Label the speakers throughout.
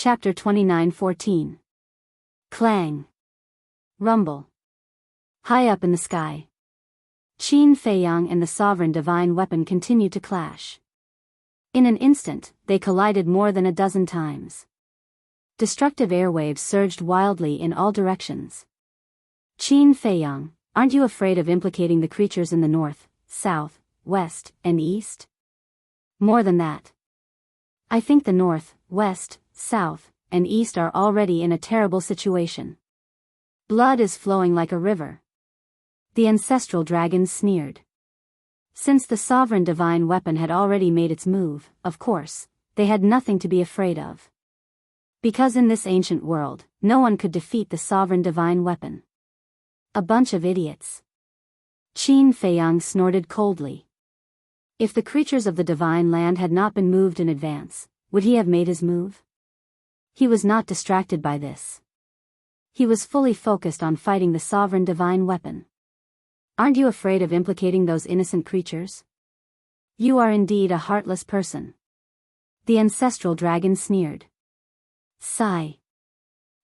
Speaker 1: Chapter 29:14. Clang. Rumble. High up in the sky, Qin Feiyang and the sovereign divine weapon continued to clash. In an instant, they collided more than a dozen times. Destructive airwaves surged wildly in all directions. Qin Feiyang, aren't you afraid of implicating the creatures in the north, south, west, and east? More than that. I think the north, west, south, and east are already in a terrible situation. Blood is flowing like a river. The ancestral dragon sneered. Since the sovereign divine weapon had already made its move, of course, they had nothing to be afraid of. Because in this ancient world, no one could defeat the sovereign divine weapon. A bunch of idiots. Qin Feiyang snorted coldly. If the creatures of the divine land had not been moved in advance, would he have made his move? He was not distracted by this. He was fully focused on fighting the sovereign divine weapon. Aren't you afraid of implicating those innocent creatures? You are indeed a heartless person. The ancestral dragon sneered. Sigh.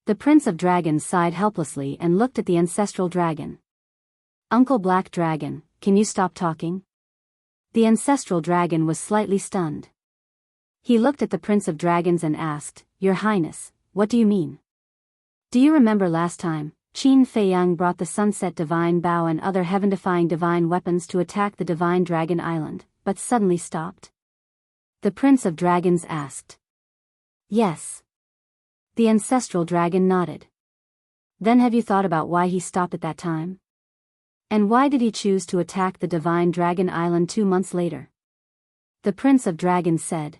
Speaker 1: The Prince of Dragons sighed helplessly and looked at the ancestral dragon. Uncle Black Dragon, can you stop talking? The ancestral dragon was slightly stunned. He looked at the Prince of Dragons and asked, Your Highness, what do you mean? Do you remember last time, Qin Feiyang brought the Sunset Divine Bow and other heaven-defying divine weapons to attack the Divine Dragon Island, but suddenly stopped? The Prince of Dragons asked. Yes. The ancestral dragon nodded. Then have you thought about why he stopped at that time? And why did he choose to attack the Divine Dragon Island 2 months later? The Prince of Dragons said.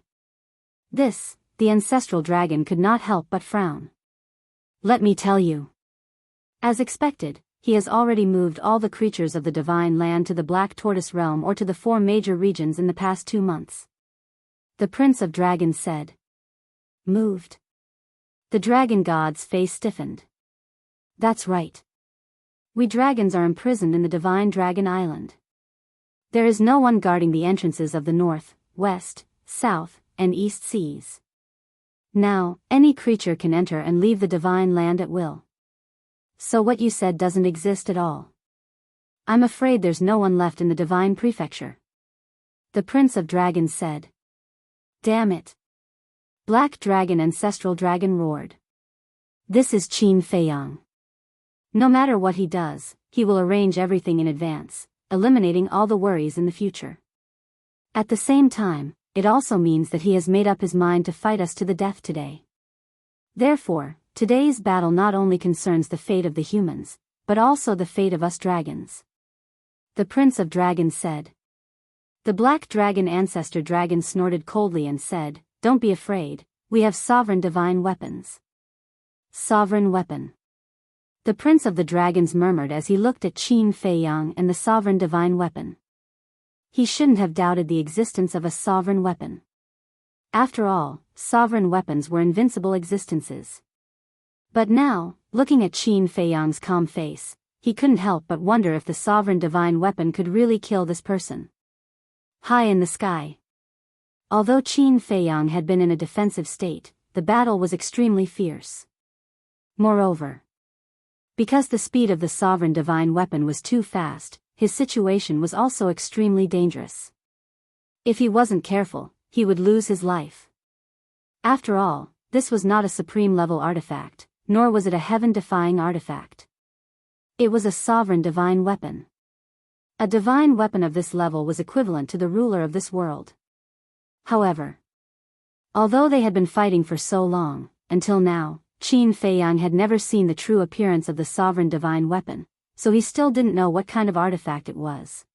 Speaker 1: This, the ancestral dragon could not help but frown. Let me tell you. As expected, he has already moved all the creatures of the divine land to the Black Tortoise Realm or to the 4 major regions in the past 2 months. The Prince of Dragons said. Moved. The dragon god's face stiffened. That's right. We dragons are imprisoned in the Divine Dragon Island. There is no one guarding the entrances of the north, west, south, and east seas. Now, any creature can enter and leave the divine land at will. So what you said doesn't exist at all. I'm afraid there's no one left in the divine prefecture. The Prince of Dragons said. Damn it. Black Dragon Ancestral Dragon roared. This is Qin Feiyang. No matter what he does, he will arrange everything in advance, eliminating all the worries in the future. At the same time, it also means that he has made up his mind to fight us to the death today. Therefore, today's battle not only concerns the fate of the humans, but also the fate of us dragons. The Prince of Dragons said. The Black Dragon Ancestor Dragon snorted coldly and said, Don't be afraid, we have sovereign divine weapons. Sovereign weapon. The Prince of the Dragons murmured as he looked at Qin Feiyang and the sovereign divine weapon. He shouldn't have doubted the existence of a sovereign weapon. After all, sovereign weapons were invincible existences. But now, looking at Qin Feiyang's calm face, he couldn't help but wonder if the sovereign divine weapon could really kill this person. High in the sky. Although Qin Feiyang had been in a defensive state, the battle was extremely fierce. Moreover, because the speed of the sovereign divine weapon was too fast, his situation was also extremely dangerous. If he wasn't careful, he would lose his life. After all, this was not a supreme-level artifact, nor was it a heaven-defying artifact. It was a sovereign divine weapon. A divine weapon of this level was equivalent to the ruler of this world. However, although they had been fighting for so long, until now, Qin Feiyang had never seen the true appearance of the sovereign divine weapon, so he still didn't know what kind of artifact it was.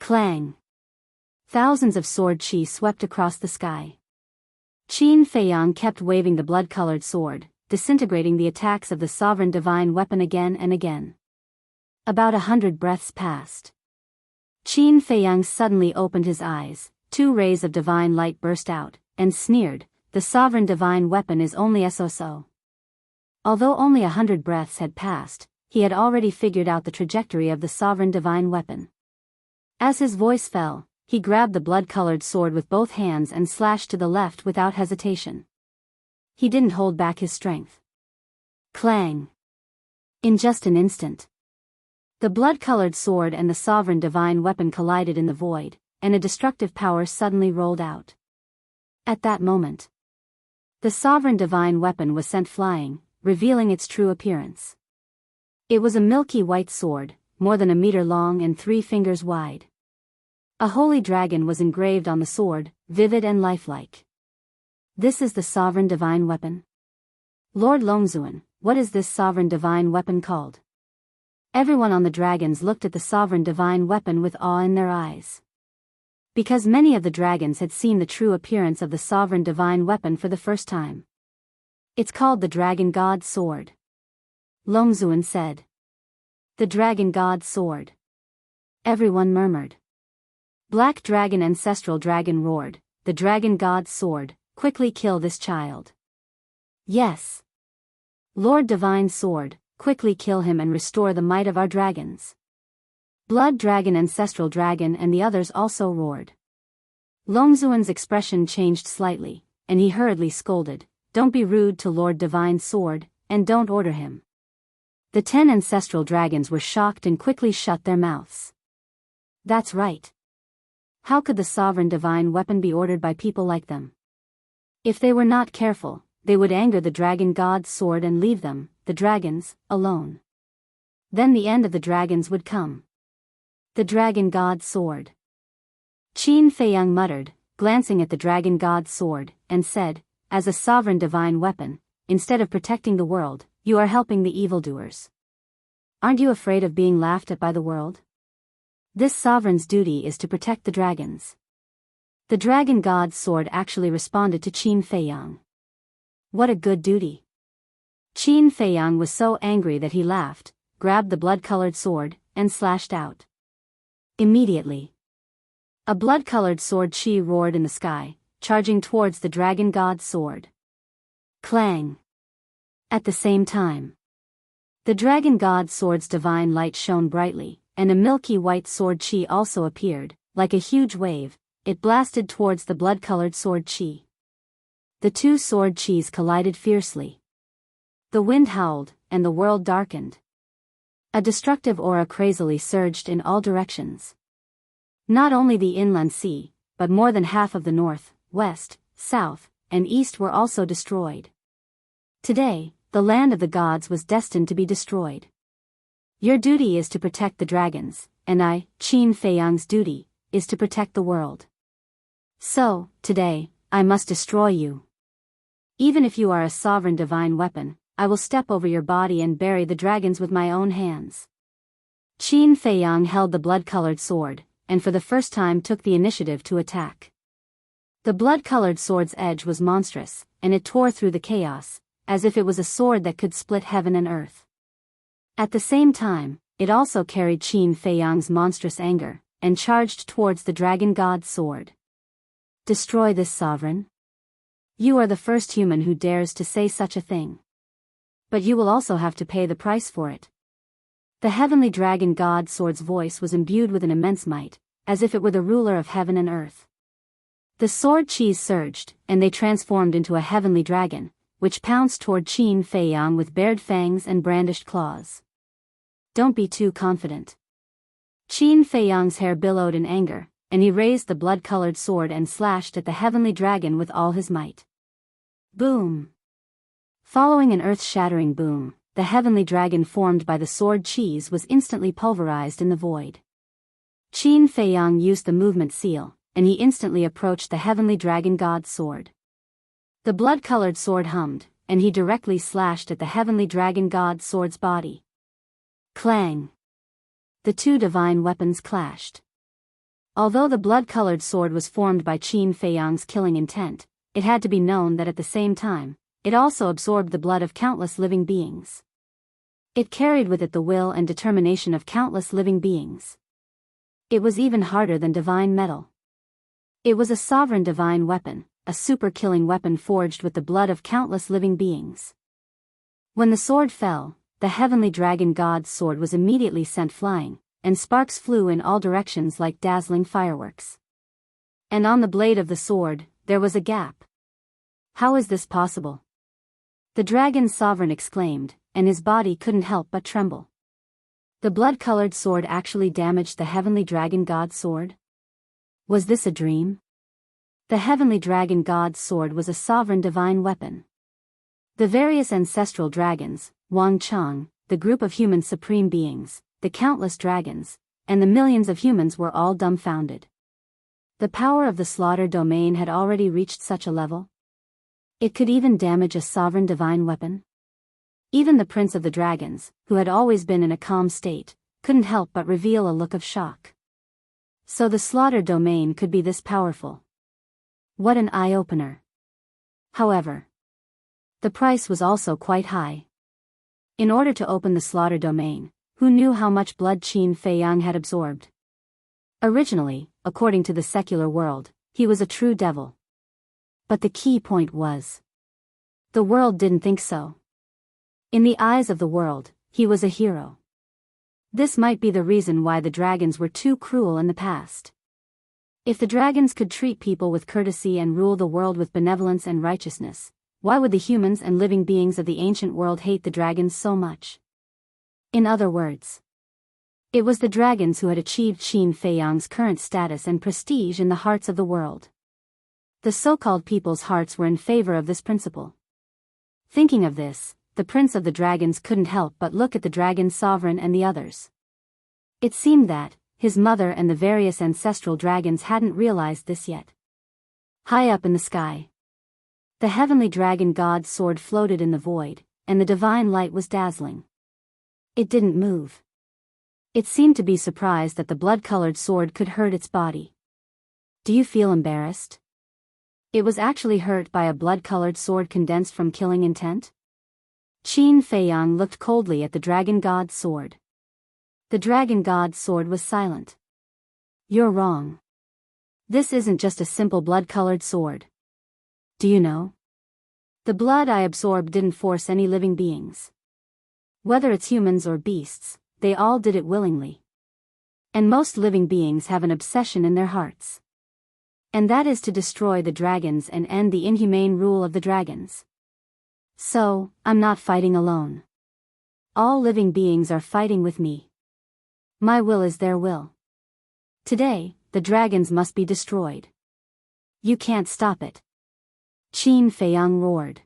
Speaker 1: Clang. Thousands of sword chi swept across the sky. Qin Feiyang kept waving the blood-colored sword, disintegrating the attacks of the sovereign divine weapon again and again. About 100 breaths passed. Qin Feiyang suddenly opened his eyes, 2 rays of divine light burst out, and sneered, The sovereign divine weapon is only so. Although only 100 breaths had passed, he had already figured out the trajectory of the sovereign divine weapon. As his voice fell, he grabbed the blood-colored sword with both hands and slashed to the left without hesitation. he didn't hold back his strength. Clang! In just an instant, the blood-colored sword and the sovereign divine weapon collided in the void, and a destructive power suddenly rolled out. At that moment, the sovereign divine weapon was sent flying, revealing its true appearance. It was a milky white sword, more than a meter long and 3 fingers wide. A holy dragon was engraved on the sword, vivid and lifelike. This is the sovereign divine weapon? Lord Longzuan, what is this sovereign divine weapon called? Everyone on the dragons looked at the sovereign divine weapon with awe in their eyes. Because many of the dragons had seen the true appearance of the sovereign divine weapon for the first time. It's called the Dragon God's Sword. Longzuan said. The Dragon God's Sword. Everyone murmured. Black Dragon Ancestral Dragon roared, the Dragon God's Sword, quickly kill this child. Yes. Lord Divine Sword, quickly kill him and restore the might of our dragons. Blood Dragon Ancestral Dragon and the others also roared. Longzuan's expression changed slightly, and he hurriedly scolded, don't be rude to Lord Divine Sword, and don't order him. The 10 ancestral dragons were shocked and quickly shut their mouths. That's right. How could the sovereign divine weapon be ordered by people like them? If they were not careful, they would anger the Dragon God's Sword and leave them, the dragons, alone. Then the end of the dragons would come. The Dragon God's Sword. Qin Feiyang muttered, glancing at the Dragon God's Sword, and said, as a sovereign divine weapon, instead of protecting the world, you are helping the evildoers. Aren't you afraid of being laughed at by the world? This sovereign's duty is to protect the dragons. The Dragon God's Sword actually responded to Qin Feiyang. What a good duty. Qin Feiyang was so angry that he laughed, grabbed the blood-colored sword, and slashed out. Immediately, a blood-colored sword chi roared in the sky, charging towards the Dragon God's Sword. Clang! At the same time, the Dragon God's Sword's divine light shone brightly, and a milky white sword chi also appeared, like a huge wave, it blasted towards the blood-colored sword chi. The two sword chis collided fiercely. The wind howled, and the world darkened. A destructive aura crazily surged in all directions. Not only the inland sea, but more than half of the north, west, south, and east were also destroyed. Today, the land of the gods was destined to be destroyed. Your duty is to protect the dragons, and Qin Feiyang's duty, is to protect the world. So, today, I must destroy you. Even if you are a sovereign divine weapon, I will step over your body and bury the dragons with my own hands. Qin Feiyang held the blood-colored sword, and for the first time took the initiative to attack. The blood-colored sword's edge was monstrous, and it tore through the chaos, as if it was a sword that could split heaven and earth. At the same time, it also carried Qin Feiyang's monstrous anger, and charged towards the Dragon God's Sword. Destroy this sovereign? You are the first human who dares to say such a thing. But you will also have to pay the price for it. The heavenly Dragon God's Sword's voice was imbued with an immense might, as if it were the ruler of heaven and earth. The sword chis surged, and they transformed into a heavenly dragon, which pounced toward Qin Feiyang with bared fangs and brandished claws. Don't be too confident. Qin Feiyang's hair billowed in anger, and he raised the blood-colored sword and slashed at the heavenly dragon with all his might. Boom! Following an earth-shattering boom, the heavenly dragon formed by the sword chis was instantly pulverized in the void. Qin Feiyang used the movement seal, and he instantly approached the heavenly Dragon God's Sword. The blood-colored sword hummed, and he directly slashed at the heavenly Dragon God's Sword's body. Clang! The two divine weapons clashed. Although the blood-colored sword was formed by Qin Feiyang's killing intent, it had to be known that at the same time, it also absorbed the blood of countless living beings. It carried with it the will and determination of countless living beings. It was even harder than divine metal. It was a sovereign divine weapon, a super-killing weapon forged with the blood of countless living beings. When the sword fell, the heavenly Dragon God's Sword was immediately sent flying, and sparks flew in all directions like dazzling fireworks. And on the blade of the sword, there was a gap. How is this possible? The dragon's sovereign exclaimed, and his body couldn't help but tremble. The blood-colored sword actually damaged the heavenly dragon god's sword? Was this a dream? The heavenly dragon god's sword was a sovereign divine weapon. The various ancestral dragons, Wang Chang, the group of human supreme beings, the countless dragons, and the millions of humans were all dumbfounded. The power of the slaughter domain had already reached such a level. It could even damage a sovereign divine weapon. Even the prince of the dragons, who had always been in a calm state, couldn't help but reveal a look of shock. So the slaughter domain could be this powerful. What an eye-opener. However, the price was also quite high. In order to open the slaughter domain, who knew how much blood Qin Feiyang had absorbed? Originally, according to the secular world, he was a true devil. But the key point was, the world didn't think so. In the eyes of the world, he was a hero. This might be the reason why the dragons were too cruel in the past. If the dragons could treat people with courtesy and rule the world with benevolence and righteousness, why would the humans and living beings of the ancient world hate the dragons so much? In other words, it was the dragons who had achieved Qin Feiyang's current status and prestige in the hearts of the world. The so-called people's hearts were in favor of this principle. Thinking of this, the prince of the dragons couldn't help but look at the dragon sovereign and the others. It seemed that his mother and the various ancestral dragons hadn't realized this yet. High up in the sky, the heavenly dragon god's sword floated in the void, and the divine light was dazzling. It didn't move. It seemed to be surprised that the blood-colored sword could hurt its body. Do you feel embarrassed? It was actually hurt by a blood-colored sword condensed from killing intent? Qin Feiyang looked coldly at the dragon god's sword. The dragon god's sword was silent. You're wrong. This isn't just a simple blood-colored sword. Do you know? The blood I absorbed didn't force any living beings. Whether it's humans or beasts, they all did it willingly. And most living beings have an obsession in their hearts. And that is to destroy the dragons and end the inhumane rule of the dragons. So, I'm not fighting alone. All living beings are fighting with me. My will is their will. Today, the dragons must be destroyed. You can't stop it. Qin Feiyang roared.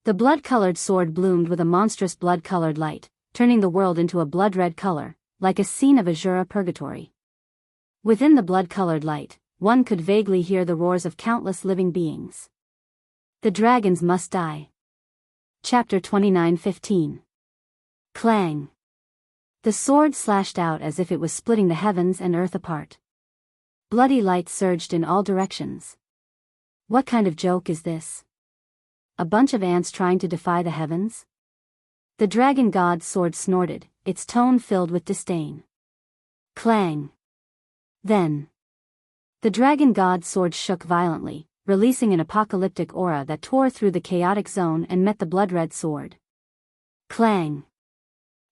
Speaker 1: The blood-colored sword bloomed with a monstrous blood-colored light, turning the world into a blood-red color, like a scene of Azura purgatory. Within the blood-colored light, one could vaguely hear the roars of countless living beings. The dragons must die. Chapter 29:15. Clang. The sword slashed out as if it was splitting the heavens and earth apart. Bloody light surged in all directions. What kind of joke is this? A bunch of ants trying to defy the heavens? The dragon god's sword snorted, its tone filled with disdain. Clang. Then, the dragon god's sword shook violently, releasing an apocalyptic aura that tore through the chaotic zone and met the blood-red sword. Clang.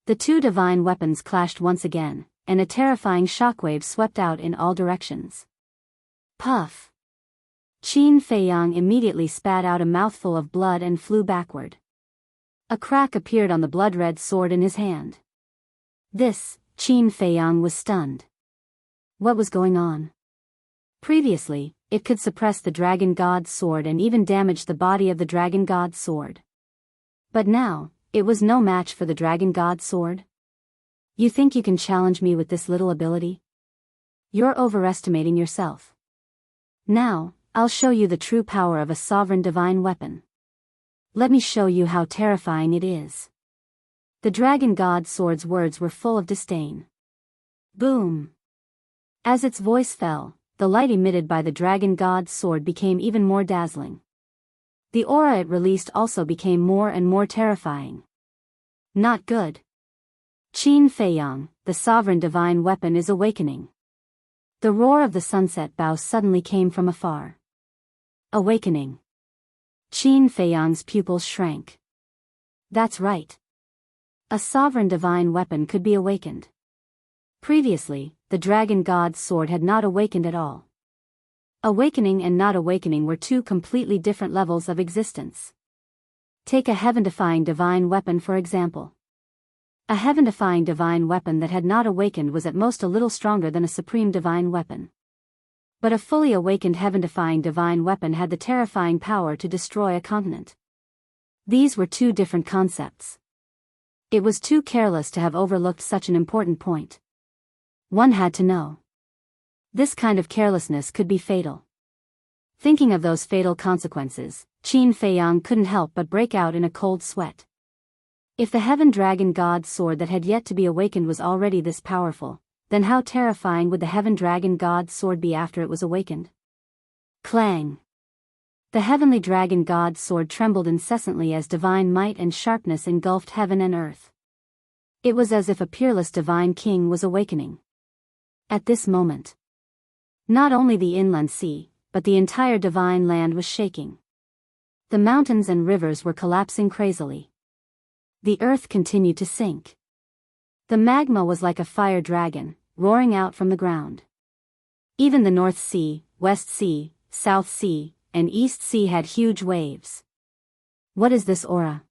Speaker 1: The two divine weapons clashed once again, and a terrifying shockwave swept out in all directions. Puff. Qin Feiyang immediately spat out a mouthful of blood and flew backward. A crack appeared on the blood-red sword in his hand. Qin Feiyang was stunned. What was going on? Previously, it could suppress the dragon god's sword and even damage the body of the dragon god's sword. But now, it was no match for the dragon god's sword. You think you can challenge me with this little ability? You're overestimating yourself. Now, I'll show you the true power of a sovereign divine weapon. Let me show you how terrifying it is. The dragon god's sword's words were full of disdain. Boom! As its voice fell, the light emitted by the dragon god's sword became even more dazzling. The aura it released also became more and more terrifying. Not good. Qin Feiyang, the sovereign divine weapon, is awakening. The roar of the sunset bow suddenly came from afar. Awakening. Qin Feiyang's pupils shrank. That's right. A sovereign divine weapon could be awakened. Previously, the dragon god's sword had not awakened at all. Awakening and not awakening were two completely different levels of existence. Take a heaven-defying divine weapon for example. A heaven-defying divine weapon that had not awakened was at most a little stronger than a supreme divine weapon. But a fully awakened heaven-defying divine weapon had the terrifying power to destroy a continent. These were two different concepts. It was too careless to have overlooked such an important point. One had to know. This kind of carelessness could be fatal. Thinking of those fatal consequences, Qin Feiyang couldn't help but break out in a cold sweat. If the Heaven Dragon God's sword that had yet to be awakened was already this powerful, then how terrifying would the Heaven Dragon God's sword be after it was awakened? Clang! The Heavenly Dragon God's sword trembled incessantly as divine might and sharpness engulfed heaven and earth. It was as if a peerless divine king was awakening. At this moment, not only the inland sea, but the entire divine land was shaking. The mountains and rivers were collapsing crazily. The earth continued to sink. The magma was like a fire dragon, roaring out from the ground. Even the North Sea, West Sea, South Sea, and East Sea had huge waves. What is this aura?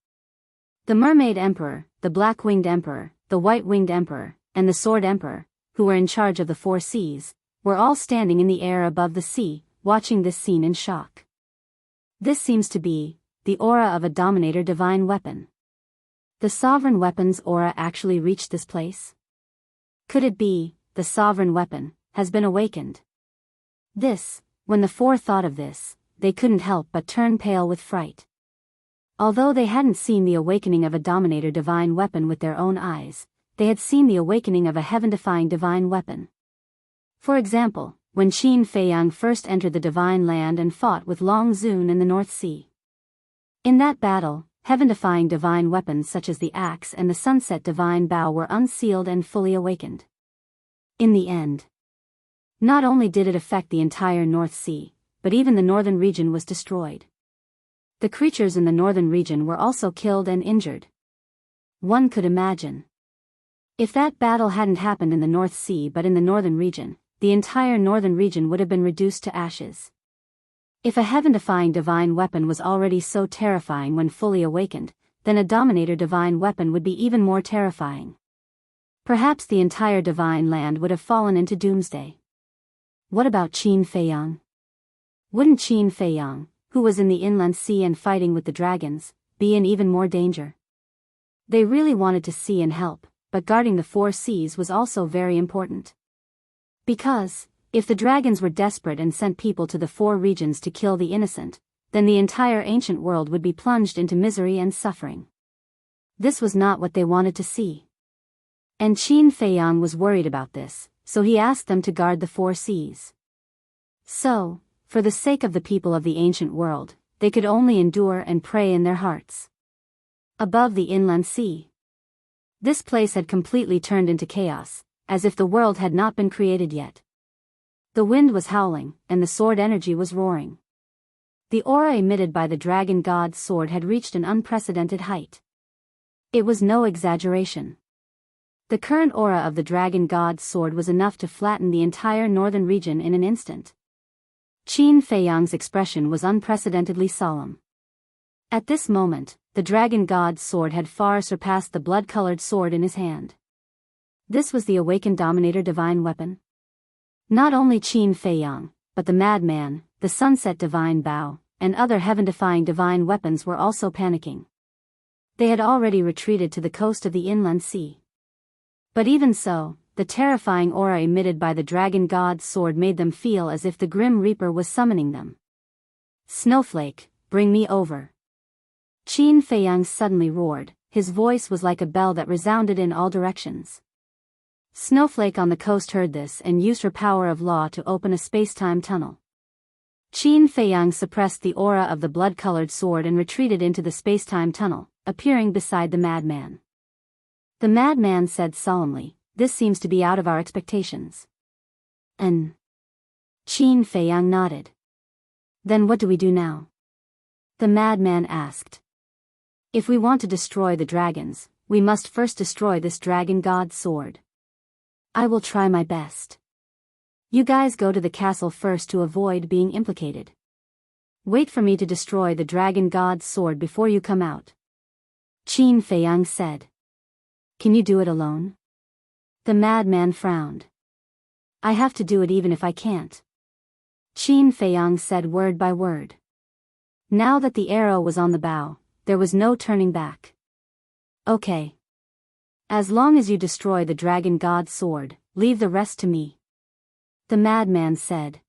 Speaker 1: The Mermaid Emperor, the Black-Winged Emperor, the White-Winged Emperor, and the Sword Emperor, who were in charge of the four seas, were all standing in the air above the sea, watching this scene in shock. This seems to be the aura of a Dominator divine weapon. The sovereign weapon's aura actually reached this place? Could it be, the sovereign weapon has been awakened? When the four thought of this, they couldn't help but turn pale with fright. Although they hadn't seen the awakening of a Dominator divine weapon with their own eyes, they had seen the awakening of a heaven-defying divine weapon. For example, when Qin Feiyang first entered the divine land and fought with Long Zun in the North Sea. In that battle, heaven-defying divine weapons such as the axe and the sunset divine bow were unsealed and fully awakened. In the end, not only did it affect the entire North Sea, but even the northern region was destroyed. The creatures in the northern region were also killed and injured. One could imagine. If that battle hadn't happened in the North Sea but in the northern region, the entire northern region would have been reduced to ashes. If a heaven-defying divine weapon was already so terrifying when fully awakened, then a Dominator divine weapon would be even more terrifying. Perhaps the entire divine land would have fallen into doomsday. What about Qin Feiyang? Wouldn't Qin Feiyang, who was in the inland sea and fighting with the dragons, be in even more danger? They really wanted to see and help, but guarding the four seas was also very important. Because, if the dragons were desperate and sent people to the four regions to kill the innocent, then the entire ancient world would be plunged into misery and suffering. This was not what they wanted to see. And Qin Feiyang was worried about this, so he asked them to guard the four seas. So, for the sake of the people of the ancient world, they could only endure and pray in their hearts. Above the inland sea, this place had completely turned into chaos, as if the world had not been created yet. The wind was howling, and the sword energy was roaring. The aura emitted by the dragon god's sword had reached an unprecedented height. It was no exaggeration. The current aura of the dragon god's sword was enough to flatten the entire northern region in an instant. Qin Feiyang's expression was unprecedentedly solemn. At this moment, the dragon god's sword had far surpassed the blood-colored sword in his hand. This was the awakened Dominator divine weapon. Not only Qin Feiyang, but the madman, the sunset divine bow, and other heaven-defying divine weapons were also panicking. They had already retreated to the coast of the inland sea. But even so, the terrifying aura emitted by the dragon god's sword made them feel as if the Grim Reaper was summoning them. "Snowflake, bring me over." Qin Feiyang suddenly roared. His voice was like a bell that resounded in all directions. Snowflake on the coast heard this and used her power of law to open a space-time tunnel. Qin Feiyang suppressed the aura of the blood-colored sword and retreated into the space-time tunnel, appearing beside the madman. The madman said solemnly, "This seems to be out of our expectations." And Qin Feiyang nodded. "Then what do we do now?" The madman asked. "If we want to destroy the dragons, we must first destroy this dragon god's sword. I will try my best. You guys go to the castle first to avoid being implicated." Wait for me to destroy the dragon god's sword before you come out. Qin Feiyang said. Can you do it alone? The madman frowned. I have to do it even if I can't. Qin Feiyang said word by word. Now that the arrow was on the bow, there was no turning back. Okay. As long as you destroy the dragon god's sword, leave the rest to me. The madman said.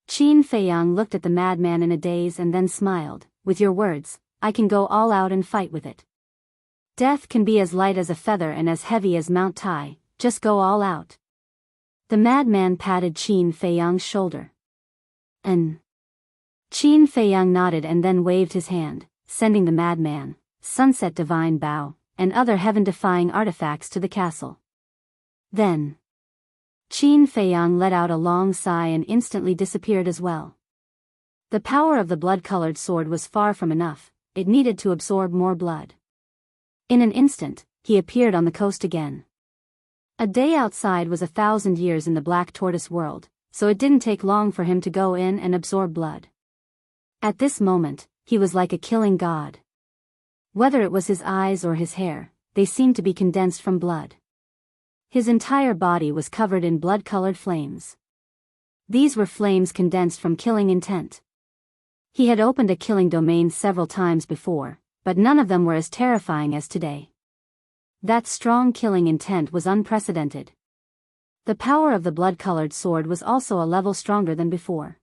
Speaker 1: Qin Feiyang looked at the madman in a daze and then smiled. With your words, I can go all out and fight with it. Death can be as light as a feather and as heavy as Mount Tai, just go all out. The madman patted Qin Feiyang's shoulder. Qin Feiyang nodded and then waved his hand, sending the madman, sunset divine bow, and other heaven-defying artifacts to the castle. Then, Qin Feiyang let out a long sigh and instantly disappeared as well. The power of the blood-colored sword was far from enough, it needed to absorb more blood. In an instant, he appeared on the coast again. A day outside was 1,000 years in the Black Tortoise world, so it didn't take long for him to go in and absorb blood. At this moment, he was like a killing god. Whether it was his eyes or his hair, they seemed to be condensed from blood. His entire body was covered in blood-colored flames. These were flames condensed from killing intent. He had opened a killing domain several times before, but none of them were as terrifying as today. That strong killing intent was unprecedented. The power of the blood-colored sword was also a level stronger than before.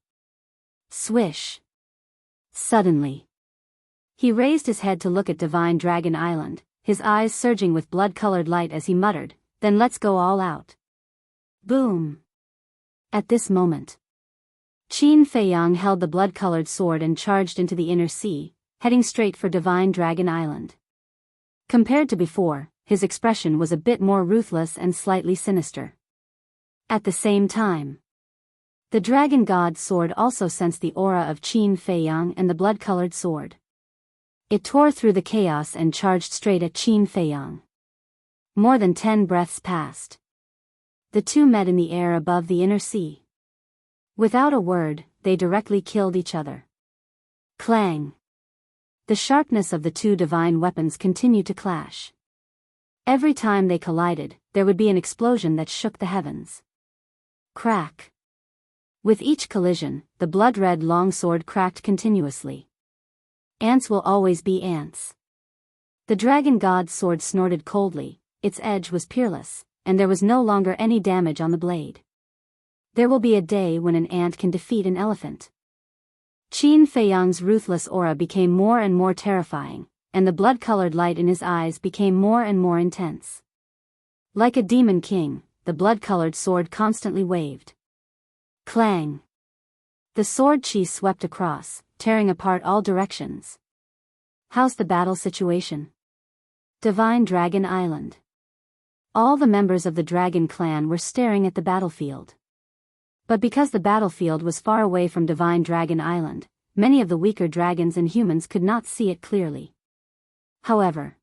Speaker 1: Swish. Suddenly, he raised his head to look at Divine Dragon Island, his eyes surging with blood-colored light as he muttered, "Then let's go all out." Boom. At this moment, Qin Feiyang held the blood-colored sword and charged into the inner sea, heading straight for Divine Dragon Island. Compared to before, his expression was a bit more ruthless and slightly sinister. At the same time, the dragon god's sword also sensed the aura of Qin Feiyang and the blood-colored sword. It tore through the chaos and charged straight at Qin Feiyang. More than 10 breaths passed. The two met in the air above the inner sea. Without a word, they directly killed each other. Clang. The sharpness of the two divine weapons continued to clash. Every time they collided, there would be an explosion that shook the heavens. Crack. With each collision, the blood-red longsword cracked continuously. Ants will always be ants. The dragon god's sword snorted coldly, its edge was peerless, and there was no longer any damage on the blade. There will be a day when an ant can defeat an elephant. Qin Feiyang's ruthless aura became more and more terrifying, and the blood-colored light in his eyes became more and more intense. Like a demon king, the blood-colored sword constantly waved. Clang. The sword chi swept across, tearing apart all directions. How's the battle situation? Divine Dragon Island. All the members of the dragon clan were staring at the battlefield. But because the battlefield was far away from Divine Dragon Island, many of the weaker dragons and humans could not see it clearly. However,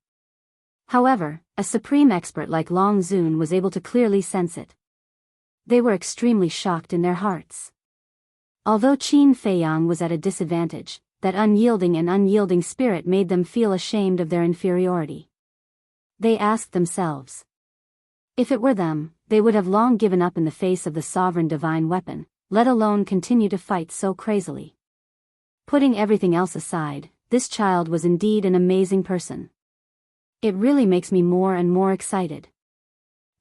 Speaker 1: a supreme expert like Long Zun was able to clearly sense it. They were extremely shocked in their hearts. Although Qin Feiyang was at a disadvantage, that unyielding spirit made them feel ashamed of their inferiority. They asked themselves. If it were them, they would have long given up in the face of the sovereign divine weapon, let alone continue to fight so crazily. Putting everything else aside, this child was indeed an amazing person. It really makes me more and more excited.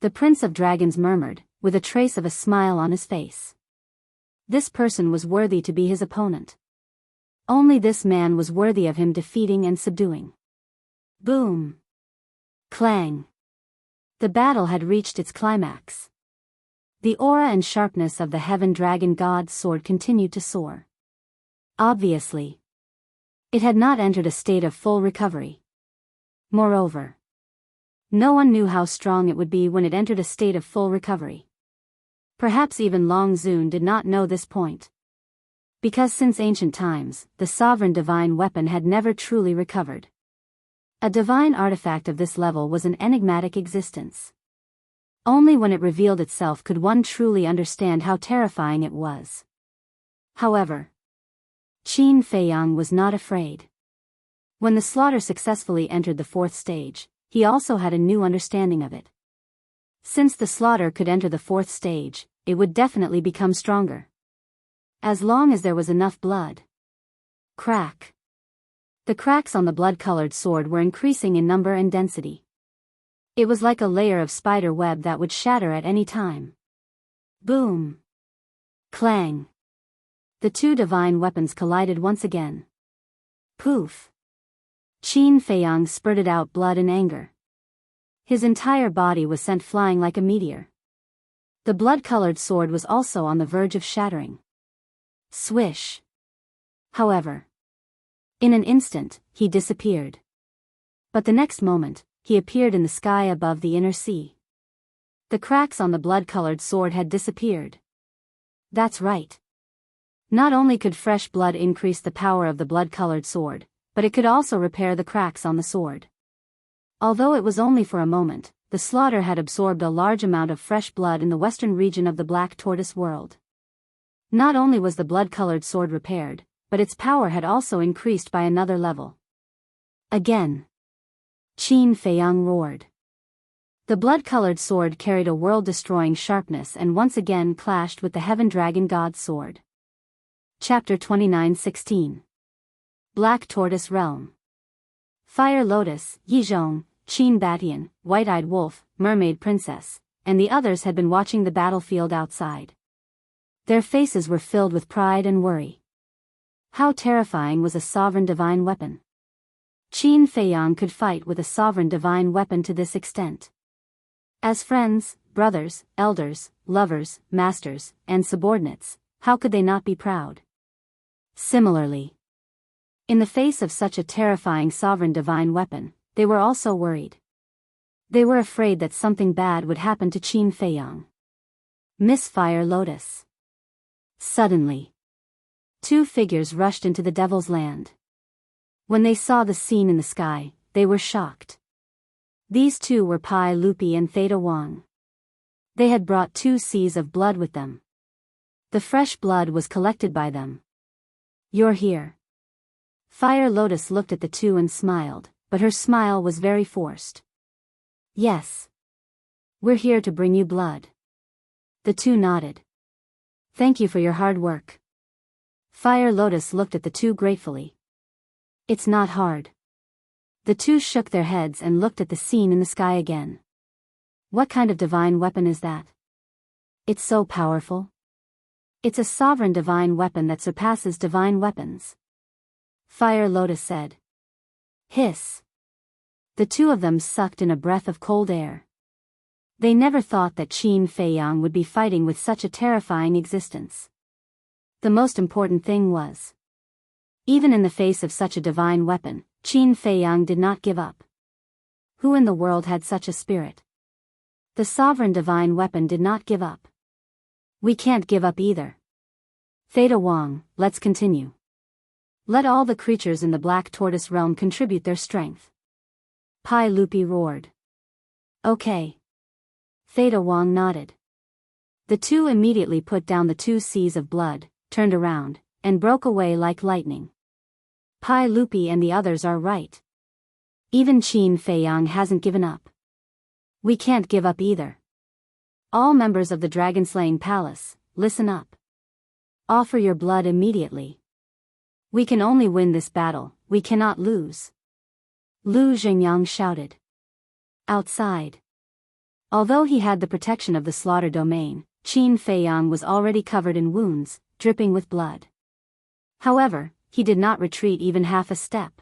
Speaker 1: The Prince of Dragons murmured, with a trace of a smile on his face. This person was worthy to be his opponent. Only this man was worthy of him defeating and subduing. Boom. Clang. The battle had reached its climax. The aura and sharpness of the Heaven Dragon God's sword continued to soar. Obviously, it had not entered a state of full recovery. Moreover, no one knew how strong it would be when it entered a state of full recovery. Perhaps even Long Zun did not know this point. Because since ancient times, the sovereign divine weapon had never truly recovered. A divine artifact of this level was an enigmatic existence. Only when it revealed itself could one truly understand how terrifying it was. However, Qin Feiyang was not afraid. When the slaughter successfully entered the fourth stage, he also had a new understanding of it. Since the slaughter could enter the fourth stage, it would definitely become stronger. As long as there was enough blood. Crack. The cracks on the blood-colored sword were increasing in number and density. It was like a layer of spider web that would shatter at any time. Boom. Clang. The two divine weapons collided once again. Poof. Qin Feiyang spurted out blood in anger. His entire body was sent flying like a meteor. The blood-colored sword was also on the verge of shattering. Swish. However, in an instant, he disappeared. But the next moment, he appeared in the sky above the inner sea. The cracks on the blood-colored sword had disappeared. That's right. Not only could fresh blood increase the power of the blood-colored sword, but it could also repair the cracks on the sword. Although it was only for a moment, the slaughter had absorbed a large amount of fresh blood in the western region of the Black Tortoise world. Not only was the blood-colored sword repaired, but its power had also increased by another level. Again. Qin Feiyang roared. The blood-colored sword carried a world-destroying sharpness and once again clashed with the Heaven Dragon God's sword. Chapter 29:16. Black Tortoise Realm. Fire Lotus, Yizhong, Qin Batian, White-Eyed Wolf, Mermaid Princess, and the others had been watching the battlefield outside. Their faces were filled with pride and worry. How terrifying was a sovereign divine weapon. Qin Feiyang could fight with a sovereign divine weapon to this extent. As friends, brothers, elders, lovers, masters, and subordinates, how could they not be proud? Similarly, in the face of such a terrifying sovereign divine weapon, they were also worried. They were afraid that something bad would happen to Qin Feiyang. Miss Fire Lotus. Suddenly, two figures rushed into the Devil's Land. When they saw the scene in the sky, they were shocked. These two were Pai Lupi and Theta Wang. They had brought 2 seas of blood with them. The fresh blood was collected by them. You're here. Fire Lotus looked at the two and smiled, but her smile was very forced. Yes. We're here to bring you blood. The two nodded. Thank you for your hard work. Fire Lotus looked at the two gratefully. It's not hard. The two shook their heads and looked at the scene in the sky again. What kind of divine weapon is that? It's so powerful. It's a sovereign divine weapon that surpasses divine weapons. Fire Lotus said. Hiss. The two of them sucked in a breath of cold air. They never thought that Qin Feiyang would be fighting with such a terrifying existence. The most important thing was, even in the face of such a divine weapon, Qin Feiyang did not give up. Who in the world had such a spirit? The sovereign divine weapon did not give up. We can't give up either. Theta Wang, let's continue. Let all the creatures in the Black Tortoise realm contribute their strength. Pai Lupi roared. Okay. Theta Wang nodded. The two immediately put down the 2 seas of blood, turned around, and broke away like lightning. Pai Lupi and the others are right. Even Qin Feiyang hasn't given up. We can't give up either. All members of the dragon-slaying palace, listen up. Offer your blood immediately. We can only win this battle, we cannot lose. Lu Zhengyang shouted. Outside. Although he had the protection of the slaughter domain, Qin Feiyang was already covered in wounds, dripping with blood. However, he did not retreat even half a step.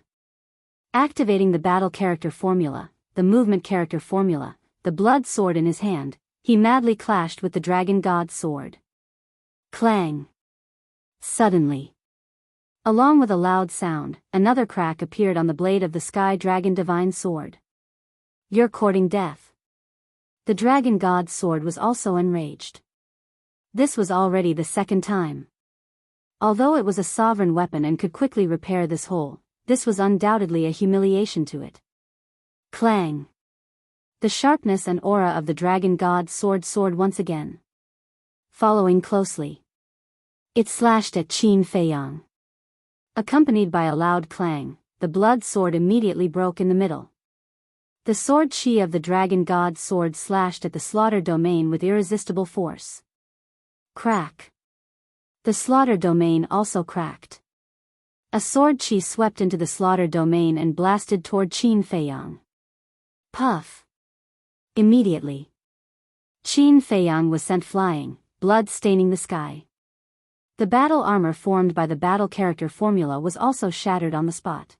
Speaker 1: Activating the battle character formula, the movement character formula, the blood sword in his hand, he madly clashed with the dragon god's sword. Clang! Suddenly, along with a loud sound, another crack appeared on the blade of the sky dragon divine sword. You're courting death. The dragon god's sword was also enraged. This was already the 2nd time. Although it was a sovereign weapon and could quickly repair this hole, this was undoubtedly a humiliation to it. Clang! The sharpness and aura of the dragon god's sword soared once again. Following closely, it slashed at Qin Feiyang. Accompanied by a loud clang, the blood sword immediately broke in the middle. The sword chi of the dragon god's sword slashed at the slaughter domain with irresistible force. Crack. The slaughter domain also cracked. A sword chi swept into the slaughter domain and blasted toward Qin Feiyang. Puff. Immediately, Qin Feiyang was sent flying, blood staining the sky. The battle armor formed by the battle character formula was also shattered on the spot.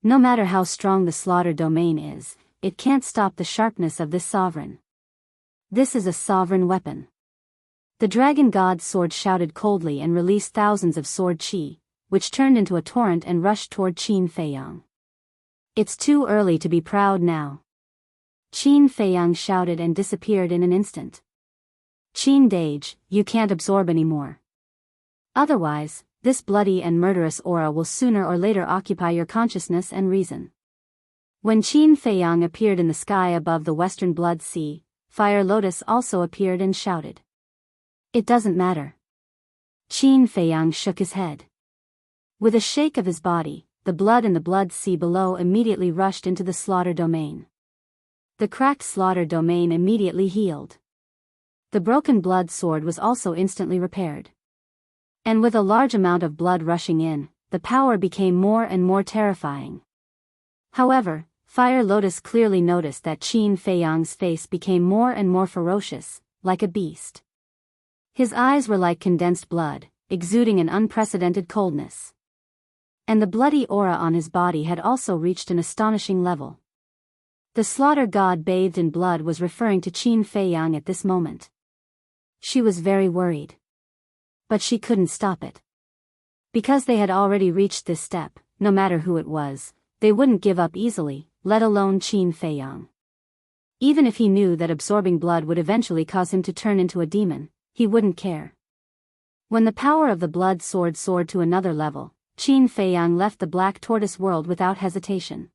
Speaker 1: No matter how strong the slaughter domain is, it can't stop the sharpness of this sovereign. This is a sovereign weapon. The dragon god's sword shouted coldly and released thousands of sword chi, which turned into a torrent and rushed toward Qin Feiyang. It's too early to be proud now. Qin Feiyang shouted and disappeared in an instant. Qin Dage, you can't absorb anymore. Otherwise, this bloody and murderous aura will sooner or later occupy your consciousness and reason. When Qin Feiyang appeared in the sky above the western Blood Sea, Fire Lotus also appeared and shouted. It doesn't matter. Qin Feiyang shook his head. With a shake of his body, the blood in the Blood Sea below immediately rushed into the slaughter domain. The cracked slaughter domain immediately healed. The broken blood sword was also instantly repaired. And with a large amount of blood rushing in, the power became more and more terrifying. However, Fire Lotus clearly noticed that Qin Feiyang's face became more and more ferocious, like a beast. His eyes were like condensed blood, exuding an unprecedented coldness. And the bloody aura on his body had also reached an astonishing level. The slaughter god bathed in blood was referring to Qin Feiyang at this moment. She was very worried. But she couldn't stop it. Because they had already reached this step, no matter who it was, they wouldn't give up easily, let alone Qin Feiyang. Even if he knew that absorbing blood would eventually cause him to turn into a demon, he wouldn't care. When the power of the blood sword soared to another level, Qin Feiyang left the Black Tortoise world without hesitation.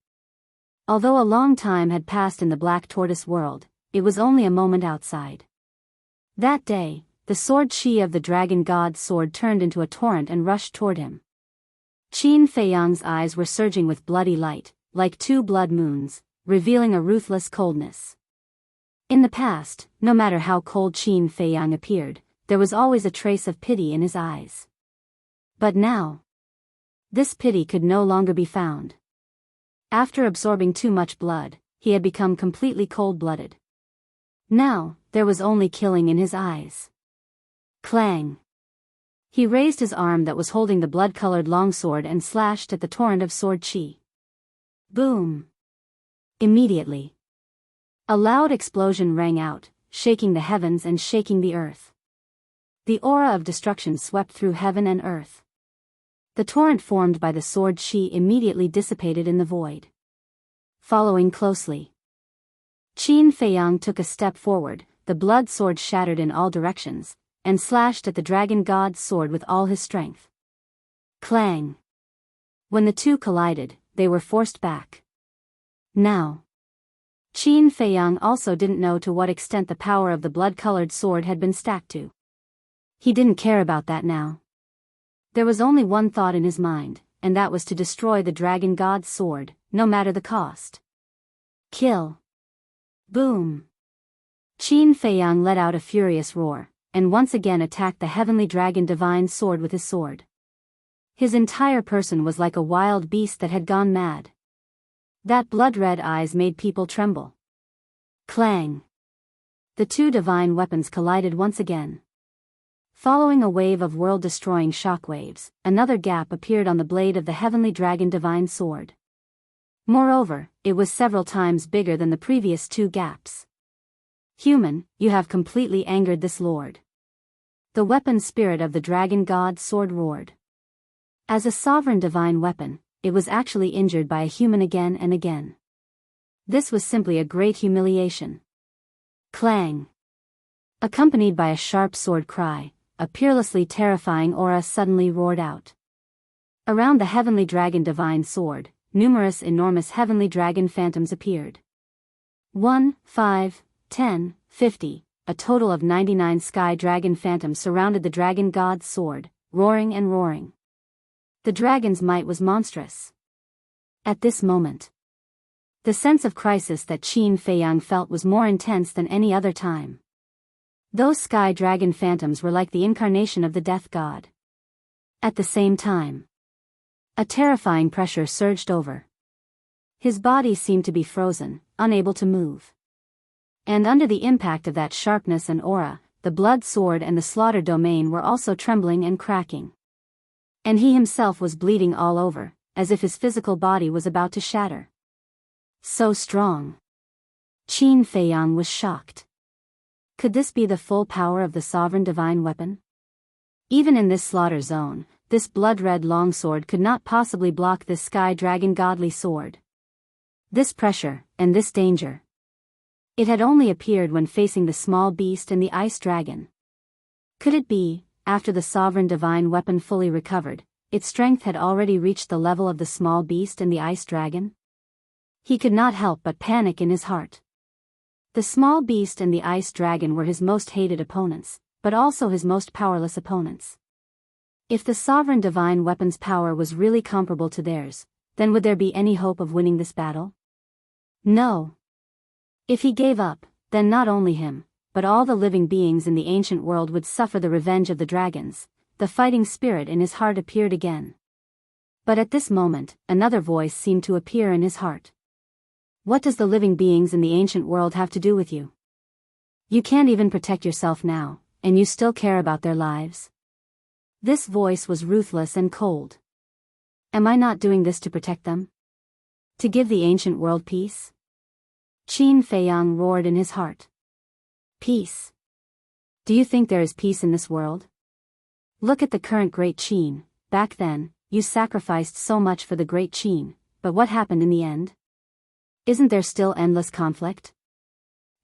Speaker 1: Although a long time had passed in the Black Tortoise world, it was only a moment outside. That day, the sword chi of the dragon god's sword turned into a torrent and rushed toward him. Qin Feiyang's eyes were surging with bloody light, like two blood moons, revealing a ruthless coldness. In the past, no matter how cold Qin Feiyang appeared, there was always a trace of pity in his eyes. But now, this pity could no longer be found. After absorbing too much blood, he had become completely cold-blooded. Now, there was only killing in his eyes. Clang. He raised his arm that was holding the blood-colored longsword and slashed at the torrent of sword chi. Boom. Immediately, a loud explosion rang out, shaking the heavens and shaking the earth. The aura of destruction swept through heaven and earth. The torrent formed by the sword chi immediately dissipated in the void. Following closely, Qin Feiyang took a step forward, the blood sword shattered in all directions, and slashed at the dragon god's sword with all his strength. Clang. When the two collided, they were forced back. Now, Qin Feiyang also didn't know to what extent the power of the blood-colored sword had been stacked to. He didn't care about that now. There was only one thought in his mind, and that was to destroy the dragon god's sword, no matter the cost. Kill. Boom. Qin Feiyang let out a furious roar, and once again attacked the heavenly dragon divine sword with his sword. His entire person was like a wild beast that had gone mad. That blood-red eyes made people tremble. Clang. The two divine weapons collided once again. Following a wave of world-destroying shockwaves, another gap appeared on the blade of the heavenly dragon divine sword. Moreover, it was several times bigger than the previous two gaps. Human, you have completely angered this lord. The weapon spirit of the dragon god sword roared. As a sovereign divine weapon, it was actually injured by a human again and again. This was simply a great humiliation. Clang. Accompanied by a sharp sword cry, a peerlessly terrifying aura suddenly roared out. Around the heavenly dragon divine sword, numerous enormous heavenly dragon phantoms appeared. 1, 5, 10, 50, a total of 99 sky dragon phantoms surrounded the dragon god's sword, roaring and roaring. The dragon's might was monstrous. At this moment, the sense of crisis that Qin Feiyang felt was more intense than any other time. Those sky dragon phantoms were like the incarnation of the death god. At the same time, a terrifying pressure surged over. His body seemed to be frozen, unable to move. And under the impact of that sharpness and aura, the blood sword and the slaughter domain were also trembling and cracking. And he himself was bleeding all over, as if his physical body was about to shatter. So strong. Qin Feiyang was shocked. Could this be the full power of the sovereign divine weapon? Even in this slaughter zone, this blood-red longsword could not possibly block this sky dragon godly sword. This pressure, and this danger. It had only appeared when facing the small beast and the ice dragon. Could it be, after the sovereign divine weapon fully recovered, its strength had already reached the level of the small beast and the ice dragon? He could not help but panic in his heart. The small beast and the ice dragon were his most hated opponents, but also his most powerless opponents. If the sovereign divine weapon's power was really comparable to theirs, then would there be any hope of winning this battle? No. If he gave up, then not only him, but all the living beings in the ancient world would suffer the revenge of the dragons. The fighting spirit in his heart appeared again. But at this moment, another voice seemed to appear in his heart. What does the living beings in the ancient world have to do with you? You can't even protect yourself now, and you still care about their lives? This voice was ruthless and cold. Am I not doing this to protect them? To give the ancient world peace? Qin Feiyang roared in his heart. Peace? Do you think there is peace in this world? Look at the current Great Qin. Back then, you sacrificed so much for the Great Qin, but what happened in the end? Isn't there still endless conflict?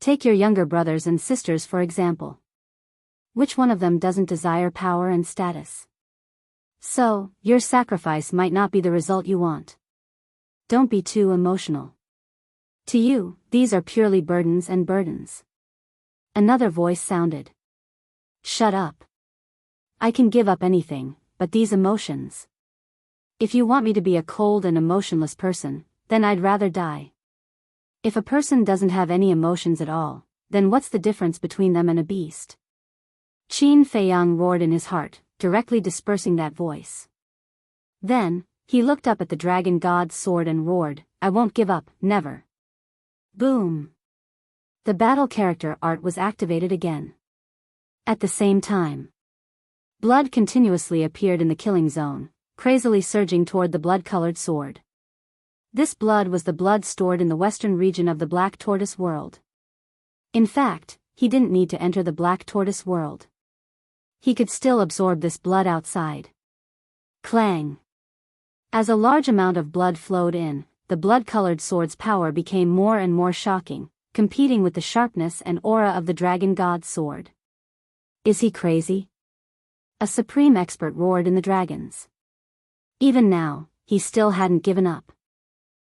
Speaker 1: Take your younger brothers and sisters for example. Which one of them doesn't desire power and status? So, your sacrifice might not be the result you want. Don't be too emotional. To you, these are purely burdens and burdens. Another voice sounded. Shut up. I can give up anything, but these emotions. If you want me to be a cold and emotionless person, then I'd rather die. If a person doesn't have any emotions at all, then what's the difference between them and a beast? Qin Feiyang roared in his heart, directly dispersing that voice. Then, he looked up at the dragon god's sword and roared, I won't give up, never. Boom! The battle character art was activated again. At the same time, blood continuously appeared in the killing zone, crazily surging toward the blood-colored sword. This blood was the blood stored in the western region of the Black Tortoise world. In fact, he didn't need to enter the Black Tortoise world. He could still absorb this blood outside. Clang! As a large amount of blood flowed in, the blood-colored sword's power became more and more shocking, competing with the sharpness and aura of the dragon god's sword. Is he crazy? A supreme expert roared in the dragons. Even now, he still hadn't given up.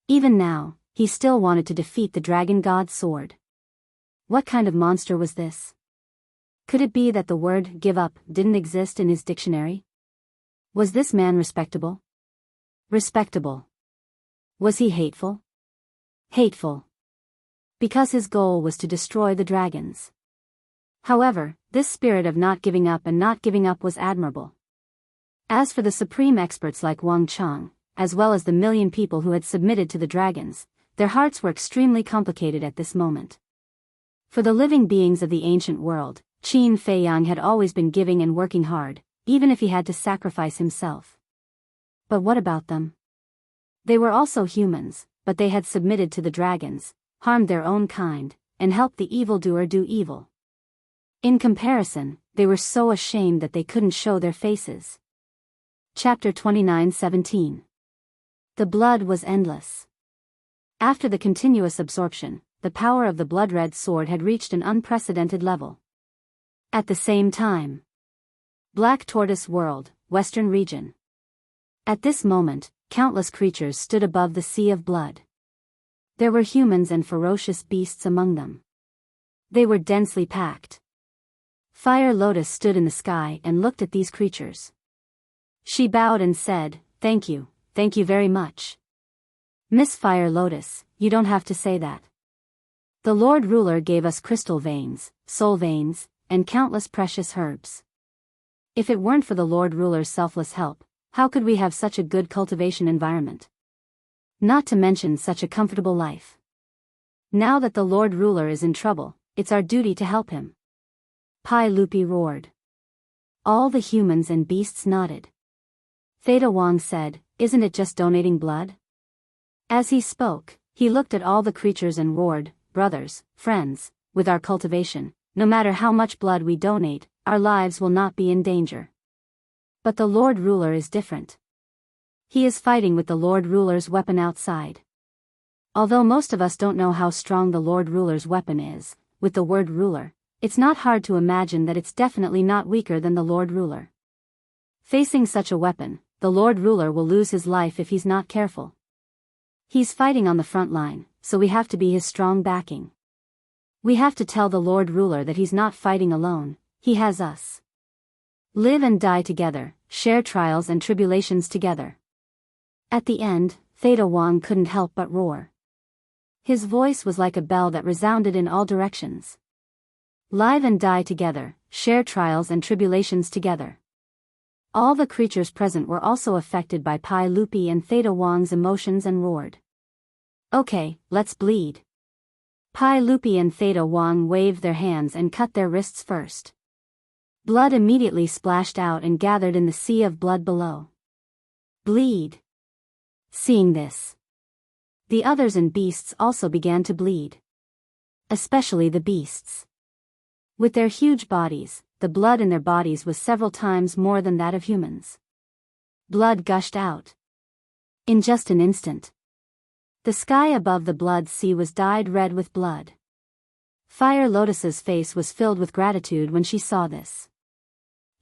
Speaker 1: Even now, he still wanted to defeat the dragon god's sword. What kind of monster was this? Could it be that the word give up didn't exist in his dictionary? Was this man respectable? Respectable. Was he hateful? Hateful. Because his goal was to destroy the dragons. However, this spirit of not giving up and not giving up was admirable. As for the supreme experts like Wang Chang, as well as the million people who had submitted to the dragons, their hearts were extremely complicated at this moment. For the living beings of the ancient world, Qin Feiyang had always been giving and working hard, even if he had to sacrifice himself. But what about them? They were also humans, but they had submitted to the dragons, harmed their own kind, and helped the evildoer do evil. In comparison, they were so ashamed that they couldn't show their faces. Chapter 29:17. The blood was endless. After the continuous absorption, the power of the blood-red sword had reached an unprecedented level. At the same time, Black Tortoise World, Western Region. At this moment, countless creatures stood above the sea of blood. There were humans and ferocious beasts among them. They were densely packed. Fire Lotus stood in the sky and looked at these creatures. She bowed and said, thank you very much. Miss Fire Lotus, you don't have to say that. The Lord Ruler gave us crystal veins, soul veins, and countless precious herbs. If it weren't for the Lord Ruler's selfless help, how could we have such a good cultivation environment? Not to mention such a comfortable life. Now that the Lord Ruler is in trouble, it's our duty to help him. Pai Lupi roared. All the humans and beasts nodded. Theta Wang said, "Isn't it just donating blood?" As he spoke, he looked at all the creatures and roared, "Brothers, friends, with our cultivation, no matter how much blood we donate, our lives will not be in danger." But the Lord Ruler is different. He is fighting with the Lord Ruler's weapon outside. Although most of us don't know how strong the Lord Ruler's weapon is, with the word ruler, it's not hard to imagine that it's definitely not weaker than the Lord Ruler. Facing such a weapon, the Lord Ruler will lose his life if he's not careful. He's fighting on the front line, so we have to be his strong backing. We have to tell the Lord Ruler that he's not fighting alone, he has us. Live and die together, share trials and tribulations together. At the end, Theta Wang couldn't help but roar. His voice was like a bell that resounded in all directions. Live and die together, share trials and tribulations together. All the creatures present were also affected by Pai Lupi and Theta Wang's emotions and roared. Okay, let's bleed. Pai Lupi and Theta Wang waved their hands and cut their wrists first. Blood immediately splashed out and gathered in the sea of blood below. Bleed. Seeing this, the others and beasts also began to bleed. Especially the beasts. With their huge bodies, the blood in their bodies was several times more than that of humans. Blood gushed out. In just an instant, the sky above the blood sea was dyed red with blood. Fire Lotus's face was filled with gratitude when she saw this.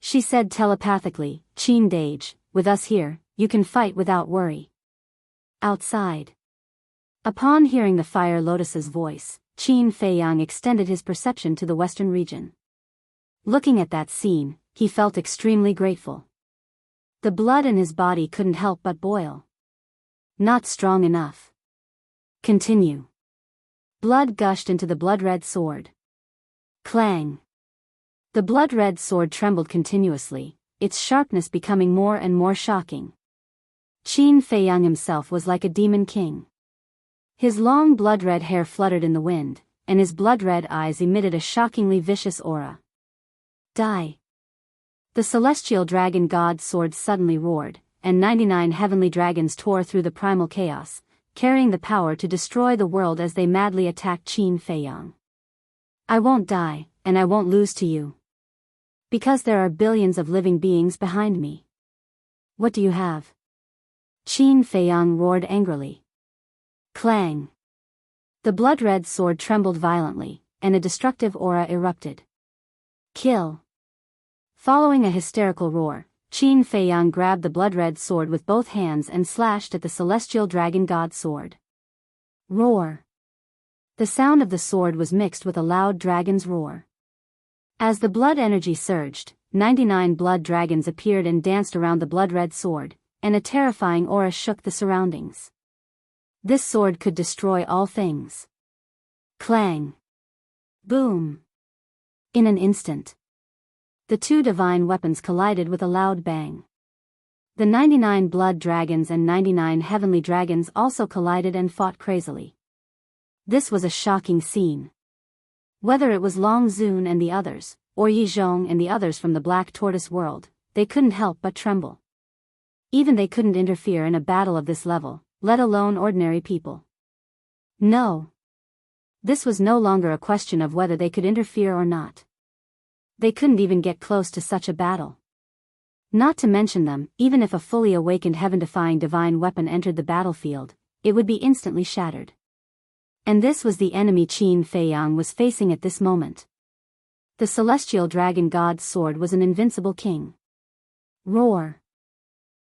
Speaker 1: She said telepathically, "Qin Dage, with us here, you can fight without worry." Outside. Upon hearing the Fire Lotus's voice, Qin Feiyang extended his perception to the western region. Looking at that scene, he felt extremely grateful. The blood in his body couldn't help but boil. Not strong enough. Continue. Blood gushed into the blood-red sword. Clang. The blood-red sword trembled continuously, its sharpness becoming more and more shocking. Qin Feiyang himself was like a demon king. His long blood-red hair fluttered in the wind, and his blood-red eyes emitted a shockingly vicious aura. Die. The celestial dragon god's sword suddenly roared, and 99 heavenly dragons tore through the primal chaos, carrying the power to destroy the world as they madly attacked Qin Feiyang. I won't die, and I won't lose to you. Because there are billions of living beings behind me. What do you have? Qin Feiyang roared angrily. Clang. The blood-red sword trembled violently, and a destructive aura erupted. Kill. Following a hysterical roar, Qin Feiyang grabbed the blood-red sword with both hands and slashed at the celestial dragon god's sword. Roar. The sound of the sword was mixed with a loud dragon's roar. As the blood energy surged, 99 blood dragons appeared and danced around the blood-red sword, and a terrifying aura shook the surroundings. This sword could destroy all things. Clang. Boom. In an instant, the two divine weapons collided with a loud bang. The 99 blood dragons and 99 heavenly dragons also collided and fought crazily. This was a shocking scene. Whether it was Long Zun and the others, or Yi Zhong and the others from the Black Tortoise world, they couldn't help but tremble. Even they couldn't interfere in a battle of this level, let alone ordinary people. No. This was no longer a question of whether they could interfere or not. They couldn't even get close to such a battle. Not to mention them, even if a fully awakened heaven-defying divine weapon entered the battlefield, it would be instantly shattered. And this was the enemy Qin Feiyang was facing at this moment. The celestial dragon god's sword was an invincible king. Roar.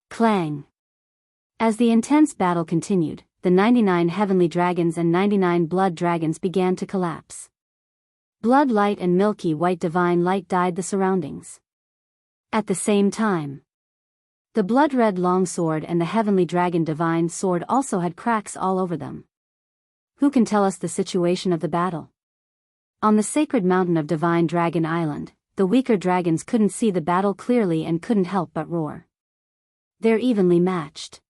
Speaker 1: Clang. As the intense battle continued, the 99 heavenly dragons and 99 blood dragons began to collapse. Blood light and milky white divine light dyed the surroundings. At the same time, The blood-red longsword and the heavenly dragon divine sword also had cracks all over them. Who can tell us the situation of the battle? On the sacred mountain of Divine Dragon Island, the weaker dragons couldn't see the battle clearly and couldn't help but roar. They're evenly matched.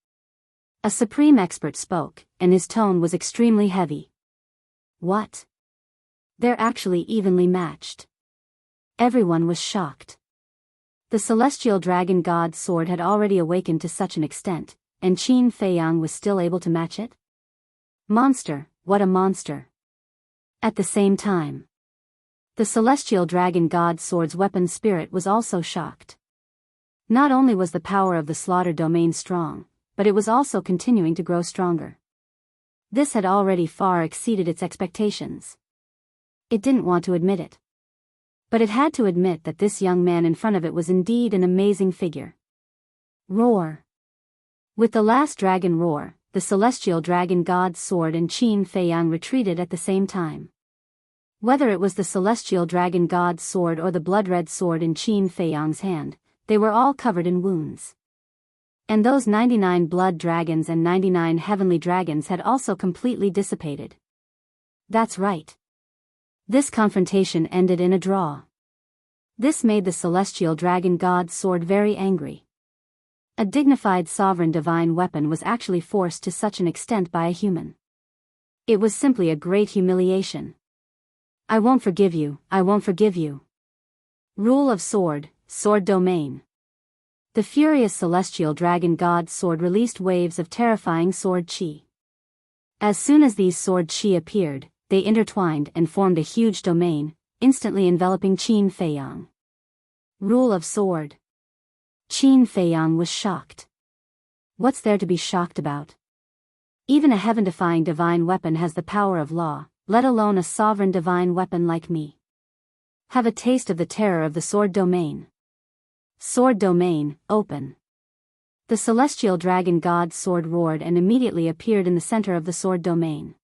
Speaker 1: A supreme expert spoke, and his tone was extremely heavy. What? They're actually evenly matched. Everyone was shocked. The celestial dragon god's sword had already awakened to such an extent, and Qin Feiyang was still able to match it? Monster, what a monster. At the same time, the celestial dragon god's sword's weapon spirit was also shocked. Not only was the power of the slaughter domain strong, but it was also continuing to grow stronger. This had already far exceeded its expectations. It didn't want to admit it. But it had to admit that this young man in front of it was indeed an amazing figure. Roar. With the last dragon roar, the celestial dragon god's sword and Qin Feiyang retreated at the same time. Whether it was the celestial dragon god's sword or the blood-red sword in Qin Feiyang's hand, they were all covered in wounds. And those 99 blood dragons and 99 heavenly dragons had also completely dissipated. That's right. This confrontation ended in a draw. This made the celestial dragon god's sword very angry. A dignified sovereign divine weapon was actually forced to such an extent by a human. It was simply a great humiliation. I won't forgive you, I won't forgive you. Rule of sword, sword domain. The furious celestial dragon god's sword released waves of terrifying sword chi. As soon as these sword chi appeared, they intertwined and formed a huge domain, instantly enveloping Qin Feiyang. Rule of sword. Qin Feiyang was shocked. What's there to be shocked about? Even a heaven-defying divine weapon has the power of law, let alone a sovereign divine weapon like me. Have a taste of the terror of the sword domain. Sword domain, open. The celestial dragon god's sword roared and immediately appeared in the center of the sword domain.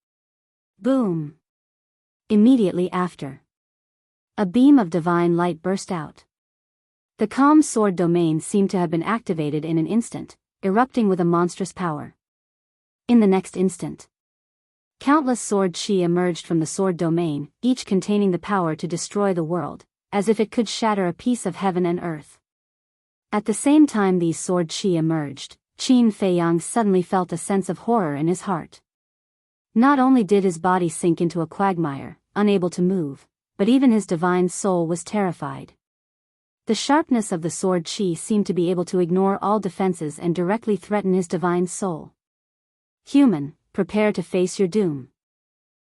Speaker 1: Boom! Immediately after, a beam of divine light burst out. The calm sword domain seemed to have been activated in an instant, erupting with a monstrous power. In the next instant, countless sword chi emerged from the sword domain, each containing the power to destroy the world, as if it could shatter a piece of heaven and earth. At the same time these sword chi emerged, Qin Feiyang suddenly felt a sense of horror in his heart. Not only did his body sink into a quagmire, unable to move, but even his divine soul was terrified. The sharpness of the sword chi seemed to be able to ignore all defenses and directly threaten his divine soul. Human, prepare to face your doom.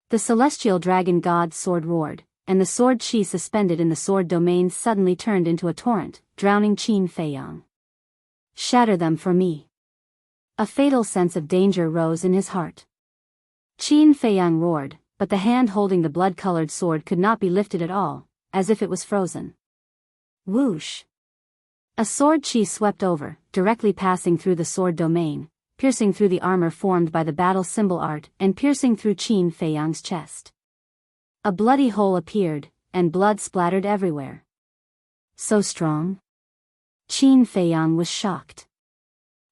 Speaker 1: The celestial dragon god's sword roared, and the sword chi suspended in the sword domain suddenly turned into a torrent, drowning Qin Feiyang. Shatter them for me. A fatal sense of danger rose in his heart. Qin Feiyang roared, but the hand holding the blood-colored sword could not be lifted at all, as if it was frozen. Whoosh! A sword chi swept over, directly passing through the sword domain, piercing through the armor formed by the battle symbol art and piercing through Qin Feiyang's chest. A bloody hole appeared, and blood splattered everywhere. So strong? Qin Feiyang was shocked.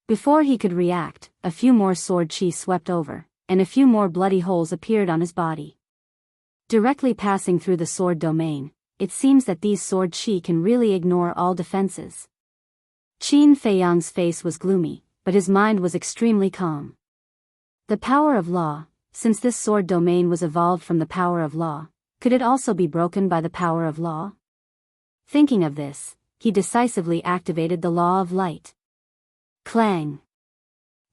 Speaker 1: Before he could react, a few more sword chi swept over, and a few more bloody holes appeared on his body. Directly passing through the sword domain, it seems that these sword chi can really ignore all defenses. Qin Feiyang's face was gloomy, but his mind was extremely calm. The power of law, since this sword domain was evolved from the power of law, could it also be broken by the power of law? Thinking of this, he decisively activated the law of light. Clang!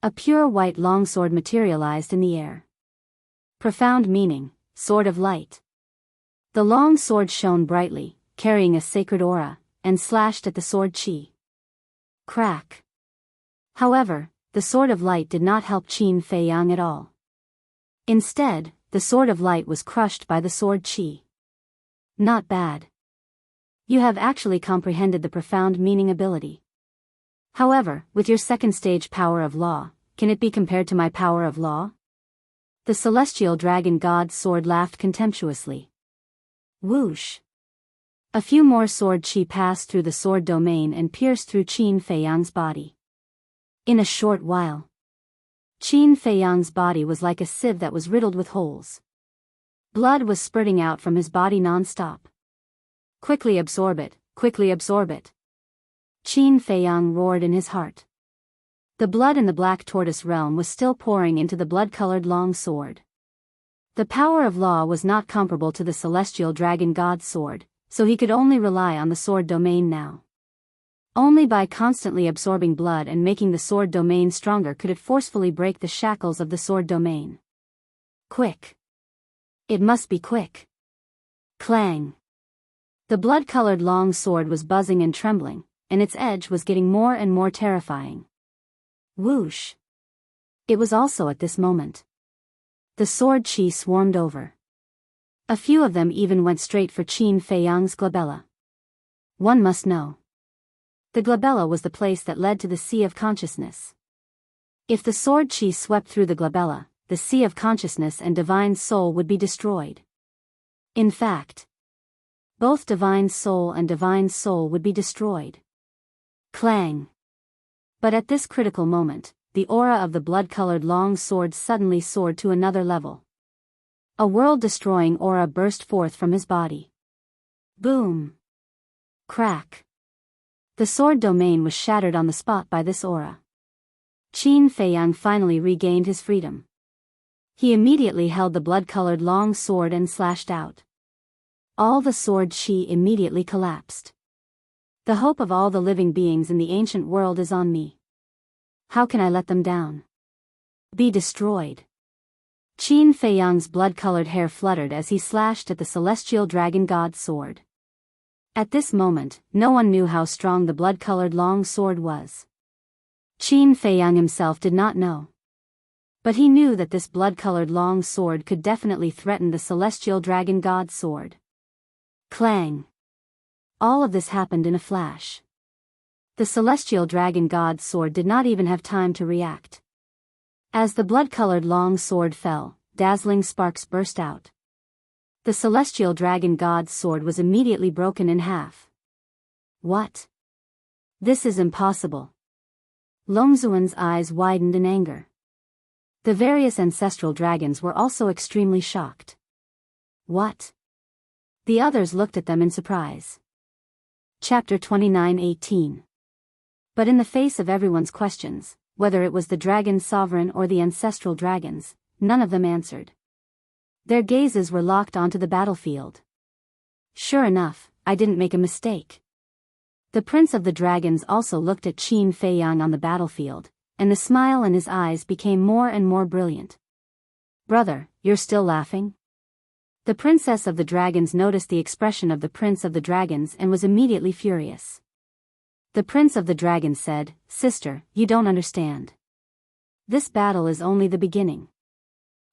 Speaker 1: A pure white longsword materialized in the air. Profound meaning, sword of light. The long sword shone brightly, carrying a sacred aura, and slashed at the sword chi. Crack! However, the sword of light did not help Qin Feiyang at all. Instead, the sword of light was crushed by the sword chi. Not bad. You have actually comprehended the profound meaning ability. However, with your second stage power of law, can it be compared to my power of law? The celestial dragon god's sword laughed contemptuously. Whoosh! A few more sword chi passed through the sword domain and pierced through Qin Feiyang's body. In a short while, Qin Feiyang's body was like a sieve that was riddled with holes. Blood was spurting out from his body non-stop. Quickly absorb it, quickly absorb it. Qin Feiyang roared in his heart. The blood in the Black Tortoise realm was still pouring into the blood-colored long sword. The power of law was not comparable to the celestial dragon god's sword, so he could only rely on the sword domain now. Only by constantly absorbing blood and making the sword domain stronger could it forcefully break the shackles of the sword domain. Quick. It must be quick. Clang. The blood-colored long sword was buzzing and trembling, and its edge was getting more and more terrifying. Whoosh. It was also at this moment. The sword chi swarmed over. A few of them even went straight for Qin Feiyang's glabella. One must know. The glabella was the place that led to the sea of consciousness. If the sword chi swept through the glabella, the sea of consciousness and divine soul would be destroyed. In fact, both divine soul and divine soul would be destroyed. Clang. But at this critical moment, the aura of the blood-colored long sword suddenly soared to another level. A world-destroying aura burst forth from his body. Boom. Crack. The sword domain was shattered on the spot by this aura. Qin Feiyang finally regained his freedom. He immediately held the blood-colored long sword and slashed out. All the sword chi immediately collapsed. The hope of all the living beings in the ancient world is on me. How can I let them down? Be destroyed. Qin Feiyang's blood-colored hair fluttered as he slashed at the celestial dragon god's sword. At this moment, no one knew how strong the blood-colored long sword was. Qin Feiyang himself did not know. But he knew that this blood-colored long sword could definitely threaten the celestial dragon god's sword. Clang. All of this happened in a flash. The celestial dragon god's sword did not even have time to react. As the blood-colored long sword fell, dazzling sparks burst out. The celestial dragon god's sword was immediately broken in half. What? This is impossible. Longzuan's eyes widened in anger. The various ancestral dragons were also extremely shocked. What? The others looked at them in surprise. Chapter 29:18. But in the face of everyone's questions, whether it was the dragon sovereign or the ancestral dragons, none of them answered. Their gazes were locked onto the battlefield. Sure enough, I didn't make a mistake. The prince of the dragons also looked at Qin Feiyang on the battlefield, and the smile in his eyes became more and more brilliant. Brother, you're still laughing? The princess of the dragons noticed the expression of the prince of the dragons and was immediately furious. The prince of the dragons said, Sister, you don't understand. This battle is only the beginning.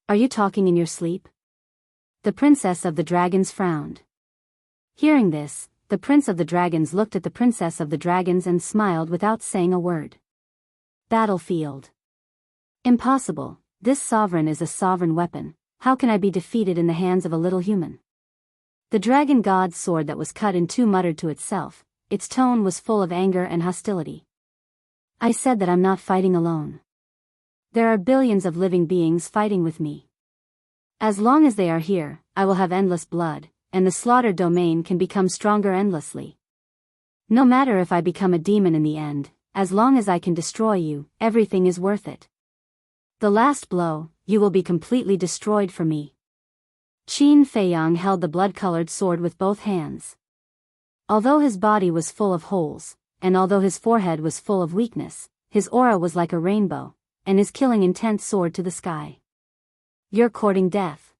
Speaker 1: Are you talking in your sleep? The princess of the dragons frowned. Hearing this, the prince of the dragons looked at the princess of the dragons and smiled without saying a word. Battlefield. Impossible, this sovereign is a sovereign weapon, how can I be defeated in the hands of a little human? The dragon god's sword that was cut in two muttered to itself, its tone was full of anger and hostility. I said that I'm not fighting alone. There are billions of living beings fighting with me. As long as they are here, I will have endless blood, and the slaughtered domain can become stronger endlessly. No matter if I become a demon in the end, as long as I can destroy you, everything is worth it. The last blow, you will be completely destroyed for me. Qin Feiyang held the blood-colored sword with both hands. Although his body was full of holes, and although his forehead was full of weakness, his aura was like a rainbow, and his killing intent soared to the sky. You're courting death.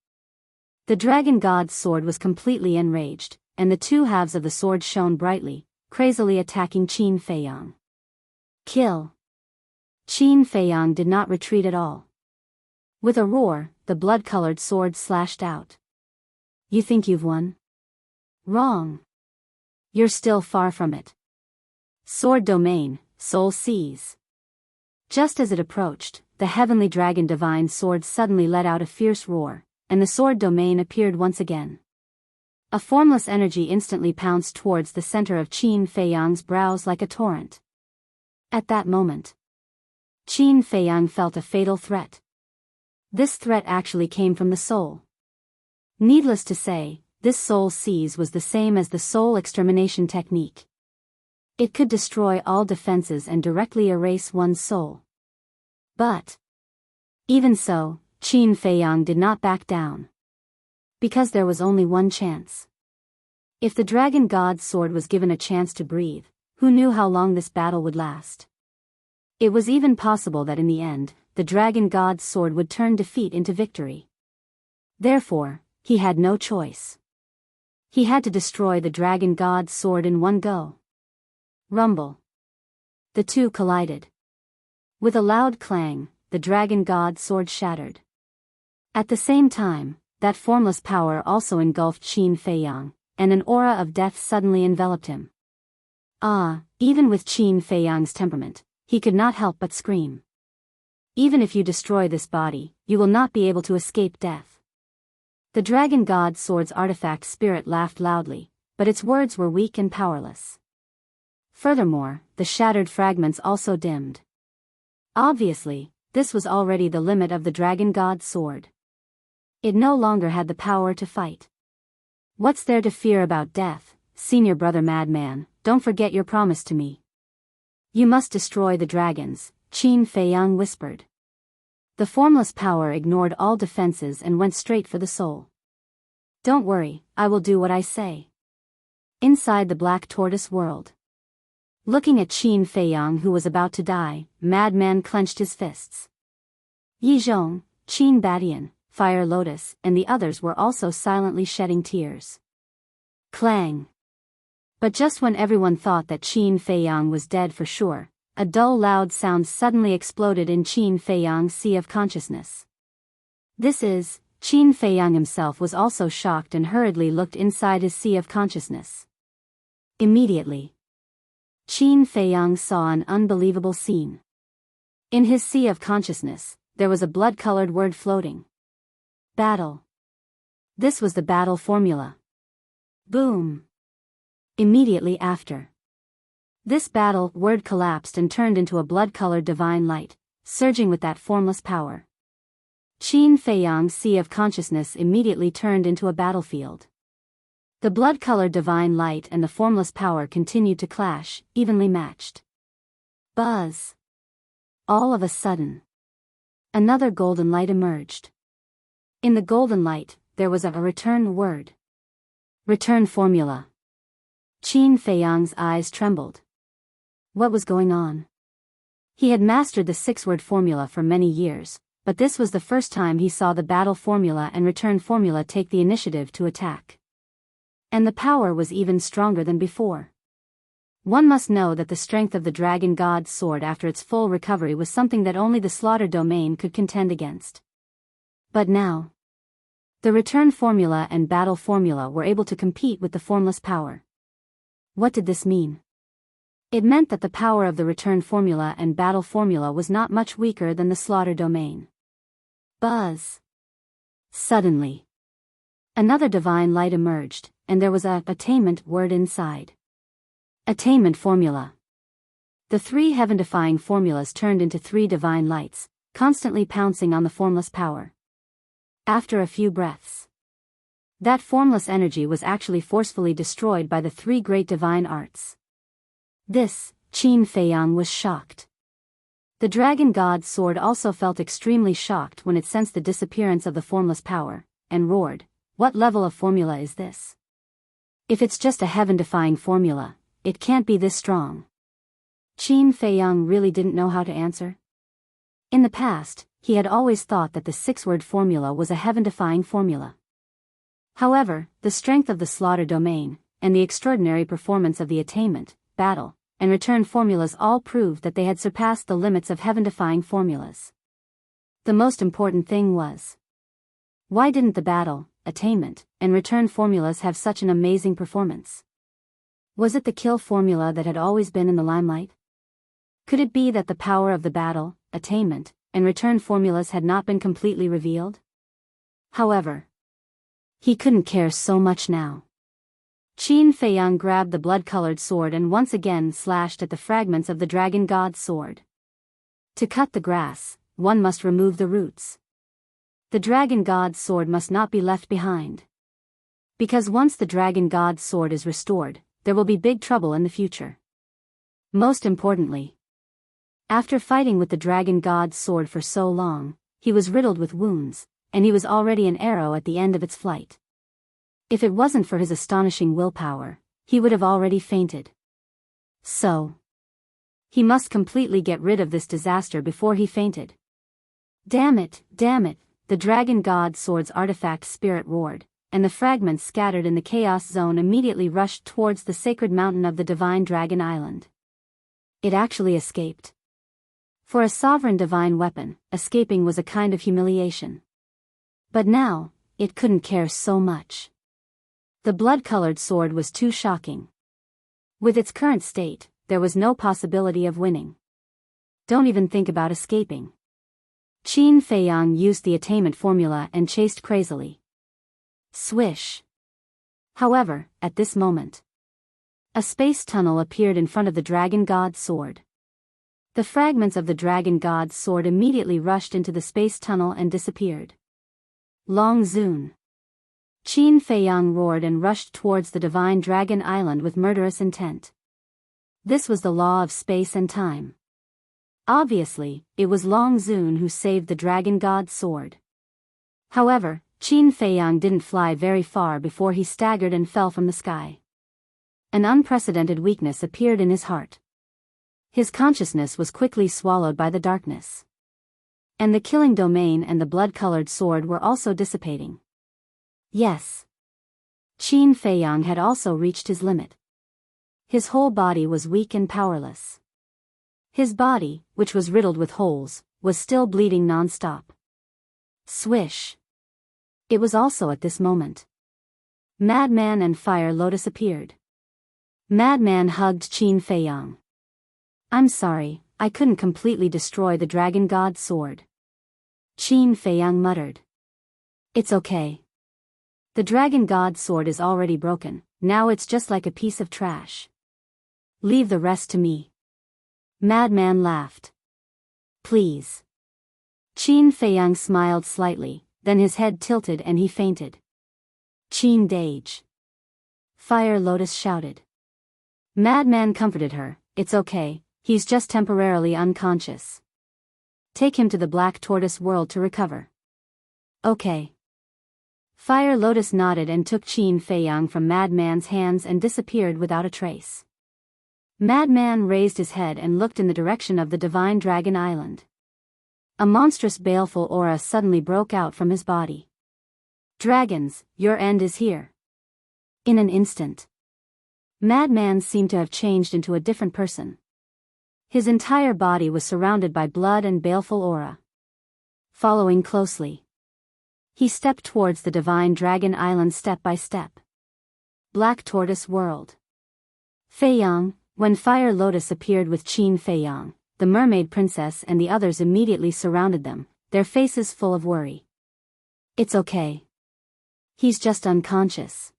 Speaker 1: The dragon god's sword was completely enraged, and the two halves of the sword shone brightly, crazily attacking Qin Feiyang. Kill. Qin Feiyang did not retreat at all. With a roar, the blood-colored sword slashed out. You think you've won? Wrong. You're still far from it. Sword domain, soul seize. Just as it approached, the heavenly dragon divine sword suddenly let out a fierce roar, and the sword domain appeared once again. A formless energy instantly pounced towards the center of Qin Feiyang's brows like a torrent. At that moment, Qin Feiyang felt a fatal threat. This threat actually came from the soul. Needless to say, this soul seize was the same as the soul extermination technique. It could destroy all defenses and directly erase one's soul. But even so, Qin Feiyang did not back down. Because there was only one chance. If the dragon god's sword was given a chance to breathe, who knew how long this battle would last? It was even possible that in the end, the dragon god's sword would turn defeat into victory. Therefore, he had no choice. He had to destroy the dragon god's sword in one go. Rumble. The two collided. With a loud clang, the dragon god's sword shattered. At the same time, that formless power also engulfed Qin Feiyang, and an aura of death suddenly enveloped him. Even with Qin Feiyang's temperament, he could not help but scream. Even if you destroy this body, you will not be able to escape death. The dragon god's sword's artifact spirit laughed loudly, but its words were weak and powerless. Furthermore, the shattered fragments also dimmed. Obviously, this was already the limit of the dragon god's sword. It no longer had the power to fight. What's there to fear about death, senior brother madman? Don't forget your promise to me. You must destroy the dragons, Qin Feiyang whispered. The formless power ignored all defenses and went straight for the soul. Don't worry, I will do what I say. Inside the black tortoise world. Looking at Qin Feiyang who was about to die, madman clenched his fists. Yi Zhong, Qin Badian, Fire Lotus, and the others were also silently shedding tears. Clang. But just when everyone thought that Qin Feiyang was dead for sure, a dull loud sound suddenly exploded in Qin Feiyang's sea of consciousness. Qin Feiyang himself was also shocked and hurriedly looked inside his sea of consciousness. Immediately, Qin Feiyang saw an unbelievable scene. In his sea of consciousness, there was a blood-colored word floating. Battle. This was the battle formula. Boom. Immediately after this battle word collapsed and turned into a blood-colored divine light, surging with that formless power. Qin Feiyang's sea of consciousness immediately turned into a battlefield. The blood-colored divine light and the formless power continued to clash, evenly matched. Buzz. All of a sudden, another golden light emerged. In the golden light, there was a return word. Return formula. Qin Feiyang's eyes trembled. What was going on? He had mastered the 6-word formula for many years, but this was the first time he saw the battle formula and return formula take the initiative to attack. And the power was even stronger than before. One must know that the strength of the dragon god's sword after its full recovery was something that only the slaughter domain could contend against. But now, the return formula and battle formula were able to compete with the formless power. What did this mean? It meant that the power of the return formula and battle formula was not much weaker than the slaughter domain. Buzz. Suddenly, another divine light emerged, and there was a attainment word inside. Attainment formula. The 3 heaven-defying formulas turned into 3 divine lights, constantly pouncing on the formless power. After a few breaths, that formless energy was actually forcefully destroyed by the 3 great divine arts. Qin Feiyang was shocked. The dragon god's sword also felt extremely shocked when it sensed the disappearance of the formless power, and roared, "What level of formula is this? If it's just a heaven-defying formula, it can't be this strong." Qin Feiyang really didn't know how to answer. In the past, he had always thought that the 6-word formula was a heaven-defying formula. However, the strength of the slaughter domain, and the extraordinary performance of the attainment, battle, and return formulas all proved that they had surpassed the limits of heaven-defying formulas. The most important thing was, why didn't the battle, attainment, and return formulas have such an amazing performance? Was it the kill formula that had always been in the limelight? Could it be that the power of the battle, attainment, and return formulas had not been completely revealed? However, he couldn't care so much now. Qin Feiyang grabbed the blood-colored sword and once again slashed at the fragments of the dragon god's sword. To cut the grass, one must remove the roots. The dragon god's sword must not be left behind. Because once the dragon god's sword is restored, there will be big trouble in the future. Most importantly, after fighting with the dragon god's sword for so long, he was riddled with wounds, and he was already an arrow at the end of its flight. If it wasn't for his astonishing willpower, he would have already fainted. So, he must completely get rid of this disaster before he fainted. Damn it, the dragon god's sword's artifact spirit roared, and the fragments scattered in the chaos zone immediately rushed towards the sacred mountain of the divine dragon island. It actually escaped. For a sovereign divine weapon, escaping was a kind of humiliation. But now, it couldn't care so much. The blood-colored sword was too shocking. With its current state, there was no possibility of winning. Don't even think about escaping. Qin Feiyang used the attainment formula and chased crazily. Swish. However, at this moment, a space tunnel appeared in front of the dragon god's sword. The fragments of the dragon god's sword immediately rushed into the space tunnel and disappeared. Long Zun. Qin Feiyang roared and rushed towards the divine dragon island with murderous intent. This was the law of space and time. Obviously, it was Long Zun who saved the dragon god's sword. However, Qin Feiyang didn't fly very far before he staggered and fell from the sky. An unprecedented weakness appeared in his heart. His consciousness was quickly swallowed by the darkness. And the killing domain and the blood-colored sword were also dissipating. Yes. Qin Feiyang had also reached his limit. His whole body was weak and powerless. His body, which was riddled with holes, was still bleeding non-stop. Swish. It was also at this moment. Madman and Fire Lotus appeared. Madman hugged Qin Feiyang. I'm sorry, I couldn't completely destroy the dragon god's sword. Qin Feiyang muttered. It's okay. The dragon god's sword is already broken, now it's just like a piece of trash. Leave the rest to me. Madman laughed. Please. Qin Feiyang smiled slightly, then his head tilted and he fainted. Qin Dage. Fire Lotus shouted. Madman comforted her, it's okay, he's just temporarily unconscious. Take him to the Black Tortoise world to recover. Okay. Fire Lotus nodded and took Qin Feiyang from Madman's hands and disappeared without a trace. Madman raised his head and looked in the direction of the divine dragon island. A monstrous baleful aura suddenly broke out from his body. Dragons, your end is here. In an instant, Madman seemed to have changed into a different person. His entire body was surrounded by blood and baleful aura. Following closely, he stepped towards the divine dragon island step by step. Black Tortoise World. Feiyang, when Fire Lotus appeared with Qin Feiyang, the mermaid princess and the others immediately surrounded them, their faces full of worry. It's okay. He's just unconscious.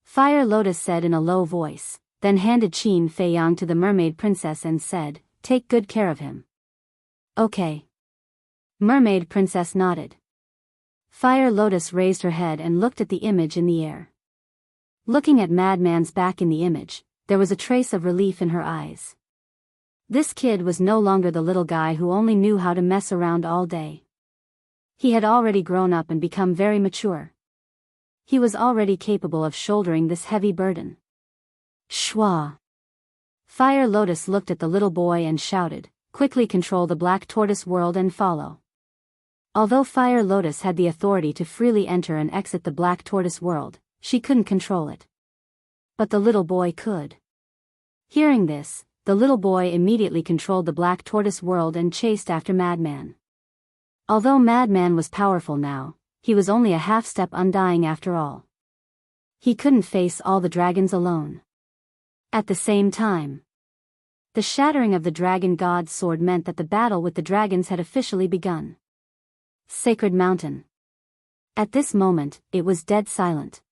Speaker 1: Fire Lotus said in a low voice, then handed Qin Feiyang to the mermaid princess and said, take good care of him. Okay. Mermaid princess nodded. Fire Lotus raised her head and looked at the image in the air. Looking at Madman's back in the image, there was a trace of relief in her eyes. This kid was no longer the little guy who only knew how to mess around all day. He had already grown up and become very mature. He was already capable of shouldering this heavy burden. Shwa. Fire Lotus looked at the little boy and shouted, quickly control the Black Tortoise world and follow. Although Fire Lotus had the authority to freely enter and exit the Black Tortoise world, she couldn't control it. But the little boy could. Hearing this, the little boy immediately controlled the Black Tortoise world and chased after Madman. Although Madman was powerful now, he was only a half-step undying after all. He couldn't face all the dragons alone. At the same time, the shattering of the dragon god's sword meant that the battle with the dragons had officially begun. Sacred Mountain. At this moment, it was dead silent.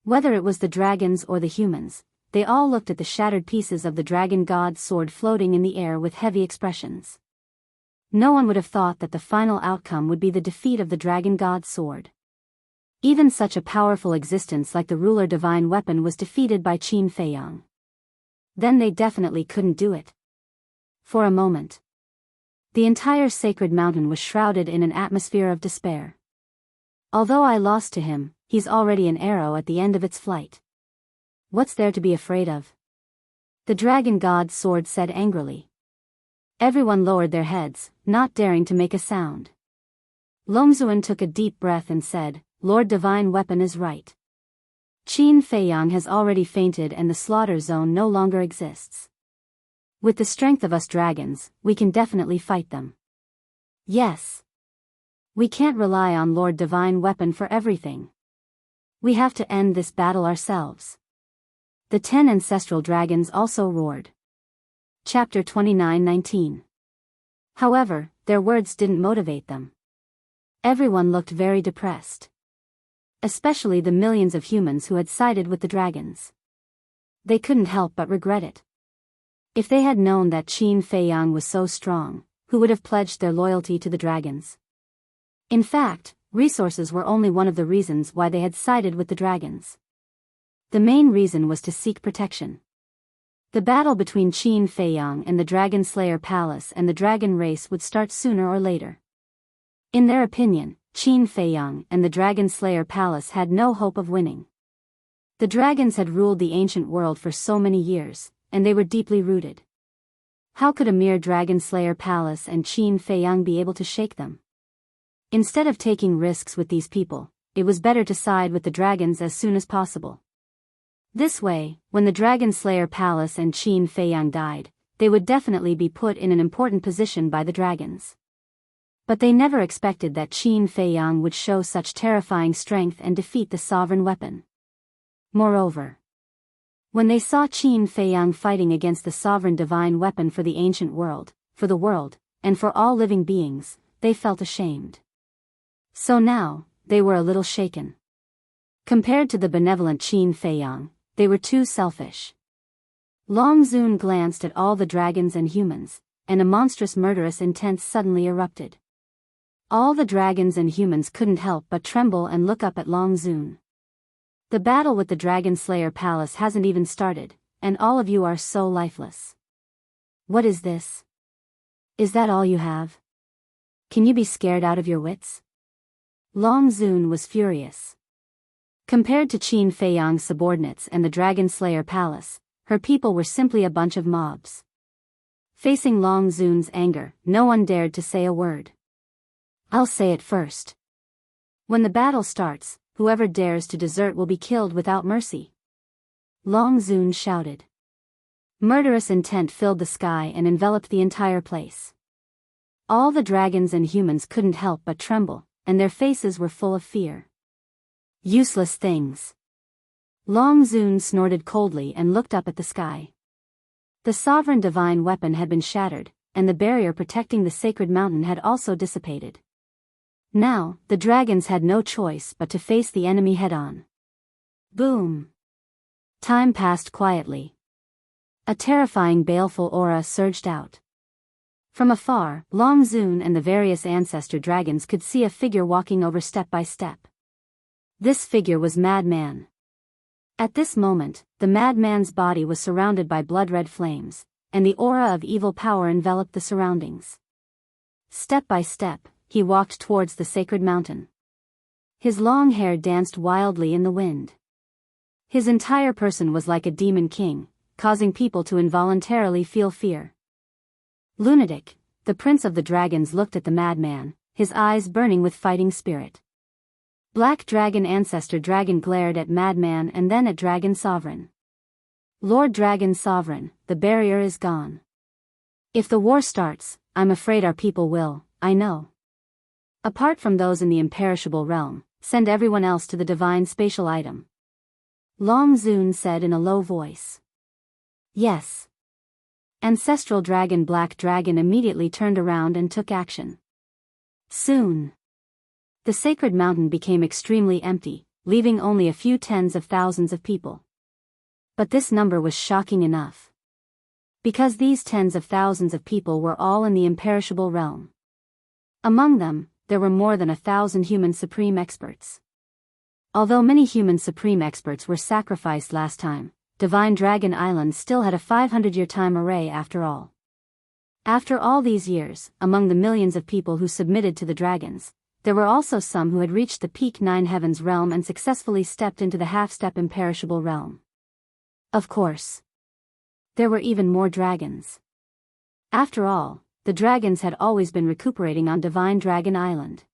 Speaker 1: Whether it was the dragons or the humans, they all looked at the shattered pieces of the dragon god's sword floating in the air with heavy expressions. No one would have thought that the final outcome would be the defeat of the dragon god's sword. Even such a powerful existence like the ruler divine weapon was defeated by Qin Feiyang. Then they definitely couldn't do it. For a moment, the entire sacred mountain was shrouded in an atmosphere of despair. Although I lost to him, he's already an arrow at the end of its flight. What's there to be afraid of? The dragon god's sword said angrily. Everyone lowered their heads, not daring to make a sound. Longzuan took a deep breath and said, Lord Divine Weapon is right. Qin Feiyang has already fainted and the slaughter zone no longer exists. With the strength of us dragons, we can definitely fight them. Yes. We can't rely on Lord Divine Weapon for everything. We have to end this battle ourselves. The 10 ancestral dragons also roared. Chapter 29:19. However, their words didn't motivate them. Everyone looked very depressed. Especially the millions of humans who had sided with the dragons. They couldn't help but regret it. If they had known that Qin Feiyang was so strong, who would have pledged their loyalty to the dragons? In fact, resources were only one of the reasons why they had sided with the dragons. The main reason was to seek protection. The battle between Qin Feiyang and the Dragon Slayer Palace and the dragon race would start sooner or later. In their opinion, Qin Feiyang and the Dragon Slayer Palace had no hope of winning. The dragons had ruled the ancient world for so many years, and they were deeply rooted. How could a mere Dragon Slayer Palace and Qin Feiyang be able to shake them? Instead of taking risks with these people, it was better to side with the dragons as soon as possible. This way, when the Dragon Slayer Palace and Qin Feiyang died, they would definitely be put in an important position by the dragons. But they never expected that Qin Feiyang would show such terrifying strength and defeat the sovereign weapon. Moreover, when they saw Qin Feiyang fighting against the sovereign divine weapon for the ancient world, for the world, and for all living beings, they felt ashamed. So now, they were a little shaken. Compared to the benevolent Qin Feiyang, they were too selfish. Longzun glanced at all the dragons and humans, and a monstrous murderous intent suddenly erupted. All the dragons and humans couldn't help but tremble and look up at Longzun. The battle with the Dragon Slayer Palace hasn't even started, and all of you are so lifeless. What is this? Is that all you have? Can you be scared out of your wits? Longzun was furious. Compared to Qin Feiyang's subordinates and the Dragon Slayer Palace, her people were simply a bunch of mobs. Facing Longzun's anger, no one dared to say a word. I'll say it first. When the battle starts, whoever dares to desert will be killed without mercy. Longzun shouted. Murderous intent filled the sky and enveloped the entire place. All the dragons and humans couldn't help but tremble, and their faces were full of fear. Useless things. Longzun snorted coldly and looked up at the sky. The sovereign divine weapon had been shattered, and the barrier protecting the sacred mountain had also dissipated. Now, the dragons had no choice but to face the enemy head-on. Boom! Time passed quietly. A terrifying baleful aura surged out. From afar, Longzun and the various ancestor dragons could see a figure walking over step by step. This figure was Madman. At this moment, the madman's body was surrounded by blood-red flames, and the aura of evil power enveloped the surroundings. Step by step, he walked towards the sacred mountain. His long hair danced wildly in the wind. His entire person was like a demon king, causing people to involuntarily feel fear. Lunatic, the prince of the dragons, looked at the madman, his eyes burning with fighting spirit. Black Dragon Ancestor Dragon glared at Madman and then at Dragon Sovereign. Lord Dragon Sovereign, the barrier is gone. If the war starts, I'm afraid our people will, I know. Apart from those in the imperishable realm, send everyone else to the divine spatial item. Longzun said in a low voice. Yes. Ancestral Dragon Black Dragon immediately turned around and took action. Soon, the sacred mountain became extremely empty, leaving only a few tens of thousands of people. But this number was shocking enough. Because these tens of thousands of people were all in the imperishable realm. Among them, there were more than 1,000 human supreme experts. Although many human supreme experts were sacrificed last time, Divine Dragon Island still had a 500-year time array after all. After all these years, among the millions of people who submitted to the dragons, there were also some who had reached the peak 9 heavens realm and successfully stepped into the half-step imperishable realm. Of course, there were even more dragons. After all, the dragons had always been recuperating on Divine Dragon Island.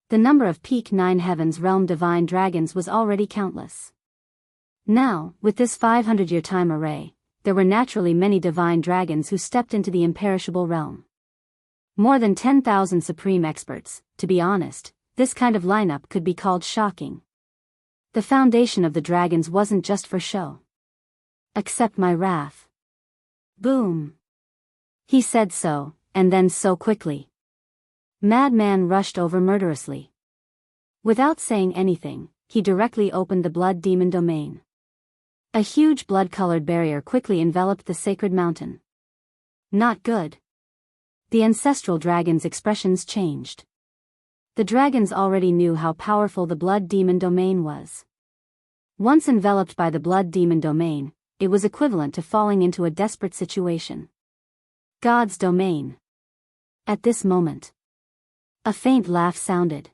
Speaker 1: The number of peak 9 heavens realm divine dragons was already countless. Now, with this 500-year time array, there were naturally many divine dragons who stepped into the imperishable realm. More than 10,000 supreme experts. To be honest, this kind of lineup could be called shocking. The foundation of the dragons wasn't just for show. Accept my wrath. Boom. He said so, and then so quickly. Madman rushed over murderously. Without saying anything, he directly opened the blood demon domain. A huge blood-colored barrier quickly enveloped the sacred mountain. Not good. The ancestral dragon's expressions changed. The dragons already knew how powerful the blood demon domain was. Once enveloped by the blood demon domain, it was equivalent to falling into a desperate situation. God's domain. At this moment, a faint laugh sounded.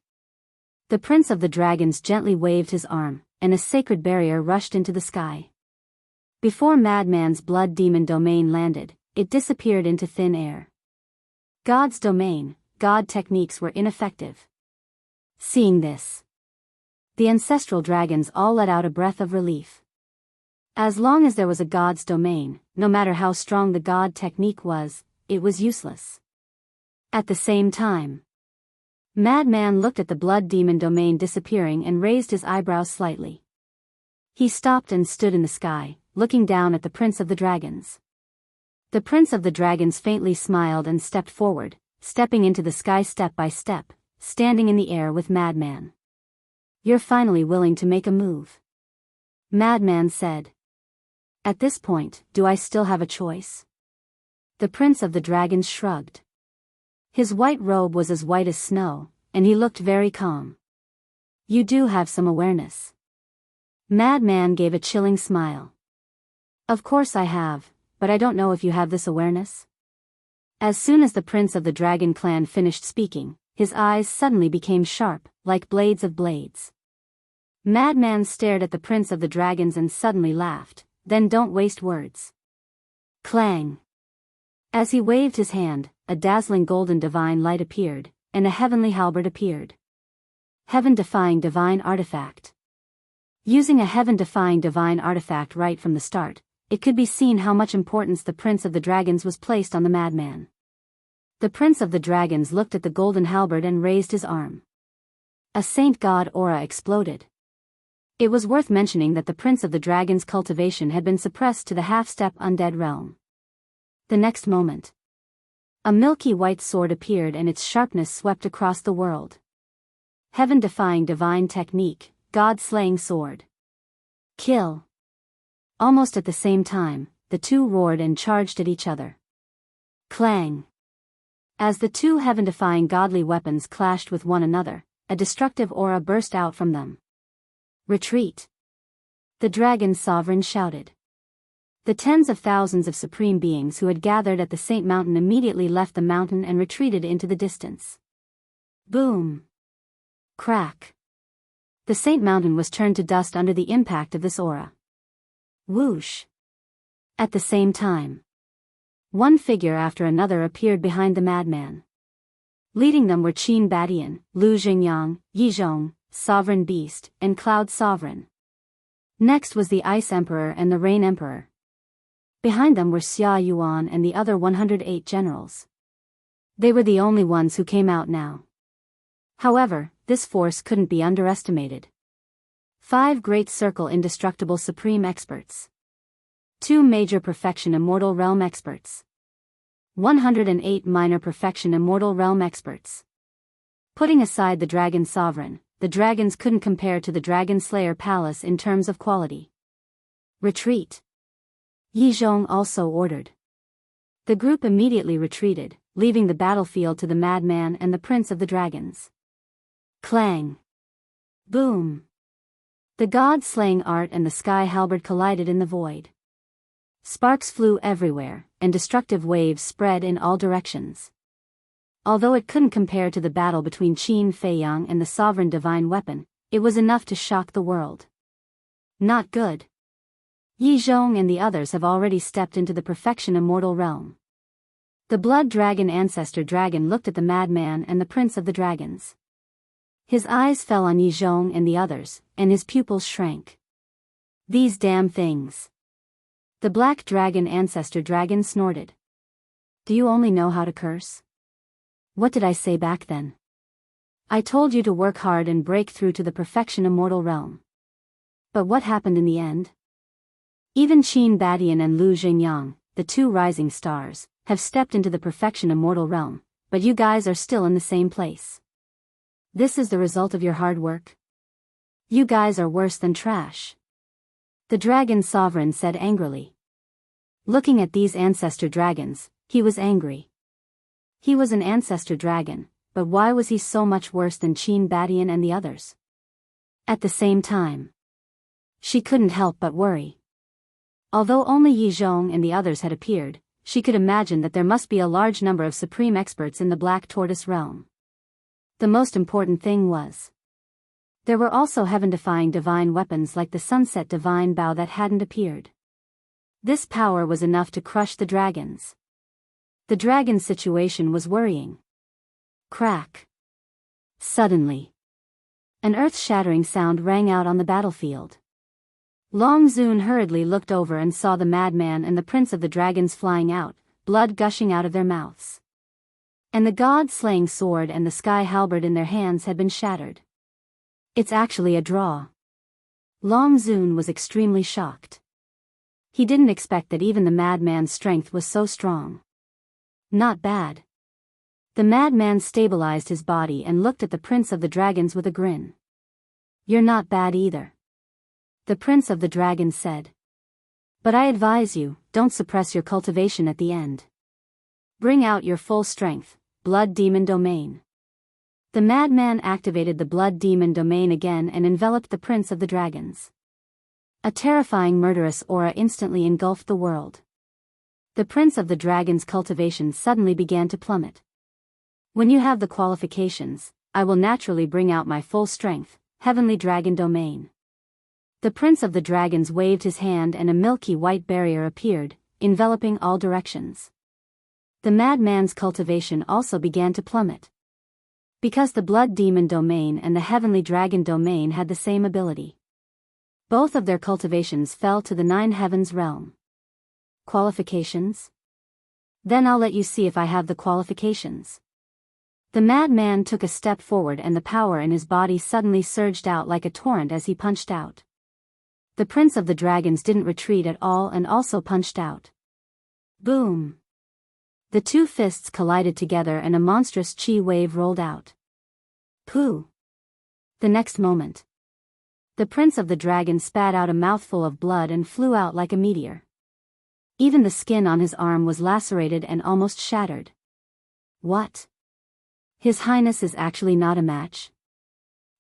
Speaker 1: The prince of the dragons gently waved his arm, and a sacred barrier rushed into the sky. Before Madman's blood demon domain landed, it disappeared into thin air. God's domain, God techniques were ineffective. Seeing this, the ancestral dragons all let out a breath of relief. As long as there was a God's domain, no matter how strong the God technique was, it was useless. At the same time, Madman looked at the blood demon domain disappearing and raised his eyebrows slightly. He stopped and stood in the sky, looking down at the Prince of the Dragons. The Prince of the Dragons faintly smiled and stepped forward, stepping into the sky step by step, standing in the air with Madman. You're finally willing to make a move. Madman said. At this point, do I still have a choice? The Prince of the Dragons shrugged. His white robe was as white as snow, and he looked very calm. You do have some awareness. Madman gave a chilling smile. Of course I have, but I don't know if you have this awareness. As soon as the Prince of the Dragon clan finished speaking, his eyes suddenly became sharp, like blades of blades. Madman stared at the Prince of the Dragons and suddenly laughed. Then don't waste words. Clang. As he waved his hand, a dazzling golden divine light appeared, and a heavenly halberd appeared. Heaven-defying divine artifact. Using a heaven-defying divine artifact right from the start, it could be seen how much importance the Prince of the Dragons was placed on the madman. The Prince of the Dragons looked at the golden halberd and raised his arm. A saint god aura exploded. It was worth mentioning that the Prince of the Dragons' cultivation had been suppressed to the half-step undead realm. The next moment, a milky white sword appeared and its sharpness swept across the world. Heaven-defying divine technique, God-slaying sword. Kill. Almost at the same time, the two roared and charged at each other. Clang. As the two heaven-defying godly weapons clashed with one another, a destructive aura burst out from them. Retreat. The dragon sovereign shouted. The tens of thousands of supreme beings who had gathered at the Saint Mountain immediately left the mountain and retreated into the distance. Boom. Crack. The Saint Mountain was turned to dust under the impact of this aura. Whoosh. At the same time, one figure after another appeared behind the madman. Leading them were Qin Badian, Lu Jingyang, Yizhong, Sovereign Beast, and Cloud Sovereign. Next was the Ice Emperor and the Rain Emperor. Behind them were Xia Yuan and the other 108 generals. They were the only ones who came out now. However, this force couldn't be underestimated. 5 Great Circle Indestructible Supreme Experts. 2 Major Perfection Immortal Realm Experts. 108 Minor Perfection Immortal Realm Experts. Putting aside the Dragon Sovereign, the dragons couldn't compare to the Dragon Slayer Palace in terms of quality. Retreat. Yizhong also ordered. The group immediately retreated, leaving the battlefield to the madman and the prince of the dragons. Clang! Boom! The god-slaying art and the sky halberd collided in the void. Sparks flew everywhere, and destructive waves spread in all directions. Although it couldn't compare to the battle between Qin Feiyang and the sovereign divine weapon, it was enough to shock the world. Not good. Yi Zhong and the others have already stepped into the perfection immortal realm. The blood dragon ancestor dragon looked at the madman and the prince of the dragons. His eyes fell on Yi Zhong and the others, and his pupils shrank. These damn things. The black dragon ancestor dragon snorted. Do you only know how to curse? What did I say back then? I told you to work hard and break through to the perfection immortal realm. But what happened in the end? Even Qin Badian and Lu Xingyang, the two rising stars, have stepped into the perfection immortal realm, but you guys are still in the same place. This is the result of your hard work? You guys are worse than trash. The dragon sovereign said angrily. Looking at these ancestor dragons, he was angry. He was an ancestor dragon, but why was he so much worse than Qin Badian and the others? At the same time, she couldn't help but worry. Although only Yi Zhong and the others had appeared, she could imagine that there must be a large number of supreme experts in the Black Tortoise realm. The most important thing was, there were also heaven-defying divine weapons like the Sunset Divine Bow that hadn't appeared. This power was enough to crush the dragons. The dragon situation was worrying. Crack. Suddenly, an earth-shattering sound rang out on the battlefield. Long Zun hurriedly looked over and saw the madman and the prince of the dragons flying out, blood gushing out of their mouths. And the god-slaying sword and the sky halberd in their hands had been shattered. It's actually a draw. Long Zun was extremely shocked. He didn't expect that even the madman's strength was so strong. Not bad. The madman stabilized his body and looked at the prince of the dragons with a grin. You're not bad either. The prince of the dragons said. But I advise you, don't suppress your cultivation at the end. Bring out your full strength, blood demon domain. The madman activated the blood demon domain again and enveloped the prince of the dragons. A terrifying murderous aura instantly engulfed the world. The prince of the dragons' cultivation suddenly began to plummet. When you have the qualifications, I will naturally bring out my full strength, heavenly dragon domain. The prince of the dragons waved his hand and a milky white barrier appeared, enveloping all directions. The madman's cultivation also began to plummet. Because the blood demon domain and the heavenly dragon domain had the same ability. Both of their cultivations fell to the 9 heavens realm. Qualifications? Then I'll let you see if I have the qualifications. The madman took a step forward and the power in his body suddenly surged out like a torrent as he punched out. The prince of the dragons didn't retreat at all and also punched out. Boom! The two fists collided together and a monstrous chi wave rolled out. Pooh! The next moment, the prince of the dragons spat out a mouthful of blood and flew out like a meteor. Even the skin on his arm was lacerated and almost shattered. What? His Highness is actually not a match?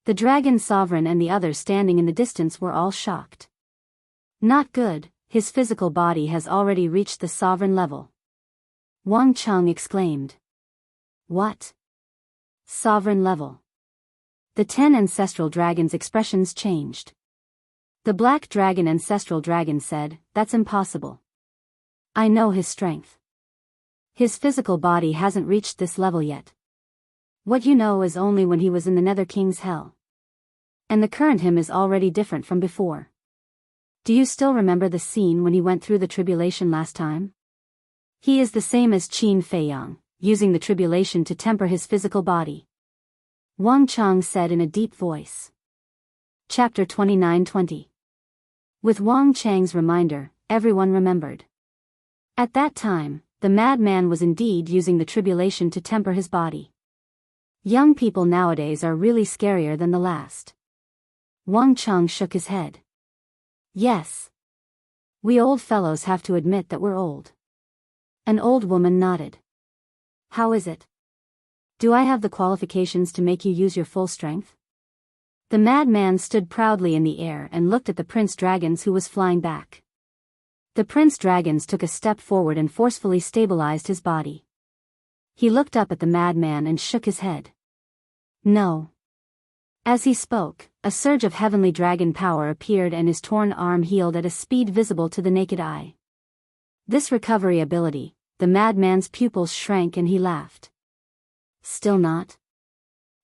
Speaker 1: The dragon sovereign and the others standing in the distance were all shocked. Not good, his physical body has already reached the sovereign level. Wang Cheng exclaimed. What? Sovereign level. The 10 ancestral dragons' expressions changed. The black dragon ancestral dragon said, that's impossible. I know his strength. His physical body hasn't reached this level yet. What you know is only when he was in the Nether King's hell. And the current him is already different from before. Do you still remember the scene when he went through the tribulation last time? He is the same as Qin Feiyang, using the tribulation to temper his physical body. Wang Cheng said in a deep voice. Chapter 29-20. With Wang Cheng's reminder, everyone remembered. At that time, the madman was indeed using the tribulation to temper his body. Young people nowadays are really scarier than the last. Wang Cheng shook his head. Yes. We old fellows have to admit that we're old. An old woman nodded. How is it? Do I have the qualifications to make you use your full strength? The madman stood proudly in the air and looked at the prince dragons who was flying back. The prince dragons took a step forward and forcefully stabilized his body. He looked up at the madman and shook his head. No. As he spoke, a surge of heavenly dragon power appeared and his torn arm healed at a speed visible to the naked eye. This recovery ability, the madman's pupils shrank and he laughed. Still not?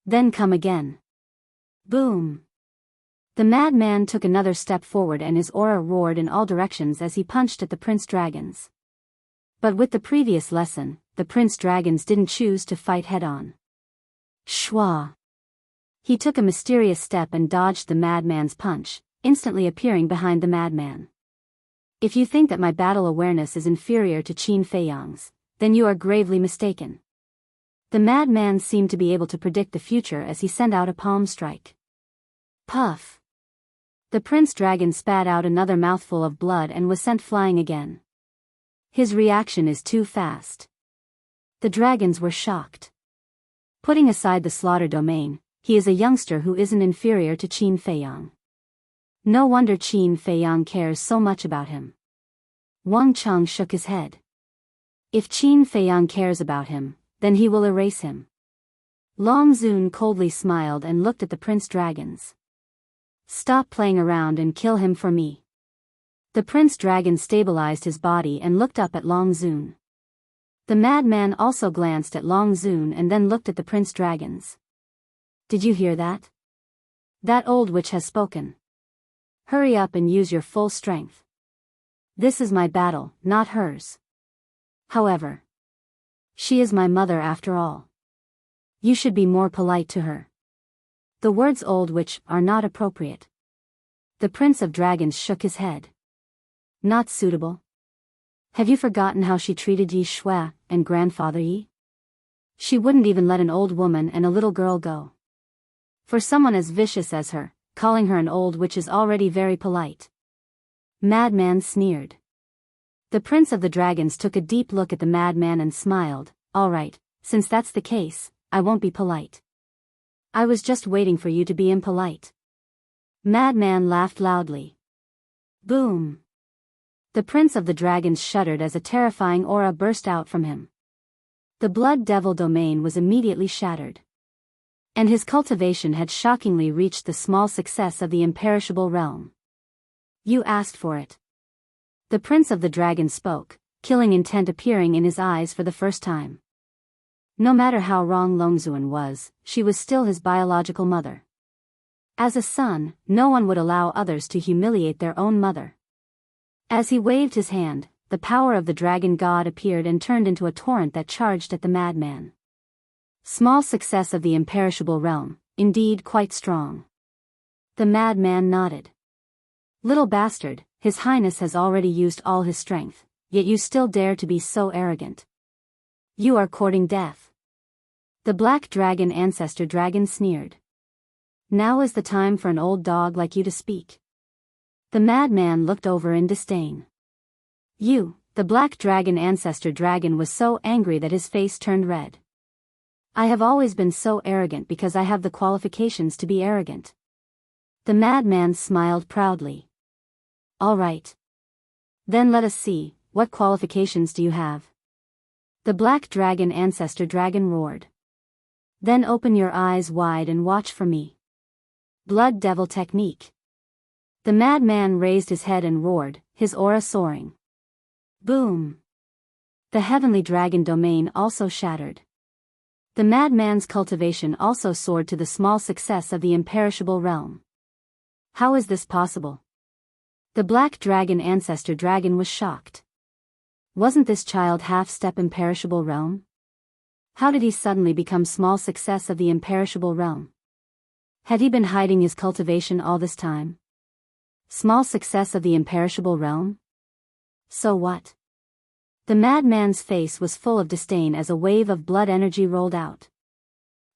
Speaker 1: Then come again. Boom. The madman took another step forward and his aura roared in all directions as he punched at the prince dragons. But with the previous lesson, the prince dragons didn't choose to fight head-on. Shwa. He took a mysterious step and dodged the madman's punch, instantly appearing behind the madman. If you think that my battle awareness is inferior to Qin Feiyang's, then you are gravely mistaken. The madman seemed to be able to predict the future as he sent out a palm strike. Puff. The prince dragon spat out another mouthful of blood and was sent flying again. His reaction is too fast. The dragons were shocked. Putting aside the slaughter domain, he is a youngster who isn't inferior to Qin Feiyang. No wonder Qin Feiyang cares so much about him. Wang Cheng shook his head. If Qin Feiyang cares about him, then he will erase him. Long Zun coldly smiled and looked at the prince dragons. Stop playing around and kill him for me. The prince dragon stabilized his body and looked up at Long Zun. The madman also glanced at Long Zun and then looked at the prince dragons. Did you hear that? That old witch has spoken. Hurry up and use your full strength. This is my battle, not hers. However, she is my mother after all. You should be more polite to her. The words old witch are not appropriate. The prince of dragons shook his head. Not suitable. Have you forgotten how she treated Yi Shui and grandfather Yi? She wouldn't even let an old woman and a little girl go. For someone as vicious as her, calling her an old witch is already very polite. Madman sneered. The prince of the dragons took a deep look at the madman and smiled. All right, since that's the case, I won't be polite. I was just waiting for you to be impolite. Madman laughed loudly. Boom. The prince of the dragons shuddered as a terrifying aura burst out from him. The blood devil domain was immediately shattered. And his cultivation had shockingly reached the small success of the imperishable realm. You asked for it. The prince of the dragons spoke, killing intent appearing in his eyes for the first time. No matter how wrong Longzuan was, she was still his biological mother. As a son, no one would allow others to humiliate their own mother. As he waved his hand, the power of the dragon god appeared and turned into a torrent that charged at the madman. Small success of the imperishable realm, indeed quite strong. The madman nodded. Little bastard, His Highness has already used all his strength, yet you still dare to be so arrogant. You are courting death. The black dragon ancestor dragon sneered. Now is the time for an old dog like you to speak. The madman looked over in disdain. You, the black dragon ancestor dragon was so angry that his face turned red. I have always been so arrogant because I have the qualifications to be arrogant. The madman smiled proudly. All right. Then let us see, what qualifications do you have? The black dragon ancestor dragon roared. Then open your eyes wide and watch for me. Blood devil technique. The madman raised his head and roared, his aura soaring. Boom. The heavenly dragon domain also shattered. The madman's cultivation also soared to the small success of the imperishable realm. How is this possible? The black dragon ancestor dragon was shocked. Wasn't this child half-step imperishable realm? How did he suddenly become small success of the imperishable realm? Had he been hiding his cultivation all this time? Small success of the imperishable realm? So what? The madman's face was full of disdain as a wave of blood energy rolled out.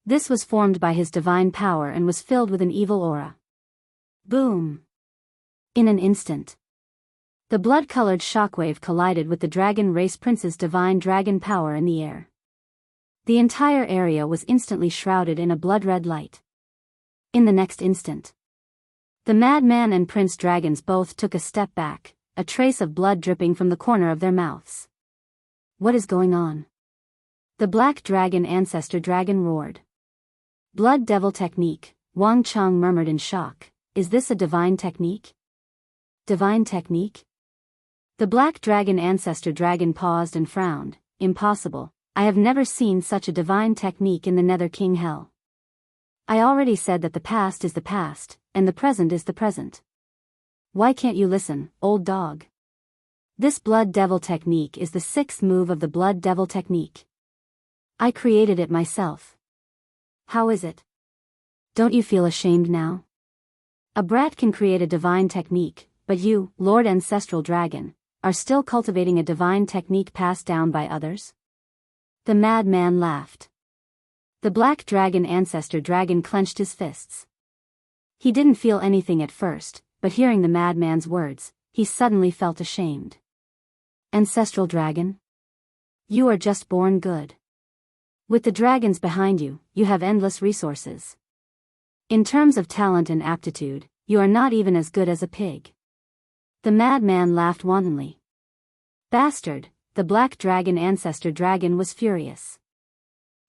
Speaker 1: This was formed by his divine power and was filled with an evil aura. Boom! In an instant, the blood-colored shockwave collided with the dragon race prince's divine dragon power in the air. The entire area was instantly shrouded in a blood-red light. In the next instant, the madman and Prince Dragons both took a step back, a trace of blood dripping from the corner of their mouths. What is going on? The Black Dragon Ancestor Dragon roared. Blood Devil Technique, Wang Chang murmured in shock. Is this a divine technique? Divine technique? The Black Dragon Ancestor Dragon paused and frowned. Impossible. I have never seen such a divine technique in the Nether King Hell. I already said that the past is the past, and the present is the present. Why can't you listen, old dog? This Blood Devil technique is the 6th move of the Blood Devil technique. I created it myself. How is it? Don't you feel ashamed now? A brat can create a divine technique, but you, Lord Ancestral Dragon, are still cultivating a divine technique passed down by others? The madman laughed. The Black Dragon Ancestor Dragon clenched his fists. He didn't feel anything at first, but hearing the madman's words, he suddenly felt ashamed. Ancestral Dragon? You are just born good. With the dragons behind you, you have endless resources. In terms of talent and aptitude, you are not even as good as a pig. The madman laughed wantonly. Bastard, the Black Dragon Ancestor Dragon was furious.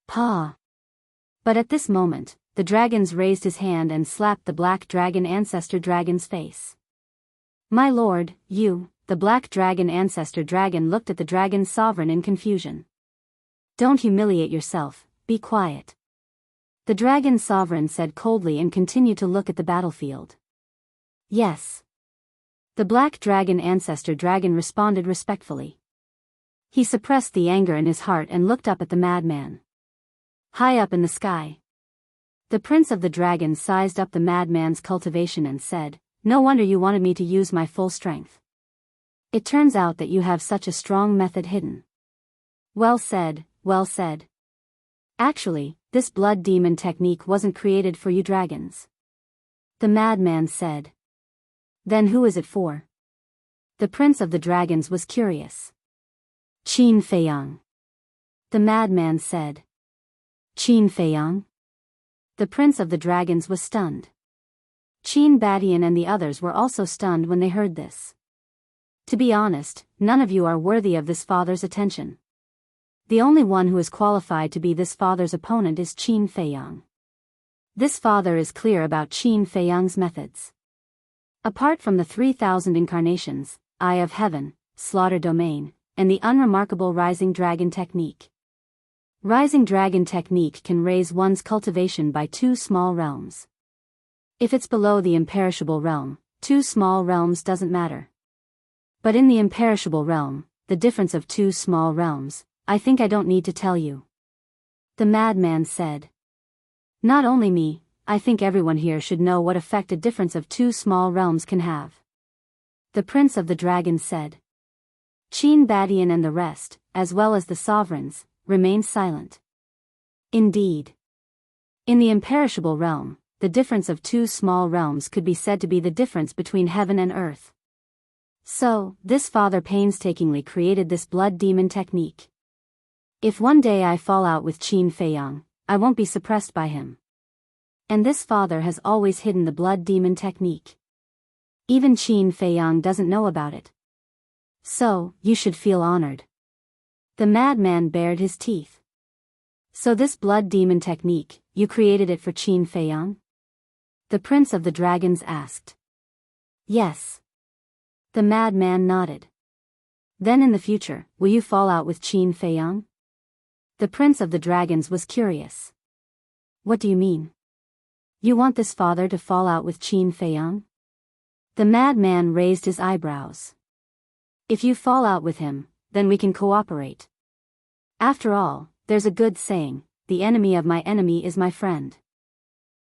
Speaker 1: Paw. But at this moment, the dragons raised his hand and slapped the Black Dragon Ancestor Dragon's face. My lord, you, the Black Dragon Ancestor Dragon looked at the dragon's sovereign in confusion. Don't humiliate yourself, be quiet. The dragon sovereign said coldly and continued to look at the battlefield. Yes. The Black Dragon Ancestor Dragon responded respectfully. He suppressed the anger in his heart and looked up at the madman. High up in the sky, the Prince of the Dragons sized up the madman's cultivation and said, No wonder you wanted me to use my full strength. It turns out that you have such a strong method hidden. Well said, well said. Actually, this blood demon technique wasn't created for you dragons. The madman said. Then who is it for? The Prince of the Dragons was curious. Qin Feiyang. The madman said. Qin Feiyang? The Prince of the Dragons was stunned. Qin Badian and the others were also stunned when they heard this. To be honest, none of you are worthy of this father's attention. The only one who is qualified to be this father's opponent is Qin Feiyang. This father is clear about Qin Feiyang's methods. Apart from the 3,000 incarnations, Eye of Heaven, Slaughter Domain, and the unremarkable Rising Dragon Technique. Rising Dragon Technique can raise one's cultivation by 2 small realms. If it's below the imperishable realm, 2 small realms doesn't matter. But in the imperishable realm, the difference of 2 small realms, I think I don't need to tell you. The madman said. Not only me, I think everyone here should know what effect a difference of 2 small realms can have. The Prince of the Dragons said. Qin Badian and the rest, as well as the sovereigns, remained silent. Indeed. In the imperishable realm, the difference of 2 small realms could be said to be the difference between heaven and earth. So, this father painstakingly created this blood demon technique. If one day I fall out with Qin Feiyang, I won't be suppressed by him. And this father has always hidden the blood demon technique. Even Qin Feiyang doesn't know about it. So, you should feel honored. The madman bared his teeth. So this blood demon technique, you created it for Qin Feiyang? The Prince of the Dragons asked. Yes. The madman nodded. Then in the future, will you fall out with Qin Feiyang? The Prince of the Dragons was curious. What do you mean? You want this father to fall out with Qin Feiyang? The madman raised his eyebrows. If you fall out with him, then we can cooperate. After all, there's a good saying, the enemy of my enemy is my friend.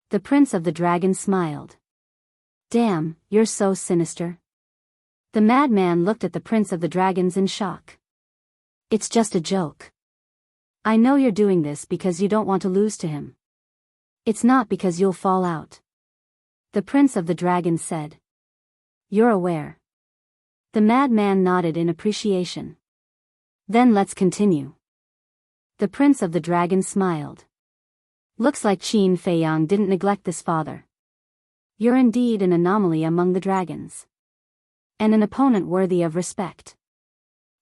Speaker 1: The Prince of the Dragons smiled. Damn, you're so sinister. The madman looked at the Prince of the Dragons in shock. It's just a joke. I know you're doing this because you don't want to lose to him. It's not because you'll fall out. The Prince of the Dragons said. You're aware. The madman nodded in appreciation. Then let's continue. The Prince of the Dragons smiled. Looks like Qin Feiyang didn't neglect this father. You're indeed an anomaly among the dragons. And an opponent worthy of respect.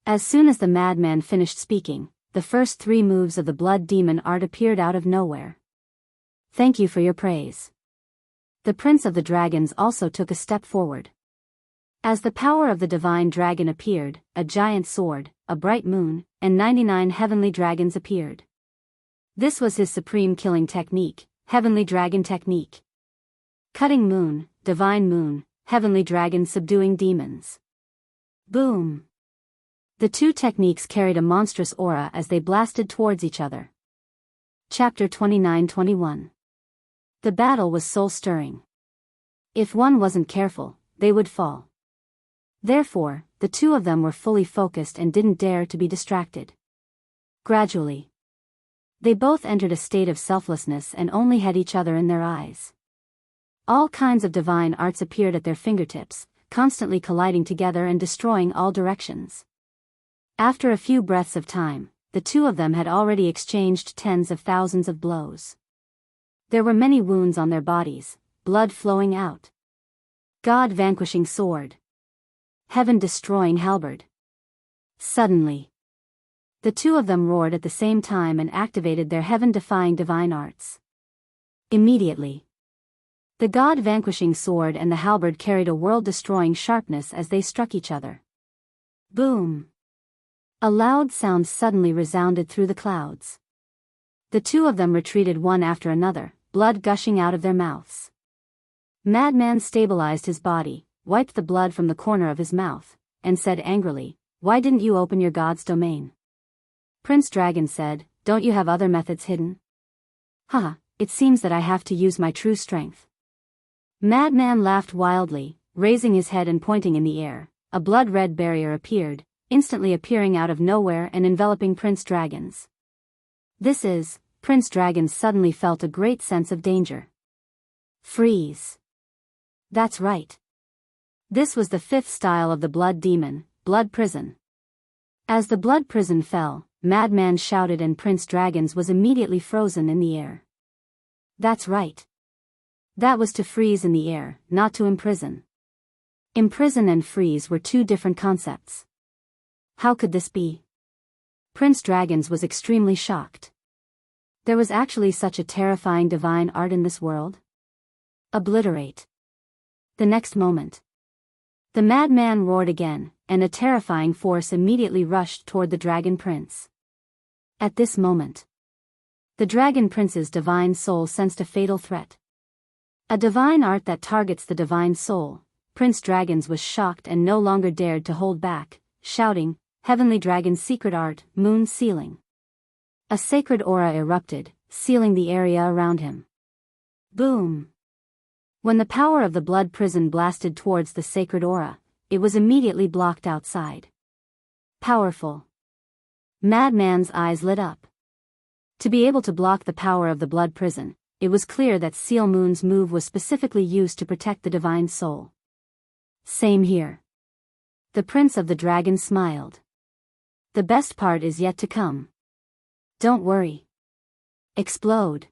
Speaker 1: As soon as the madman finished speaking, the first 3 moves of the blood demon art appeared out of nowhere. Thank you for your praise. The Prince of the Dragons also took a step forward. As the power of the divine dragon appeared, a giant sword, a bright moon, and 99 heavenly dragons appeared. This was his supreme killing technique, Heavenly Dragon Technique. Cutting moon, divine moon, heavenly dragon subduing demons. Boom! The 2 techniques carried a monstrous aura as they blasted towards each other. Chapter 29-21. The battle was soul-stirring. If one wasn't careful, they would fall. Therefore, the 2 of them were fully focused and didn't dare to be distracted. Gradually, they both entered a state of selflessness and only had each other in their eyes. All kinds of divine arts appeared at their fingertips, constantly colliding together and destroying all directions. After a few breaths of time, the 2 of them had already exchanged tens of thousands of blows. There were many wounds on their bodies, blood flowing out. God-vanquishing sword. Heaven-destroying halberd. Suddenly, the 2 of them roared at the same time and activated their heaven-defying divine arts. Immediately, the God-vanquishing sword and the halberd carried a world-destroying sharpness as they struck each other. Boom! A loud sound suddenly resounded through the clouds. The 2 of them retreated one after another, blood gushing out of their mouths. Madman stabilized his body, wiped the blood from the corner of his mouth, and said angrily, "Why didn't you open your god's domain?" Prince Dragon said, "Don't you have other methods hidden?" "Haha, it seems that I have to use my true strength." Madman laughed wildly, raising his head and pointing in the air. A blood-red barrier appeared, instantly appearing out of nowhere and enveloping Prince Dragons. Prince Dragon suddenly felt a great sense of danger. Freeze. That's right. This was the 5th style of the blood demon, blood prison. As the blood prison fell, Madman shouted and Prince Dragons was immediately frozen in the air. That's right. That was to freeze in the air, not to imprison. Imprison and freeze were 2 different concepts. How could this be? Prince Dragons was extremely shocked. There was actually such a terrifying divine art in this world? Obliterate. The next moment, the madman roared again, and a terrifying force immediately rushed toward the Dragon Prince. At this moment, the Dragon Prince's divine soul sensed a fatal threat. A divine art that targets the divine soul. Prince Dragons was shocked and no longer dared to hold back, shouting, "Heavenly Dragon's secret art, moon sealing." A sacred aura erupted, sealing the area around him. Boom! When the power of the blood prison blasted towards the sacred aura, it was immediately blocked outside. Powerful. Madman's eyes lit up. To be able to block the power of the blood prison, it was clear that Seal Moon's move was specifically used to protect the divine soul. Same here. The Prince of the Dragons smiled. The best part is yet to come. Don't worry. Explode.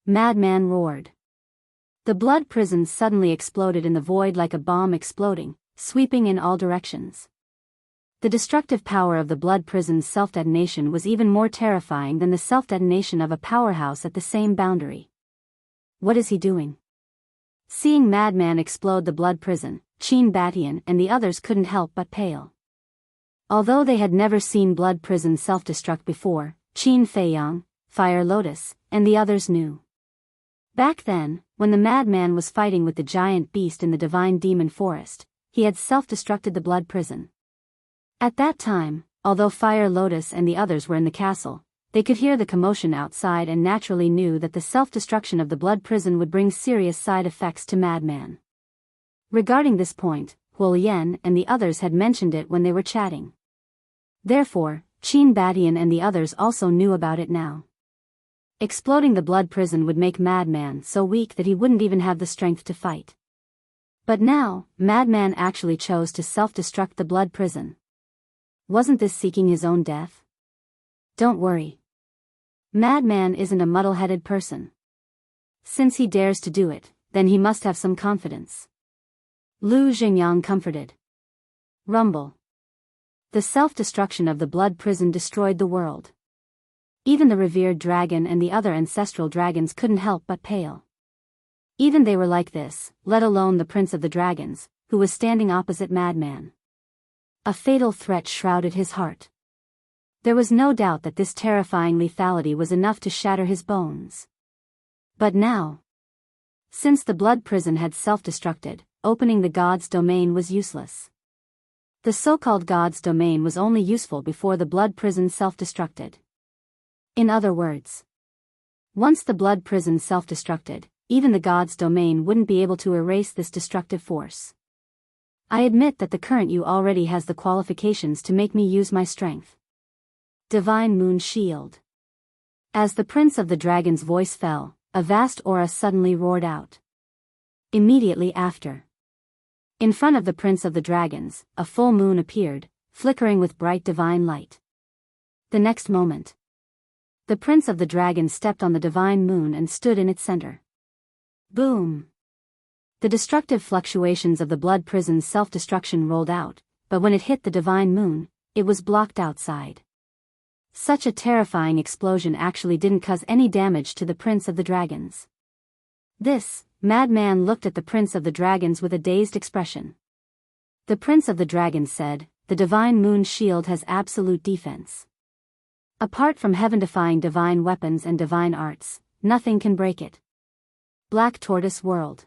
Speaker 1: Madman roared. The blood prison suddenly exploded in the void like a bomb exploding, sweeping in all directions. The destructive power of the blood prison's self-detonation was even more terrifying than the self-detonation of a powerhouse at the same boundary. What is he doing? Seeing Madman explode the blood prison, Qin Batian and the others couldn't help but pale. Although they had never seen blood prison self-destruct before, Qin Feiyang, Fire Lotus, and the others knew. Back then, when the madman was fighting with the giant beast in the divine demon forest, he had self-destructed the blood prison. At that time, although Fire Lotus and the others were in the castle, they could hear the commotion outside and naturally knew that the self-destruction of the blood prison would bring serious side effects to Madman. Regarding this point, Huo Yan and the others had mentioned it when they were chatting. Therefore, Qin Batian and the others also knew about it now. Exploding the blood prison would make Madman so weak that he wouldn't even have the strength to fight. But now, Madman actually chose to self-destruct the blood prison. Wasn't this seeking his own death? Don't worry. Madman isn't a muddle-headed person. Since he dares to do it, then he must have some confidence. Lu Xingyang comforted. Rumble. The self-destruction of the blood prison destroyed the world. Even the revered dragon and the other ancestral dragons couldn't help but pale. Even they were like this, let alone the prince of the dragons, who was standing opposite Madman. A fatal threat shrouded his heart. There was no doubt that this terrifying lethality was enough to shatter his bones. But now, since the blood prison had self-destructed, opening the god's domain was useless. The so-called god's domain was only useful before the blood prison self-destructed. In other words, once the blood prison self-destructed, even the god's domain wouldn't be able to erase this destructive force. I admit that the current you already has the qualifications to make me use my strength. Divine Moon Shield. As the Prince of the Dragon's voice fell, a vast aura suddenly roared out. Immediately after, in front of the Prince of the Dragons, a full moon appeared, flickering with bright divine light. The next moment, the Prince of the Dragons stepped on the divine moon and stood in its center. Boom! The destructive fluctuations of the blood prison's self-destruction rolled out, but when it hit the divine moon, it was blocked outside. Such a terrifying explosion actually didn't cause any damage to the Prince of the Dragons. This Madman looked at the Prince of the Dragons with a dazed expression. The Prince of the Dragons said, "The divine moon shield has absolute defense. Apart from heaven-defying divine weapons and divine arts, nothing can break it." Black Tortoise World.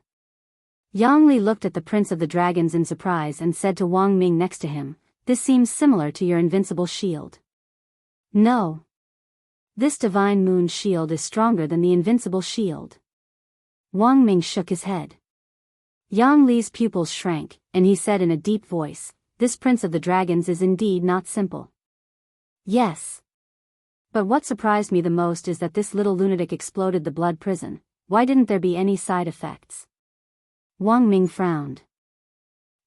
Speaker 1: Yang Li looked at the Prince of the Dragons in surprise and said to Wang Ming next to him, "This seems similar to your invincible shield." No. This divine moon shield is stronger than the invincible shield. Wang Ming shook his head. Yang Li's pupils shrank, and he said in a deep voice, "This Prince of the Dragons is indeed not simple." Yes. But what surprised me the most is that this little lunatic exploded the blood prison. Why didn't there be any side effects? Wang Ming frowned.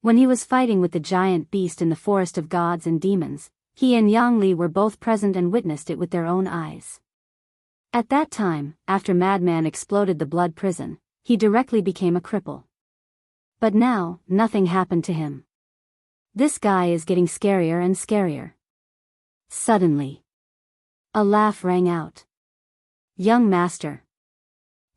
Speaker 1: When he was fighting with the giant beast in the forest of gods and demons, he and Yang Li were both present and witnessed it with their own eyes. At that time, after Madman exploded the blood prison, he directly became a cripple. But now, nothing happened to him. This guy is getting scarier and scarier. Suddenly, a laugh rang out. "Young master."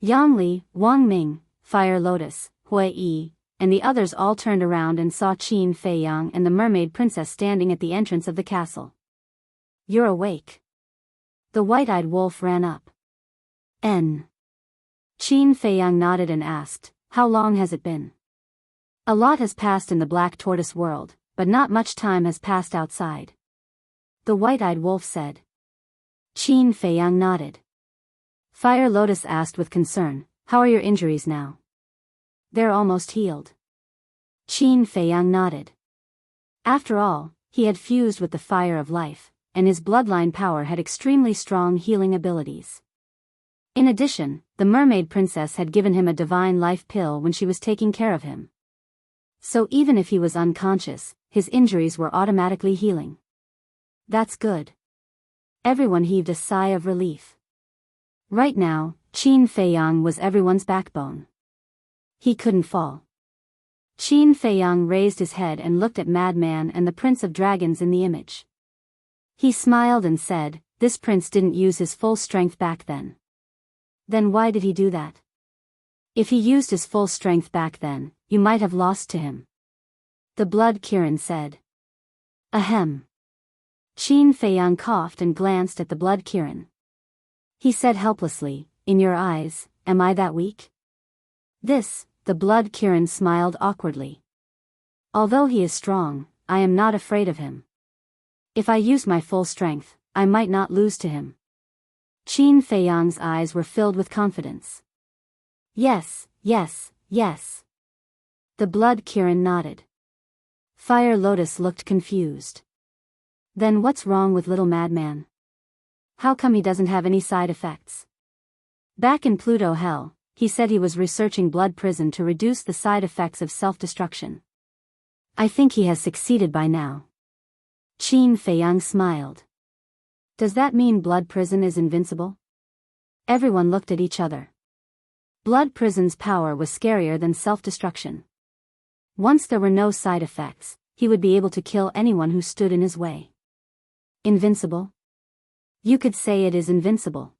Speaker 1: Yang Li, Wang Ming, Fire Lotus, Hui Yi, and the others all turned around and saw Qin Feiyang and the mermaid princess standing at the entrance of the castle. "You're awake." The white-eyed wolf ran up. Qin Feiyang nodded and asked, "How long has it been?" "A lot has passed in the Black Tortoise world, but not much time has passed outside," the white-eyed wolf said. Qin Feiyang nodded. Fire Lotus asked with concern, "How are your injuries now?" "They're almost healed." Qin Feiyang nodded. After all, he had fused with the fire of life, and his bloodline power had extremely strong healing abilities. In addition, the mermaid princess had given him a divine life pill when she was taking care of him. So even if he was unconscious, his injuries were automatically healing. That's good. Everyone heaved a sigh of relief. Right now, Qin Feiyang was everyone's backbone. He couldn't fall. Qin Feiyang raised his head and looked at Madman and the Prince of Dragons in the image. He smiled and said, "This prince didn't use his full strength back then." "Then why did he do that?" "If he used his full strength back then, you might have lost to him," the Blood Kirin said. Ahem. Qin Feiyang coughed and glanced at the Blood Kirin. He said helplessly, "In your eyes, am I that weak?" The Blood Kirin smiled awkwardly. "Although he is strong, I am not afraid of him. If I use my full strength, I might not lose to him." Qin Feiyang's eyes were filled with confidence. Yes. The Blood Kirin nodded. Fire Lotus looked confused. "Then what's wrong with little Madman? How come he doesn't have any side effects?" Back in Pluto Hell, he said he was researching blood prison to reduce the side effects of self-destruction. "I think he has succeeded by now." Qin Feiyang smiled. "Does that mean blood prison is invincible?" Everyone looked at each other. Blood Prison's power was scarier than self-destruction. Once there were no side effects, he would be able to kill anyone who stood in his way. Invincible? You could say it is invincible.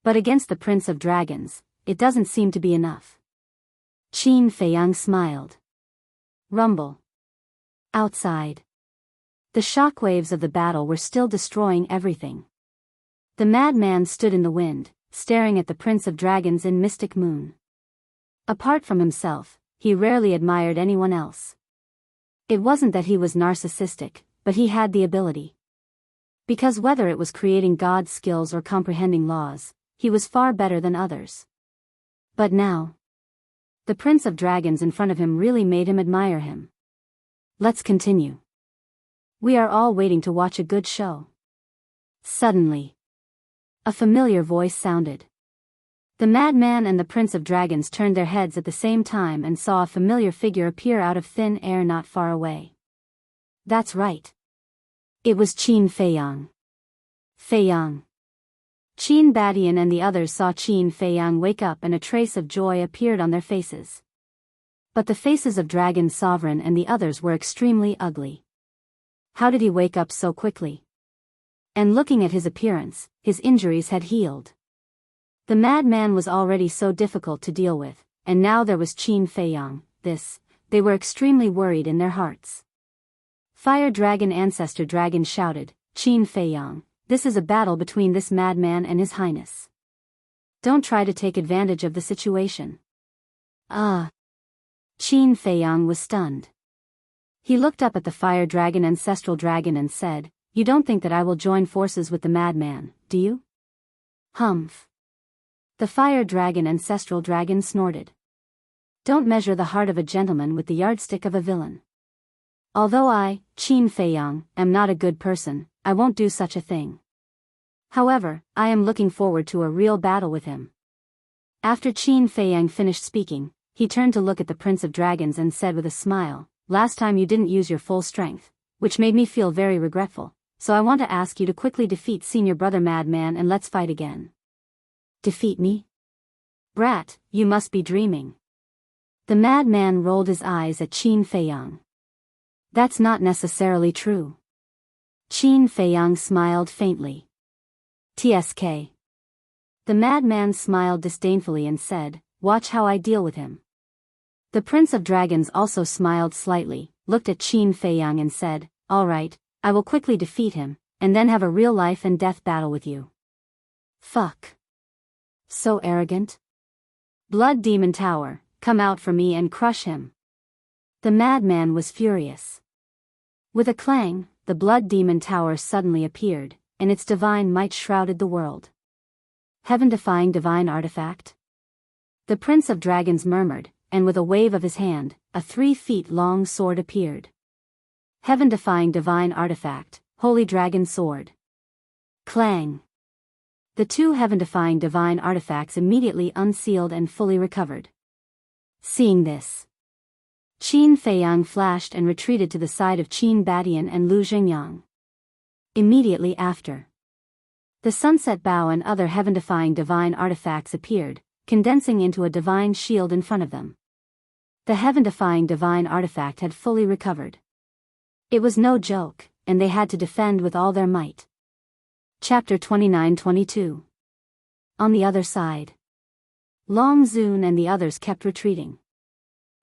Speaker 1: But against the Prince of Dragons, it doesn't seem to be enough. Qin Feiyang smiled. Rumble. Outside. The shockwaves of the battle were still destroying everything. The madman stood in the wind, staring at the Prince of Dragons in mystic moon. Apart from himself, he rarely admired anyone else. It wasn't that he was narcissistic, but he had the ability. Because whether it was creating God's skills or comprehending laws, he was far better than others. But now, the Prince of Dragons in front of him really made him admire him. Let's continue. We are all waiting to watch a good show. Suddenly, a familiar voice sounded. The madman and the Prince of Dragons turned their heads at the same time and saw a familiar figure appear out of thin air not far away. That's right. It was Qin Feiyang. Feiyang. Qin Badian and the others saw Qin Feiyang wake up and a trace of joy appeared on their faces. But the faces of Dragon Sovereign and the others were extremely ugly. How did he wake up so quickly? And looking at his appearance, his injuries had healed. The madman was already so difficult to deal with, and now there was Qin Feiyang. They were extremely worried in their hearts. Fire Dragon Ancestor Dragon shouted, Qin Feiyang, this is a battle between this madman and His Highness. Don't try to take advantage of the situation. Qin Feiyang was stunned. He looked up at the Fire Dragon Ancestral Dragon and said, You don't think that I will join forces with the madman, do you? Humph. The Fire Dragon Ancestral Dragon snorted. Don't measure the heart of a gentleman with the yardstick of a villain. Although I, Qin Feiyang, am not a good person, I won't do such a thing. However, I am looking forward to a real battle with him. After Qin Feiyang finished speaking, he turned to look at the Prince of Dragons and said with a smile, Last time you didn't use your full strength, which made me feel very regretful, so I want to ask you to quickly defeat Senior Brother Madman and let's fight again. Defeat me? Brat, you must be dreaming. The madman rolled his eyes at Qin Feiyang. That's not necessarily true. Qin Feiyang smiled faintly. TSK. The madman smiled disdainfully and said, Watch how I deal with him. The Prince of Dragons also smiled slightly, looked at Qin Feiyang and said, All right, I will quickly defeat him, and then have a real life and death battle with you. Fuck. So arrogant. Blood Demon Tower, come out for me and crush him. The madman was furious. With a clang, the Blood Demon Tower suddenly appeared, and its divine might shrouded the world. Heaven-defying divine artifact? The Prince of Dragons murmured, and with a wave of his hand, a 3-feet-long sword appeared. Heaven-defying divine artifact, Holy Dragon Sword. Clang. The two heaven-defying divine artifacts immediately unsealed and fully recovered. Seeing this, Qin Feiyang flashed and retreated to the side of Qin Badian and Lu Xingyang. Immediately after, the Sunset Bow and other heaven-defying divine artifacts appeared, condensing into a divine shield in front of them. The heaven-defying divine artifact had fully recovered. It was no joke, and they had to defend with all their might. Chapter 29-22. On the other side, Long Zun and the others kept retreating.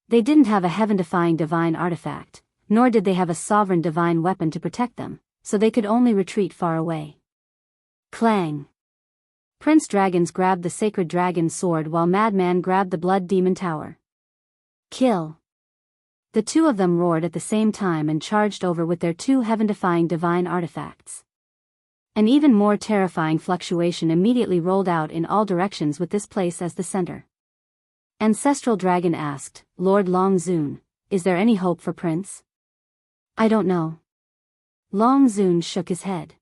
Speaker 1: They didn't have a heaven-defying divine artifact, nor did they have a sovereign divine weapon to protect them, so they could only retreat far away. Clang. Prince Dragons grabbed the sacred dragon sword while Madman grabbed the Blood Demon Tower. Kill. The two of them roared at the same time and charged over with their two heaven-defying divine artifacts. An even more terrifying fluctuation immediately rolled out in all directions with this place as the center. Ancestral Dragon asked, Lord Long Zun, is there any hope for Prince? I don't know. Long Zun shook his head.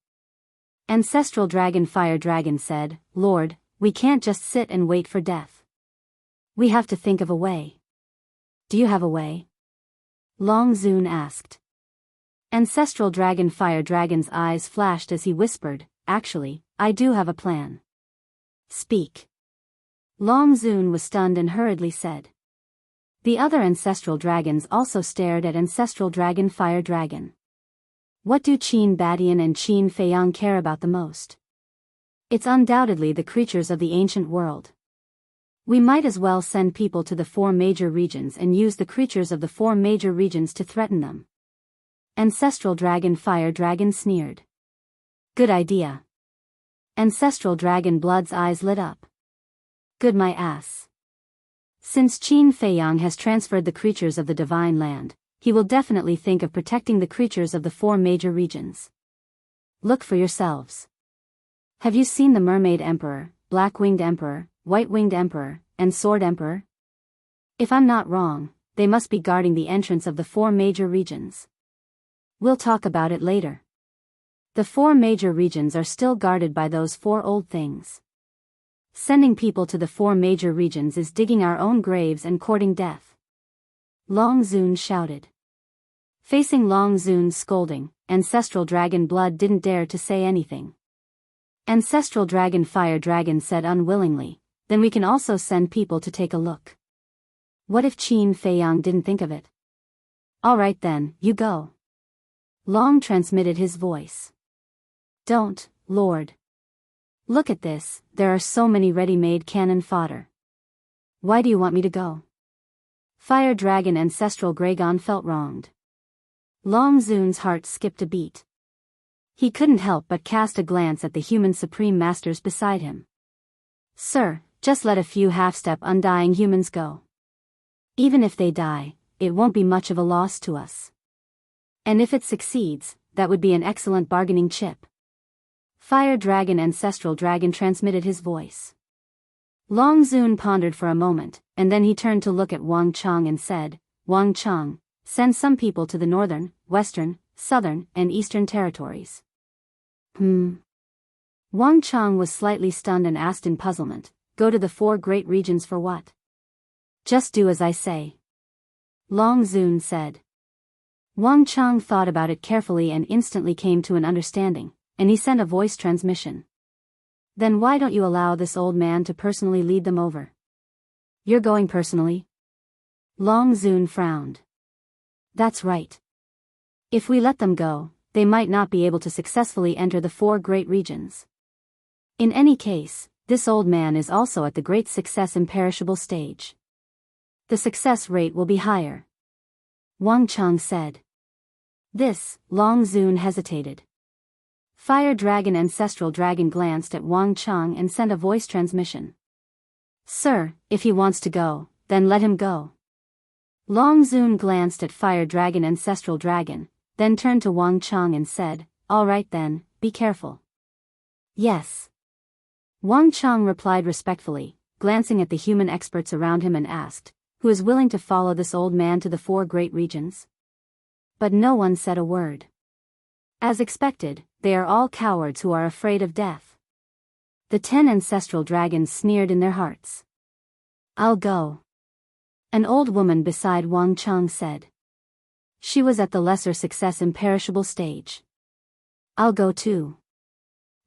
Speaker 1: Ancestral Dragon Fire Dragon said, Lord, we can't just sit and wait for death. We have to think of a way. Do you have a way? Long Zun asked. Ancestral Dragon Fire Dragon's eyes flashed as he whispered, Actually, I do have a plan. Speak. Long Zun was stunned and hurriedly said. The other ancestral dragons also stared at Ancestral Dragon Fire Dragon. What do Qin Badian and Qin Feiyang care about the most? It's undoubtedly the creatures of the ancient world. We might as well send people to the 4 major regions and use the creatures of the 4 major regions to threaten them. Ancestral Dragon Fire Dragon sneered. Good idea. Ancestral Dragon Blood's eyes lit up. Good my ass. Since Qin Feiyang has transferred the creatures of the Divine Land, he will definitely think of protecting the creatures of the 4 major regions. Look for yourselves. Have you seen the Mermaid Emperor, Black-Winged Emperor, White-Winged Emperor, and Sword Emperor? If I'm not wrong, they must be guarding the entrance of the 4 major regions. We'll talk about it later. The 4 major regions are still guarded by those 4 old things. Sending people to the 4 major regions is digging our own graves and courting death. Long Zun shouted. Facing Long Zun's scolding, Ancestral Dragon Blood didn't dare to say anything. Ancestral Dragon Fire Dragon said unwillingly, then we can also send people to take a look. What if Qin Feiyang didn't think of it? Alright then, you go. Long transmitted his voice. Don't, Lord. Look at this, there are so many ready-made cannon fodder. Why do you want me to go? Fire Dragon Ancestral Gragon felt wronged. Long Zun's heart skipped a beat. He couldn't help but cast a glance at the human supreme masters beside him. Sir, just let a few half-step undying humans go. Even if they die, it won't be much of a loss to us. And if it succeeds, that would be an excellent bargaining chip. Fire Dragon Ancestral Dragon transmitted his voice. Long Zun pondered for a moment, and then he turned to look at Wang Chang and said, Wang Chang, send some people to the northern, western, southern, and eastern territories. Wang Chang was slightly stunned and asked in puzzlement, go to the 4 great regions for what? Just do as I say. Long Zun said. Wang Chang thought about it carefully and instantly came to an understanding, and he sent a voice transmission. Then why don't you allow this old man to personally lead them over? You're going personally? Long Zun frowned. That's right. If we let them go, they might not be able to successfully enter the 4 great regions. In any case, this old man is also at the great success imperishable stage. The success rate will be higher. Wang Chang said. This, Long Zun hesitated. Fire Dragon Ancestral Dragon glanced at Wang Chang and sent a voice transmission. Sir, if he wants to go, then let him go. Long Zun glanced at Fire Dragon Ancestral Dragon, then turned to Wang Chang and said, all right then, be careful. Yes. Wang Chang replied respectfully, glancing at the human experts around him and asked, who is willing to follow this old man to the 4 great regions? But no one said a word. As expected, they are all cowards who are afraid of death. The 10 ancestral dragons sneered in their hearts. I'll go. An old woman beside Wang Chang said. She was at the lesser success imperishable stage. I'll go too.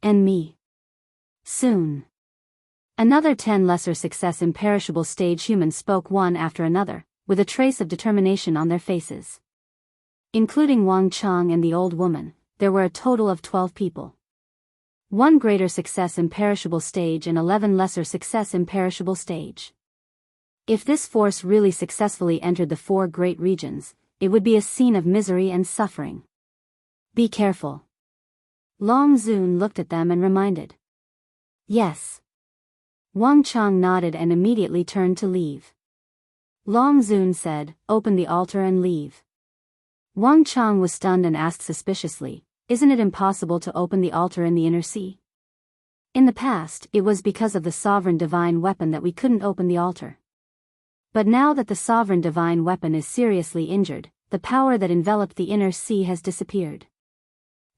Speaker 1: And me. Soon. Another 10 lesser success imperishable stage humans spoke one after another, with a trace of determination on their faces. Including Wang Chang and the old woman, there were a total of 12 people. 1 greater success imperishable stage and 11 lesser success imperishable stage. If this force really successfully entered the 4 great regions, it would be a scene of misery and suffering. Be careful. Long Zun looked at them and reminded. Yes. Wang Chang nodded and immediately turned to leave. Long Zun said, open the altar and leave. Wang Chang was stunned and asked suspiciously, isn't it impossible to open the altar in the inner sea? In the past, it was because of the sovereign divine weapon that we couldn't open the altar. But now that the sovereign divine weapon is seriously injured, the power that enveloped the inner sea has disappeared.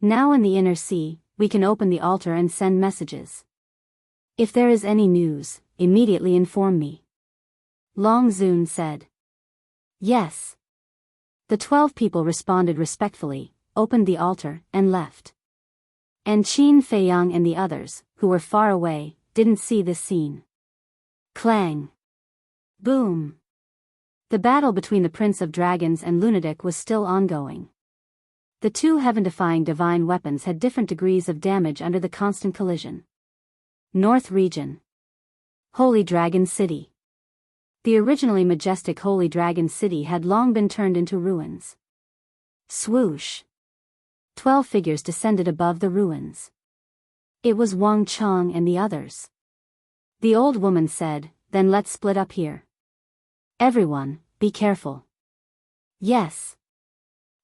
Speaker 1: Now in the inner sea, we can open the altar and send messages. If there is any news, immediately inform me. Long Zun said. Yes. The 12 people responded respectfully, opened the altar, and left. And Qin Feiyang and the others, who were far away, didn't see this scene. Clang. Boom. The battle between the Prince of Dragons and Lunatic was still ongoing. The two heaven-defying divine weapons had different degrees of damage under the constant collision. North Region. Holy Dragon City. The originally majestic Holy Dragon City had long been turned into ruins. Swoosh. 12 figures descended above the ruins. It was Wang Chong and the others. The old woman said, "Then let's split up here. Everyone, be careful." Yes.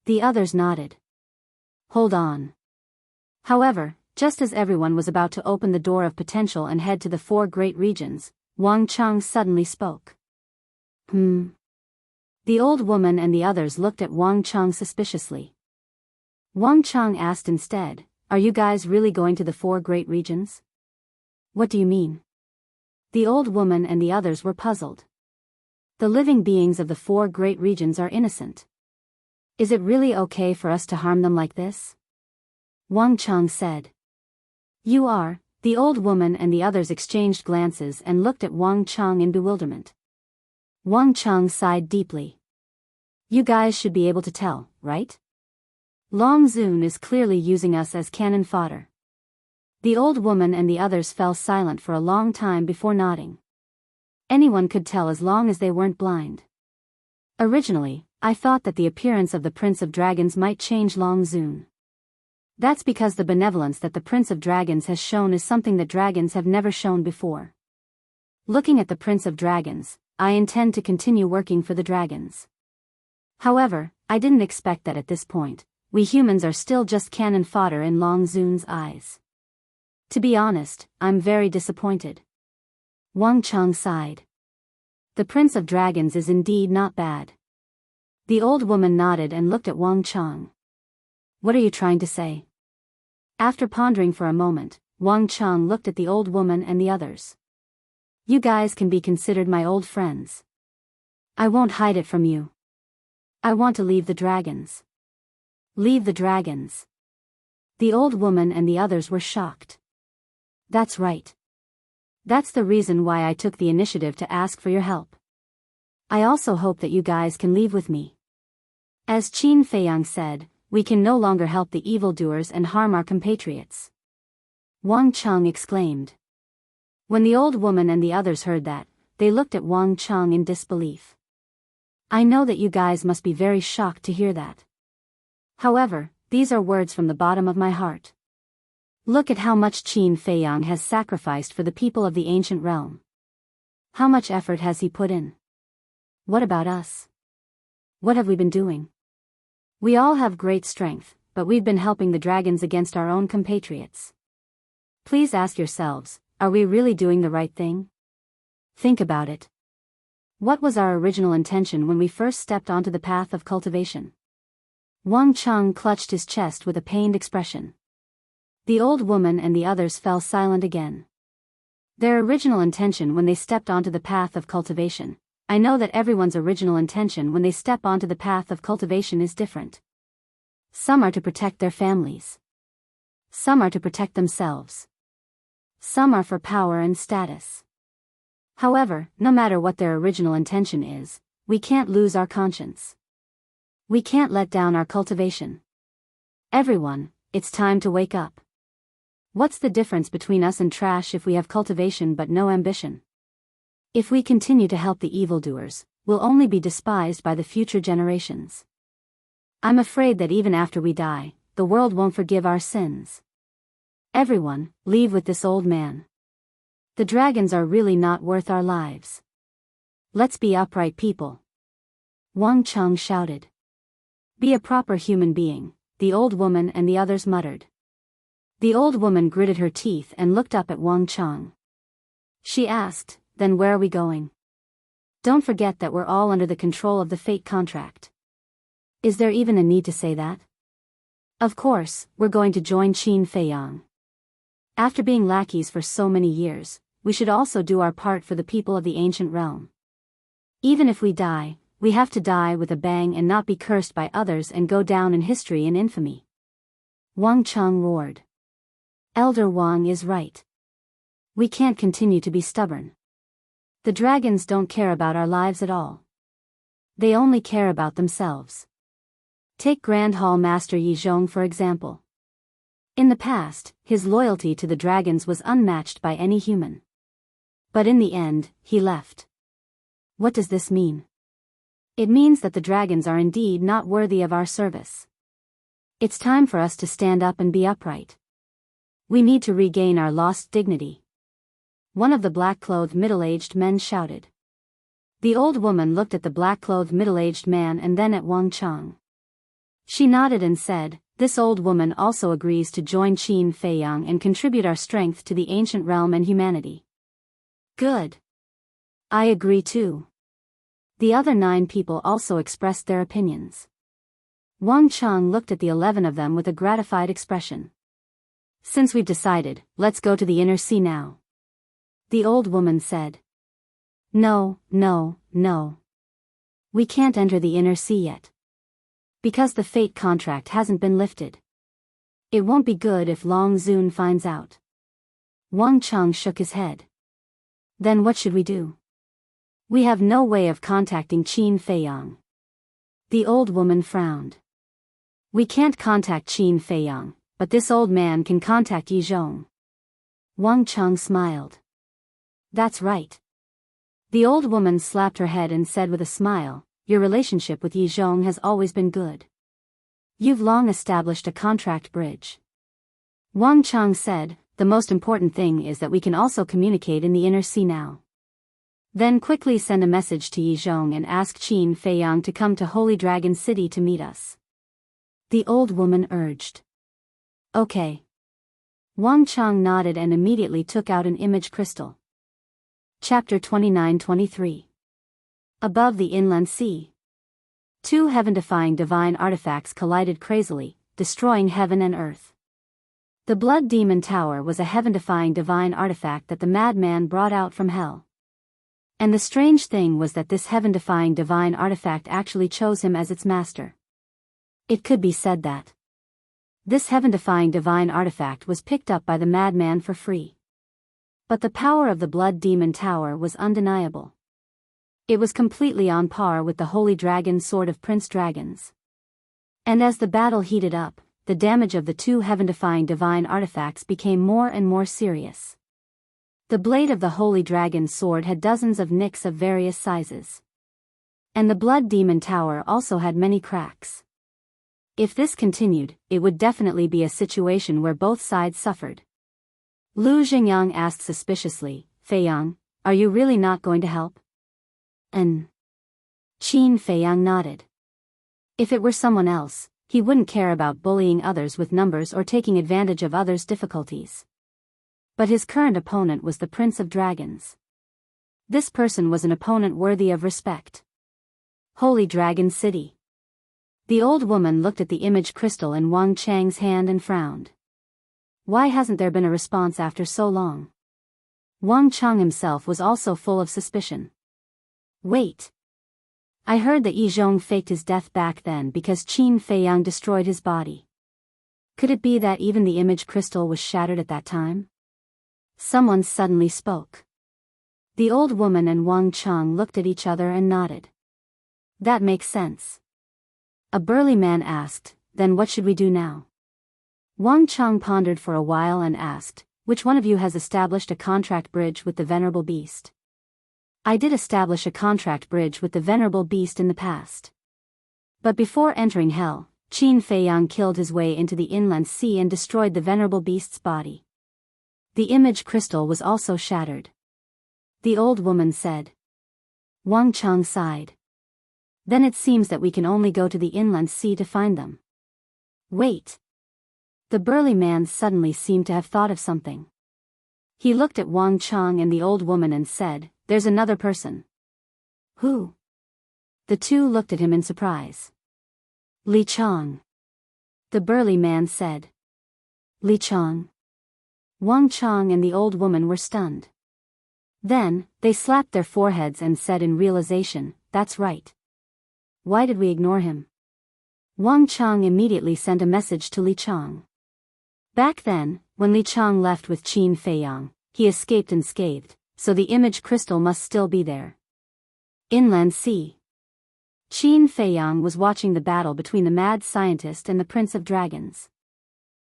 Speaker 1: The others nodded. Hold on. However, just as everyone was about to open the door of potential and head to the 4 great regions, Wang Chong suddenly spoke. The old woman and the others looked at Wang Chong suspiciously. Wang Chong asked instead, "Are you guys really going to the 4 great regions?" "What do you mean?" The old woman and the others were puzzled. "The living beings of the 4 great regions are innocent. Is it really okay for us to harm them like this?" Wang Chong said. "You are." The old woman and the others exchanged glances and looked at Wang Chong in bewilderment. Wang Chong sighed deeply. "You guys should be able to tell, right? Long Zun is clearly using us as cannon fodder." The old woman and the others fell silent for a long time before nodding. Anyone could tell as long as they weren't blind. "Originally, I thought that the appearance of the Prince of Dragons might change Long Zun. That's because the benevolence that the Prince of Dragons has shown is something that dragons have never shown before. Looking at the Prince of Dragons, I intend to continue working for the dragons. However, I didn't expect that at this point, we humans are still just cannon fodder in Long Zun's eyes. To be honest, I'm very disappointed." Wang Chong sighed. "The Prince of Dragons is indeed not bad." The old woman nodded and looked at Wang Chong. "What are you trying to say?" After pondering for a moment, Wang Chong looked at the old woman and the others. "You guys can be considered my old friends. I won't hide it from you. I want to leave the dragons." "Leave the dragons?" The old woman and the others were shocked. "That's right. That's the reason why I took the initiative to ask for your help. I also hope that you guys can leave with me. As Qin Feiyang said, we can no longer help the evildoers and harm our compatriots." Wang Chong exclaimed. When the old woman and the others heard that, they looked at Wang Chong in disbelief. "I know that you guys must be very shocked to hear that. However, these are words from the bottom of my heart. Look at how much Qin Feiyang has sacrificed for the people of the ancient realm. How much effort has he put in? What about us? What have we been doing? We all have great strength, but we've been helping the dragons against our own compatriots. Please ask yourselves, are we really doing the right thing? Think about it. What was our original intention when we first stepped onto the path of cultivation?" Wang Chong clutched his chest with a pained expression. The old woman and the others fell silent again. Their original intention when they stepped onto the path of cultivation. I know that everyone's original intention when they step onto the path of cultivation is different. Some are to protect their families. Some are to protect themselves. Some are for power and status. However, no matter what their original intention is, we can't lose our conscience. We can't let down our cultivation. Everyone, it's time to wake up. What's the difference between us and trash if we have cultivation but no ambition? If we continue to help the evildoers, we'll only be despised by the future generations. I'm afraid that even after we die, the world won't forgive our sins. Everyone, leave with this old man. The dragons are really not worth our lives. Let's be upright people." Wang Chong shouted. "Be a proper human being," the old woman and the others muttered. The old woman gritted her teeth and looked up at Wang Chong. She asked, "Then where are we going? Don't forget that we're all under the control of the fate contract." "Is there even a need to say that?" "Of course, we're going to join Qin Feiyang. After being lackeys for so many years, we should also do our part for the people of the ancient realm. Even if we die, we have to die with a bang and not be cursed by others and go down in history in infamy." Wang Chong roared. "Elder Wang is right. We can't continue to be stubborn. The dragons don't care about our lives at all. They only care about themselves. Take Grand Hall Master Yi Zhong for example. In the past, his loyalty to the dragons was unmatched by any human. But in the end, he left. What does this mean? It means that the dragons are indeed not worthy of our service. It's time for us to stand up and be upright. We need to regain our lost dignity. One of the black-clothed middle-aged men shouted. The old woman looked at the black-clothed middle-aged man and then at Wang Chang. She nodded and said, "This old woman also agrees to join Qin Feiyang and contribute our strength to the ancient realm and humanity." Good. I agree too. The other 9 people also expressed their opinions. Wang Chang looked at the 11 of them with a gratified expression. "Since we've decided, let's go to the inner sea now," the old woman said. No. We can't enter the inner sea yet. Because the fate contract hasn't been lifted. It won't be good if Long Zun finds out. Wang Chang shook his head. Then what should we do? We have no way of contacting Qin Feiyang. The old woman frowned. We can't contact Qin Feiyang, but this old man can contact Yi Zhong. Wang Chang smiled. That's right. The old woman slapped her head and said with a smile, "Your relationship with Yi Zhong has always been good. You've long established a contract bridge." Wang Chang said, "The most important thing is that we can also communicate in the inner sea now. Then quickly send a message to Yi Zhong and ask Qin Feiyang to come to Holy Dragon City to meet us," the old woman urged. Okay. Wang Chang nodded and immediately took out an image crystal. Chapter 29-23. Above the inland sea. 2 heaven-defying divine artifacts collided crazily, destroying heaven and earth. The Blood Demon Tower was a heaven-defying divine artifact that the madman brought out from hell. And the strange thing was that this heaven-defying divine artifact actually chose him as its master. It could be said that this heaven-defying divine artifact was picked up by the madman for free. But the power of the Blood Demon Tower was undeniable. It was completely on par with the Holy Dragon Sword of Prince Dragons. And as the battle heated up, the damage of the 2 heaven-defying divine artifacts became more and more serious. The blade of the Holy Dragon Sword had dozens of nicks of various sizes. And the Blood Demon Tower also had many cracks. If this continued, it would definitely be a situation where both sides suffered. Lu Xingyang asked suspiciously, "Feiyang, are you really not going to help?" Qin Feiyang nodded. If it were someone else, he wouldn't care about bullying others with numbers or taking advantage of others' difficulties. But his current opponent was the Prince of Dragons. This person was an opponent worthy of respect. Holy Dragon City. The old woman looked at the image crystal in Wang Chang's hand and frowned. Why hasn't there been a response after so long? Wang Chang himself was also full of suspicion. Wait. I heard that Yi Zhong faked his death back then because Qin Feiyang destroyed his body. Could it be that even the image crystal was shattered at that time? Someone suddenly spoke. The old woman and Wang Chang looked at each other and nodded. That makes sense. A burly man asked, "Then what should we do now?" Wang Chang pondered for a while and asked, "Which one of you has established a contract bridge with the Venerable Beast?" I did establish a contract bridge with the Venerable Beast in the past. But before entering hell, Qin Feiyang killed his way into the inland sea and destroyed the Venerable Beast's body. The image crystal was also shattered. The old woman said. Wang Chang sighed. Then it seems that we can only go to the inland sea to find them. Wait. The burly man suddenly seemed to have thought of something. He looked at Wang Chang and the old woman and said, "There's another person." Who? The 2 looked at him in surprise. Li Chang. The burly man said. Li Chang. Wang Chang and the old woman were stunned. Then, they slapped their foreheads and said in realization, "That's right. Why did we ignore him?" Wang Chang immediately sent a message to Li Chang. Back then, when Li Chang left with Qin Feiyang, he escaped unscathed, so the image crystal must still be there. Inland Sea. Qin Feiyang was watching the battle between the mad scientist and the Prince of Dragons.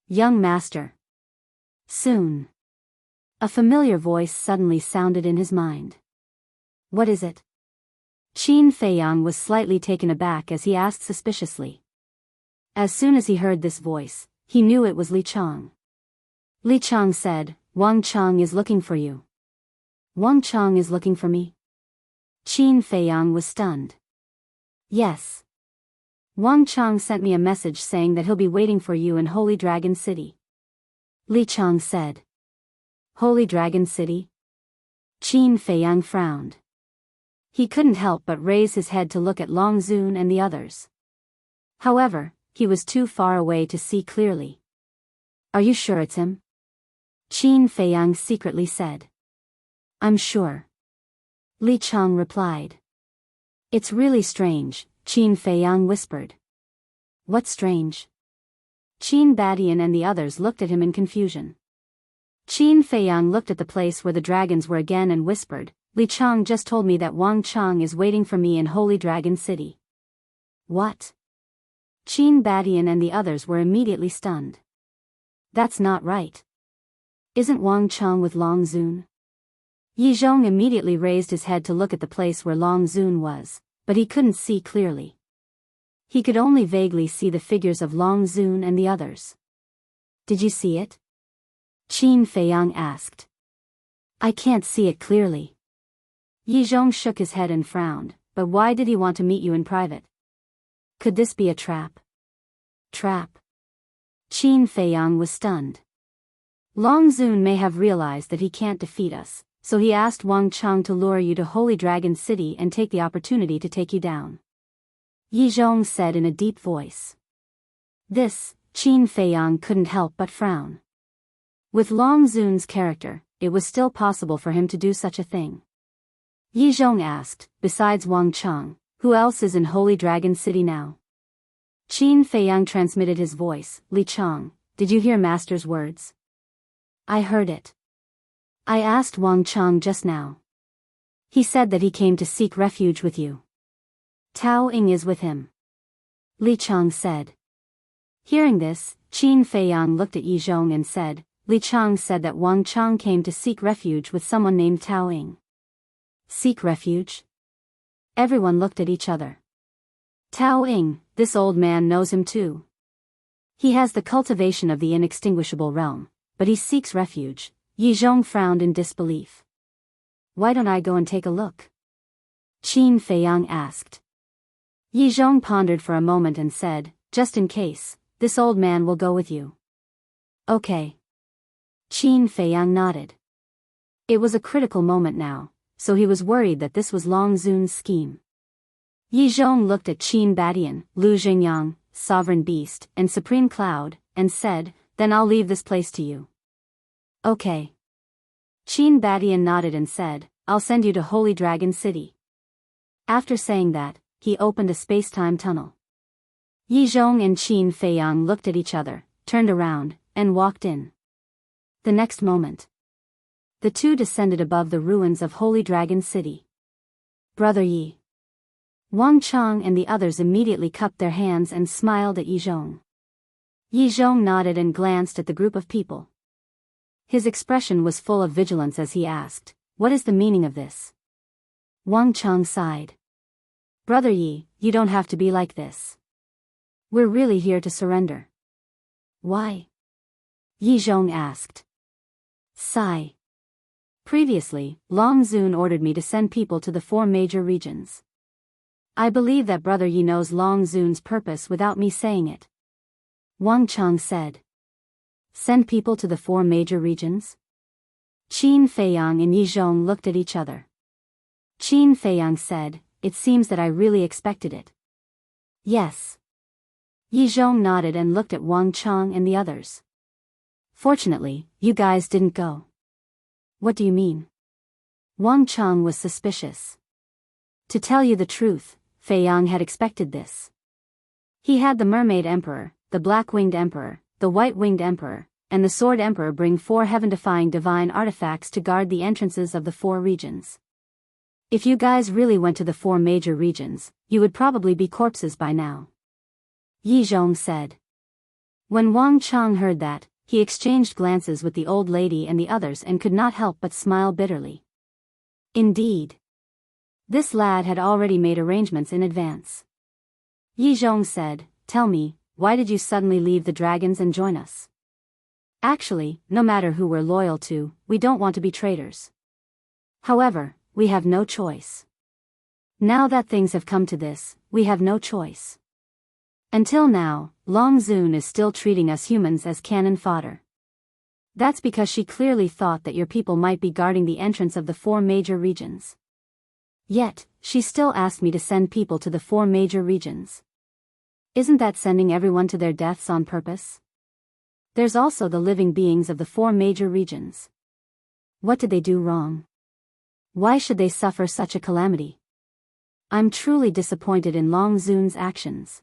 Speaker 1: Young master. Soon. A familiar voice suddenly sounded in his mind. What is it? Qin Feiyang was slightly taken aback as he asked suspiciously. As soon as he heard this voice, he knew it was Li Chang. Li Chang said, Wang Chang is looking for you. Wang Chang is looking for me? Qin Feiyang was stunned. Yes. Wang Chang sent me a message saying that he'll be waiting for you in Holy Dragon City. Li Chang said. Holy Dragon City? Qin Feiyang frowned. He couldn't help but raise his head to look at Long Zun and the others. However, he was too far away to see clearly. Are you sure it's him? Qin Feiyang secretly said. I'm sure. Li Chang replied. It's really strange, Qin Feiyang whispered. What's strange? Qin Badian and the others looked at him in confusion. Qin Feiyang looked at the place where the dragons were again and whispered, Li Chang just told me that Wang Chang is waiting for me in Holy Dragon City. What? Qin Badian and the others were immediately stunned. That's not right. Isn't Wang Chang with Long Zun? Yi Zhong immediately raised his head to look at the place where Long Zun was, but he couldn't see clearly. He could only vaguely see the figures of Long Zun and the others. Did you see it? Qin Feiyang asked. I can't see it clearly. Yi Zhong shook his head and frowned, but why did he want to meet you in private? Could this be a trap? Trap? Qin Feiyang was stunned. Long Zun may have realized that he can't defeat us, so he asked Wang Chang to lure you to Holy Dragon City and take the opportunity to take you down. Yi Zhong said in a deep voice. This, Qin Feiyang couldn't help but frown. With Long Zun's character, it was still possible for him to do such a thing. Yi Zhong asked, besides Wang Chang, who else is in Holy Dragon City now? Qin Feiyang transmitted his voice, Li Chang, did you hear Master's words? I heard it. I asked Wang Chang just now. He said that he came to seek refuge with you. Tao Ying is with him. Li Chang said. Hearing this, Qin Feiyang looked at Yi Zhong and said, Li Chang said that Wang Chang came to seek refuge with someone named Tao Ying. Seek refuge? Everyone looked at each other. Tao Ying, this old man knows him too. He has the cultivation of the inextinguishable realm, but he seeks refuge. Yi Zhong frowned in disbelief. Why don't I go and take a look? Qin Feiyang asked. Yi Zhong pondered for a moment and said, just in case, this old man will go with you. Okay. Qin Feiyang nodded. It was a critical moment now, so he was worried that this was Long Zun's scheme. Yi Zhong looked at Qin Badian, Lu Jingyang, Sovereign Beast, and Supreme Cloud, and said, then I'll leave this place to you. Okay. Qin Badian nodded and said, I'll send you to Holy Dragon City. After saying that, he opened a space-time tunnel. Yi Zhong and Qin Feiyang looked at each other, turned around, and walked in. The next moment, the two descended above the ruins of Holy Dragon City. Brother Yi. Wang Chang and the others immediately cupped their hands and smiled at Yi Zhong. Yi Zhong nodded and glanced at the group of people. His expression was full of vigilance as he asked, what is the meaning of this? Wang Chang sighed. Brother Yi, you don't have to be like this. We're really here to surrender. Why? Yi Zhong asked. Sigh. Previously, Long Zun ordered me to send people to the 4 major regions. I believe that Brother Yi knows Long Zun's purpose without me saying it. Wang Chang said. Send people to the 4 major regions? Qin Feiyang and Yi Zhong looked at each other. Qin Feiyang said, it seems that I really expected it. Yes. Yi Zhong nodded and looked at Wang Chang and the others. Fortunately, you guys didn't go. What do you mean? Wang Chang was suspicious. To tell you the truth, Feiyang had expected this. He had the Mermaid Emperor, the Black-Winged Emperor, the White-Winged Emperor, and the Sword Emperor bring 4 heaven-defying divine artifacts to guard the entrances of the 4 regions. If you guys really went to the 4 major regions, you would probably be corpses by now. Yi Zhong said. When Wang Chang heard that, he exchanged glances with the old lady and the others and could not help but smile bitterly. Indeed. This lad had already made arrangements in advance. Yi Zhong said, "Tell me, why did you suddenly leave the dragons and join us?" "Actually, no matter who we're loyal to, we don't want to be traitors. However, we have no choice. Now that things have come to this, we have no choice. Until now, Long Zun is still treating us humans as cannon fodder. That's because she clearly thought that your people might be guarding the entrance of the 4 major regions. Yet, she still asked me to send people to the 4 major regions. Isn't that sending everyone to their deaths on purpose? There's also the living beings of the 4 major regions. What did they do wrong? Why should they suffer such a calamity? I'm truly disappointed in Long Zun's actions.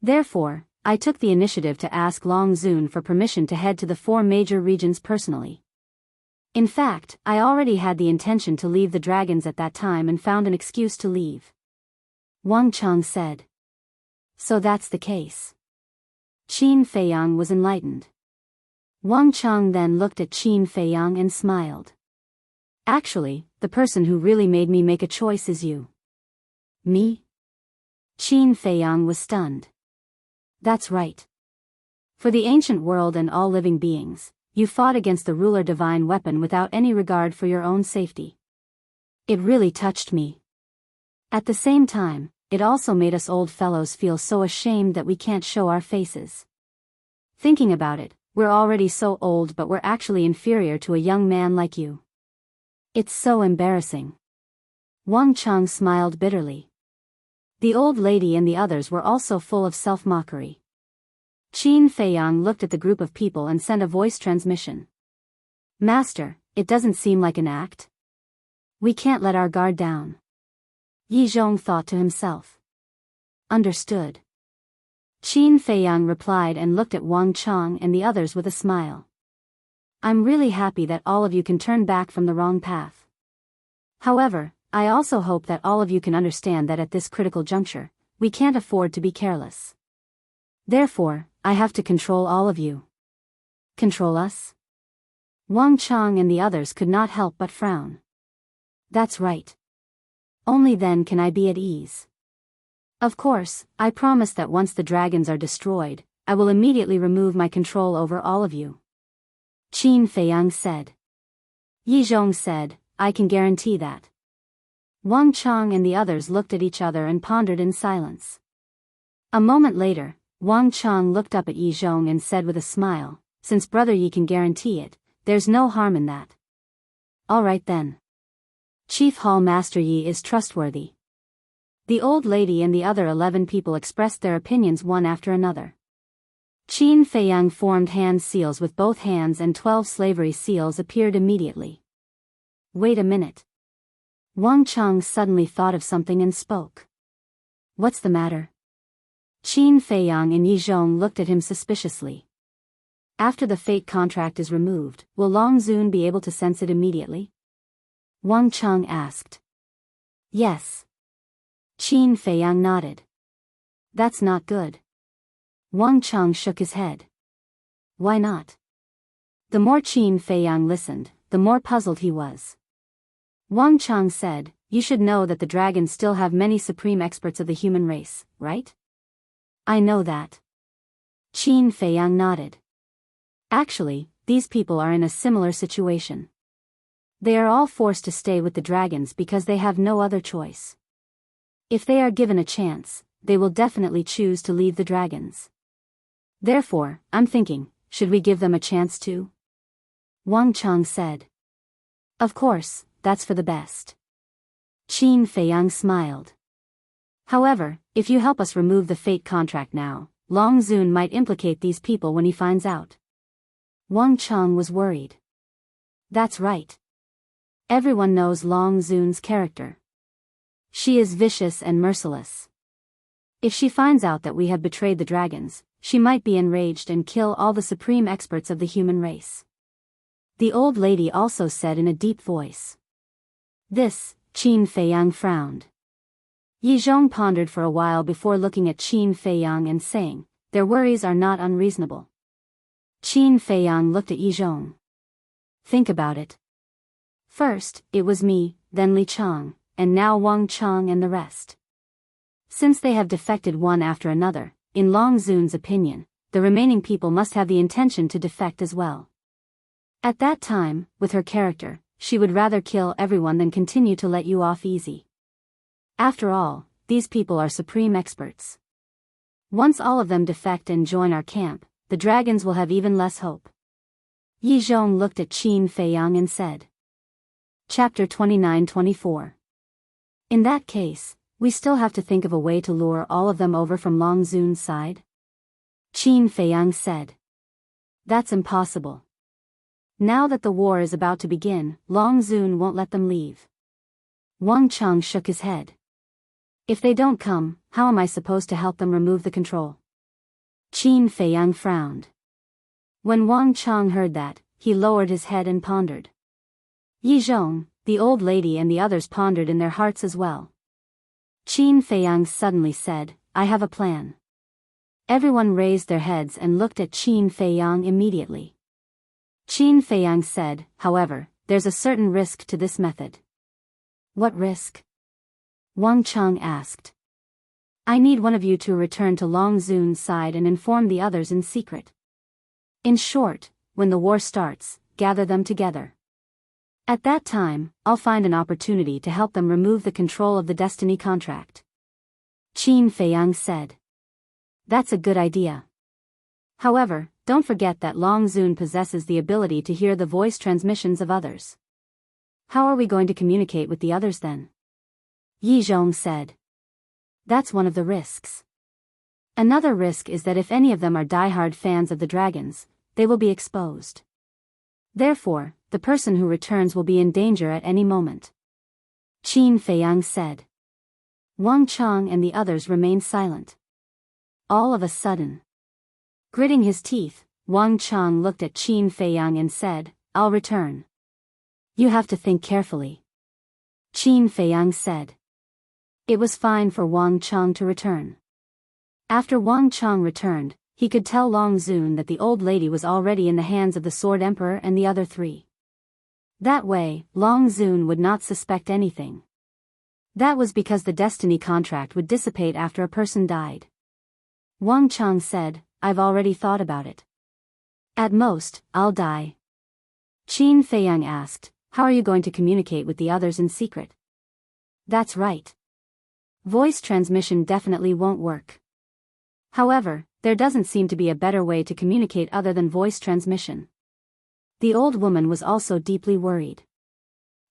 Speaker 1: Therefore, I took the initiative to ask Long Zun for permission to head to the 4 major regions personally. In fact, I already had the intention to leave the dragons at that time and found an excuse to leave." Wang Chang said. "So that's the case." Qin Feiyang was enlightened. Wang Chang then looked at Qin Feiyang and smiled. "Actually, the person who really made me make a choice is you." "Me?" Qin Feiyang was stunned. "That's right. For the ancient world and all living beings, you fought against the ruler divine weapon without any regard for your own safety. It really touched me. At the same time, it also made us old fellows feel so ashamed that we can't show our faces. Thinking about it, we're already so old but we're actually inferior to a young man like you. It's so embarrassing." Wang Chang smiled bitterly. The old lady and the others were also full of self-mockery. Qin Feiyang looked at the group of people and sent a voice transmission. "Master, it doesn't seem like an act. We can't let our guard down." Yi Zhong thought to himself. "Understood." Qin Feiyang replied and looked at Wang Chang and the others with a smile. "I'm really happy that all of you can turn back from the wrong path. However, I also hope that all of you can understand that at this critical juncture, we can't afford to be careless. Therefore, I have to control all of you." "Control us?" Wang Chang and the others could not help but frown. "That's right. Only then can I be at ease. Of course, I promise that once the dragons are destroyed, I will immediately remove my control over all of you," Qin Feiyang said. Yi Zhong said, "I can guarantee that." Wang Chang and the others looked at each other and pondered in silence. A moment later, Wang Chang looked up at Yi Zhong and said with a smile, "Since Brother Yi can guarantee it, there's no harm in that. All right then. Chief Hall Master Yi is trustworthy." The old lady and the other 11 people expressed their opinions one after another. Qin Feiyang formed hand seals with both hands and 12 slavery seals appeared immediately. "Wait a minute." Wang Chang suddenly thought of something and spoke. "What's the matter?" Qin Feiyang and Yi Zhong looked at him suspiciously. "After the fate contract is removed, will Long Zun be able to sense it immediately?" Wang Chang asked. "Yes." Qin Feiyang nodded. "That's not good." Wang Chang shook his head. "Why not?" The more Qin Feiyang listened, the more puzzled he was. Wang Chang said, "You should know that the dragons still have many supreme experts of the human race, right?" "I know that." Qin Feiyang nodded. "Actually, these people are in a similar situation. They are all forced to stay with the dragons because they have no other choice. If they are given a chance, they will definitely choose to leave the dragons. Therefore, I'm thinking, should we give them a chance too?" Wang Chang said. "Of course, that's for the best." Qin Feiyang smiled. "However, if you help us remove the fate contract now, Long Zun might implicate these people when he finds out." Wang Chang was worried. "That's right. Everyone knows Long Zun's character. She is vicious and merciless. If she finds out that we have betrayed the dragons, she might be enraged and kill all the supreme experts of the human race. The old lady also said in a deep voice. This, Qin Feiyang frowned. Yi Zhong pondered for a while before looking at Qin Feiyang and saying, their worries are not unreasonable. Qin Feiyang looked at Yi Zhong. Think about it. First, it was me, then Li Chang, and now Wang Chang and the rest. Since they have defected one after another, in Long Zun's opinion, the remaining people must have the intention to defect as well. At that time, with her character, she would rather kill everyone than continue to let you off easy. After all, these people are supreme experts. Once all of them defect and join our camp, the dragons will have even less hope. Yi Zhong looked at Qin Feiyang and said. Chapter 29-24. In that case, we still have to think of a way to lure all of them over from Long Zun's side? Qin Feiyang said. That's impossible. Now that the war is about to begin, Long Zun won't let them leave. Wang Chang shook his head. If they don't come, how am I supposed to help them remove the control? Qin Feiyang frowned. When Wang Chang heard that, he lowered his head and pondered. Yi Zhong, the old lady and the others pondered in their hearts as well. Qin Feiyang suddenly said, I have a plan. Everyone raised their heads and looked at Qin Feiyang immediately. Qin Feiyang said, however, there's a certain risk to this method. What risk? Wang Chang asked. I need one of you to return to Long Zun's side and inform the others in secret. In short, when the war starts, gather them together. At that time, I'll find an opportunity to help them remove the control of the destiny contract. Qin Feiyang said. That's a good idea. However, don't forget that Long Zun possesses the ability to hear the voice transmissions of others. How are we going to communicate with the others then? Yi Zhong said. That's one of the risks. Another risk is that if any of them are diehard fans of the dragons, they will be exposed. Therefore, the person who returns will be in danger at any moment. Qin Feiyang said. Wang Chang and the others remained silent. All of a sudden. Gritting his teeth, Wang Chang looked at Qin Feiyang and said, I'll return. You have to think carefully. Qin Feiyang said. It was fine for Wang Chang to return. After Wang Chang returned, he could tell Long Zun that the old lady was already in the hands of the Sword Emperor and the other three. That way, Long Zun would not suspect anything. That was because the destiny contract would dissipate after a person died. Wang Chang said, I've already thought about it. At most, I'll die. Qin Feiyang asked, how are you going to communicate with the others in secret? That's right. Voice transmission definitely won't work. However, there doesn't seem to be a better way to communicate other than voice transmission. The old woman was also deeply worried.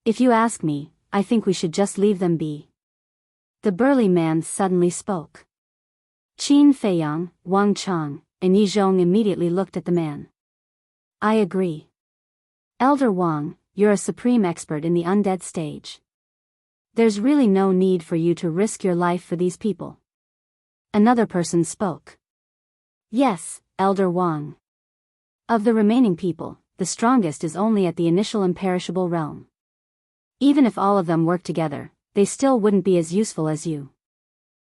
Speaker 1: If you ask me, I think we should just leave them be. The burly man suddenly spoke. Qin Feiyang, Wang Chang, and Yi Zhong immediately looked at the man. I agree. Elder Wang, you're a supreme expert in the undead stage. There's really no need for you to risk your life for these people. Another person spoke. Yes, Elder Wang. Of the remaining people, the strongest is only at the initial imperishable realm. Even if all of them work together, they still wouldn't be as useful as you.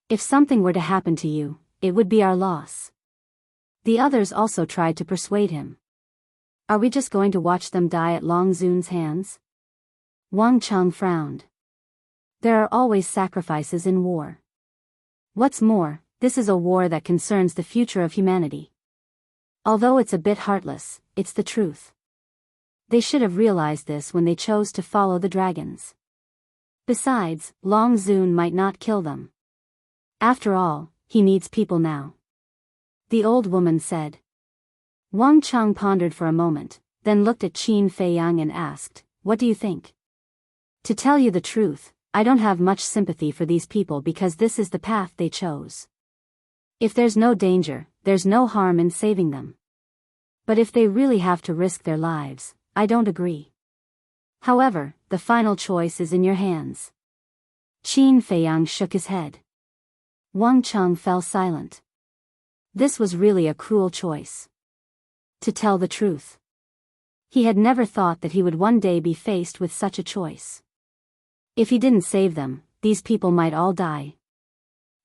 Speaker 1: If something were to happen to you, it would be our loss. The others also tried to persuade him. Are we just going to watch them die at Long Zun's hands? Wang Chang frowned. There are always sacrifices in war. What's more, this is a war that concerns the future of humanity. Although it's a bit heartless, it's the truth. They should have realized this when they chose to follow the dragons. Besides, Long Zun might not kill them. After all, he needs people now. The old woman said. Wang Chang pondered for a moment, then looked at Qin Feiyang and asked, what do you think? To tell you the truth, I don't have much sympathy for these people because this is the path they chose. If there's no danger, there's no harm in saving them. But if they really have to risk their lives, I don't agree. However, the final choice is in your hands. Qin Feiyang shook his head. Wang Cheng fell silent. This was really a cruel choice. To tell the truth, he had never thought that he would one day be faced with such a choice. If he didn't save them, these people might all die.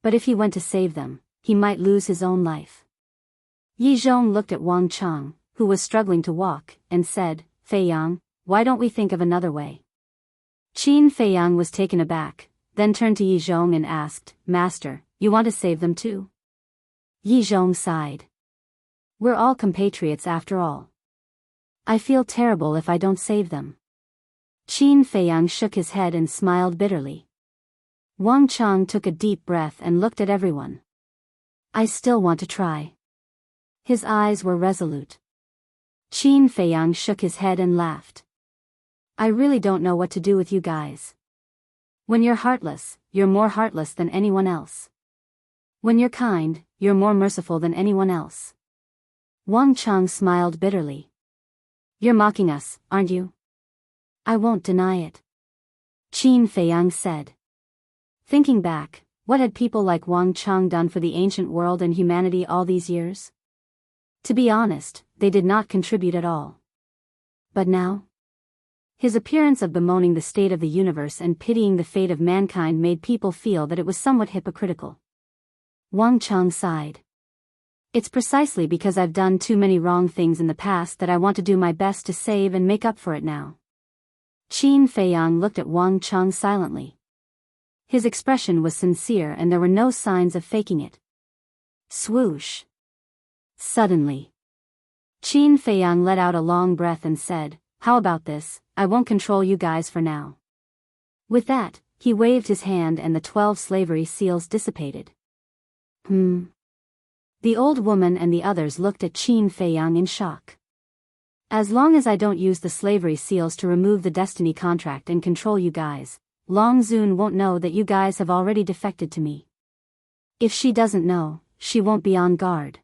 Speaker 1: But if he went to save them, he might lose his own life. Yi Zhong looked at Wang Cheng, who was struggling to walk, and said, "Fei Yang, why don't we think of another way?" Qin Fei Yang was taken aback, then turned to Yi Zhong and asked, "Master, you want to save them too?" Yi Zhong sighed. "We're all compatriots after all. I feel terrible if I don't save them." Qin Fei Yang shook his head and smiled bitterly. Wang Cheng took a deep breath and looked at everyone. "I still want to try." His eyes were resolute. Qin Fei Yang shook his head and laughed. "I really don't know what to do with you guys. When you're heartless, you're more heartless than anyone else. When you're kind, you're more merciful than anyone else." Wang Cheng smiled bitterly. "You're mocking us, aren't you?" "I won't deny it," Qin Fei Yang said. Thinking back, what had people like Wang Cheng done for the ancient world and humanity all these years? To be honest, they did not contribute at all. But now? His appearance of bemoaning the state of the universe and pitying the fate of mankind made people feel that it was somewhat hypocritical. Wang Cheng sighed. "It's precisely because I've done too many wrong things in the past that I want to do my best to save and make up for it now." Qin Fei Yang looked at Wang Cheng silently. His expression was sincere and there were no signs of faking it. Swoosh. Suddenly, Qin Fei Yang let out a long breath and said, "How about this? I won't control you guys for now." With that, he waved his hand and the 12 slavery seals dissipated. The old woman and the others looked at Qin Fei Yang in shock. "As long as I don't use the slavery seals to remove the destiny contract and control you guys, Long Zun won't know that you guys have already defected to me. If she doesn't know, she won't be on guard.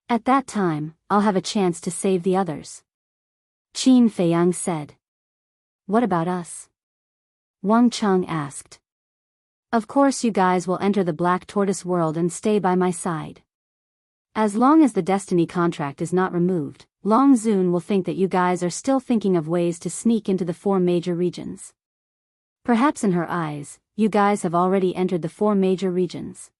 Speaker 1: At that time, I'll have a chance to save the others." Qin Fei Yang said. "What about us?" Wang Cheng asked. "Of course you guys will enter the Black Tortoise world and stay by my side. As long as the destiny contract is not removed, Long Zun will think that you guys are still thinking of ways to sneak into the 4 major regions. Perhaps in her eyes, you guys have already entered the 4 major regions.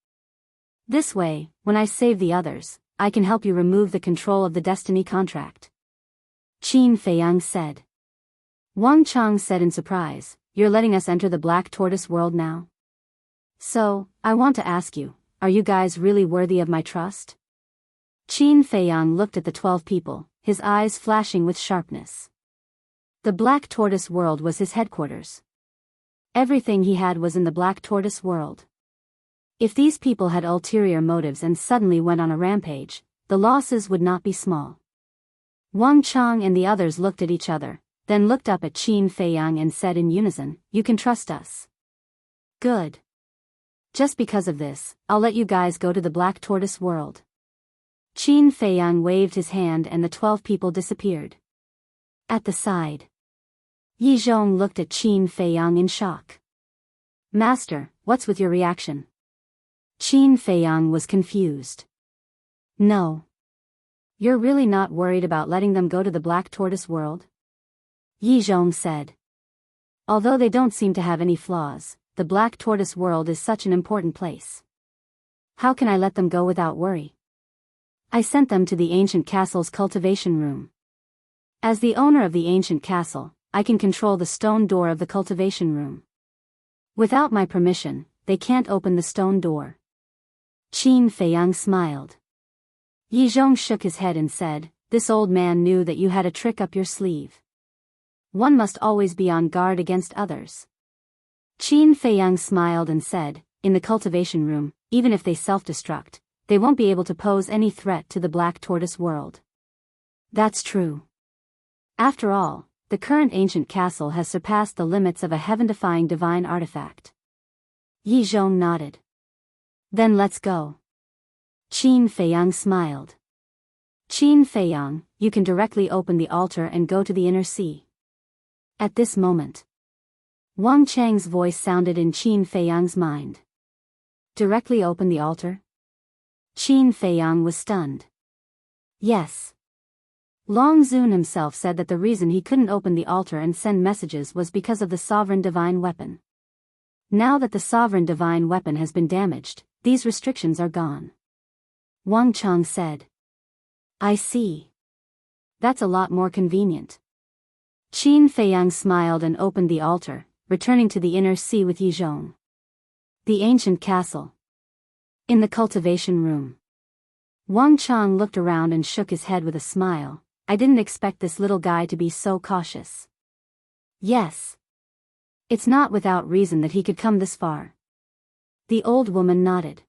Speaker 1: This way, when I save the others, I can help you remove the control of the destiny contract." Qin Fei Yang said. Wang Cheng said in surprise, "You're letting us enter the Black Tortoise world now? So, I want to ask you, are you guys really worthy of my trust?" Qin Fei Yang looked at the 12 people, his eyes flashing with sharpness. The Black Tortoise world was his headquarters. Everything he had was in the Black Tortoise world. If these people had ulterior motives and suddenly went on a rampage, the losses would not be small. Wang Cheng and the others looked at each other, then looked up at Qin Fei Yang and said in unison, "You can trust us." "Good. Just because of this, I'll let you guys go to the Black Tortoise world." Qin Fei Yang waved his hand and the 12 people disappeared. At the side, Yi Zhong looked at Qin Fei Yang in shock. "Master, what's with your reaction?" Qin Fei Yang was confused. "No. You're really not worried about letting them go to the Black Tortoise world?" Yi Zhong said. "Although they don't seem to have any flaws, the Black Tortoise world is such an important place. How can I let them go without worry? I sent them to the ancient castle's cultivation room. As the owner of the ancient castle, I can control the stone door of the cultivation room. Without my permission, they can't open the stone door." Qin Fei Yang smiled. Yi Zhong shook his head and said, "This old man knew that you had a trick up your sleeve. One must always be on guard against others." Qin Fei Yang smiled and said, "In the cultivation room, even if they self-destruct, they won't be able to pose any threat to the Black Tortoise world." "That's true. After all, the current ancient castle has surpassed the limits of a heaven-defying divine artifact." Yi Zhong nodded. "Then let's go." Qin Fei Yang smiled. "Qin Fei Yang, you can directly open the altar and go to the inner sea." At this moment, Wang Cheng's voice sounded in Qin Fei Yang's mind. Directly open the altar? Qin Feiyang was stunned. Yes. Long Zun himself said that the reason he couldn't open the altar and send messages was because of the sovereign divine weapon. Now that the sovereign divine weapon has been damaged, these restrictions are gone. Wang Chang said. I see. That's a lot more convenient. Qin Feiyang smiled and opened the altar, returning to the inner sea with Yizhong. The ancient castle. In the cultivation room. Wang Chang looked around and shook his head with a smile. I didn't expect this little guy to be so cautious. Yes. It's not without reason that he could come this far. The old woman nodded.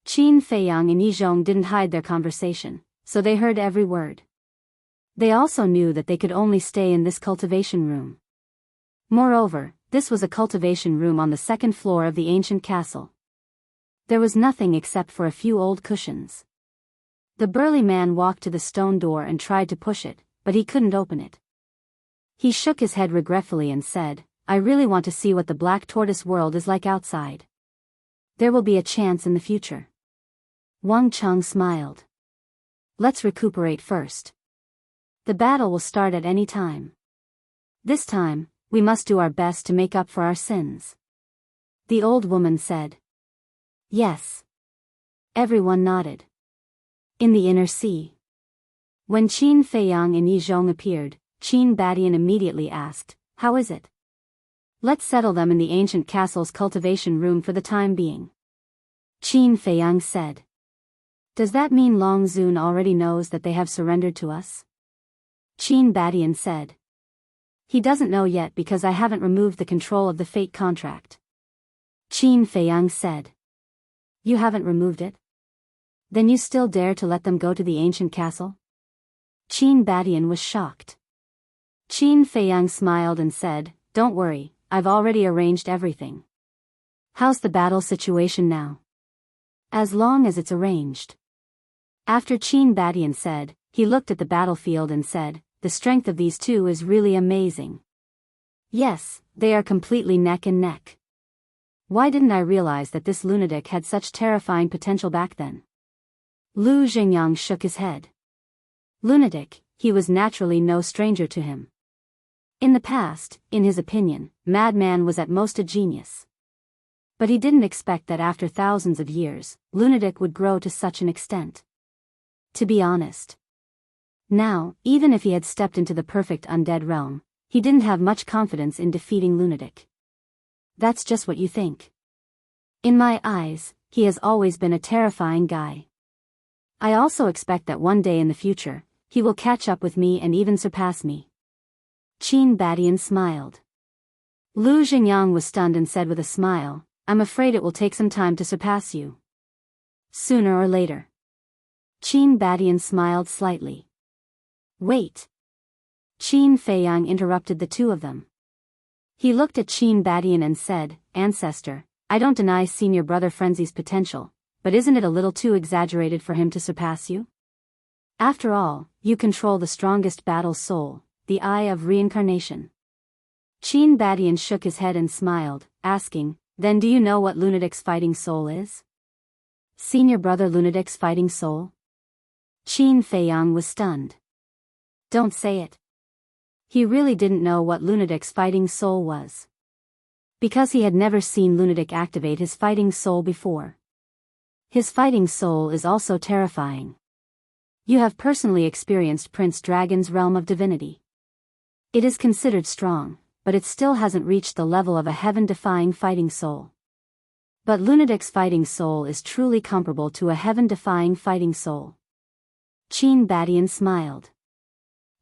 Speaker 1: Qin Feiyang and Yizhong didn't hide their conversation, so they heard every word. They also knew that they could only stay in this cultivation room. Moreover, this was a cultivation room on the second floor of the ancient castle. There was nothing except for a few old cushions. The burly man walked to the stone door and tried to push it, but he couldn't open it. He shook his head regretfully and said, I really want to see what the Black Tortoise world is like outside. There will be a chance in the future. Wang Chang smiled. Let's recuperate first. The battle will start at any time. This time, we must do our best to make up for our sins. The old woman said. Yes. Everyone nodded. In the inner sea. When Qin Feiyang and Yizhong appeared, Qin Badian immediately asked, How is it? Let's settle them in the ancient castle's cultivation room for the time being. Qin Feiyang said. Does that mean Long Zun already knows that they have surrendered to us? Qin Badian said. He doesn't know yet because I haven't removed the control of the fate contract. Qin Feiyang said. You haven't removed it? Then you still dare to let them go to the ancient castle? Qin Badian was shocked. Qin Feiyang smiled and said, Don't worry, I've already arranged everything. How's the battle situation now? As long as it's arranged. After Qin Badian said, he looked at the battlefield and said, The strength of these two is really amazing. Yes, they are completely neck and neck. Why didn't I realize that this lunatic had such terrifying potential back then? Lu Zhengyang shook his head. Lunatic, he was naturally no stranger to him. In the past, in his opinion, Madman was at most a genius. But he didn't expect that after thousands of years, Lunatic would grow to such an extent. To be honest. Now, even if he had stepped into the perfect undead realm, he didn't have much confidence in defeating Lunatic. That's just what you think. In my eyes, he has always been a terrifying guy. I also expect that one day in the future, he will catch up with me and even surpass me. Qin Badian smiled. Lu Zhengyang was stunned and said with a smile, I'm afraid it will take some time to surpass you. Sooner or later. Qin Badian smiled slightly. Wait. Qin Feiyang interrupted the two of them. He looked at Qin Badian and said, Ancestor, I don't deny Senior Brother Frenzy's potential, but isn't it a little too exaggerated for him to surpass you? After all, you control the strongest battle soul, the Eye of Reincarnation. Qin Badian shook his head and smiled, asking, Then do you know what Lunatic's fighting soul is? Senior Brother Lunatic's fighting soul? Qin Feiyang was stunned. Don't say it. He really didn't know what Lunatic's fighting soul was. Because he had never seen Lunatic activate his fighting soul before. His fighting soul is also terrifying. You have personally experienced Prince Dragon's realm of divinity. It is considered strong, but it still hasn't reached the level of a heaven-defying fighting soul. But Lunatic's fighting soul is truly comparable to a heaven-defying fighting soul. Qin Badian smiled.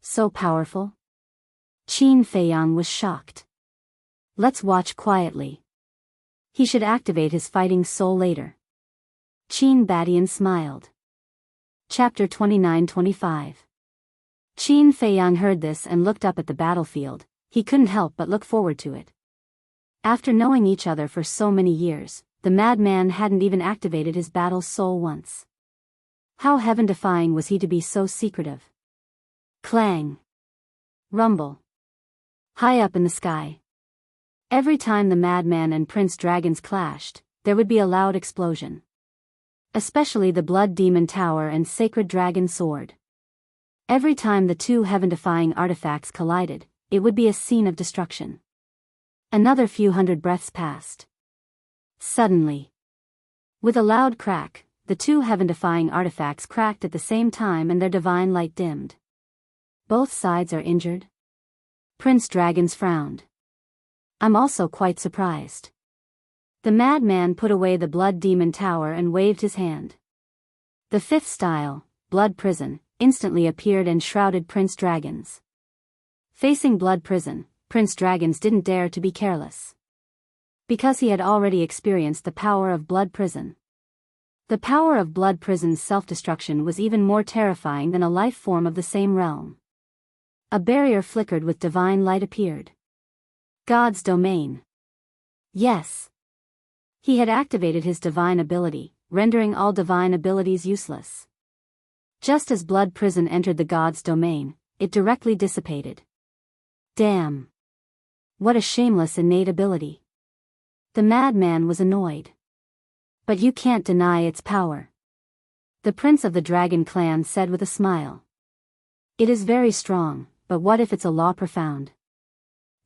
Speaker 1: So powerful? Qin Feiyang was shocked. Let's watch quietly. He should activate his fighting soul later. Qin Badian smiled. Chapter 29-25. Qin Feiyang heard this and looked up at the battlefield. He couldn't help but look forward to it. After knowing each other for so many years, the madman hadn't even activated his battle soul once. How heaven-defying was he to be so secretive? Clang. Rumble. High up in the sky. Every time the madman and Prince Dragons clashed, there would be a loud explosion. Especially the Blood Demon Tower and Sacred Dragon Sword. Every time the two heaven-defying artifacts collided, it would be a scene of destruction. Another few hundred breaths passed. Suddenly, with a loud crack, the two heaven-defying artifacts cracked at the same time and their divine light dimmed. Both sides are injured? Prince Dragons frowned. I'm also quite surprised. The madman put away the Blood Demon Tower and waved his hand. The fifth style, Blood Prison, instantly appeared and shrouded Prince Dragons. Facing Blood Prison, Prince Dragons didn't dare to be careless. Because he had already experienced the power of Blood Prison. The power of Blood Prison's self-destruction was even more terrifying than a life form of the same realm. A barrier flickered with divine light appeared. God's domain. Yes. He had activated his divine ability, rendering all divine abilities useless. Just as Blood Prison entered the God's domain, it directly dissipated. Damn. What a shameless innate ability. The madman was annoyed. But you can't deny its power. The Prince of the Dragon Clan said with a smile. It is very strong, but what if it's a law profound?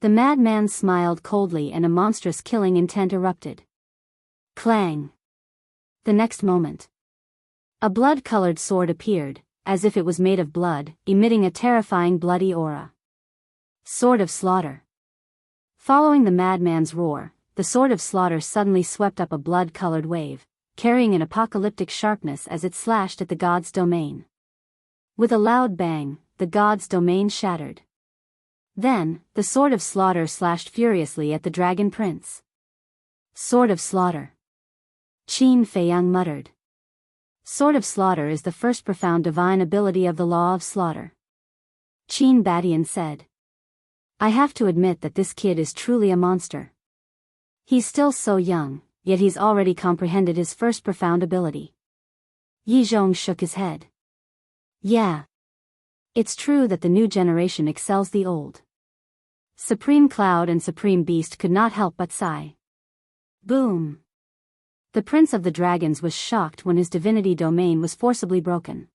Speaker 1: The madman smiled coldly and a monstrous killing intent erupted. Clang. The next moment, a blood-colored sword appeared, as if it was made of blood, emitting a terrifying bloody aura. Sword of Slaughter. Following the madman's roar, the Sword of Slaughter suddenly swept up a blood-colored wave, carrying an apocalyptic sharpness as it slashed at the god's domain. With a loud bang, the god's domain shattered. Then, the Sword of Slaughter slashed furiously at the Dragon Prince. Sword of Slaughter. Qin Feiyang muttered. Sword of Slaughter is the first profound divine ability of the Law of Slaughter. Qin Badian said. I have to admit that this kid is truly a monster. He's still so young, yet he's already comprehended his first profound ability. Yi Zhong shook his head. Yeah. It's true that the new generation excels the old. Supreme Cloud and Supreme Beast could not help but sigh. Boom. The Prince of the Dragons was shocked when his divinity domain was forcibly broken.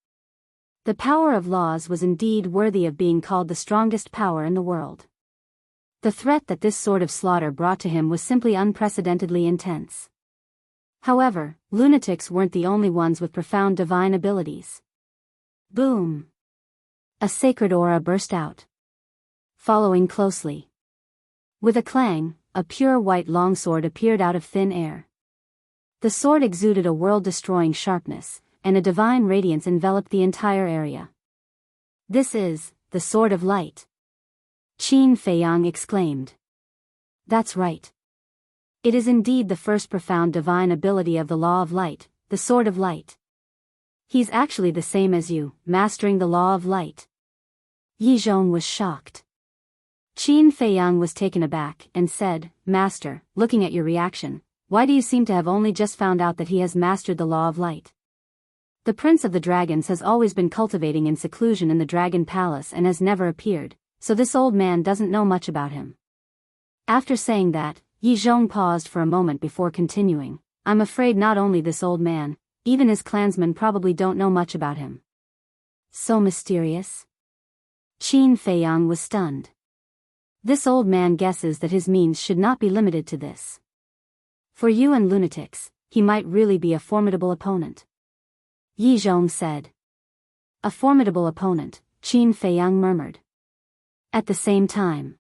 Speaker 1: The power of laws was indeed worthy of being called the strongest power in the world. The threat that this Sword of Slaughter brought to him was simply unprecedentedly intense. However, lunatics weren't the only ones with profound divine abilities. Boom! A sacred aura burst out. Following closely. With a clang, a pure white longsword appeared out of thin air. The sword exuded a world-destroying sharpness, and a divine radiance enveloped the entire area. This is the Sword of Light. Qin Feiyang exclaimed. That's right. It is indeed the first profound divine ability of the Law of Light, the Sword of Light. He's actually the same as you, mastering the Law of Light. Yi Zhong was shocked. Qin Feiyang was taken aback and said, Master, looking at your reaction, why do you seem to have only just found out that he has mastered the Law of Light? The Prince of the Dragons has always been cultivating in seclusion in the Dragon Palace and has never appeared, so this old man doesn't know much about him. After saying that, Yi Zhong paused for a moment before continuing. I'm afraid not only this old man, even his clansmen probably don't know much about him. So mysterious? Qin Feiyang was stunned. This old man guesses that his means should not be limited to this. For you and lunatics, he might really be a formidable opponent. Yi Zhong said. A formidable opponent, Qin Feiyang murmured. At the same time.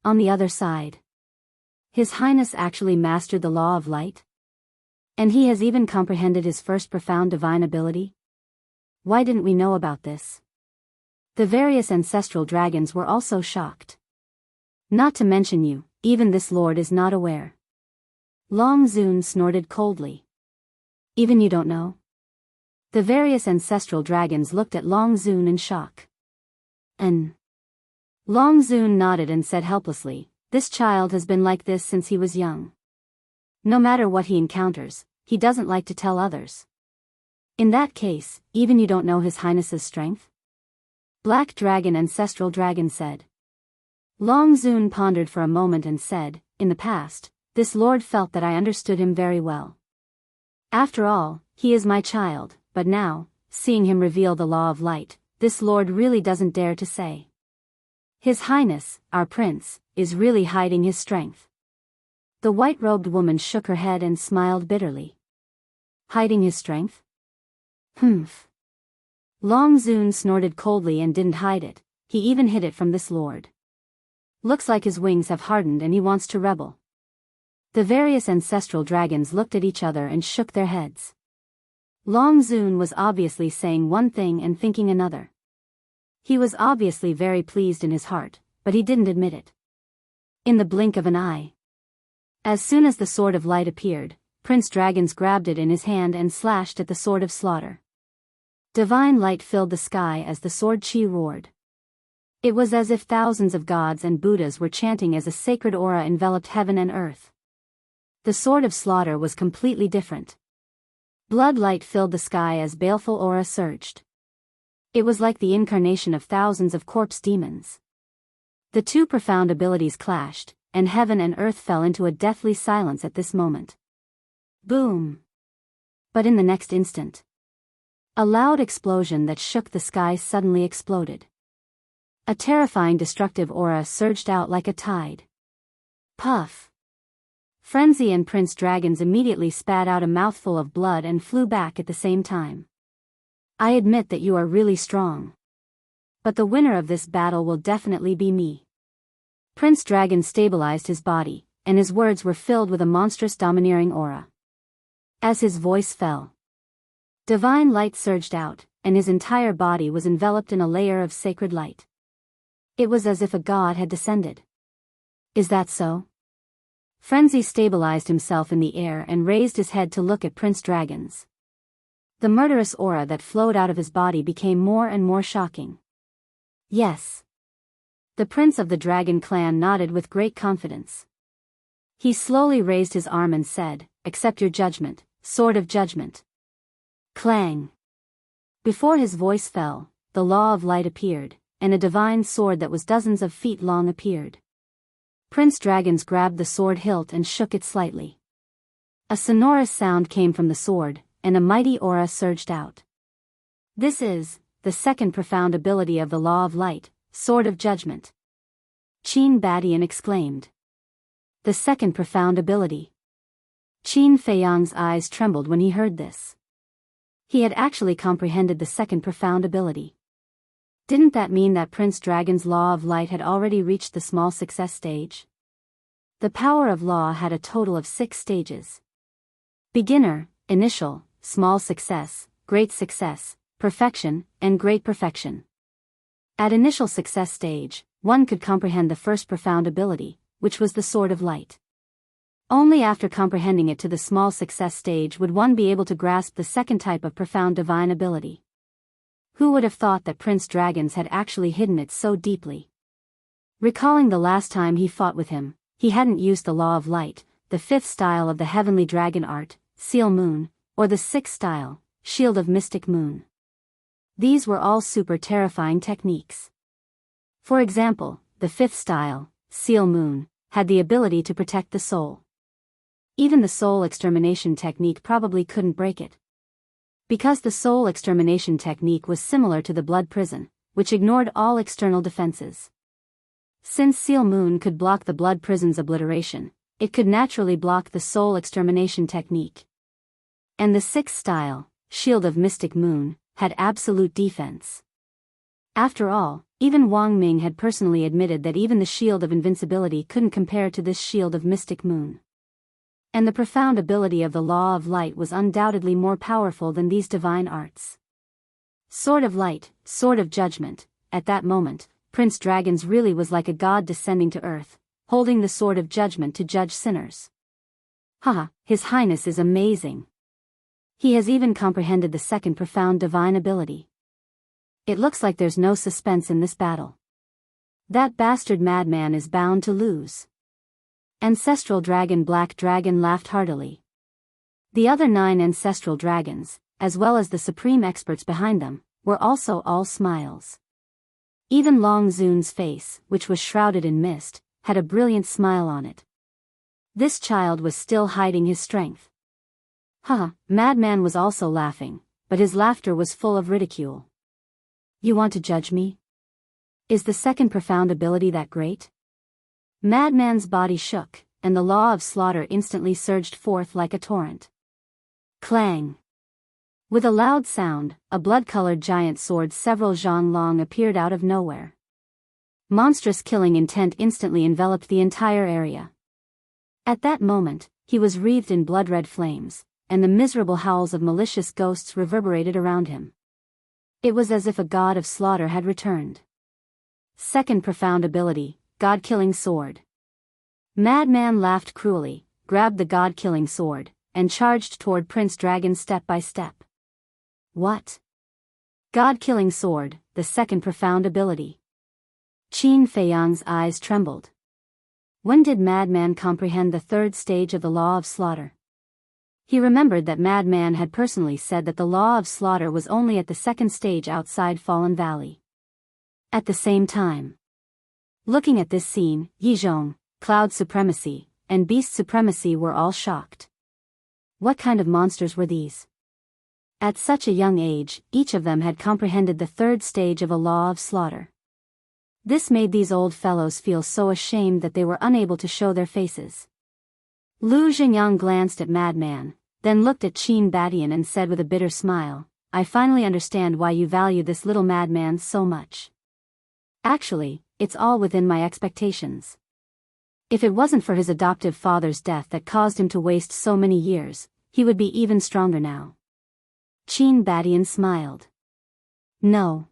Speaker 1: On the other side. His Highness actually mastered the Law of Light? And he has even comprehended his first profound divine ability? Why didn't we know about this? The various ancestral dragons were also shocked. Not to mention you, even this lord is not aware. Long Zun snorted coldly. Even you don't know? The various ancestral dragons looked at Long Zun in shock. Long Zun nodded and said helplessly, this child has been like this since he was young. No matter what he encounters, he doesn't like to tell others. In that case, even you don't know His Highness's strength? Black Dragon Ancestral Dragon said. Long Zun pondered for a moment and said, in the past, This lord felt that I understood him very well. After all, he is my child, but now, seeing him reveal the law of light, this lord really doesn't dare to say. His Highness, our prince, is really hiding his strength. The white-robed woman shook her head and smiled bitterly. Hiding his strength? Humph. Long Zun snorted coldly and didn't hide it, he even hid it from this lord. Looks like his wings have hardened and he wants to rebel. The various ancestral dragons looked at each other and shook their heads. Long Zun was obviously saying one thing and thinking another. He was obviously very pleased in his heart, but he didn't admit it. In the blink of an eye. As soon as the Sword of Light appeared, Prince Dragons grabbed it in his hand and slashed at the Sword of Slaughter. Divine light filled the sky as the sword chi roared. It was as if thousands of gods and Buddhas were chanting as a sacred aura enveloped heaven and earth. The Sword of Slaughter was completely different. Blood light filled the sky as baleful aura surged. It was like the incarnation of thousands of corpse demons. The two profound abilities clashed, and heaven and earth fell into a deathly silence at this moment. Boom! But in the next instant, a loud explosion that shook the sky suddenly exploded. A terrifying destructive aura surged out like a tide. Puff! Frenzy and Prince Dragons immediately spat out a mouthful of blood and flew back at the same time. I admit that you are really strong. But the winner of this battle will definitely be me. Prince Dragon stabilized his body, and his words were filled with a monstrous domineering aura. As his voice fell, divine light surged out, and his entire body was enveloped in a layer of sacred light. It was as if a god had descended. Is that so? Frenzy stabilized himself in the air and raised his head to look at Prince Dragons. The murderous aura that flowed out of his body became more and more shocking. Yes. The Prince of the Dragon clan nodded with great confidence. He slowly raised his arm and said, "Accept your judgment, Sword of Judgment." Clang! Before his voice fell, the Law of Light appeared, and a divine sword that was dozens of feet long appeared. Prince Dragons grabbed the sword hilt and shook it slightly. A sonorous sound came from the sword, and a mighty aura surged out. This is the second profound ability of the Law of Light, Sword of Judgment. Qin Badian exclaimed. The second profound ability. Qin Feiyang's eyes trembled when he heard this. He had actually comprehended the second profound ability. Didn't that mean that Prince Dragon's Law of Light had already reached the small success stage? The power of Law had a total of 6 stages. Beginner, Initial, Small Success, Great Success, Perfection, and Great Perfection. At Initial Success stage, one could comprehend the first profound ability, which was the Sword of Light. Only after comprehending it to the Small Success stage would one be able to grasp the second type of profound divine ability. Who would have thought that Prince Dragons had actually hidden it so deeply? Recalling the last time he fought with him, he hadn't used the Law of Light, the 5th style of the Heavenly Dragon Art, Seal Moon, or the 6th style, Shield of Mystic Moon. These were all super terrifying techniques. For example, the 5th style, Seal Moon, had the ability to protect the soul. Even the soul extermination technique probably couldn't break it. Because the soul extermination technique was similar to the blood prison, which ignored all external defenses. Since Seal Moon could block the blood prison's obliteration, it could naturally block the soul extermination technique. And the 6th style, Shield of Mystic Moon, had absolute defense. After all, even Wang Ming had personally admitted that even the Shield of Invincibility couldn't compare to this Shield of Mystic Moon. And the profound ability of the Law of Light was undoubtedly more powerful than these divine arts. Sword of Light, Sword of Judgment. At that moment, Prince Dragons really was like a god descending to earth, holding the Sword of Judgment to judge sinners. Haha, His Highness is amazing. He has even comprehended the second profound divine ability. It looks like there's no suspense in this battle. That bastard madman is bound to lose. Ancestral Dragon Black Dragon laughed heartily. The other 9 ancestral dragons, as well as the supreme experts behind them, were also all smiles. Even Long Zun's face, which was shrouded in mist, had a brilliant smile on it. This child was still hiding his strength. Haha, Madman was also laughing, but his laughter was full of ridicule. You want to judge me? Is the second profound ability that great? Madman's body shook, and the law of slaughter instantly surged forth like a torrent. Clang! With a loud sound, a blood-colored giant sword several zhang long appeared out of nowhere. Monstrous killing intent instantly enveloped the entire area. At that moment, he was wreathed in blood-red flames, and the miserable howls of malicious ghosts reverberated around him. It was as if a god of slaughter had returned. Second profound ability, God-killing sword. Madman laughed cruelly, grabbed the god-killing sword, and charged toward Prince Dragon step by step. What? God-killing sword, the second profound ability. Qin Feiyang's eyes trembled. When did Madman comprehend the third stage of the law of slaughter? He remembered that Madman had personally said that the law of slaughter was only at the second stage outside Fallen Valley. At the same time. Looking at this scene, Yizhong, Cloud Supremacy, and Beast Supremacy were all shocked. What kind of monsters were these? At such a young age, each of them had comprehended the third stage of a law of slaughter. This made these old fellows feel so ashamed that they were unable to show their faces. Lu Xingyang glanced at Madman, then looked at Qin Badian and said with a bitter smile, I finally understand why you value this little madman so much. Actually, it's all within my expectations. If it wasn't for his adoptive father's death that caused him to waste so many years, he would be even stronger now. Qin Badian smiled. No.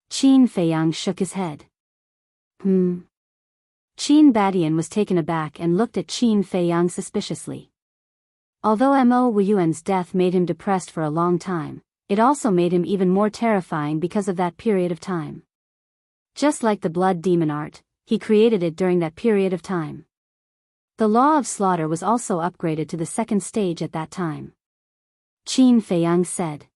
Speaker 1: Qin Feiyang shook his head. Qin Badian was taken aback and looked at Qin Feiyang suspiciously. Although Mo Wuyuan's death made him depressed for a long time, it also made him even more terrifying because of that period of time. Just like the blood demon art, he created it during that period of time. The law of slaughter was also upgraded to the second stage at that time. Qin Feiyang said.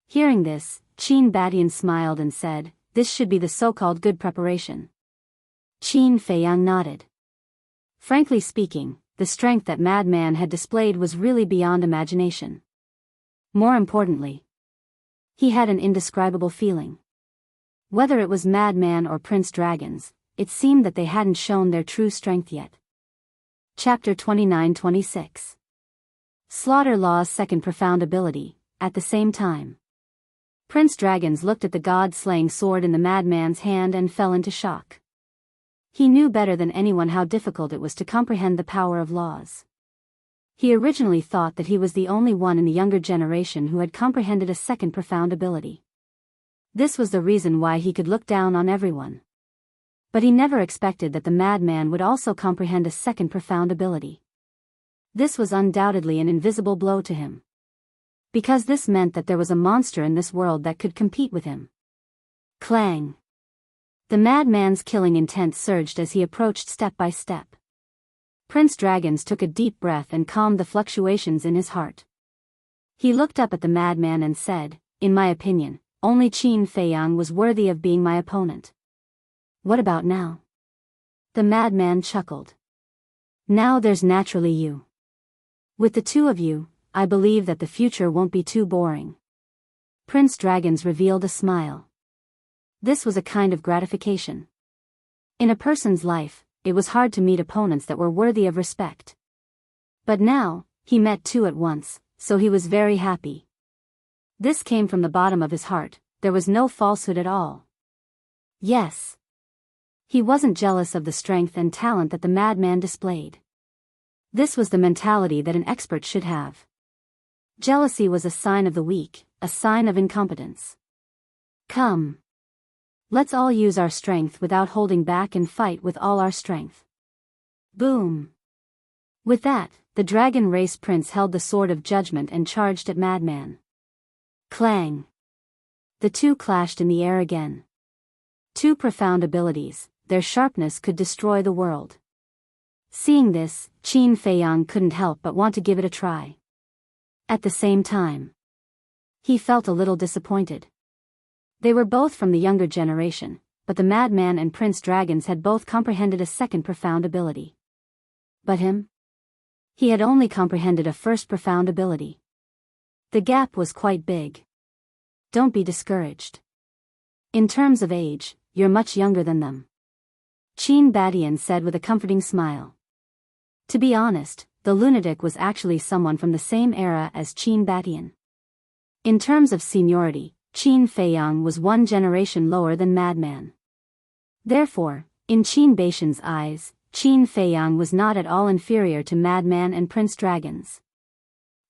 Speaker 1: Hearing this, Qin Badian smiled and said, this should be the so-called good preparation. Qin Feiyang nodded. Frankly speaking, the strength that Madman had displayed was really beyond imagination. More importantly, he had an indescribable feeling. Whether it was Madman or Prince Dragons, it seemed that they hadn't shown their true strength yet. Chapter 29-26. Slaughter Law's second profound ability, at the same time. Prince Dragons looked at the god-slaying sword in the madman's hand and fell into shock. He knew better than anyone how difficult it was to comprehend the power of laws. He originally thought that he was the only one in the younger generation who had comprehended a second profound ability. This was the reason why he could look down on everyone. But he never expected that the madman would also comprehend a second profound ability. This was undoubtedly an invisible blow to him. Because this meant that there was a monster in this world that could compete with him. Clang! The madman's killing intent surged as he approached step by step. Prince Dragons took a deep breath and calmed the fluctuations in his heart. He looked up at the madman and said, in my opinion, only Qin Feiyang was worthy of being my opponent. What about now? The madman chuckled. Now there's naturally you. With the two of you, I believe that the future won't be too boring. Prince Dragons revealed a smile. This was a kind of gratification. In a person's life, it was hard to meet opponents that were worthy of respect. But now, he met two at once, so he was very happy. This came from the bottom of his heart, there was no falsehood at all. Yes. He wasn't jealous of the strength and talent that the madman displayed. This was the mentality that an expert should have. Jealousy was a sign of the weak, a sign of incompetence. Come. Let's all use our strength without holding back and fight with all our strength. Boom. With that, the dragon race prince held the sword of judgment and charged at Madman. Clang. The two clashed in the air again. Two profound abilities, their sharpness could destroy the world. Seeing this, Qin Feiyang couldn't help but want to give it a try. At the same time, he felt a little disappointed. They were both from the younger generation, but the madman and Prince Dragons had both comprehended a second profound ability. But him? He had only comprehended a first profound ability. The gap was quite big. Don't be discouraged. In terms of age, you're much younger than them. Qin Badian said with a comforting smile. To be honest, the lunatic was actually someone from the same era as Qin Badian. In terms of seniority, Qin Feiyang was one generation lower than Madman. Therefore, in Qin Badian's eyes, Qin Feiyang was not at all inferior to Madman and Prince Dragons.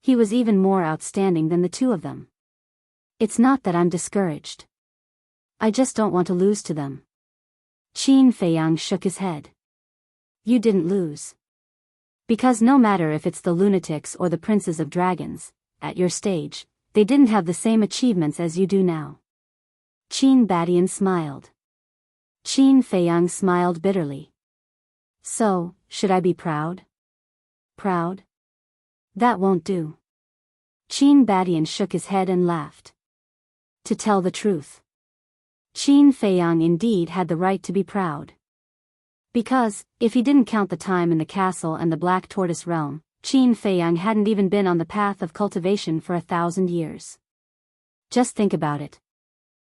Speaker 1: He was even more outstanding than the two of them. It's not that I'm discouraged. I just don't want to lose to them. Qin Feiyang shook his head. You didn't lose. Because no matter if it's the lunatics or the princes of dragons, at your stage, they didn't have the same achievements as you do now. Qin Badian smiled. Qin Feiyang smiled bitterly. So, should I be proud? Proud? That won't do. Qin Badian shook his head and laughed. To tell the truth, Qin Feiyang indeed had the right to be proud. Because, if he didn't count the time in the castle and the Black Tortoise realm, Qin Feiyang hadn't even been on the path of cultivation for 1,000 years. Just think about it.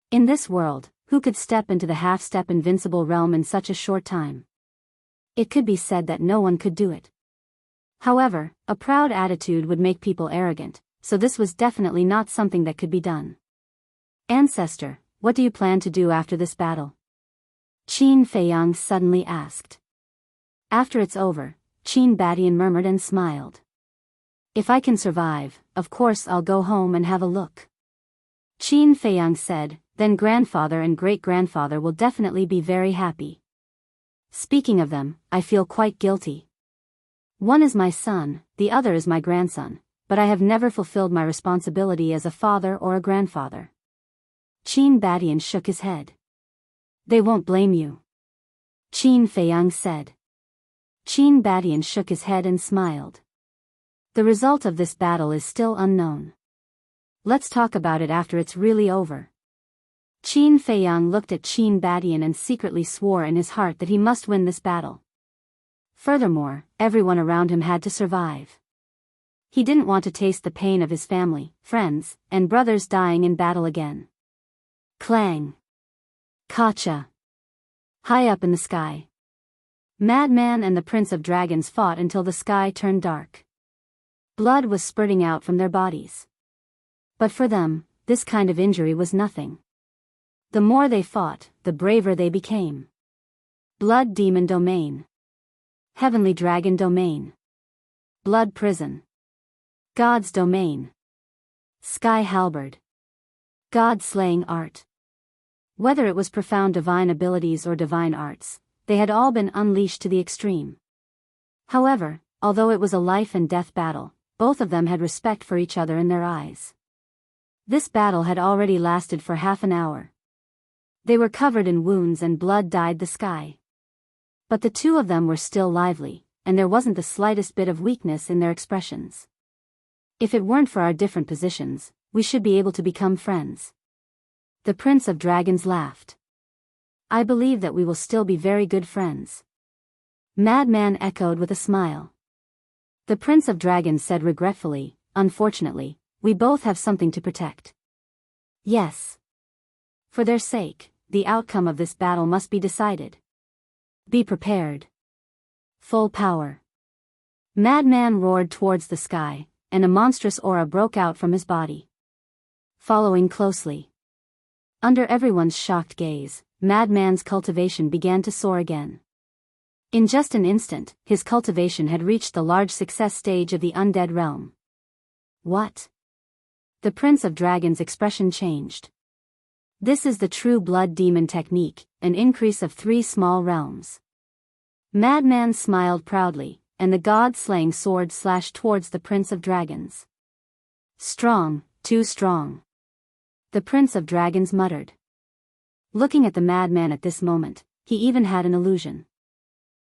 Speaker 1: In this world, who could step into the half-step invincible realm in such a short time? It could be said that no one could do it. However, a proud attitude would make people arrogant, so this was definitely not something that could be done. Ancestor, what do you plan to do after this battle? Qin Feiyang suddenly asked. After it's over, Qin Badian murmured and smiled. If I can survive, of course I'll go home and have a look. Qin Feiyang said, then grandfather and great-grandfather will definitely be very happy. Speaking of them, I feel quite guilty. One is my son, the other is my grandson, but I have never fulfilled my responsibility as a father or a grandfather. Qin Badian shook his head. They won't blame you. Qin Feiyang said. Qin Badian shook his head and smiled. The result of this battle is still unknown. Let's talk about it after it's really over. Qin Feiyang looked at Qin Badian and secretly swore in his heart that he must win this battle. Furthermore, everyone around him had to survive. He didn't want to taste the pain of his family, friends, and brothers dying in battle again. Clang. Kacha. High up in the sky. Madman and the Prince of Dragons fought until the sky turned dark. Blood was spurting out from their bodies. But for them, this kind of injury was nothing. The more they fought, the braver they became. Blood Demon Domain. Heavenly Dragon Domain. Blood Prison. God's Domain. Sky Halberd. God-slaying art. Whether it was profound divine abilities or divine arts, they had all been unleashed to the extreme. However, although it was a life and death battle, both of them had respect for each other in their eyes. This battle had already lasted for half an hour. They were covered in wounds and blood dyed the sky. But the two of them were still lively, and there wasn't the slightest bit of weakness in their expressions. If it weren't for our different positions, we should be able to become friends. The Prince of Dragons laughed. I believe that we will still be very good friends. Madman echoed with a smile. The Prince of Dragons said regretfully, unfortunately, we both have something to protect. Yes. For their sake, the outcome of this battle must be decided. Be prepared. Full power. Madman roared towards the sky, and a monstrous aura broke out from his body. Following closely. Under everyone's shocked gaze, Madman's cultivation began to soar again. In just an instant, his cultivation had reached the large success stage of the undead realm. What? The Prince of Dragons' expression changed. This is the true blood demon technique, an increase of 3 small realms. Madman smiled proudly, and the god-slaying sword slashed towards the Prince of Dragons. Strong, too strong. The Prince of Dragons muttered. Looking at the madman at this moment, he even had an illusion.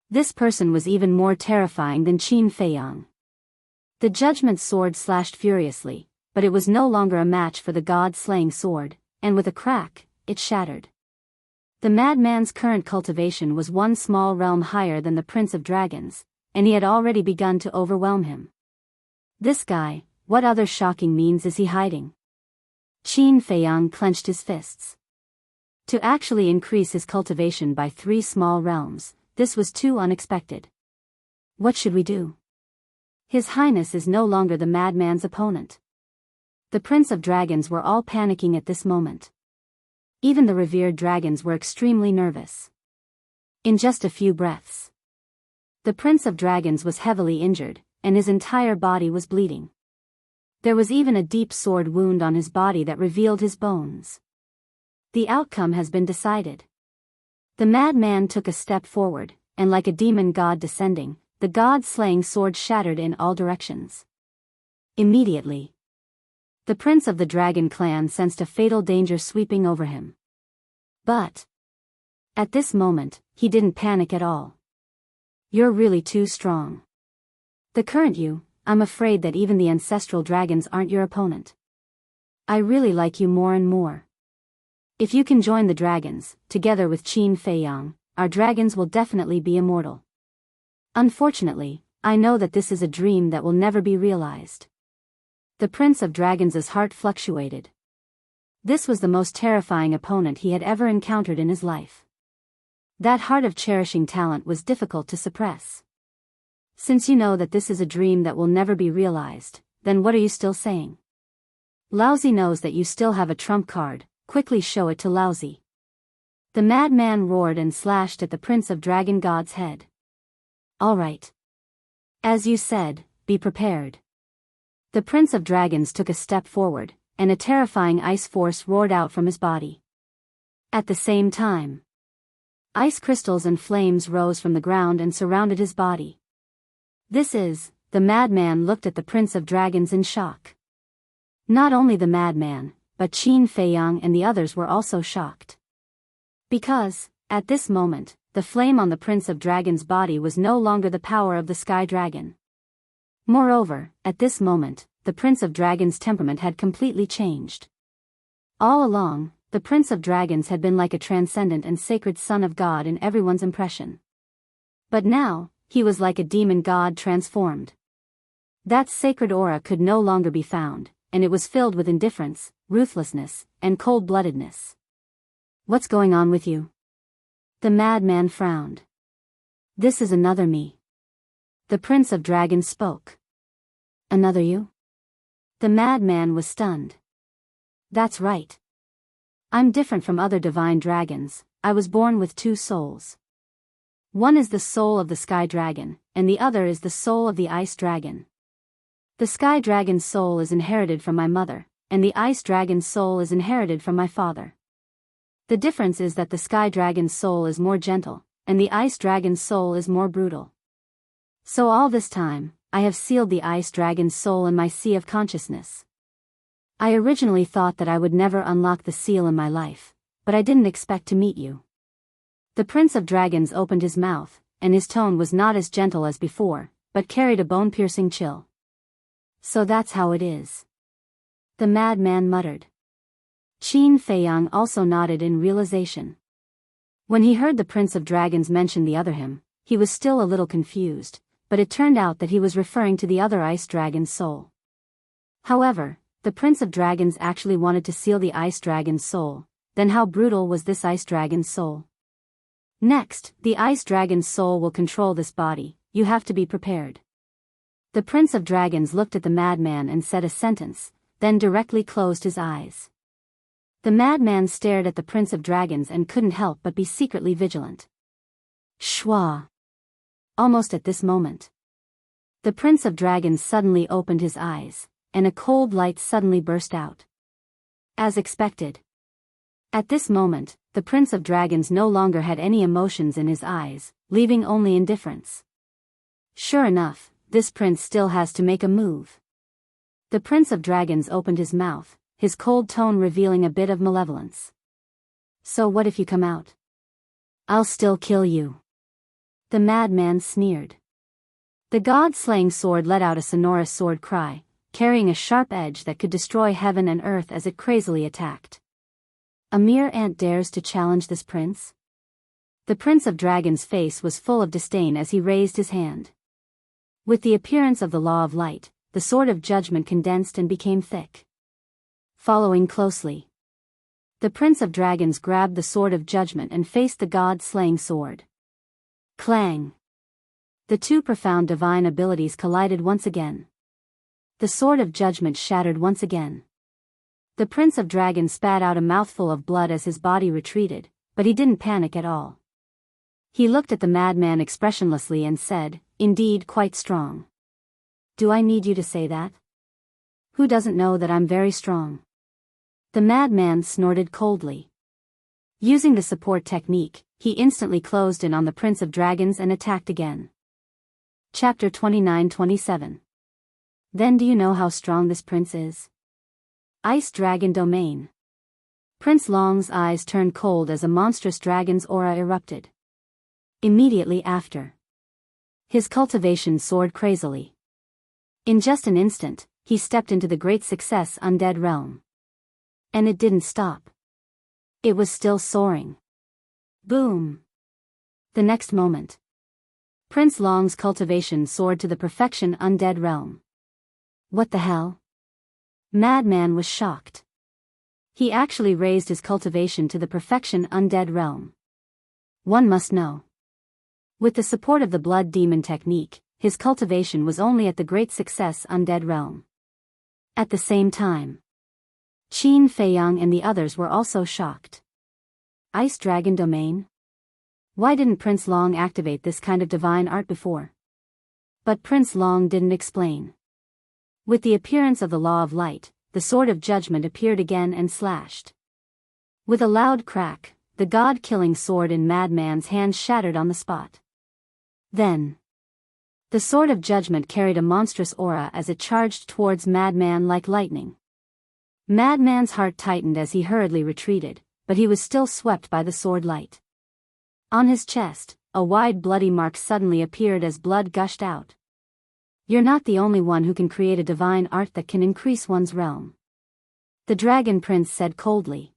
Speaker 1: This person was even more terrifying than Qin Feiyang. The judgment sword slashed furiously, but it was no longer a match for the god-slaying sword, and with a crack, it shattered. The madman's current cultivation was 1 small realm higher than the Prince of Dragons, and he had already begun to overwhelm him. This guy, what other shocking means is he hiding? Qin Feiyang clenched his fists. To actually increase his cultivation by 3 small realms, this was too unexpected. What should we do? His Highness is no longer the madman's opponent. The Prince of Dragons were all panicking at this moment. Even the revered dragons were extremely nervous. In just a few breaths, the Prince of Dragons was heavily injured, and his entire body was bleeding. There was even a deep sword wound on his body that revealed his bones. The outcome has been decided. The madman took a step forward, and like a demon god descending, the god-slaying sword shattered in all directions. Immediately, the Prince of the Dragon clan sensed a fatal danger sweeping over him. But at this moment, he didn't panic at all. You're really too strong. The current you, I'm afraid that even the ancestral dragons aren't your opponent. I really like you more and more. If you can join the dragons, together with Qin Feiyang, our dragons will definitely be immortal. Unfortunately, I know that this is a dream that will never be realized. The Prince of Dragons' heart fluctuated. This was the most terrifying opponent he had ever encountered in his life. That heart of cherishing talent was difficult to suppress. Since you know that this is a dream that will never be realized, then what are you still saying? Laozi knows that you still have a trump card, quickly show it to Laozi. The madman roared and slashed at the Prince of Dragon God's head. All right. As you said, be prepared. The Prince of Dragons took a step forward, and a terrifying ice force roared out from his body. At the same time, ice crystals and flames rose from the ground and surrounded his body. The madman looked at the Prince of Dragons in shock. Not only the madman, but Qin Feiyang and the others were also shocked. Because, at this moment, the flame on the Prince of Dragons' body was no longer the power of the Sky Dragon. Moreover, at this moment, the Prince of Dragons' temperament had completely changed. All along, the Prince of Dragons had been like a transcendent and sacred son of God in everyone's impression. But now, he was like a demon god transformed. That sacred aura could no longer be found, and it was filled with indifference, ruthlessness, and cold-bloodedness. What's going on with you? The madman frowned. This is another me. The Prince of Dragons spoke. Another you? The madman was stunned. That's right. I'm different from other divine dragons. I was born with 2 souls. One is the soul of the Sky Dragon, and the other is the soul of the Ice Dragon. The Sky Dragon's soul is inherited from my mother, and the Ice Dragon's soul is inherited from my father. The difference is that the Sky Dragon's soul is more gentle, and the Ice Dragon's soul is more brutal. So all this time, I have sealed the Ice Dragon's soul in my sea of consciousness. I originally thought that I would never unlock the seal in my life, but I didn't expect to meet you. The Prince of Dragons opened his mouth, and his tone was not as gentle as before, but carried a bone-piercing chill. So that's how it is. The madman muttered. Qin Feiyang also nodded in realization. When he heard the Prince of Dragons mention the other him, he was still a little confused, but it turned out that he was referring to the other Ice Dragon's soul. However, the Prince of Dragons actually wanted to seal the Ice Dragon's soul. Then how brutal was this Ice Dragon's soul? Next, the Ice Dragon's soul will control this body. You have to be prepared. The Prince of Dragons looked at the madman and said a sentence, then directly closed his eyes. The madman stared at the Prince of Dragons and couldn't help but be secretly vigilant. Shwa! Almost at this moment, the Prince of Dragons suddenly opened his eyes, and a cold light suddenly burst out. As expected. At this moment, the Prince of Dragons no longer had any emotions in his eyes, leaving only indifference. Sure enough, this prince still has to make a move. The Prince of Dragons opened his mouth, his cold tone revealing a bit of malevolence. So what if you come out? I'll still kill you. The madman sneered. The god-slaying sword let out a sonorous sword cry, carrying a sharp edge that could destroy heaven and earth as it crazily attacked. A mere ant dares to challenge this prince? The Prince of Dragons' face was full of disdain as he raised his hand. With the appearance of the law of light, the sword of judgment condensed and became thick. Following closely, the Prince of Dragons grabbed the sword of judgment and faced the god-slaying sword. Clang! The two profound divine abilities collided once again. The sword of judgment shattered once again. The Prince of Dragons spat out a mouthful of blood as his body retreated, but he didn't panic at all. He looked at the madman expressionlessly and said, "Indeed, quite strong. Do I need you to say that? Who doesn't know that I'm very strong?" The madman snorted coldly. Using the support technique, he instantly closed in on the Prince of Dragons and attacked again. Chapter 29-27. Then do you know how strong this prince is? Ice Dragon Domain. Prince Long's eyes turned cold as a monstrous dragon's aura erupted. Immediately after, his cultivation soared crazily. In just an instant, he stepped into the great success undead realm. And it didn't stop. It was still soaring. Boom! The next moment, Prince Long's cultivation soared to the perfection undead realm. What the hell? Madman was shocked. He actually raised his cultivation to the perfection undead realm. One must know. With the support of the blood demon technique, his cultivation was only at the great success undead realm. At the same time, Qin Feiyang and the others were also shocked. Ice Dragon Domain? Why didn't Prince Long activate this kind of divine art before? But Prince Long didn't explain. With the appearance of the law of light, the sword of judgment appeared again and slashed. With a loud crack, the god-killing sword in Madman's hand shattered on the spot. Then, the sword of judgment carried a monstrous aura as it charged towards Madman like lightning. Madman's heart tightened as he hurriedly retreated, but he was still swept by the sword light. On his chest, a wide bloody mark suddenly appeared as blood gushed out. You're not the only one who can create a divine art that can increase one's realm. The Dragon Prince said coldly.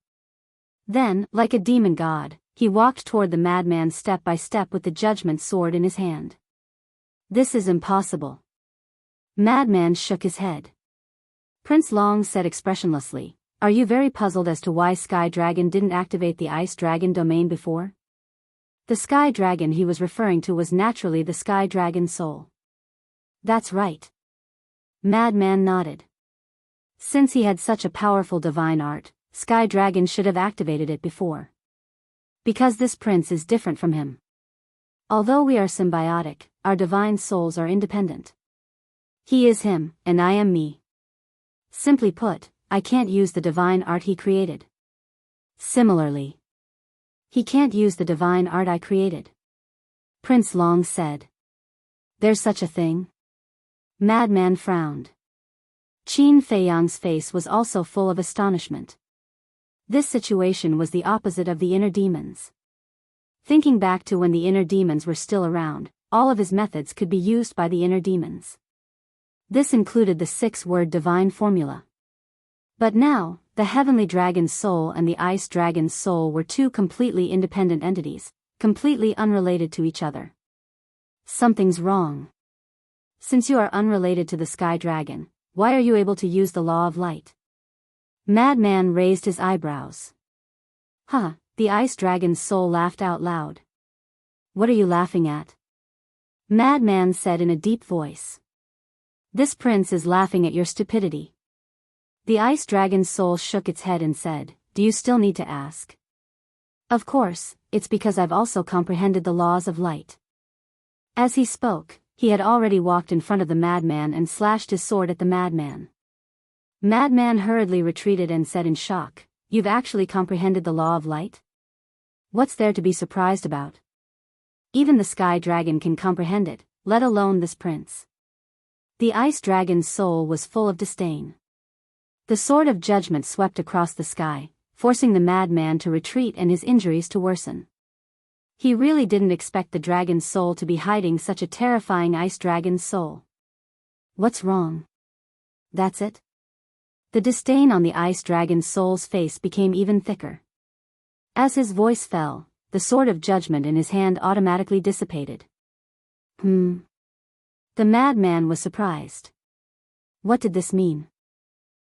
Speaker 1: Then, like a demon god, he walked toward the madman step by step with the judgment sword in his hand. This is impossible. Madman shook his head. Prince Long said expressionlessly, "Are you very puzzled as to why Sky Dragon didn't activate the Ice Dragon domain before?" The Sky Dragon he was referring to was naturally the Sky Dragon soul. That's right. Madman nodded. Since he had such a powerful divine art, Sky Dragon should have activated it before. Because this prince is different from him. Although we are symbiotic, our divine souls are independent. He is him, and I am me. Simply put, I can't use the divine art he created. Similarly, he can't use the divine art I created. Prince Long said. There's such a thing? Madman frowned. Qin Feiyang's face was also full of astonishment. This situation was the opposite of the inner demons. Thinking back to when the inner demons were still around, all of his methods could be used by the inner demons. This included the 6-word divine formula. But now, the Heavenly Dragon's soul and the Ice Dragon's soul were two completely independent entities, completely unrelated to each other. Something's wrong. Since you are unrelated to the Sky Dragon, why are you able to use the law of light? Madman raised his eyebrows. Huh, the Ice Dragon's soul laughed out loud. What are you laughing at? Madman said in a deep voice. This prince is laughing at your stupidity. The Ice Dragon's soul shook its head and said, Do you still need to ask? Of course, it's because I've also comprehended the laws of light. As he spoke, he had already walked in front of the madman and slashed his sword at the madman. Madman hurriedly retreated and said in shock, You've actually comprehended the law of light? What's there to be surprised about? Even the Sky Dragon can comprehend it, let alone this prince. The Ice Dragon's soul was full of disdain. The sword of judgment swept across the sky, forcing the madman to retreat and his injuries to worsen. He really didn't expect the dragon's soul to be hiding such a terrifying Ice Dragon's soul. What's wrong? That's it? The disdain on the Ice Dragon's soul's face became even thicker. As his voice fell, the sword of judgment in his hand automatically dissipated. The madman was surprised. What did this mean?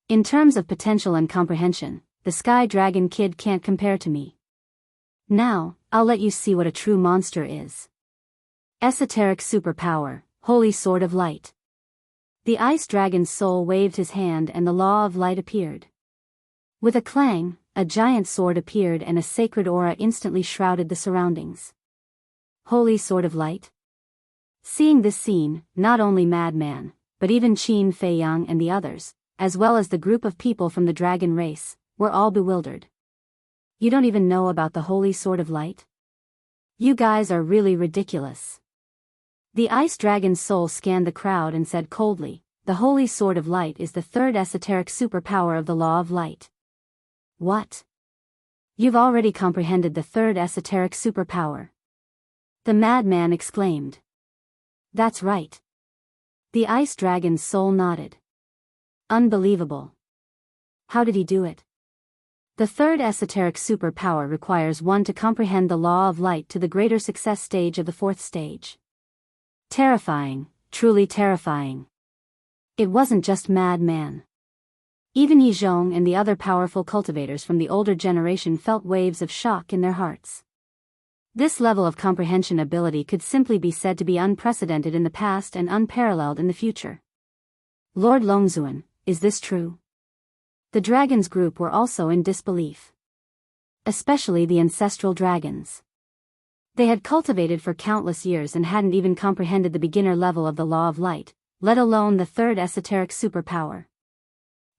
Speaker 1: In terms of potential and comprehension, the Sky Dragon Kid can't compare to me. Now, I'll let you see what a true monster is. Esoteric superpower, Holy Sword of Light. The Ice Dragon's soul waved his hand and the Law of Light appeared. With a clang, a giant sword appeared and a sacred aura instantly shrouded the surroundings. Holy Sword of Light? Seeing this scene, not only Madman, but even Qin Fei Yang and the others, as well as the group of people from the dragon race, were all bewildered. You don't even know about the Holy Sword of Light? You guys are really ridiculous. The Ice Dragon's soul scanned the crowd and said coldly, the Holy Sword of Light is the third esoteric superpower of the Law of Light. What? You've already comprehended the third esoteric superpower. The madman exclaimed. That's right. The Ice Dragon's soul nodded. Unbelievable. How did he do it? The third esoteric superpower requires one to comprehend the Law of Light to the greater success stage of the fourth stage. Terrifying, truly terrifying. It wasn't just Madman. Even Yizhong and the other powerful cultivators from the older generation felt waves of shock in their hearts. This level of comprehension ability could simply be said to be unprecedented in the past and unparalleled in the future. Lord Longzuan, is this true? The dragons group were also in disbelief. Especially the ancestral dragons. They had cultivated for countless years and hadn't even comprehended the beginner level of the Law of Light, let alone the third esoteric superpower.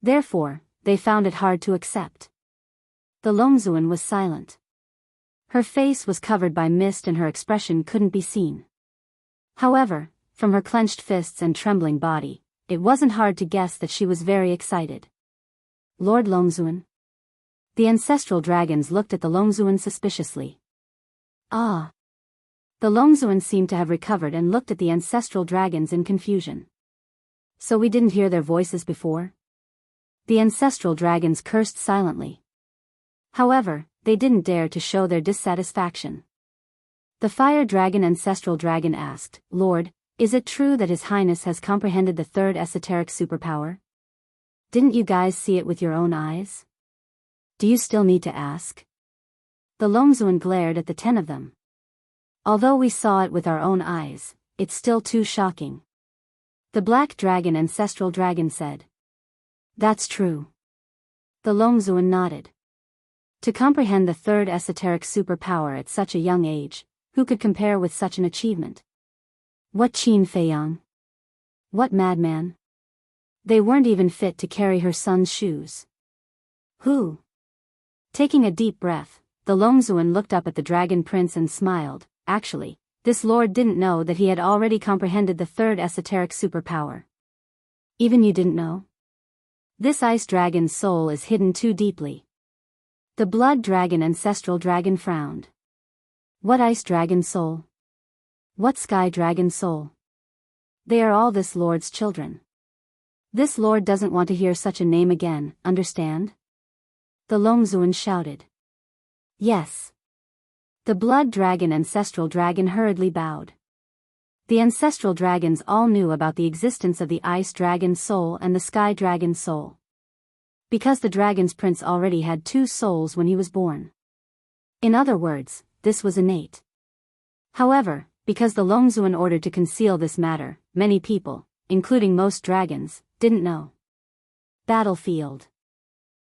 Speaker 1: Therefore, they found it hard to accept. The Longzuan was silent. Her face was covered by mist and her expression couldn't be seen. However, from her clenched fists and trembling body, it wasn't hard to guess that she was very excited. Lord Longzuan? The ancestral dragons looked at the Longzuan suspiciously. Ah. The Longzuan seemed to have recovered and looked at the ancestral dragons in confusion. So we didn't hear their voices before? The ancestral dragons cursed silently. However, they didn't dare to show their dissatisfaction. The fire dragon ancestral dragon asked, Lord, is it true that His Highness has comprehended the third esoteric superpower? Didn't you guys see it with your own eyes? Do you still need to ask? The Longzuan glared at the 10 of them. Although we saw it with our own eyes, it's still too shocking. The black dragon ancestral dragon said. That's true. The Longzuan nodded. To comprehend the third esoteric superpower at such a young age, who could compare with such an achievement? What Qin Fei Yang? What madman? They weren't even fit to carry her son's shoes. Who? Taking a deep breath, the Longzuan looked up at the Dragon Prince and smiled. Actually, this lord didn't know that he had already comprehended the third esoteric superpower. Even you didn't know? This ice dragon's soul is hidden too deeply. The blood dragon ancestral dragon frowned. What ice dragon soul? What sky dragon soul? They are all this lord's children. This lord doesn't want to hear such a name again, understand? The Longzuan shouted. Yes. The blood dragon ancestral dragon hurriedly bowed. The ancestral dragons all knew about the existence of the ice dragon soul and the sky dragon soul. Because the dragon's prince already had 2 souls when he was born. In other words, this was innate. However, because the Longzuan ordered to conceal this matter, many people, including most dragons, didn't know. Battlefield.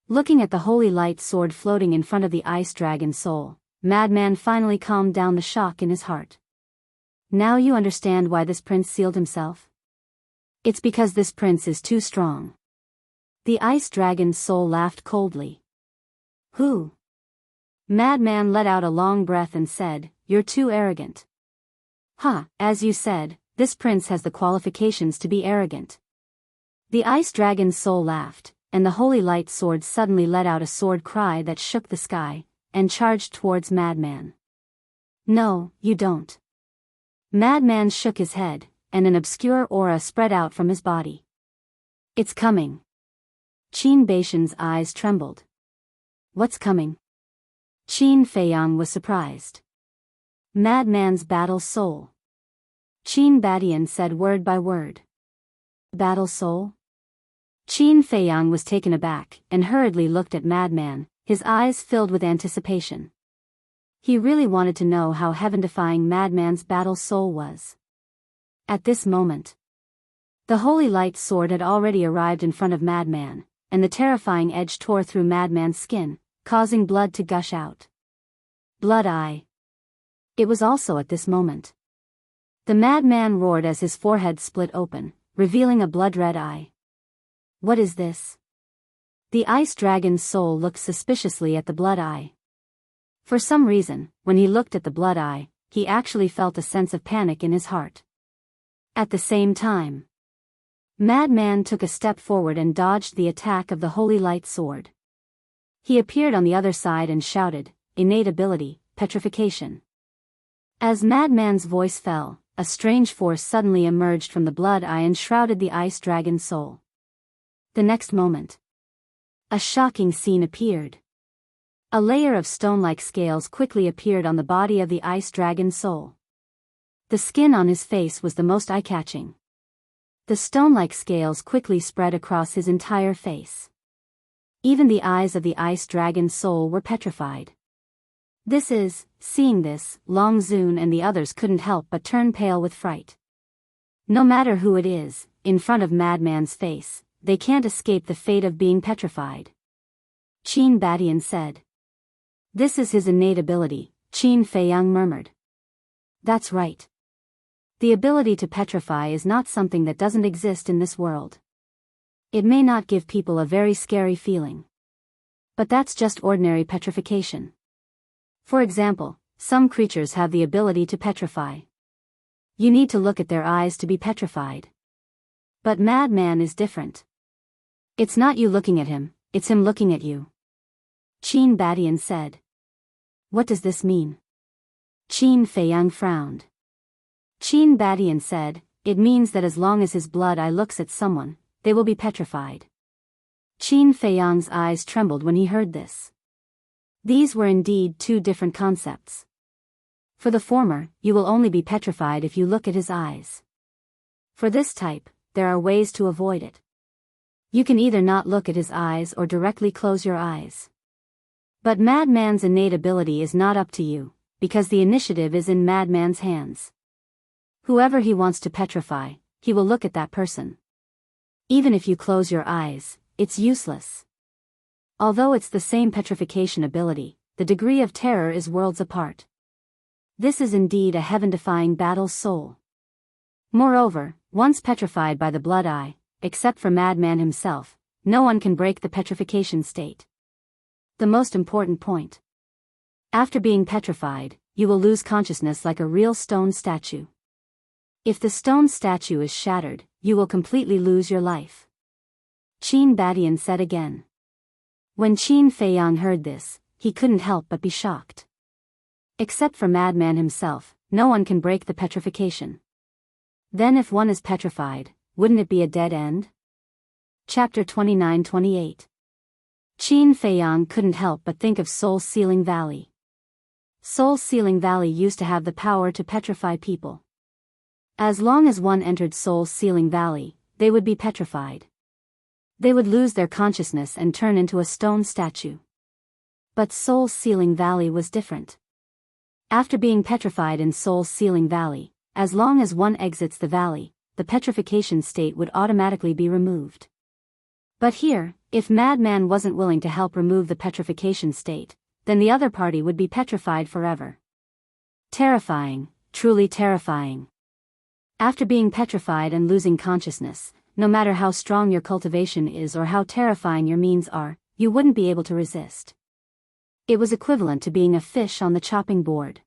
Speaker 1: Looking at the holy light sword floating in front of the ice dragon soul, Madman finally calmed down the shock in his heart. Now you understand why this prince sealed himself? It's because this prince is too strong. The ice dragon's soul laughed coldly. Who? Madman let out a long breath and said, You're too arrogant. As you said, this prince has the qualifications to be arrogant. The ice dragon's soul laughed, and the holy light sword suddenly let out a sword cry that shook the sky, and charged towards Madman. No, you don't. Madman shook his head, and an obscure aura spread out from his body. It's coming. Qin Beishan's eyes trembled. What's coming? Qin Feiyang was surprised. Madman's battle soul. Qin Badian said word by word. Battle soul? Qin Feiyang was taken aback and hurriedly looked at Madman, his eyes filled with anticipation. He really wanted to know how heaven-defying Madman's battle soul was. At this moment, the holy light sword had already arrived in front of Madman, and the terrifying edge tore through Madman's skin, causing blood to gush out. Blood eye. It was also at this moment. The madman roared as his forehead split open, revealing a blood-red eye. What is this? The ice dragon's soul looked suspiciously at the blood eye. For some reason, when he looked at the blood eye, he actually felt a sense of panic in his heart. At the same time, Madman took a step forward and dodged the attack of the holy light sword. He appeared on the other side and shouted, "Innate ability, petrification." As Madman's voice fell, a strange force suddenly emerged from the blood eye and shrouded the ice dragon's soul. The next moment, a shocking scene appeared. A layer of stone-like scales quickly appeared on the body of the ice dragon's soul. The skin on his face was the most eye-catching. The stone-like scales quickly spread across his entire face. Even the eyes of the ice dragon's soul were petrified. Seeing this, Long Zun and the others couldn't help but turn pale with fright. No matter who it is, in front of Madman's face, they can't escape the fate of being petrified. Qin Badian said. This is his innate ability, Qin Feiyang murmured. That's right. The ability to petrify is not something that doesn't exist in this world. It may not give people a very scary feeling. But that's just ordinary petrification. For example, some creatures have the ability to petrify. You need to look at their eyes to be petrified. But Madman is different. It's not you looking at him, it's him looking at you. Qin Badian said. What does this mean? Qin Feiyang frowned. Qin Badian said, it means that as long as his blood eye looks at someone, they will be petrified. Qin Feiyang's eyes trembled when he heard this. These were indeed two different concepts. For the former, you will only be petrified if you look at his eyes. For this type, there are ways to avoid it. You can either not look at his eyes or directly close your eyes. But Madman's innate ability is not up to you, because the initiative is in Madman's hands. Whoever he wants to petrify, he will look at that person. Even if you close your eyes, it's useless. Although it's the same petrification ability, the degree of terror is worlds apart. This is indeed a heaven-defying battle soul. Moreover, once petrified by the blood eye, except for Madman himself, no one can break the petrification state. The most important point. After being petrified, you will lose consciousness like a real stone statue. If the stone statue is shattered, you will completely lose your life. Qin Badian said again. When Qin Feiyang heard this, he couldn't help but be shocked. Except for Madman himself, no one can break the petrification. Then if one is petrified, wouldn't it be a dead end? Chapter 29-28. Qin Feiyang couldn't help but think of Soul Sealing Valley. Soul Sealing Valley used to have the power to petrify people. As long as one entered Soul Sealing Valley, they would be petrified. They would lose their consciousness and turn into a stone statue. But Soul Sealing Valley was different. After being petrified in Soul Sealing Valley, as long as one exits the valley, the petrification state would automatically be removed. But here, if Madman wasn't willing to help remove the petrification state, then the other party would be petrified forever. Terrifying, truly terrifying. After being petrified and losing consciousness, no matter how strong your cultivation is or how terrifying your means are, you wouldn't be able to resist. It was equivalent to being a fish on the chopping board.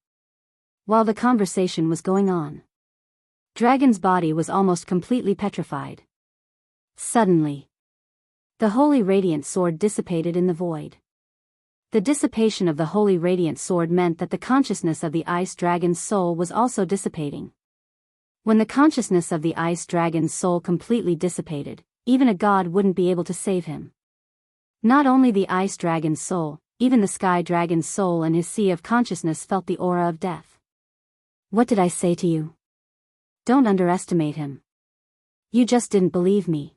Speaker 1: While the conversation was going on, Dragon's body was almost completely petrified. Suddenly, the holy radiant sword dissipated in the void. The dissipation of the holy radiant sword meant that the consciousness of the ice dragon's soul was also dissipating. When the consciousness of the ice dragon's soul completely dissipated, even a god wouldn't be able to save him. Not only the ice dragon's soul, even the sky dragon's soul and his sea of consciousness felt the aura of death. What did I say to you? Don't underestimate him. You just didn't believe me.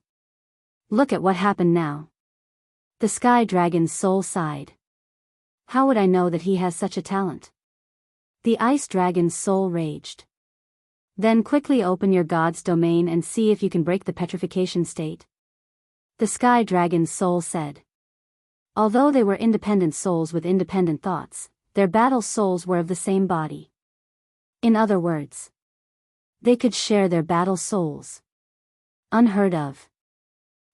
Speaker 1: Look at what happened now. The sky dragon's soul sighed. How would I know that he has such a talent? The ice dragon's soul raged. Then quickly open your god's domain and see if you can break the petrification state. The sky dragon's soul said. Although they were independent souls with independent thoughts, their battle souls were of the same body. In other words, they could share their battle souls. Unheard of.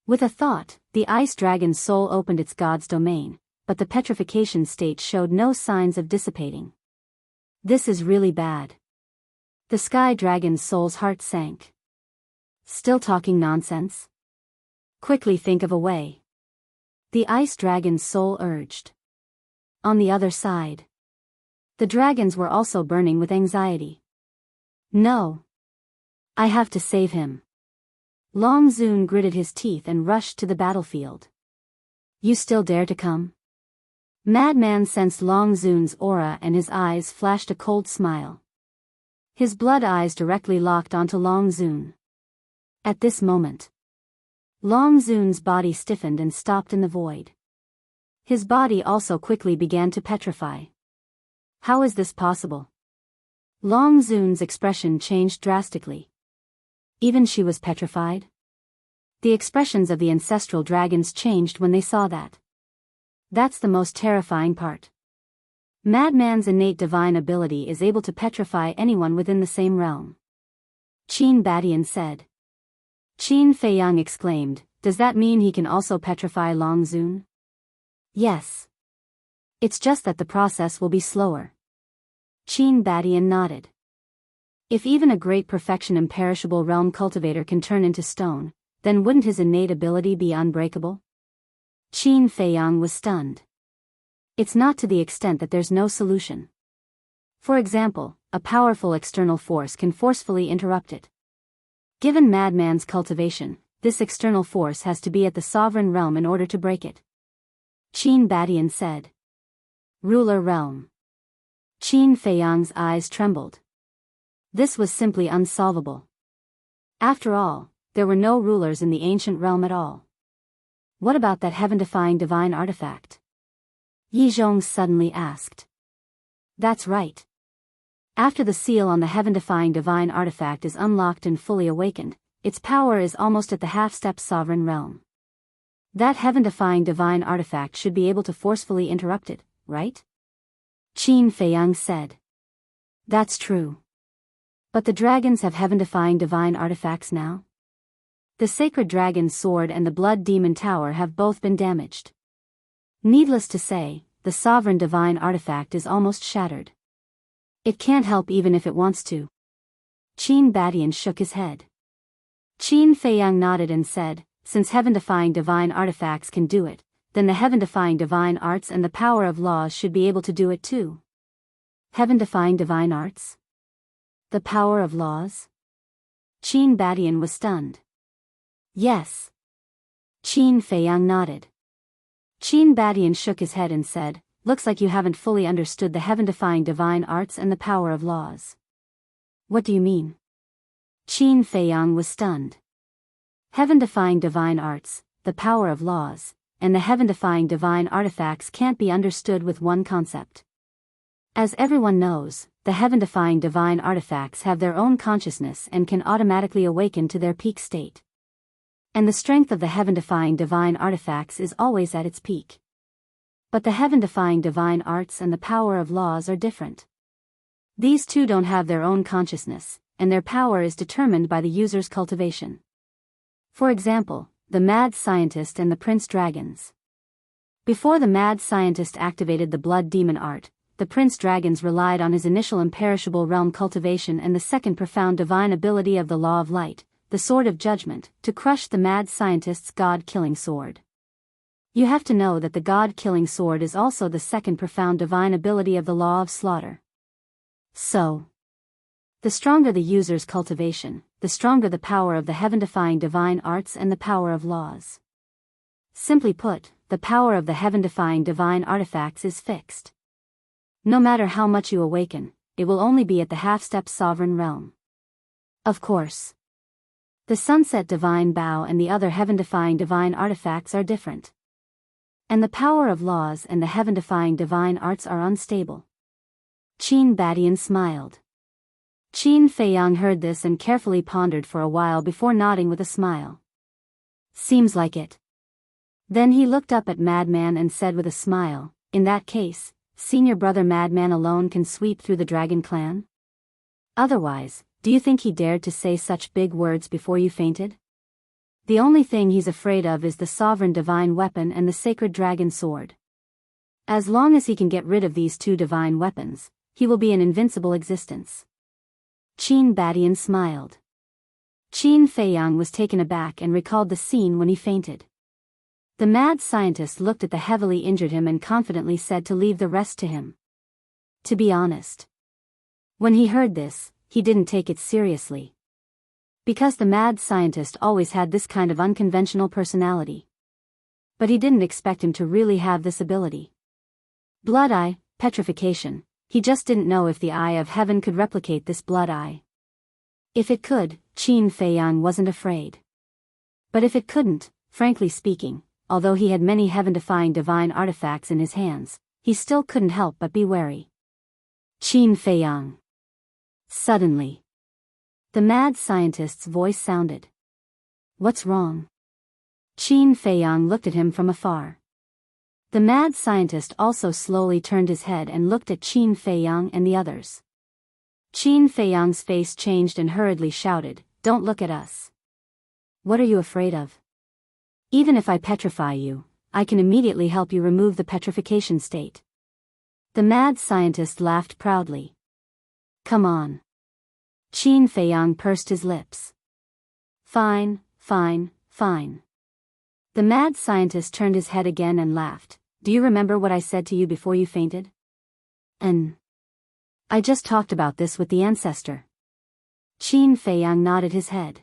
Speaker 1: With a thought, the ice dragon's soul opened its god's domain, but the petrification state showed no signs of dissipating. This is really bad. The sky dragon's soul's heart sank. Still talking nonsense? Quickly think of a way. The ice dragon's soul urged. On the other side, the dragons were also burning with anxiety. No. I have to save him. Long Zun gritted his teeth and rushed to the battlefield. You still dare to come? Madman sensed Long Zun's aura and his eyes flashed a cold smile. His blood eyes directly locked onto Long Zun. At this moment, Long Zun's body stiffened and stopped in the void. His body also quickly began to petrify. How is this possible? Long Zun's expression changed drastically. Even she was petrified? The expressions of the ancestral dragons changed when they saw that. That's the most terrifying part. Madman's innate divine ability is able to petrify anyone within the same realm. Qin Badian said. Qin Feiyang exclaimed, does that mean he can also petrify Long Zun? Yes. It's just that the process will be slower. Qin Badian nodded. If even a great perfection imperishable realm cultivator can turn into stone, then wouldn't his innate ability be unbreakable? Qin Feiyang was stunned. It's not to the extent that there's no solution. For example, a powerful external force can forcefully interrupt it. Given Madman's cultivation, this external force has to be at the sovereign realm in order to break it. Qin Badian said. Ruler realm. Qin Feiyang's eyes trembled. This was simply unsolvable. After all, there were no rulers in the ancient realm at all. What about that heaven-defying divine artifact? Yizhong suddenly asked. That's right. After the seal on the heaven-defying divine artifact is unlocked and fully awakened, its power is almost at the half-step sovereign realm. That heaven-defying divine artifact should be able to forcefully interrupt it, right? Qin Feiyang said. That's true. But the dragons have heaven-defying divine artifacts now? The sacred dragon's sword and the blood demon tower have both been damaged. Needless to say, the sovereign divine artifact is almost shattered. It can't help even if it wants to. Qin Badian shook his head. Qin Feiyang nodded and said, since heaven-defying divine artifacts can do it, then the heaven-defying divine arts and the power of laws should be able to do it too. Heaven-defying divine arts? The power of laws? Qin Badian was stunned. Yes. Qin Feiyang nodded. Qin Badian shook his head and said, looks like you haven't fully understood the heaven-defying divine arts and the power of laws. What do you mean? Qin Feiyang was stunned. Heaven-defying divine arts, the power of laws, and the heaven-defying divine artifacts can't be understood with one concept. As everyone knows, the heaven-defying divine artifacts have their own consciousness and can automatically awaken to their peak state. And the strength of the heaven-defying divine artifacts is always at its peak. But the heaven-defying divine arts and the power of laws are different. These two don't have their own consciousness, and their power is determined by the user's cultivation. For example, the mad scientist and the prince dragons. Before the mad scientist activated the blood demon art, the prince dragons relied on his initial imperishable realm cultivation and the second profound divine ability of the law of light, the sword of judgment, to crush the mad scientist's god-killing sword. You have to know that the god-killing sword is also the second profound divine ability of the law of slaughter. So, the stronger the user's cultivation, the stronger the power of the heaven-defying divine arts and the power of laws. Simply put, the power of the heaven-defying divine artifacts is fixed. No matter how much you awaken, it will only be at the half-step sovereign realm. Of course. The sunset divine bow and the other heaven-defying divine artifacts are different. And the power of laws and the heaven-defying divine arts are unstable. Qin Badian smiled. Qin Feiyang heard this and carefully pondered for a while before nodding with a smile. Seems like it. Then he looked up at Madman and said with a smile, in that case, senior brother Madman alone can sweep through the dragon clan? Otherwise, do you think he dared to say such big words before you fainted? The only thing he's afraid of is the sovereign divine weapon and the sacred dragon sword. As long as he can get rid of these two divine weapons, he will be an invincible existence. Qin Badian smiled. Qin Feiyang was taken aback and recalled the scene when he fainted. The mad scientist looked at the heavily injured him and confidently said to leave the rest to him. To be honest, when he heard this, he didn't take it seriously. Because the mad scientist always had this kind of unconventional personality. But he didn't expect him to really have this ability. Blood eye, petrification, he just didn't know if the eye of heaven could replicate this blood eye. If it could, Qin Feiyang wasn't afraid. But if it couldn't, frankly speaking, although he had many heaven-defying divine artifacts in his hands, he still couldn't help but be wary. Qin Feiyang. Suddenly, the mad scientist's voice sounded. What's wrong? Qin Feiyang looked at him from afar. The mad scientist also slowly turned his head and looked at Qin Feiyang and the others. Qin Feiyang's face changed and hurriedly shouted, "Don't look at us. What are you afraid of? Even if I petrify you, I can immediately help you remove the petrification state." The mad scientist laughed proudly. Come on. Qin Feiyang pursed his lips. Fine, fine, fine. The mad scientist turned his head again and laughed. Do you remember what I said to you before you fainted? I just talked about this with the ancestor. Qin Feiyang nodded his head.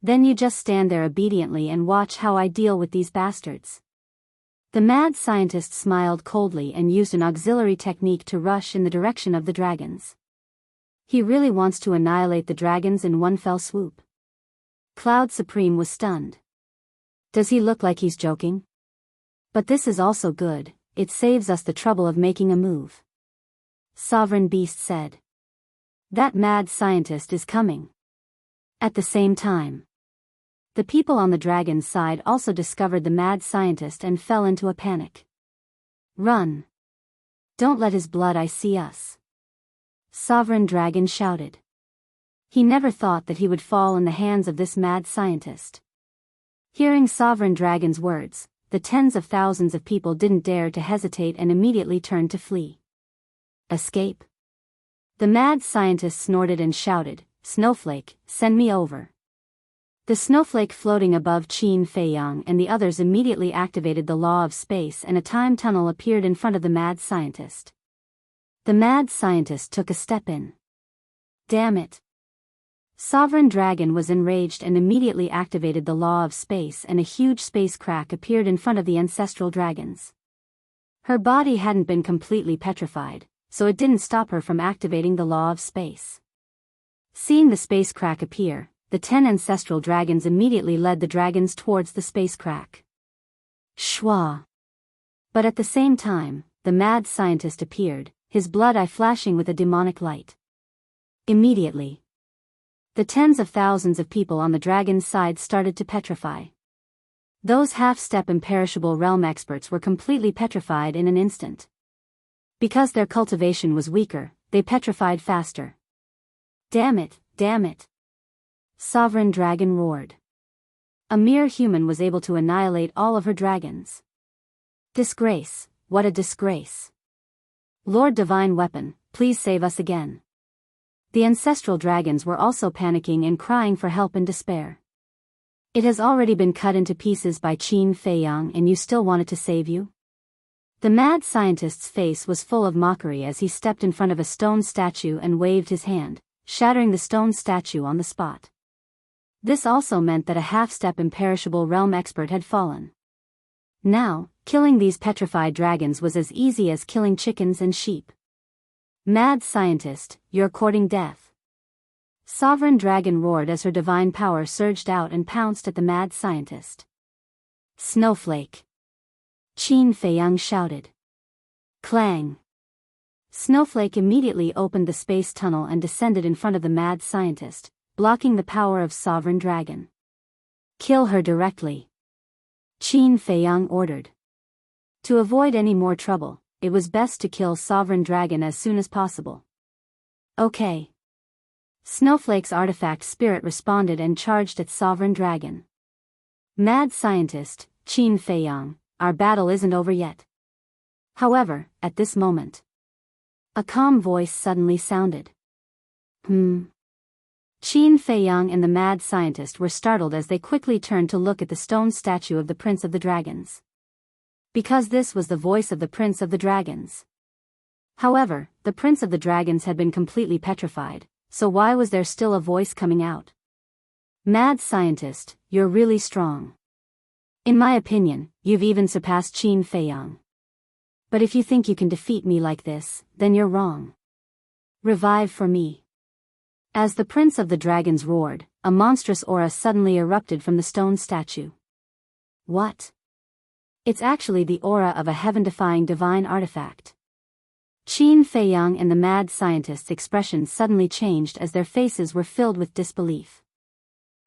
Speaker 1: Then you just stand there obediently and watch how I deal with these bastards. The mad scientist smiled coldly and used an auxiliary technique to rush in the direction of the dragons. He really wants to annihilate the dragons in one fell swoop. Cloud Supreme was stunned. Does he look like he's joking? But this is also good, it saves us the trouble of making a move. Sovereign Beast said. That mad scientist is coming. At the same time, the people on the dragon's side also discovered the mad scientist and fell into a panic. Run! Don't let his blood eye see us. Sovereign Dragon shouted. He never thought that he would fall in the hands of this mad scientist. Hearing Sovereign Dragon's words, the tens of thousands of people didn't dare to hesitate and immediately turned to flee. Escape? The mad scientist snorted and shouted, Snowflake, send me over. The snowflake floating above Qin Feiyang and the others immediately activated the law of space and a time tunnel appeared in front of the mad scientist. The mad scientist took a step in. Damn it. Sovereign Dragon was enraged and immediately activated the law of space and a huge space crack appeared in front of the ancestral dragons. Her body hadn't been completely petrified, so it didn't stop her from activating the law of space. Seeing the space crack appear, the 10 ancestral dragons immediately led the dragons towards the space crack. Shwa! But at the same time, the mad scientist appeared, his blood eye flashing with a demonic light. Immediately, the tens of thousands of people on the dragon's side started to petrify. Those half-step imperishable realm experts were completely petrified in an instant. Because their cultivation was weaker, they petrified faster. Damn it, damn it. Sovereign Dragon roared. A mere human was able to annihilate all of her dragons. Disgrace, what a disgrace. Lord Divine Weapon, please save us again. The ancestral dragons were also panicking and crying for help in despair. It has already been cut into pieces by Qin Feiyang and you still want it to save you? The mad scientist's face was full of mockery as he stepped in front of a stone statue and waved his hand, shattering the stone statue on the spot. This also meant that a half-step imperishable realm expert had fallen. Now, killing these petrified dragons was as easy as killing chickens and sheep. Mad scientist, you're courting death. Sovereign Dragon roared as her divine power surged out and pounced at the mad scientist. Snowflake! Qin Feiyang shouted. Clang! Snowflake immediately opened the space tunnel and descended in front of the mad scientist, blocking the power of Sovereign Dragon. Kill her directly, Qin Feiyang ordered. To avoid any more trouble, it was best to kill Sovereign Dragon as soon as possible. Okay. Snowflake's artifact spirit responded and charged at Sovereign Dragon. Mad scientist, Qin Feiyang, our battle isn't over yet. However, at this moment, a calm voice suddenly sounded. Qin Feiyang and the mad scientist were startled as they quickly turned to look at the stone statue of the Prince of the Dragons. Because this was the voice of the Prince of the Dragons. However, the Prince of the Dragons had been completely petrified, so why was there still a voice coming out? Mad scientist, you're really strong. In my opinion, you've even surpassed Qin Feiyang. But if you think you can defeat me like this, then you're wrong. Revive for me. As the Prince of the Dragons roared, a monstrous aura suddenly erupted from the stone statue. What? It's actually the aura of a heaven-defying divine artifact. Qin Feiyang and the mad scientist's expressions suddenly changed as their faces were filled with disbelief.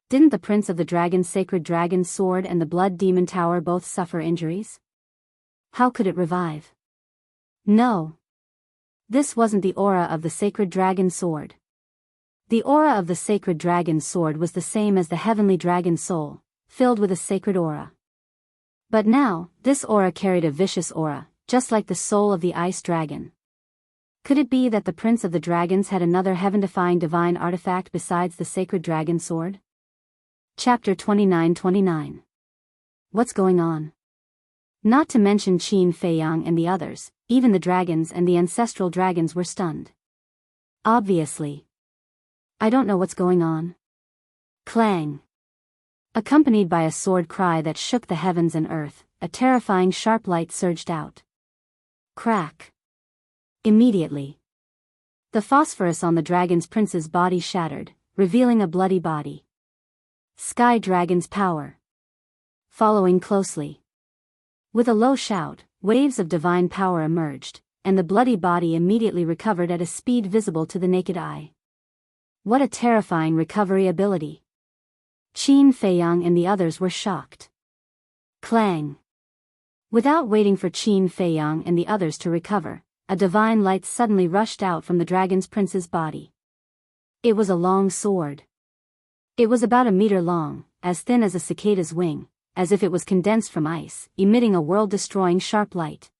Speaker 1: Didn't the Prince of the Dragons' sacred dragon sword and the blood demon tower both suffer injuries? How could it revive? No. This wasn't the aura of the sacred dragon sword. The aura of the sacred dragon sword was the same as the heavenly dragon soul, filled with a sacred aura. But now, this aura carried a vicious aura, just like the soul of the ice dragon. Could it be that the Prince of the Dragons had another heaven-defying divine artifact besides the sacred dragon sword? Chapter 29-29. What's going on? Not to mention Qin Feiyang and the others, even the dragons and the ancestral dragons were stunned. Obviously. I don't know what's going on. Clang. Accompanied by a sword cry that shook the heavens and earth, a terrifying sharp light surged out. Crack. Immediately, the phosphorus on the dragon's prince's body shattered, revealing a bloody body. Sky Dragon's power. Following closely. With a low shout, waves of divine power emerged, and the bloody body immediately recovered at a speed visible to the naked eye. What a terrifying recovery ability. Qin Feiyang and the others were shocked. Clang. Without waiting for Qin Feiyang and the others to recover, a divine light suddenly rushed out from the dragon's prince's body. It was a long sword. It was about a meter long, as thin as a cicada's wing, as if it was condensed from ice, emitting a world-destroying sharp light.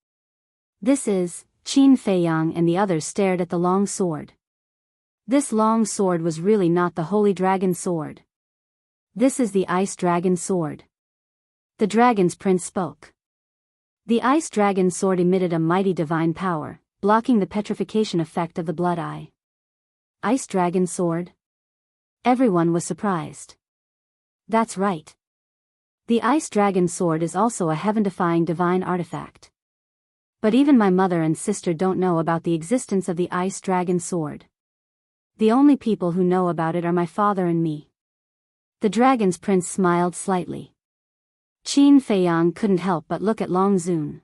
Speaker 1: This is, Qin Feiyang and the others stared at the long sword. This long sword was really not the Holy Dragon sword. This is the Ice Dragon sword. The dragon's prince spoke. The Ice Dragon sword emitted a mighty divine power, blocking the petrification effect of the blood eye. Ice Dragon sword? Everyone was surprised. That's right. The Ice Dragon sword is also a heaven-defying divine artifact. But even my mother and sister don't know about the existence of the Ice Dragon sword. The only people who know about it are my father and me. The dragon's prince smiled slightly. Qin Feiyang couldn't help but look at Long Zun.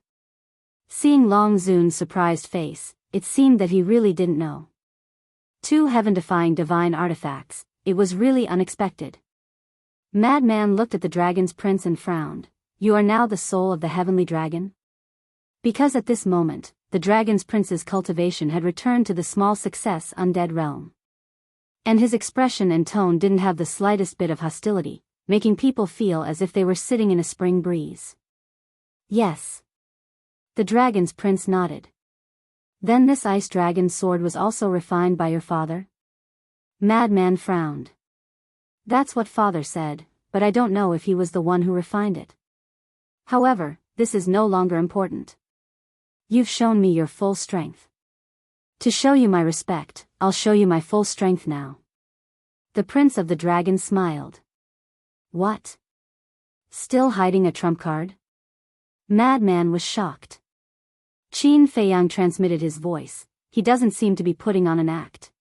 Speaker 1: Seeing Long Zun's surprised face, it seemed that he really didn't know. Two heaven-defying divine artifacts, it was really unexpected. Madman looked at the dragon's prince and frowned. You are now the soul of the heavenly dragon? Because at this moment, the dragon's prince's cultivation had returned to the small success undead realm. And his expression and tone didn't have the slightest bit of hostility, making people feel as if they were sitting in a spring breeze. Yes. The dragon's prince nodded. Then this ice dragon sword was also refined by your father? Madman frowned. That's what father said, but I don't know if he was the one who refined it. However, this is no longer important. You've shown me your full strength. To show you my respect, I'll show you my full strength now. The Prince of the Dragons smiled. What? Still hiding a trump card? Madman was shocked. Qin Feiyang transmitted his voice. He doesn't seem to be putting on an act.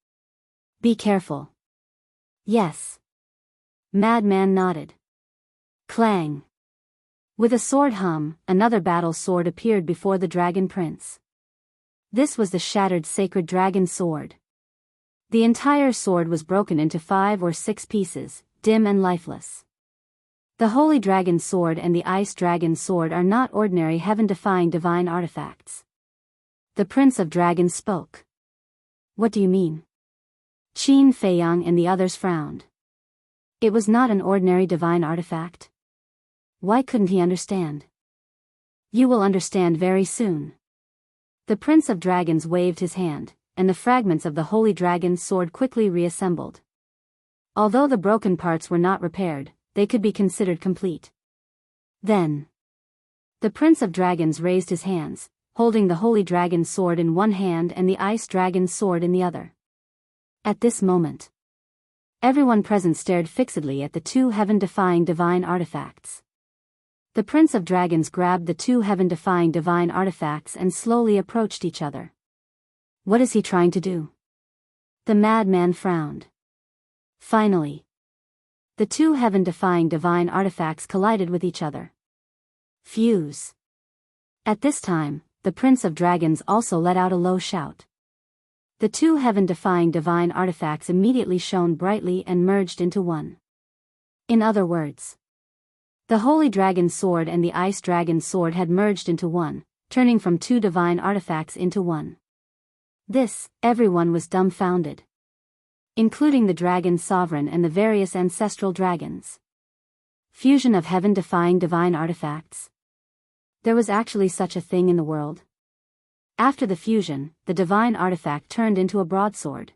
Speaker 1: Be careful. Yes. Madman nodded. Clang. With a sword hum, another battle sword appeared before the dragon prince. This was the shattered sacred dragon sword. The entire sword was broken into 5 or 6 pieces, dim and lifeless. The holy dragon sword and the ice dragon sword are not ordinary heaven-defying divine artifacts. The Prince of Dragons spoke. What do you mean? Qin Feiyang and the others frowned. It was not an ordinary divine artifact. Why couldn't he understand? You will understand very soon. The Prince of Dragons waved his hand, and the fragments of the holy dragon's sword quickly reassembled. Although the broken parts were not repaired, they could be considered complete. Then, the Prince of Dragons raised his hands, holding the holy dragon's sword in one hand and the ice dragon's sword in the other. At this moment, everyone present stared fixedly at the 2 heaven-defying divine artifacts. The Prince of Dragons grabbed the 2 heaven-defying divine artifacts and slowly approached each other. What is he trying to do? The madman frowned. Finally, the 2 heaven-defying divine artifacts collided with each other. Fuse. At this time, the Prince of Dragons also let out a low shout. The 2 heaven-defying divine artifacts immediately shone brightly and merged into one. In other words, the holy dragon sword and the ice dragon sword had merged into one, turning from 2 divine artifacts into one. This, everyone was dumbfounded, including the dragon sovereign and the various ancestral dragons. Fusion of heaven-defying divine artifacts. There was actually such a thing in the world. After the fusion, the divine artifact turned into a broadsword.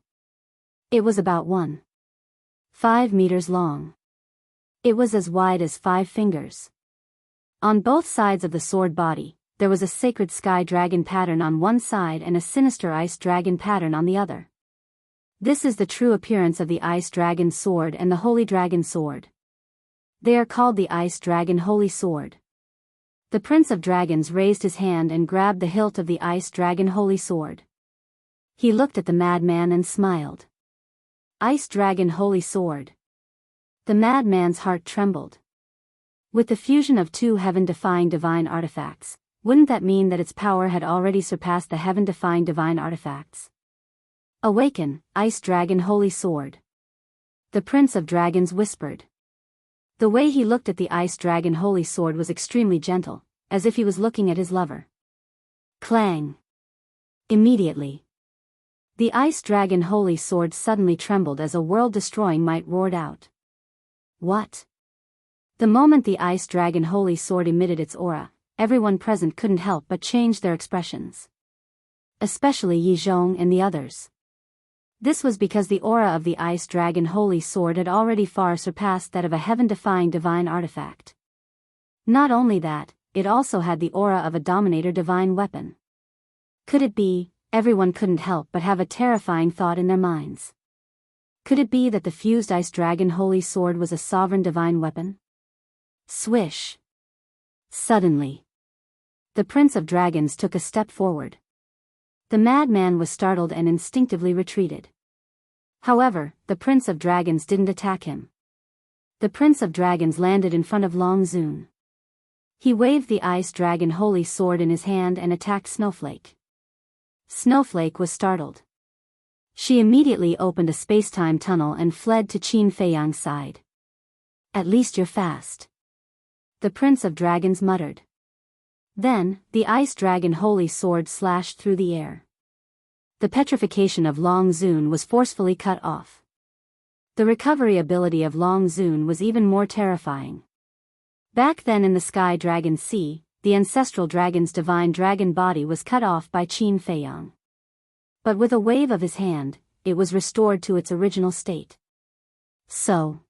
Speaker 1: It was about 1.5 meters long. It was as wide as 5 fingers. On both sides of the sword body, there was a sacred sky dragon pattern on one side and a sinister ice dragon pattern on the other. This is the true appearance of the ice dragon sword and the holy dragon sword. They are called the ice dragon holy sword. The Prince of Dragons raised his hand and grabbed the hilt of the ice dragon holy sword. He looked at the madman and smiled. Ice dragon holy sword. The madman's heart trembled. With the fusion of 2 heaven-defying divine artifacts, wouldn't that mean that its power had already surpassed the heaven-defying divine artifacts? Awaken, ice dragon holy sword. The Prince of Dragons whispered. The way he looked at the ice dragon holy sword was extremely gentle, as if he was looking at his lover. Clang. Immediately, the ice dragon holy sword suddenly trembled as a world-destroying might roared out. What? The moment the ice dragon holy sword emitted its aura, everyone present couldn't help but change their expressions. Especially Yi Zhong and the others. This was because the aura of the ice dragon holy sword had already far surpassed that of a heaven-defying divine artifact. Not only that, it also had the aura of a dominator divine weapon. Could it be, everyone couldn't help but have a terrifying thought in their minds. Could it be that the fused ice dragon holy sword was a sovereign divine weapon? Swish. Suddenly, the Prince of Dragons took a step forward. The madman was startled and instinctively retreated. However, the Prince of Dragons didn't attack him. The Prince of Dragons landed in front of Long Zun. He waved the ice dragon holy sword in his hand and attacked Snowflake. Snowflake was startled. She immediately opened a space-time tunnel and fled to Qin Feiyang's side. At least you're fast, the Prince of Dragons muttered. Then, the ice dragon holy sword slashed through the air. The petrification of Long Zun was forcefully cut off. The recovery ability of Long Zun was even more terrifying. Back then in the Sky Dragon Sea, the ancestral dragon's divine dragon body was cut off by Qin Feiyang. But with a wave of his hand, it was restored to its original state. So,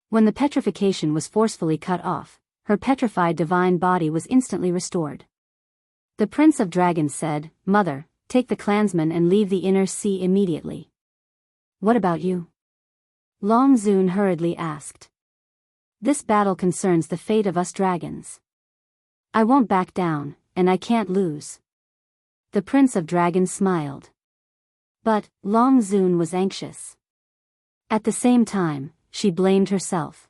Speaker 1: when the petrification was forcefully cut off, her petrified divine body was instantly restored. The Prince of Dragons said, "Mother, take the clansmen and leave the inner sea immediately." "What about you?" Long Zun hurriedly asked. "This battle concerns the fate of us dragons. I won't back down, and I can't lose." The Prince of Dragons smiled. But Long Zun was anxious. At the same time, she blamed herself.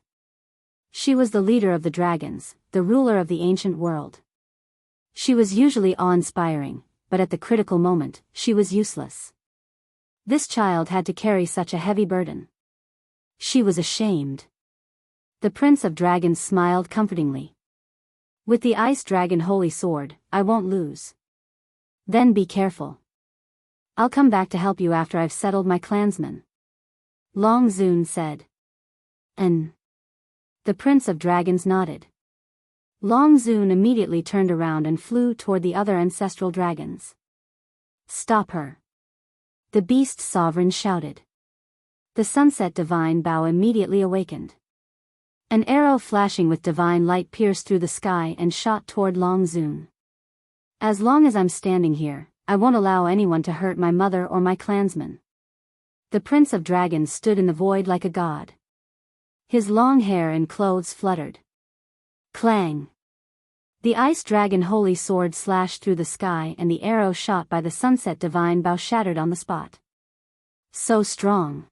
Speaker 1: She was the leader of the dragons, the ruler of the ancient world. She was usually awe-inspiring, but at the critical moment, she was useless. This child had to carry such a heavy burden. She was ashamed. The Prince of Dragons smiled comfortingly. With the Ice Dragon Holy Sword, I won't lose. Then be careful. I'll come back to help you after I've settled my clansmen. Long Zun said. The Prince of Dragons nodded. Long Zun immediately turned around and flew toward the other ancestral dragons. Stop her! The beast sovereign shouted. The Sunset Divine Bow immediately awakened. An arrow flashing with divine light pierced through the sky and shot toward Long Zun. As long as I'm standing here, I won't allow anyone to hurt my mother or my clansmen. The Prince of Dragons stood in the void like a god. His long hair and clothes fluttered. Clang! The Ice Dragon Holy Sword slashed through the sky and the arrow shot by the Sunset Divine Bow shattered on the spot. So strong.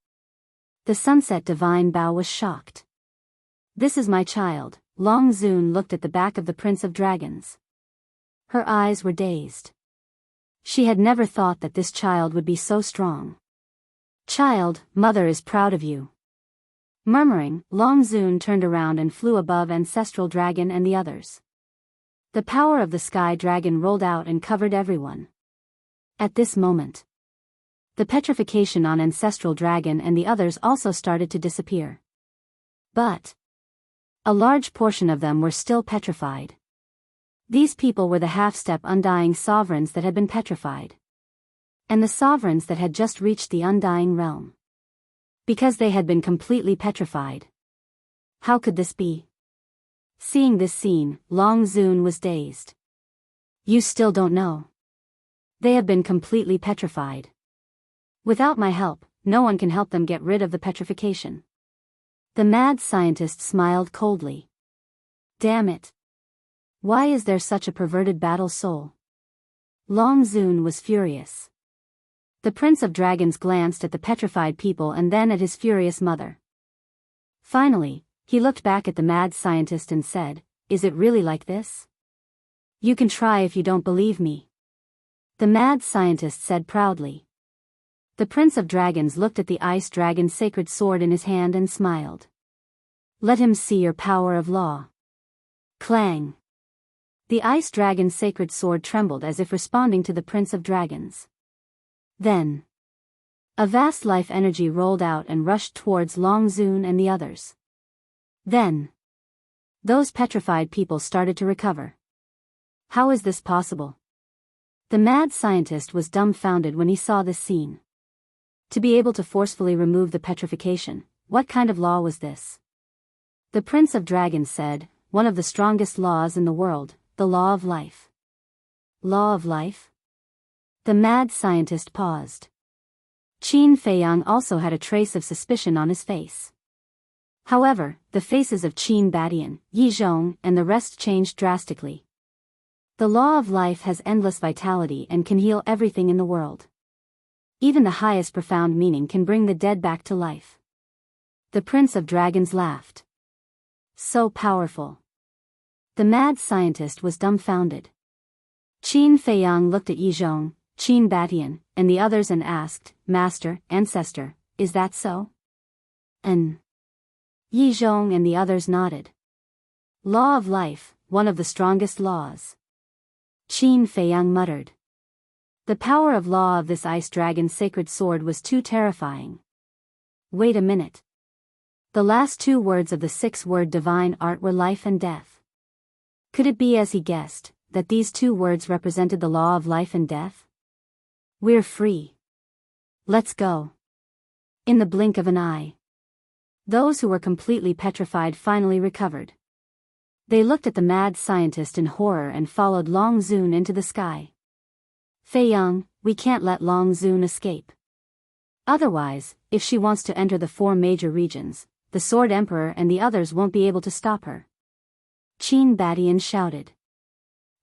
Speaker 1: The Sunset Divine Bow was shocked. This is my child. Long Zun looked at the back of the Prince of Dragons. Her eyes were dazed. She had never thought that this child would be so strong. Child, mother is proud of you. Murmuring, Long Zun turned around and flew above Ancestral Dragon and the others. The power of the Sky Dragon rolled out and covered everyone. At this moment, the petrification on Ancestral Dragon and the others also started to disappear. But a large portion of them were still petrified. These people were the half-step undying sovereigns that had been petrified. And the sovereigns that had just reached the undying realm. Because they had been completely petrified. How could this be? Seeing this scene, Long Zun was dazed. You still don't know. They have been completely petrified. Without my help, no one can help them get rid of the petrification. The mad scientist smiled coldly. Damn it. Why is there such a perverted battle soul? Long Zun was furious. The Prince of Dragons glanced at the petrified people and then at his furious mother. Finally, he looked back at the mad scientist and said, "Is it really like this? You can try if you don't believe me." The mad scientist said proudly. The Prince of Dragons looked at the Ice Dragon's sacred sword in his hand and smiled. Let him see your power of law. Clang! The Ice Dragon's sacred sword trembled as if responding to the Prince of Dragons. Then, a vast life energy rolled out and rushed towards Long Zun and the others. Then, those petrified people started to recover. How is this possible? The mad scientist was dumbfounded when he saw this scene. To be able to forcefully remove the petrification, what kind of law was this? The Prince of Dragons said, one of the strongest laws in the world, the law of life. Law of life? The mad scientist paused. Qin Feiyang also had a trace of suspicion on his face. However, the faces of Qin Badian, Yi Zhong, and the rest changed drastically. The law of life has endless vitality and can heal everything in the world. Even the highest profound meaning can bring the dead back to life. The Prince of Dragons laughed. So powerful. The mad scientist was dumbfounded. Qin Feiyang looked at Yi Zhong, Qin Badian, and the others and asked, Master, Ancestor, is that so? Yi Zhong and the others nodded. Law of life, one of the strongest laws. Qin Feiyang muttered. The power of law of this Ice Dragon's sacred sword was too terrifying. Wait a minute. The last two words of the six-word divine art were life and death. Could it be, as he guessed, that these two words represented the law of life and death? We're free. Let's go. In the blink of an eye. Those who were completely petrified finally recovered. They looked at the mad scientist in horror and followed Long Zun into the sky. Feiyang, we can't let Long Zun escape. Otherwise, if she wants to enter the 4 major regions, the Sword Emperor and the others won't be able to stop her. Qin Badian shouted.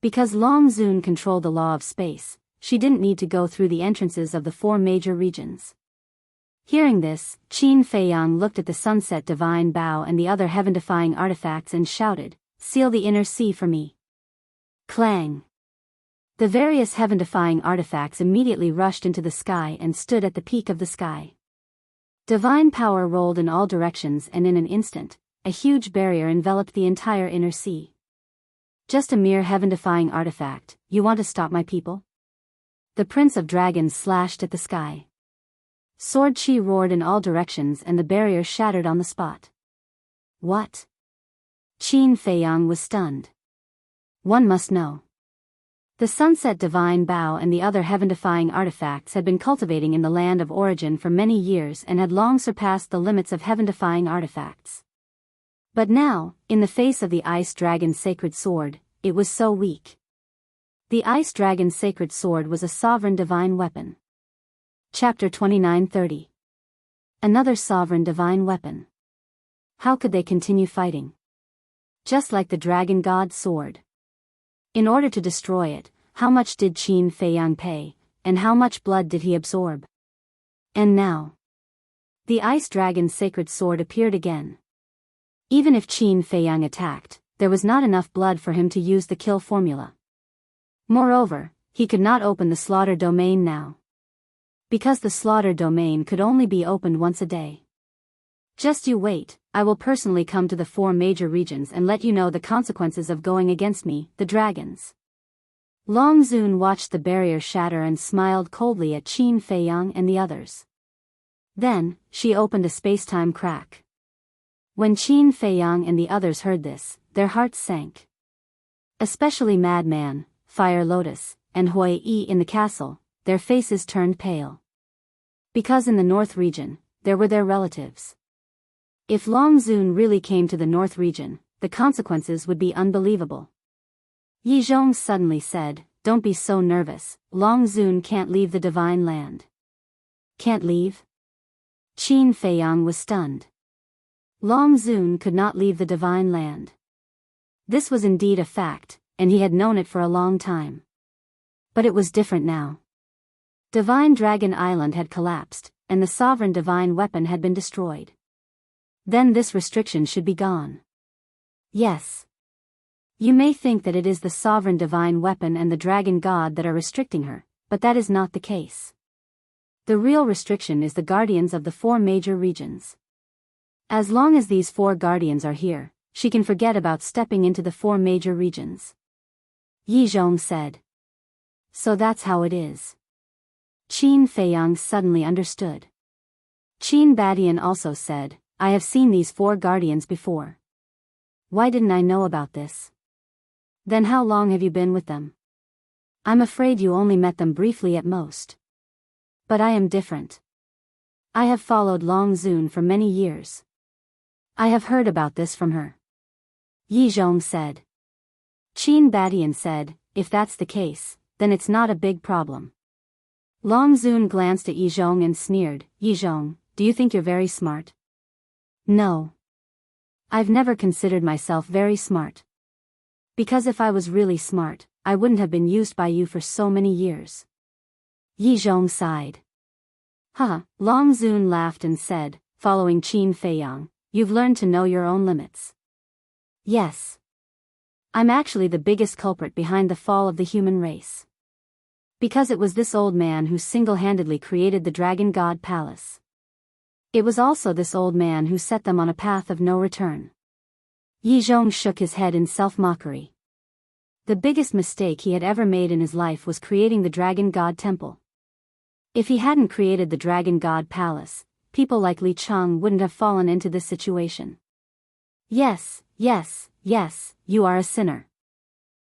Speaker 1: Because Long Zun controlled the law of space, she didn't need to go through the entrances of the 4 major regions. Hearing this, Qin Feiyang looked at the sunset divine bow and the other heaven-defying artifacts and shouted, "Seal the inner sea for me." Clang! The various heaven-defying artifacts immediately rushed into the sky and stood at the peak of the sky. Divine power rolled in all directions, and in an instant, a huge barrier enveloped the entire inner sea. Just a mere heaven-defying artifact, you want to stop my people? The Prince of Dragons slashed at the sky. Sword chi roared in all directions and the barrier shattered on the spot. What? Qin Feiyang was stunned. One must know. The sunset divine bow and the other heaven-defying artifacts had been cultivating in the land of origin for many years and had long surpassed the limits of heaven-defying artifacts. But now, in the face of the Ice Dragon's sacred sword, it was so weak. The Ice Dragon's sacred sword was a sovereign divine weapon. Chapter 29:30. Another sovereign divine weapon. How could they continue fighting? Just like the dragon god's sword. In order to destroy it, how much did Qin Feiyang pay, and how much blood did he absorb? And now, the Ice Dragon's sacred sword appeared again. Even if Qin Feiyang attacked, there was not enough blood for him to use the kill formula. Moreover, he could not open the slaughter domain now. Because the slaughter domain could only be opened once a day. Just you wait, I will personally come to the 4 major regions and let you know the consequences of going against me, the dragons. Long Zun watched the barrier shatter and smiled coldly at Qin Feiyang and the others. Then, she opened a space-time crack. When Qin Feiyang and the others heard this, their hearts sank. Especially Madman, Fire Lotus, and Hui Yi in the castle, their faces turned pale. Because in the North region, there were their relatives. If Long Zun really came to the North region, the consequences would be unbelievable. Yi Zhong suddenly said, "Don't be so nervous, Long Zun can't leave the divine land." Can't leave? Qin Feiyang was stunned. Long Zun could not leave the divine land. This was indeed a fact, and he had known it for a long time. But it was different now. Divine Dragon Island had collapsed, and the sovereign divine weapon had been destroyed. Then this restriction should be gone. Yes. You may think that it is the sovereign divine weapon and the dragon god that are restricting her, but that is not the case. The real restriction is the guardians of the 4 major regions. As long as these 4 guardians are here, she can forget about stepping into the 4 major regions. Yi Zhong said. So that's how it is. Qin Feiyang suddenly understood. Qin Badian also said, I have seen these 4 guardians before. Why didn't I know about this? Then how long have you been with them? I'm afraid you only met them briefly at most. But I am different. I have followed Long Zun for many years. I have heard about this from her. Yi Zhong said. Qin Badian said, if that's the case, then it's not a big problem. Long Zun glanced at Yi Zhong and sneered, Yi Zhong, do you think you're very smart? No. I've never considered myself very smart. Because if I was really smart, I wouldn't have been used by you for so many years. Yi Zhong sighed. Long Zun laughed and said, following Qin Feiyang, you've learned to know your own limits. Yes. I'm actually the biggest culprit behind the fall of the human race. Because it was this old man who single-handedly created the Dragon God Palace. It was also this old man who set them on a path of no return. Yi Zhong shook his head in self-mockery. The biggest mistake he had ever made in his life was creating the Dragon God Temple. If he hadn't created the Dragon God Palace, people like Li Cheng wouldn't have fallen into this situation. Yes, you are a sinner.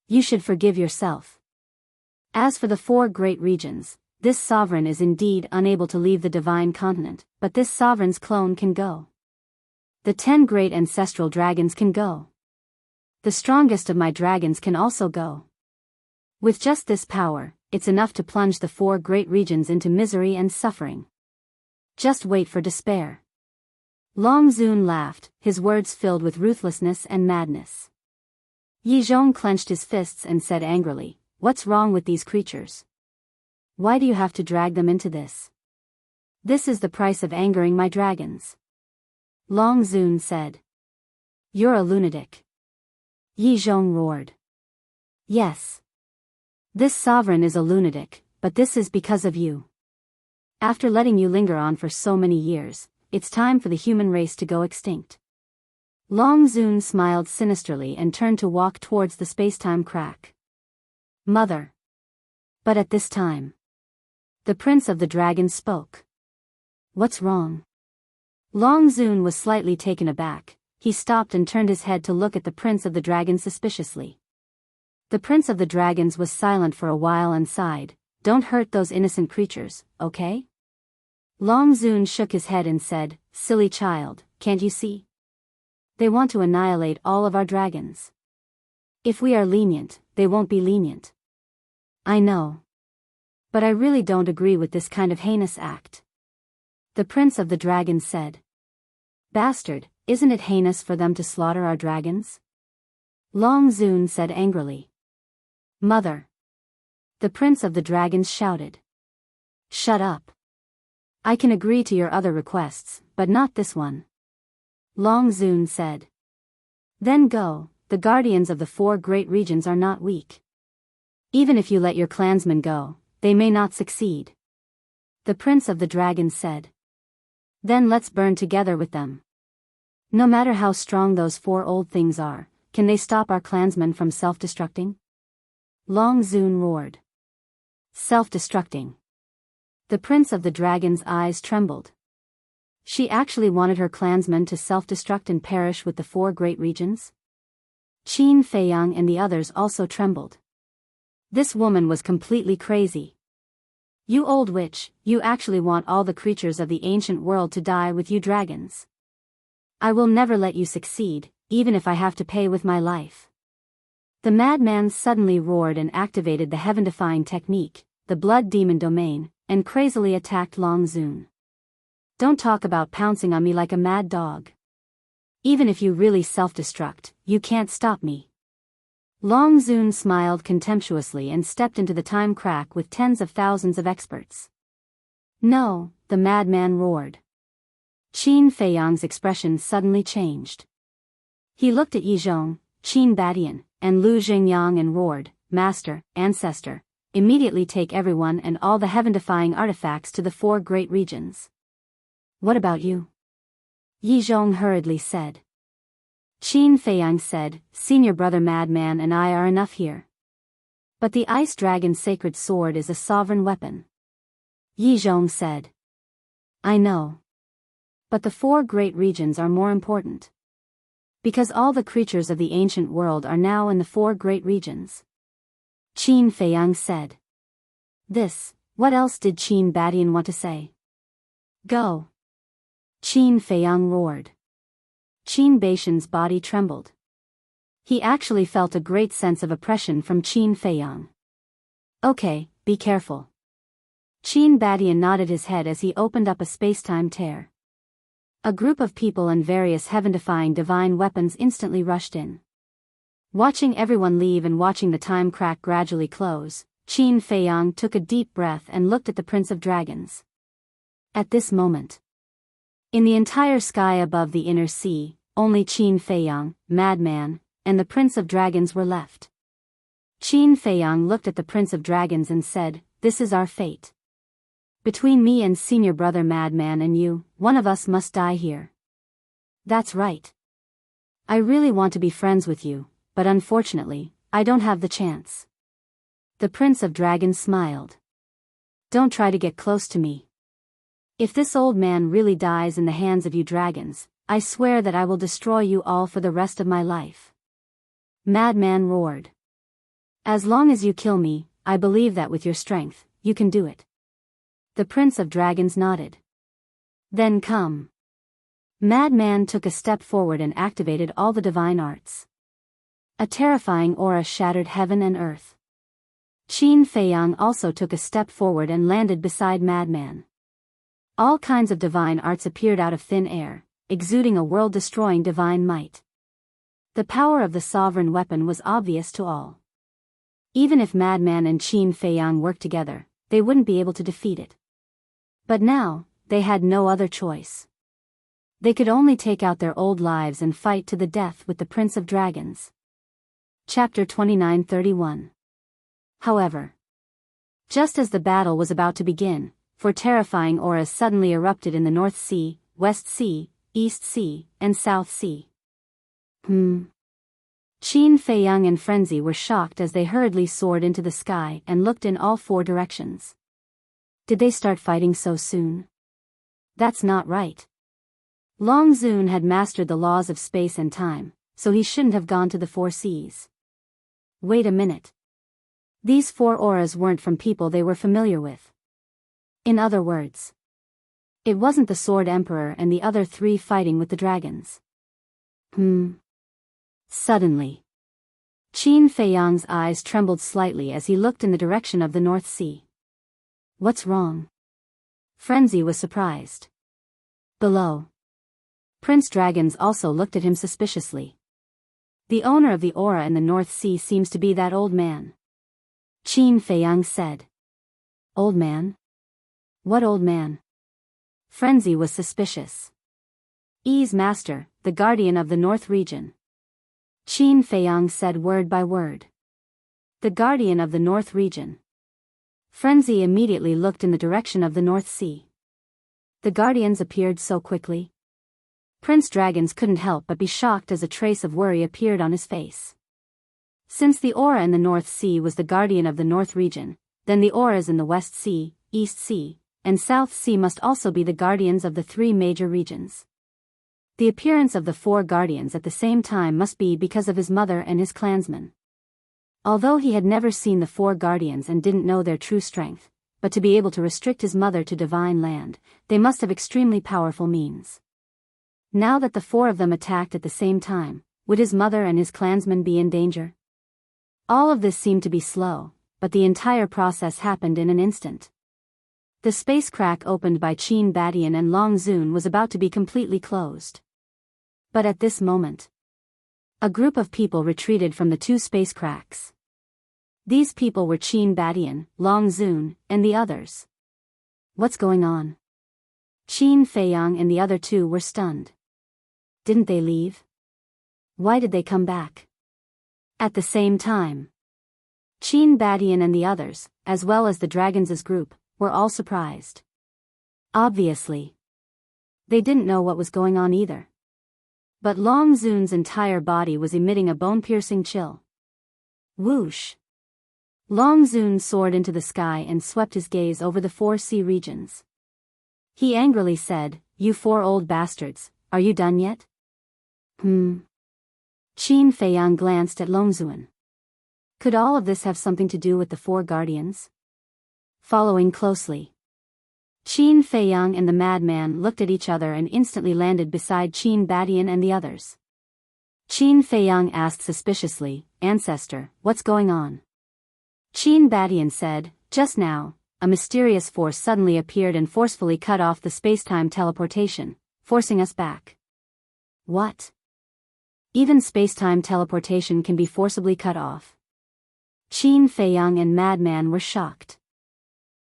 Speaker 1: You should forgive yourself. As for the 4 great regions, this sovereign is indeed unable to leave the divine continent, but this sovereign's clone can go. The 10 great ancestral dragons can go. The strongest of my dragons can also go. With just this power, it's enough to plunge the 4 great regions into misery and suffering. Just wait for despair. Long Zun laughed, his words filled with ruthlessness and madness. Yi Zhong clenched his fists and said angrily, what's wrong with these creatures? Why do you have to drag them into this? This is the price of angering my dragons. Long Zun said. You're a lunatic. Yi Zhong roared. Yes. This sovereign is a lunatic, but this is because of you. After letting you linger on for so many years, it's time for the human race to go extinct. Long Zun smiled sinisterly and turned to walk towards the space-time crack. Mother. But at this time, the Prince of the Dragons spoke. What's wrong? Long Zun was slightly taken aback. He stopped and turned his head to look at the Prince of the Dragons suspiciously. The Prince of the Dragons was silent for a while and sighed. Don't hurt those innocent creatures, okay? Long Zun shook his head and said, silly child, can't you see? They want to annihilate all of our dragons. If we are lenient, they won't be lenient. I know. But I really don't agree with this kind of heinous act. The Prince of the Dragons said. Bastard, isn't it heinous for them to slaughter our dragons? Long Zun said angrily. Mother. The Prince of the Dragons shouted. Shut up. I can agree to your other requests, but not this one. Long Zun said. Then go, the guardians of the 4 great regions are not weak. Even if you let your clansmen go, they may not succeed. The Prince of the Dragons said. Then let's burn together with them. No matter how strong those 4 old things are, can they stop our clansmen from self-destructing? Long Zun roared. Self-destructing. The Prince of the Dragon's eyes trembled. She actually wanted her clansmen to self-destruct and perish with the 4 great regions? Qin Feiyang and the others also trembled. This woman was completely crazy. You old witch, you actually want all the creatures of the ancient world to die with you dragons. I will never let you succeed, even if I have to pay with my life. The madman suddenly roared and activated the heaven-defying technique, the blood demon domain, and crazily attacked Long Zun. Don't talk about pouncing on me like a mad dog. Even if you really self-destruct, you can't stop me. Long Zun smiled contemptuously and stepped into the time crack with tens of thousands of experts. No, the madman roared. Qin Feiyang's expression suddenly changed. He looked at Yi Zhong, Qin Badian, and Lu Xingyang and roared, Master, Ancestor, immediately take everyone and all the heaven-defying artifacts to the 4 great regions. What about you? Yi Zhong hurriedly said. Qin Feiyang said, Senior Brother Madman and I are enough here. But the Ice Dragon's sacred sword is a sovereign weapon. Yi Zhong said. I know. But the 4 great regions are more important. Because all the creatures of the ancient world are now in the 4 great regions. Qin Feiyang said. What else did Qin Badian want to say? Go. Qin Feiyang roared. Qin Baishan's body trembled. He actually felt a great sense of oppression from Qin Feiyang. Okay, be careful. Qin Badian nodded his head as he opened up a space-time tear. A group of people and various heaven-defying divine weapons instantly rushed in. Watching everyone leave and watching the time crack gradually close, Qin Feiyang took a deep breath and looked at the Prince of Dragons. At this moment, in the entire sky above the inner sea, only Qin Feiyang, Madman, and the Prince of Dragons were left. Qin Feiyang looked at the Prince of Dragons and said, This is our fate. Between me and Senior Brother Madman and you, one of us must die here. That's right. I really want to be friends with you, but unfortunately, I don't have the chance. The Prince of Dragons smiled. Don't try to get close to me. If this old man really dies in the hands of you dragons, I swear that I will destroy you all for the rest of my life. Madman roared. As long as you kill me, I believe that with your strength, you can do it. The Prince of Dragons nodded. Then come. Madman took a step forward and activated all the divine arts. A terrifying aura shattered heaven and earth. Qin Feiyang also took a step forward and landed beside Madman. All kinds of divine arts appeared out of thin air, exuding a world-destroying divine might. The power of the sovereign weapon was obvious to all. Even if Madman and Qin Feiyang worked together, they wouldn't be able to defeat it. But now, they had no other choice. They could only take out their old lives and fight to the death with the Prince of Dragons. Chapter 29:31. However, just as the battle was about to begin, four terrifying auras suddenly erupted in the North Sea, West Sea, East Sea, and South Sea. Qin Feiyang and Frenzy were shocked as they hurriedly soared into the sky and looked in all four directions. Did they start fighting so soon? That's not right. Long Zun had mastered the laws of space and time, so he shouldn't have gone to the four seas. Wait a minute. These four auras weren't from people they were familiar with. In other words, it wasn't the Sword Emperor and the other three fighting with the dragons. Suddenly, Qin Feiyang's eyes trembled slightly as he looked in the direction of the North Sea. What's wrong? Frenzy was surprised. Below, Prince Dragons also looked at him suspiciously. The owner of the aura in the North Sea seems to be that old man. Qin Feiyang said. Old man? What old man? Frenzy was suspicious. Yi's master, the guardian of the North region. Qin Feiyang said word by word. The guardian of the North region. Frenzy immediately looked in the direction of the North Sea. The guardians appeared so quickly. Prince Dragons couldn't help but be shocked as a trace of worry appeared on his face. Since the aura in the North Sea was the guardian of the North region, then the auras in the West Sea, East Sea, and South Sea must also be the guardians of the three major regions. The appearance of the four guardians at the same time must be because of his mother and his clansmen. Although he had never seen the four guardians and didn't know their true strength, but to be able to restrict his mother to divine land, they must have extremely powerful means. Now that the four of them attacked at the same time, would his mother and his clansmen be in danger? All of this seemed to be slow, but the entire process happened in an instant. The space crack opened by Qin Badian and Long Zun was about to be completely closed. But at this moment, a group of people retreated from the two space cracks. These people were Qin Badian, Long Zun, and the others. What's going on? Qin Feiyang and the other two were stunned. Didn't they leave? Why did they come back? At the same time, Qin Badian and the others, as well as the dragons' group, were all surprised. Obviously, they didn't know what was going on either. But Long Zun's entire body was emitting a bone-piercing chill. Whoosh! Long Zun soared into the sky and swept his gaze over the four sea regions. He angrily said, "You four old bastards, are you done yet?" Qin Feiyang glanced at Long Zun. Could all of this have something to do with the four guardians? Following closely, Qin Feiyang and the madman looked at each other and instantly landed beside Qin Badian and the others. Qin Feiyang asked suspiciously, "Ancestor, what's going on?" Qin Badian said, "Just now, a mysterious force suddenly appeared and forcefully cut off the spacetime teleportation, forcing us back." What? Even spacetime teleportation can be forcibly cut off? Qin Feiyang and madman were shocked.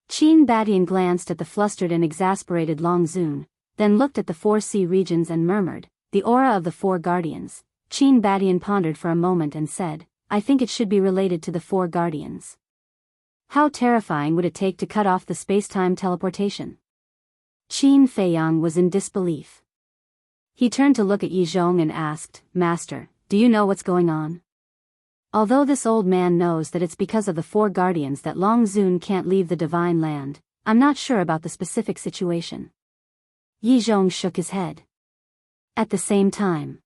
Speaker 1: Qin Badian glanced at the flustered and exasperated Long Zun, then looked at the four sea regions and murmured, "The aura of the four guardians." Qin Badian pondered for a moment and said, "I think it should be related to the four guardians. How terrifying would it take to cut off the spacetime teleportation?" Qin Feiyang was in disbelief. He turned to look at Yi Zhong and asked, "Master, do you know what's going on?" Although this old man knows that it's because of the four guardians that Long Zun can't leave the divine land, I'm not sure about the specific situation. Yi Zhong shook his head. At the same time,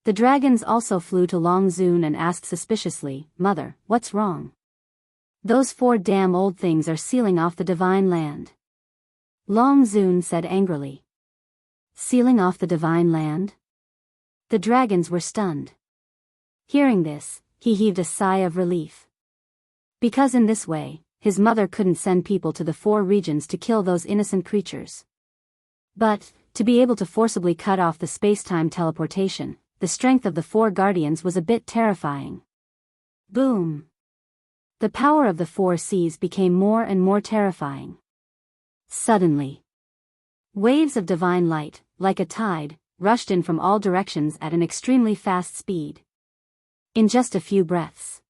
Speaker 1: the dragons also flew to Long Zun and asked suspiciously, "Mother, what's wrong?" "Those four damn old things are sealing off the divine land," Long Zun said angrily. Sealing off the divine land? The dragons were stunned. Hearing this, he heaved a sigh of relief. Because in this way, his mother couldn't send people to the four regions to kill those innocent creatures. But, to be able to forcibly cut off the space-time teleportation, the strength of the four guardians was a bit terrifying. Boom! The power of the four seas became more and more terrifying. Suddenly, Waves of divine light, like a tide, rushed in from all directions at an extremely fast speed. In just a few breaths,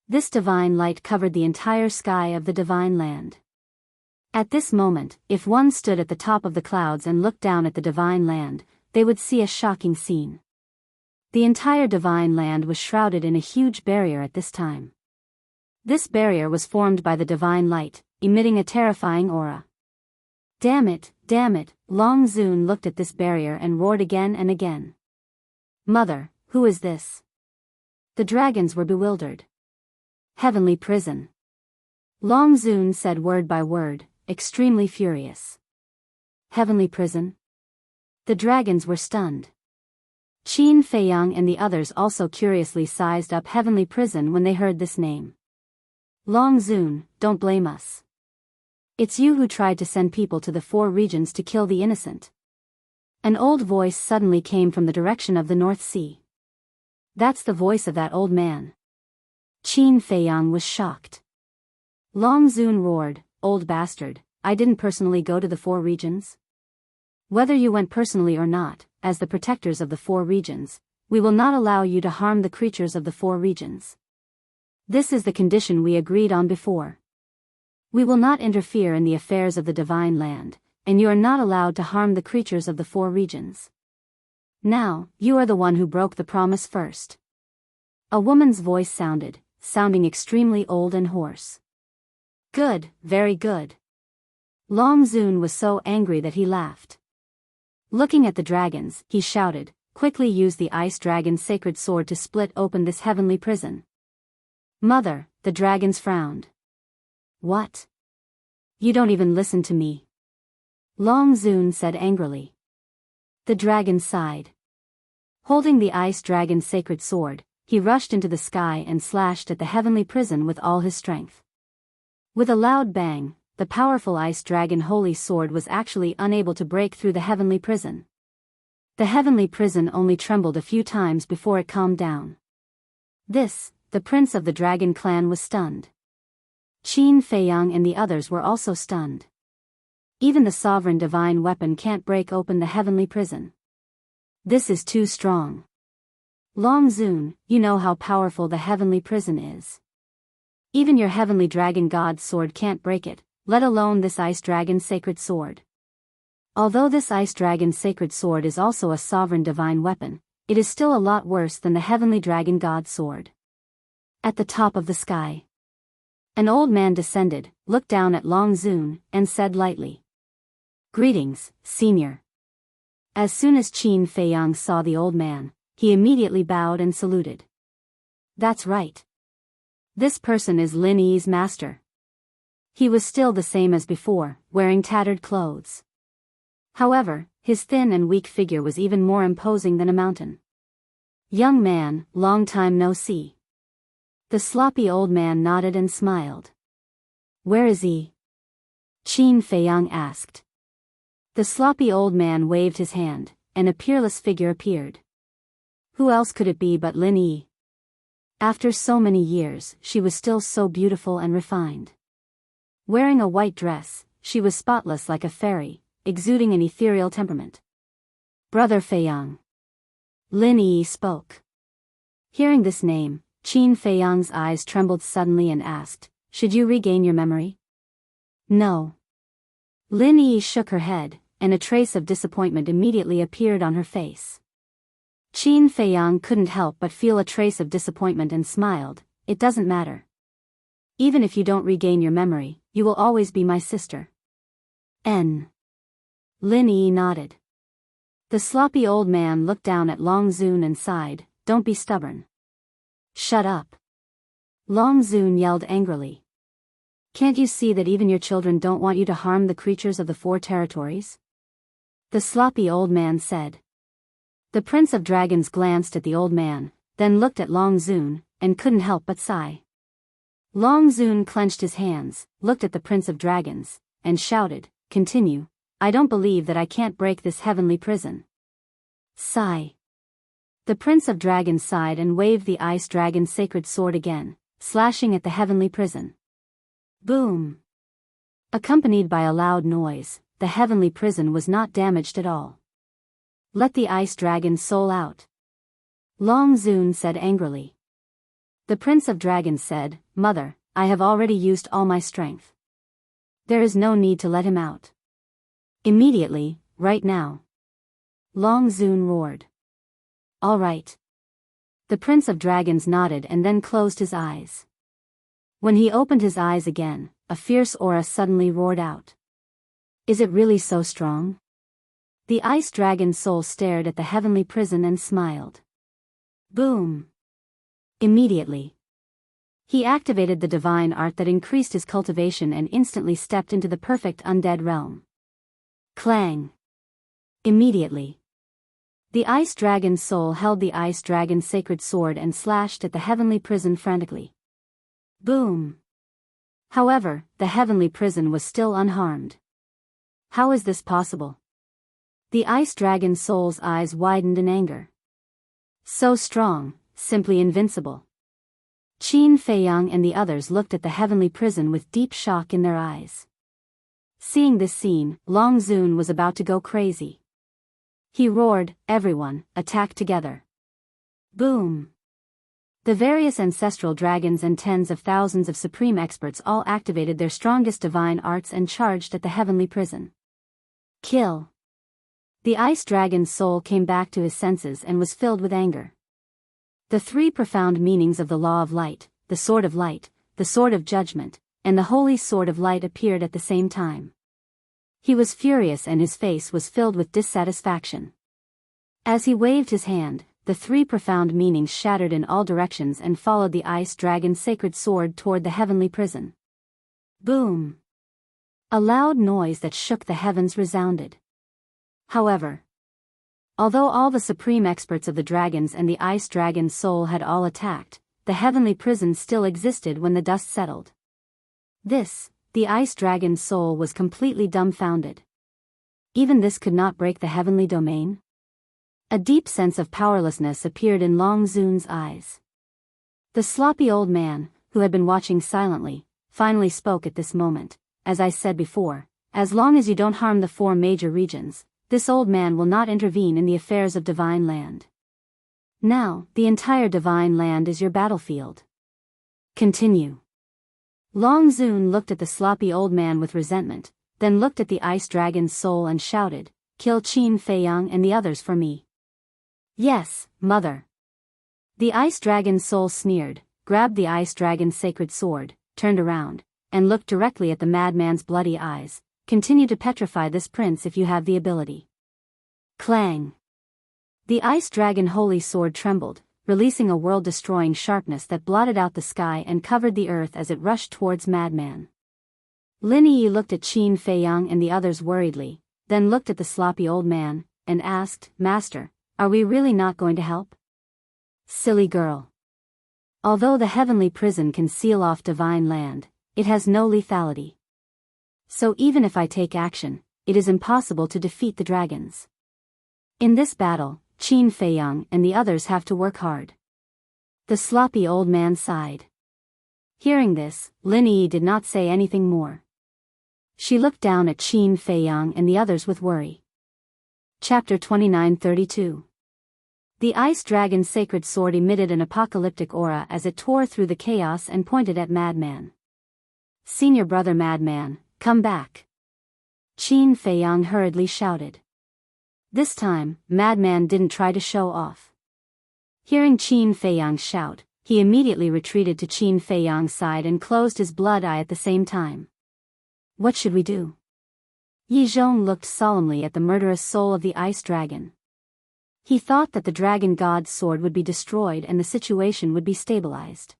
Speaker 1: this divine light covered the entire sky of the divine land. At this moment, if one stood at the top of the clouds and looked down at the divine land, they would see a shocking scene. The entire divine land was shrouded in a huge barrier at this time. This barrier was formed by the divine light, emitting a terrifying aura. Damn it, Long Zun looked at this barrier and roared again and again. Mother, who is this? The dragons were bewildered. Heavenly prison. Long Zun said word by word, extremely furious. Heavenly prison? The dragons were stunned. Qin Feiyang and the others also curiously sized up heavenly prison when they heard this name. Long Zun, don't blame us. It's you who tried to send people to the four regions to kill the innocent. An old voice suddenly came from the direction of the North Sea. That's the voice of that old man. Qin Feiyang was shocked. Long Zun roared, old bastard, I didn't personally go to the four regions. Whether you went personally or not, as the protectors of the four regions, we will not allow you to harm the creatures of the four regions. This is the condition we agreed on before. We will not interfere in the affairs of the divine land, and you are not allowed to harm the creatures of the four regions. Now, you are the one who broke the promise first. A woman's voice sounding extremely old and hoarse. Good, very good. Long Zun was so angry that he laughed. Looking at the dragons, he shouted, quickly use the ice dragon's sacred sword to split open this heavenly prison. Mother, the dragons frowned. What? You don't even listen to me. Long Zun said angrily. The dragon sighed. Holding the ice dragon's sacred sword, he rushed into the sky and slashed at the heavenly prison with all his strength. With a loud bang, the powerful ice dragon holy sword was actually unable to break through the heavenly prison. The heavenly prison only trembled a few times before it calmed down. The prince of the dragon clan was stunned. Qin Feiyang and the others were also stunned. Even the sovereign divine weapon can't break open the heavenly prison. This is too strong. Long Zun, you know how powerful the heavenly prison is. Even your heavenly dragon god's sword can't break it, let alone this ice dragon's sacred sword. Although this ice dragon's sacred sword is also a sovereign divine weapon, it is still a lot worse than the heavenly dragon god's sword. At the top of the sky, an old man descended, looked down at Long Zun, and said lightly, Greetings, senior. As soon as Qin Feiyang saw the old man, he immediately bowed and saluted. That's right. This person is Lin Yi's master. He was still the same as before, wearing tattered clothes. However, his thin and weak figure was even more imposing than a mountain. Young man, long time no see. The sloppy old man nodded and smiled. Where is he? Qin Feiyang asked. The sloppy old man waved his hand, and a peerless figure appeared. Who else could it be but Lin Yi? After so many years, she was still so beautiful and refined. Wearing a white dress, she was spotless like a fairy, exuding an ethereal temperament. Brother Feiyang. Lin Yi spoke. Hearing this name, Qin Feiyang's eyes trembled suddenly and asked, Should you regain your memory? No. Lin Yi shook her head, and a trace of disappointment immediately appeared on her face. Qin Feiyang couldn't help but feel a trace of disappointment and smiled, It doesn't matter. Even if you don't regain your memory, you will always be my sister. Lin Yi nodded. The sloppy old man looked down at Long Zun and sighed, Don't be stubborn. Shut up. Long Zun yelled angrily. Can't you see that even your children don't want you to harm the creatures of the four territories? The sloppy old man said. The Prince of Dragons glanced at the old man, then looked at Long Zun, and couldn't help but sigh. Long Zun clenched his hands, looked at the Prince of Dragons, and shouted, Continue, I don't believe that I can't break this heavenly prison. Sigh. The Prince of Dragons sighed and waved the ice dragon's sacred sword again, slashing at the heavenly prison. Boom! Accompanied by a loud noise, the heavenly prison was not damaged at all. Let the ice dragon's soul out. Long Zun said angrily. The Prince of Dragons said, Mother, I have already used all my strength. There is no need to let him out. Immediately, right now. Long Zun roared. All right. The Prince of Dragons nodded and then closed his eyes. When he opened his eyes again, a fierce aura suddenly roared out. Is it really so strong? The ice dragon's soul stared at the heavenly prison and smiled. Boom! Immediately, he activated the divine art that increased his cultivation and instantly stepped into the perfect undead realm. Clang! Immediately, the ice dragon's soul held the ice dragon's sacred sword and slashed at the heavenly prison frantically. Boom! However, the heavenly prison was still unharmed. How is this possible? The ice dragon's soul's eyes widened in anger. So strong, simply invincible. Qin Feiyang and the others looked at the heavenly prison with deep shock in their eyes. Seeing this scene, Long Zun was about to go crazy. He roared, Everyone, attack together. Boom! The various ancestral dragons and tens of thousands of supreme experts all activated their strongest divine arts and charged at the heavenly prison. Kill! The ice dragon's soul came back to his senses and was filled with anger. The three profound meanings of the law of light, the sword of light, the sword of judgment, and the holy sword of light appeared at the same time. He was furious and his face was filled with dissatisfaction. As he waved his hand, the three profound meanings shattered in all directions and followed the ice dragon's sacred sword toward the heavenly prison. Boom! A loud noise that shook the heavens resounded. However, although all the supreme experts of the dragons and the ice dragon's soul had all attacked, the heavenly prison still existed when the dust settled. The ice dragon's soul was completely dumbfounded. Even this could not break the heavenly domain? A deep sense of powerlessness appeared in Long Zun's eyes. The sloppy old man, who had been watching silently, finally spoke at this moment. As I said before, as long as you don't harm the four major regions, this old man will not intervene in the affairs of Divine Land. Now, the entire Divine Land is your battlefield. Continue. Long Zun looked at the sloppy old man with resentment, then looked at the ice dragon's soul and shouted, Kill Qin Feiyang and the others for me. Yes, mother. The ice dragon's soul sneered, grabbed the ice dragon's sacred sword, turned around, and looked directly at the madman's bloody eyes. Continue to petrify this prince if you have the ability. Clang! The ice dragon holy sword trembled, releasing a world-destroying sharpness that blotted out the sky and covered the earth as it rushed towards Madman. Lin Yi looked at Qin Feiyang and the others worriedly, then looked at the sloppy old man, and asked, Master, are we really not going to help? Silly girl. Although the heavenly prison can seal off Divine Land, it has no lethality. So even if I take action, it is impossible to defeat the dragons. In this battle, Qin Feiyang and the others have to work hard. The sloppy old man sighed. Hearing this, Lin Yi did not say anything more. She looked down at Qin Feiyang and the others with worry. Chapter 29-32. The ice dragon's sacred sword emitted an apocalyptic aura as it tore through the chaos and pointed at Madman. Senior brother Madman, come back. Qin Feiyang hurriedly shouted. This time, Madman didn't try to show off. Hearing Qin Feiyang shout, he immediately retreated to Qin Feiyang's side and closed his blood eye at the same time. What should we do? Yi Zhong looked solemnly at the murderous soul of the ice dragon. He thought that the dragon god's sword would be destroyed and the situation would be stabilized.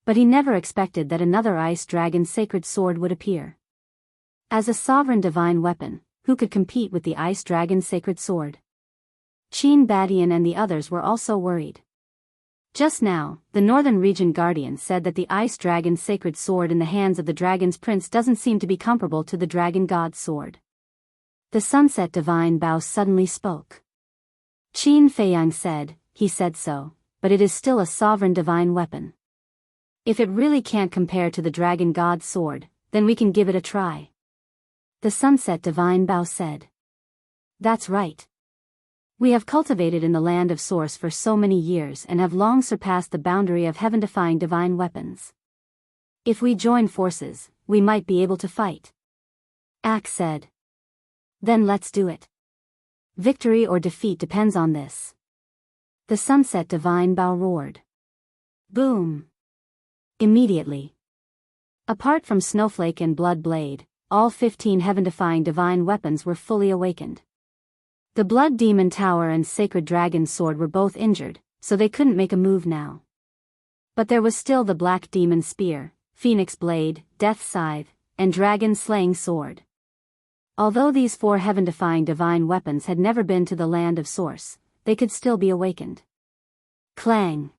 Speaker 1: But he never expected that another ice dragon's sacred sword would appear. As a sovereign divine weapon, who could compete with the ice dragon's sacred sword? Qin Badian and the others were also worried. Just now, the Northern Region Guardian said that the ice dragon's sacred sword in the hands of the dragon's prince doesn't seem to be comparable to the dragon god's sword. The Sunset Divine Bao suddenly spoke. Qin Feiyang said, he said so, but it is still a sovereign divine weapon. If it really can't compare to the dragon god's sword, then we can give it a try. The sunset divine Bao said. That's right. We have cultivated in the land of Source for so many years and have long surpassed the boundary of heaven-defying divine weapons. If we join forces, we might be able to fight. Ak said. Then let's do it. Victory or defeat depends on this. The sunset divine Bao roared. Boom! Immediately. Apart from Snowflake and Blood Blade, all 15 heaven-defying divine weapons were fully awakened. The Blood Demon Tower and Sacred Dragon Sword were both injured, so they couldn't make a move now. But there was still the Black Demon Spear, Phoenix Blade, Death Scythe, and Dragon Slaying Sword. Although these 4 heaven-defying divine weapons had never been to the land of Source, they could still be awakened. Clang!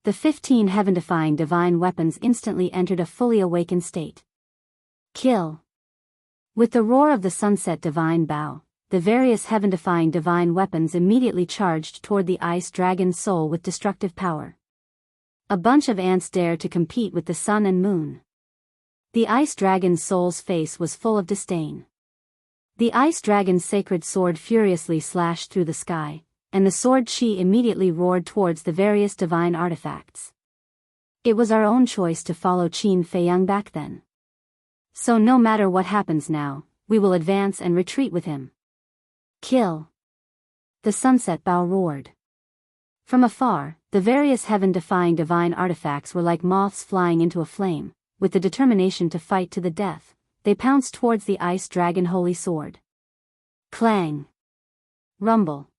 Speaker 1: The 15 heaven-defying divine weapons instantly entered a fully awakened state. Kill! With the roar of the sunset divine Bao, the various heaven-defying divine weapons immediately charged toward the ice dragon's soul with destructive power. A bunch of ants dared to compete with the sun and moon. The ice dragon's soul's face was full of disdain. The ice dragon's sacred sword furiously slashed through the sky, and the sword chi immediately roared towards the various divine artifacts. It was our own choice to follow Qin Feiyang back then. So no matter what happens now, we will advance and retreat with him. Kill! The sunset Bao roared. From afar, the various heaven-defying divine artifacts were like moths flying into a flame. With the determination to fight to the death, they pounced towards the ice dragon holy sword. Clang! Rumble!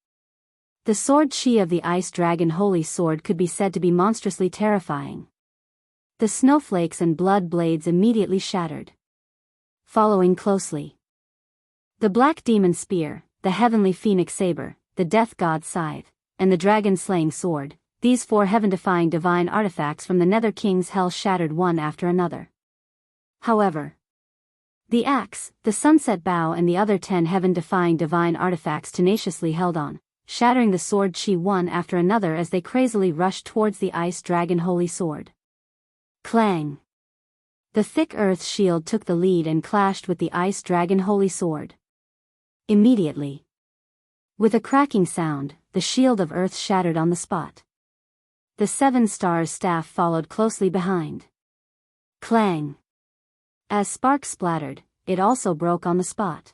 Speaker 1: The sword chi of the ice dragon holy sword could be said to be monstrously terrifying. The snowflakes and blood blades immediately shattered. Following closely. The black demon spear, the heavenly phoenix saber, the death god scythe, and the dragon-slaying sword, these 4 heaven-defying divine artifacts from the Nether King's hell shattered one after another. However, the axe, the sunset Bao and the other 10 heaven-defying divine artifacts tenaciously held on, shattering the sword chi one after another as they crazily rushed towards the ice dragon holy sword. Clang! The thick earth shield took the lead and clashed with the ice dragon holy sword. Immediately. With a cracking sound, the shield of earth shattered on the spot. The 7 stars staff followed closely behind. Clang! As sparks splattered, it also broke on the spot.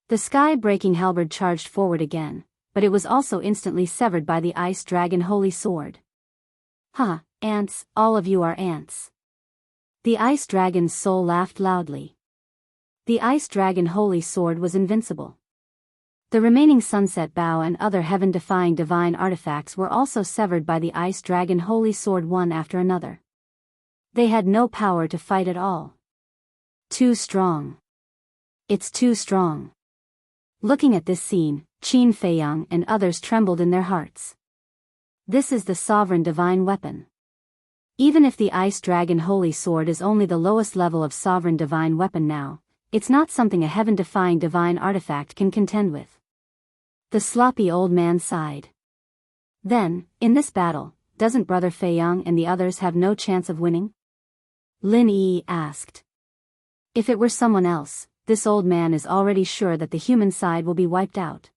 Speaker 1: The sky-breaking halberd charged forward again, but it was also instantly severed by the ice dragon holy sword. Ha, ants, all of you are ants. The ice dragon's soul laughed loudly. The ice dragon holy sword was invincible. The remaining sunset Bao and other heaven-defying divine artifacts were also severed by the ice dragon holy sword one after another. They had no power to fight at all. Too strong. It's too strong. Looking at this scene, Qin Feiyang and others trembled in their hearts. This is the sovereign divine weapon. Even if the ice dragon holy sword is only the lowest level of sovereign divine weapon now, it's not something a heaven-defying divine artifact can contend with. The sloppy old man sighed. Then, in this battle, doesn't Brother Feiyang and the others have no chance of winning? Lin Yi asked. If it were someone else, this old man is already sure that the human side will be wiped out.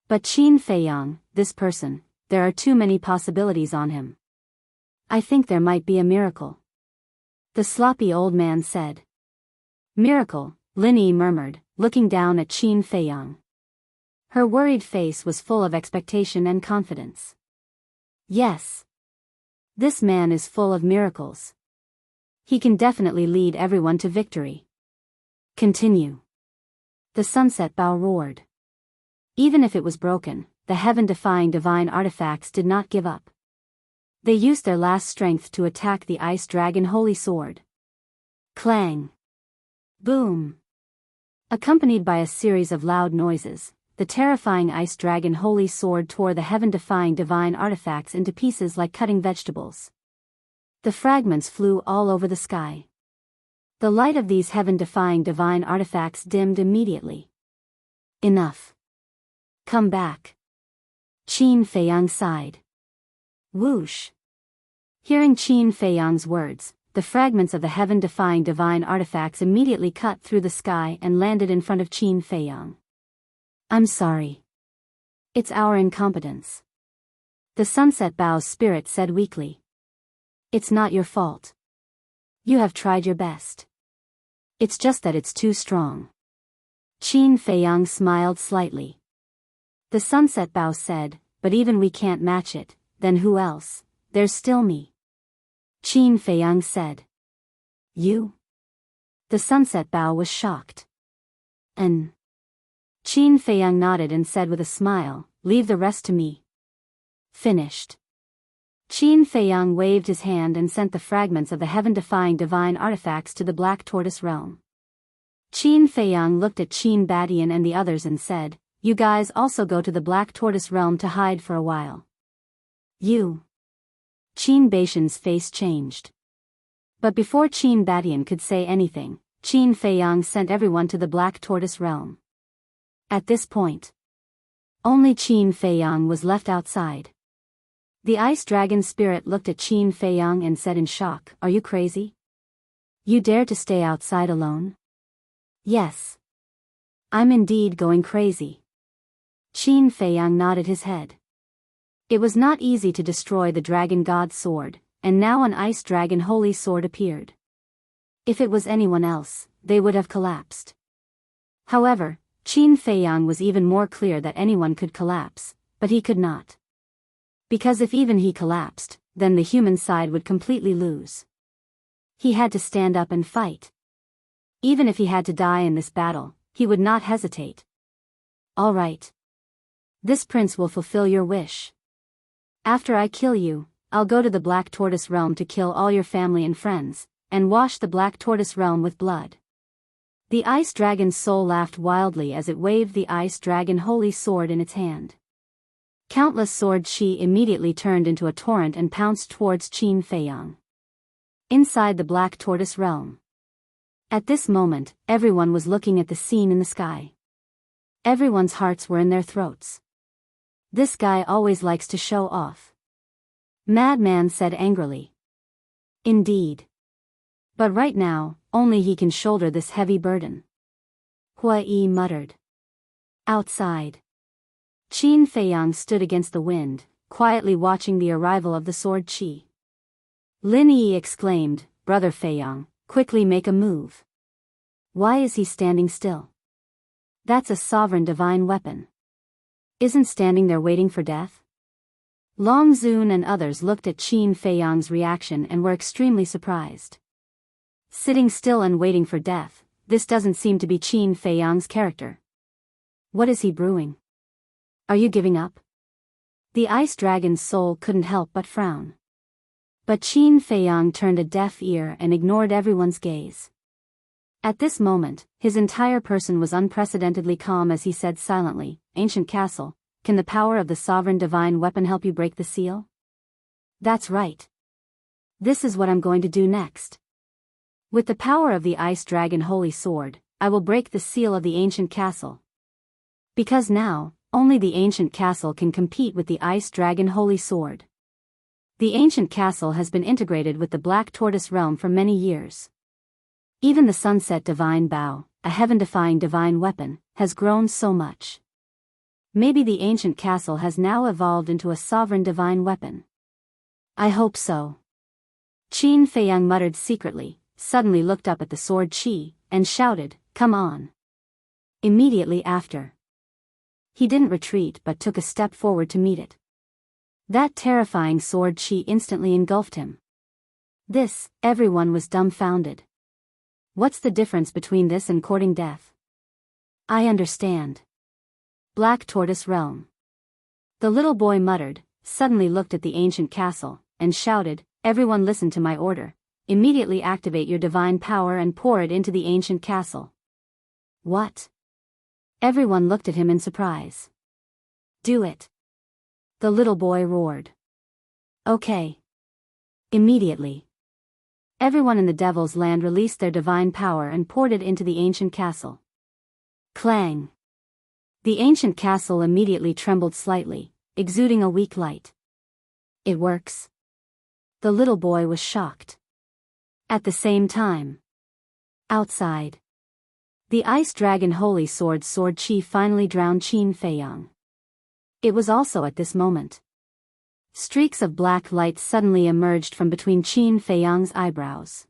Speaker 1: But Qin Feiyang, this person, there are too many possibilities on him. I think there might be a miracle. The sloppy old man said. Miracle, Lin Yi murmured, looking down at Qin Feiyang. Her worried face was full of expectation and confidence. Yes. This man is full of miracles. He can definitely lead everyone to victory. Continue. The sunset Bao roared. Even if it was broken, the heaven-defying divine artifacts did not give up. They used their last strength to attack the ice dragon holy sword. Clang! Boom! Accompanied by a series of loud noises, the terrifying ice dragon holy sword tore the heaven-defying divine artifacts into pieces like cutting vegetables. The fragments flew all over the sky. The light of these heaven-defying divine artifacts dimmed immediately. Enough. Come back. Qin Feiyang sighed. Whoosh. Hearing Qin Feiyang's words, the fragments of the heaven-defying divine artifacts immediately cut through the sky and landed in front of Qin Feiyang. I'm sorry. It's our incompetence. The Sunset Bow's spirit said weakly. It's not your fault. You have tried your best. It's just that it's too strong. Qin Feiyang smiled slightly. The Sunset Bow said, but even we can't match it, then who else? There's still me. Qin Feiyang said. You? The Sunset Bow was shocked. Qin Feiyang nodded and said with a smile, leave the rest to me. Finished. Qin Feiyang waved his hand and sent the fragments of the heaven-defying divine artifacts to the Black Tortoise realm. Qin Feiyang looked at Qin Badian and the others and said, you guys also go to the Black Tortoise realm to hide for a while. You. Qin Baishan's face changed. But before Qin Badian could say anything, Qin Feiyang sent everyone to the Black Tortoise realm. At this point, only Qin Feiyang was left outside. The Ice Dragon spirit looked at Qin Feiyang and said in shock, are you crazy? You dare to stay outside alone? Yes. I'm indeed going crazy. Qin Feiyang nodded his head. It was not easy to destroy the Dragon God's sword, and now an Ice Dragon Holy Sword appeared. If it was anyone else, they would have collapsed. However, Qin Feiyang was even more clear that anyone could collapse, but he could not. Because if even he collapsed, then the human side would completely lose. He had to stand up and fight. Even if he had to die in this battle, he would not hesitate. All right. This prince will fulfill your wish. After I kill you, I'll go to the Black Tortoise realm to kill all your family and friends, and wash the Black Tortoise realm with blood. The Ice Dragon's soul laughed wildly as it waved the Ice Dragon Holy Sword in its hand. Countless sword chi immediately turned into a torrent and pounced towards Qin Feiyang. Inside the Black Tortoise realm. At this moment, everyone was looking at the scene in the sky. Everyone's hearts were in their throats. This guy always likes to show off. Madman said angrily. Indeed. But right now, only he can shoulder this heavy burden. Hua Yi muttered. Outside. Qin Feiyang stood against the wind, quietly watching the arrival of the sword chi. Lin Yi exclaimed, Brother Feiyang, quickly make a move. Why is he standing still? That's a sovereign divine weapon. Isn't standing there waiting for death? Long Zun and others looked at Qin Feiyang's reaction and were extremely surprised. Sitting still and waiting for death, this doesn't seem to be Qin Feiyang's character. What is he brewing? Are you giving up? The Ice Dragon's soul couldn't help but frown. But Qin Feiyang turned a deaf ear and ignored everyone's gaze. At this moment, his entire person was unprecedentedly calm as he said silently, Ancient Castle, can the power of the sovereign divine weapon help you break the seal? That's right. This is what I'm going to do next. With the power of the Ice Dragon Holy Sword, I will break the seal of the Ancient Castle. Because now, only the Ancient Castle can compete with the Ice Dragon Holy Sword. The Ancient Castle has been integrated with the Black Tortoise realm for many years. Even the Sunset Divine Bow, a heaven-defying divine weapon, has grown so much. Maybe the Ancient Castle has now evolved into a sovereign divine weapon. I hope so. Qin Feiyang muttered secretly, suddenly looked up at the sword chi, and shouted, come on. Immediately after. He didn't retreat but took a step forward to meet it. That terrifying sword chi instantly engulfed him. Everyone was dumbfounded. What's the difference between this and courting death? I understand. Black Tortoise Realm. The little boy muttered, suddenly looked at the ancient castle, and shouted, everyone listen to my order. Immediately activate your divine power and pour it into the ancient castle. What? Everyone looked at him in surprise. Do it. The little boy roared. Okay. Immediately. Everyone in the Devil's Land released their divine power and poured it into the ancient castle. Clang. The ancient castle immediately trembled slightly, exuding a weak light. It works. The little boy was shocked. At the same time, outside, the Ice Dragon Holy Sword Chi finally drowned Qin Feiyang. It was also at this moment. Streaks of black light suddenly emerged from between Qin Feiyang's eyebrows.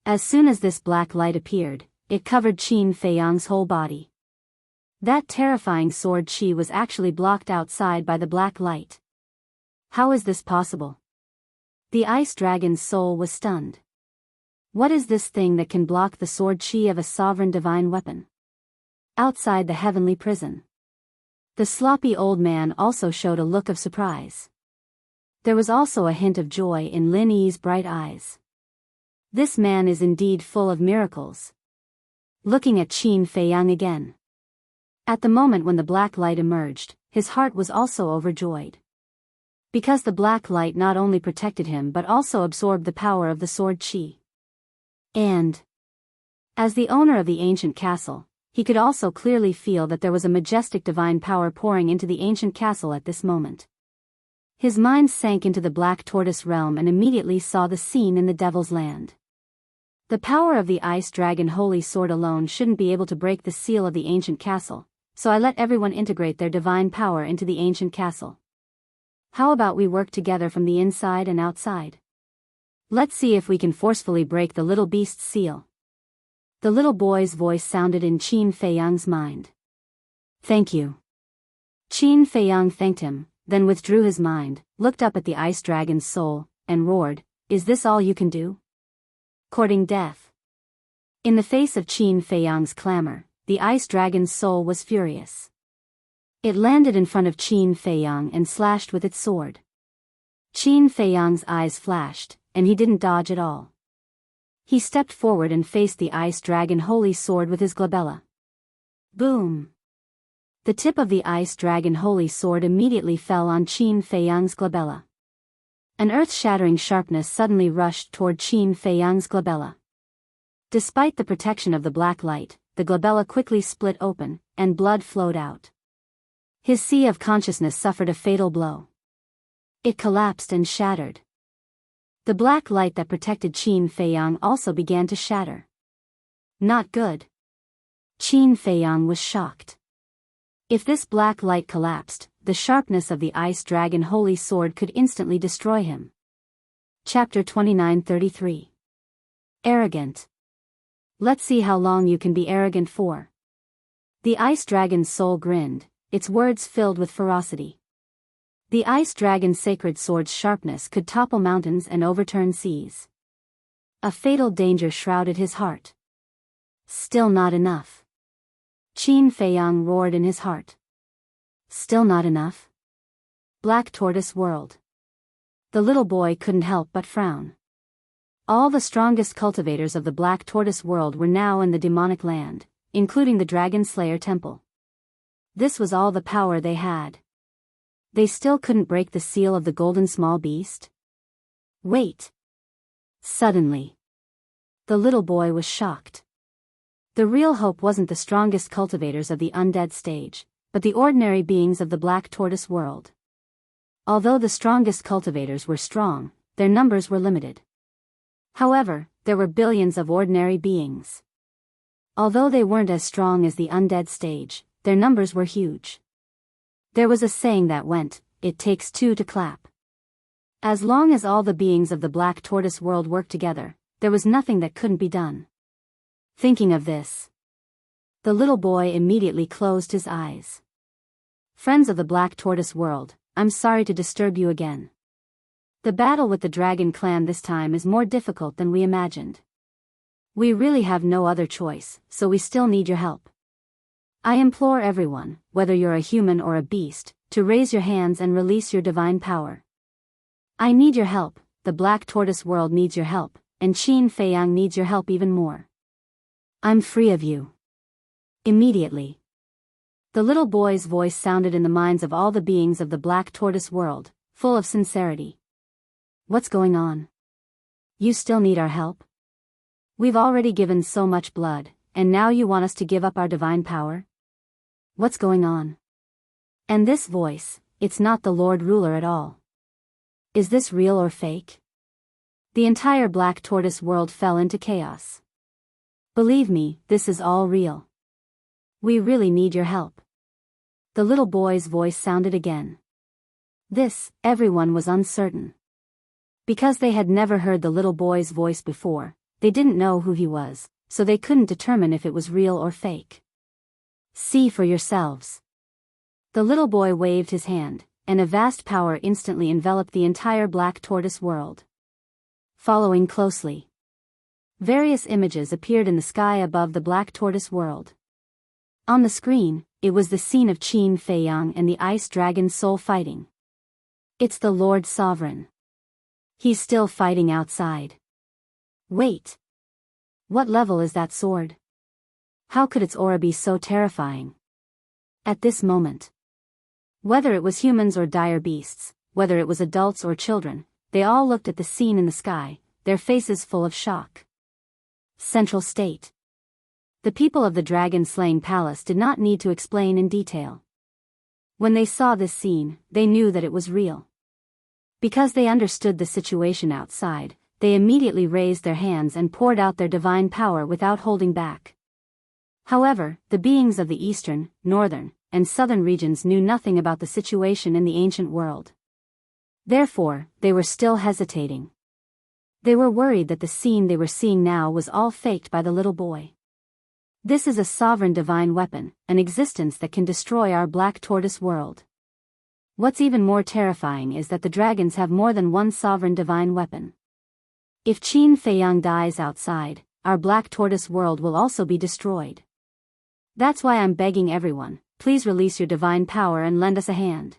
Speaker 1: As soon as this black light appeared, it covered Qin Feiyang's whole body. That terrifying sword chi was actually blocked outside by the black light. How is this possible? The Ice Dragon's soul was stunned. What is this thing that can block the sword chi of a sovereign divine weapon? Outside the heavenly prison, the sloppy old man also showed a look of surprise. There was also a hint of joy in Lin Yi's bright eyes. This man is indeed full of miracles. Looking at Qin Feiyang again. At the moment when the black light emerged, his heart was also overjoyed. Because the black light not only protected him but also absorbed the power of the sword chi. And, as the owner of the ancient castle, he could also clearly feel that there was a majestic divine power pouring into the ancient castle at this moment. His mind sank into the Black Tortoise realm and immediately saw the scene in the Devil's Land. The power of the Ice Dragon Holy Sword alone shouldn't be able to break the seal of the ancient castle, so I let everyone integrate their divine power into the ancient castle. How about we work together from the inside and outside? Let's see if we can forcefully break the little beast's seal. The little boy's voice sounded in Qin Feiyang's mind. Thank you. Qin Feiyang thanked him, then withdrew his mind, looked up at the Ice Dragon's soul, and roared, "Is this all you can do? Courting death?" In the face of Qin Feiyang's clamor, the Ice Dragon's soul was furious. It landed in front of Qin Feiyang and slashed with its sword. Qin Feiyang's eyes flashed, and he didn't dodge at all. He stepped forward and faced the Ice Dragon Holy Sword with his glabella. Boom! The tip of the Ice Dragon Holy Sword immediately fell on Qin Feiyang's glabella. An earth-shattering sharpness suddenly rushed toward Qin Feiyang's glabella. Despite the protection of the black light, the glabella quickly split open, and blood flowed out. His sea of consciousness suffered a fatal blow. It collapsed and shattered. The black light that protected Qin Feiyang also began to shatter. Not good. Qin Feiyang was shocked. If this black light collapsed, the sharpness of the Ice Dragon Holy Sword could instantly destroy him. Chapter 29:33. Arrogant. Let's see how long you can be arrogant for. The Ice Dragon's soul grinned, its words filled with ferocity. The Ice Dragon's sacred sword's sharpness could topple mountains and overturn seas. A fatal danger shrouded his heart. Still not enough. Qin Feiyang roared in his heart. Still not enough? Black Tortoise World. The little boy couldn't help but frown. All the strongest cultivators of the Black Tortoise World were now in the demonic land, including the Dragon Slayer Temple. This was all the power they had. They still couldn't break the seal of the golden small beast? Wait. Suddenly, the little boy was shocked. The real hope wasn't the strongest cultivators of the undead stage, but the ordinary beings of the Black Tortoise World. Although the strongest cultivators were strong, their numbers were limited. However, there were billions of ordinary beings. Although they weren't as strong as the undead stage, their numbers were huge. There was a saying that went, "It takes two to clap." As long as all the beings of the Black Tortoise World worked together, there was nothing that couldn't be done. Thinking of this, the little boy immediately closed his eyes. Friends of the Black Tortoise World, I'm sorry to disturb you again. The battle with the Dragon Clan this time is more difficult than we imagined. We really have no other choice, so we still need your help. I implore everyone, whether you're a human or a beast, to raise your hands and release your divine power. I need your help, the Black Tortoise World needs your help, and Qin Feiyang needs your help even more. I'm free of you. Immediately, the little boy's voice sounded in the minds of all the beings of the Black Tortoise World, full of sincerity. What's going on? You still need our help? We've already given so much blood, and now you want us to give up our divine power? What's going on? And this voice, it's not the Lord Ruler at all. Is this real or fake? The entire Black Tortoise world fell into chaos. Believe me, this is all real. We really need your help. The little boy's voice sounded again. Everyone was uncertain. Because they had never heard the little boy's voice before, they didn't know who he was, so they couldn't determine if it was real or fake. See for yourselves. The little boy waved his hand, and a vast power instantly enveloped the entire Black Tortoise world. Following closely, various images appeared in the sky above the Black Tortoise world. On the screen, it was the scene of Qin Feiyang and the Ice Dragon Soul fighting. It's the Lord Sovereign. He's still fighting outside. Wait. What level is that sword? How could its aura be so terrifying? At this moment, whether it was humans or dire beasts, whether it was adults or children, they all looked at the scene in the sky, their faces full of shock. Central State. The people of the dragon-slaying palace did not need to explain in detail. When they saw this scene, they knew that it was real. Because they understood the situation outside, they immediately raised their hands and poured out their divine power without holding back. However, the beings of the eastern, northern, and southern regions knew nothing about the situation in the ancient world. Therefore, they were still hesitating. They were worried that the scene they were seeing now was all faked by the little boy. This is a sovereign divine weapon, an existence that can destroy our Black Tortoise world. What's even more terrifying is that the dragons have more than one sovereign divine weapon. If Qin Feiyang dies outside, our Black Tortoise world will also be destroyed. That's why I'm begging everyone, please release your divine power and lend us a hand.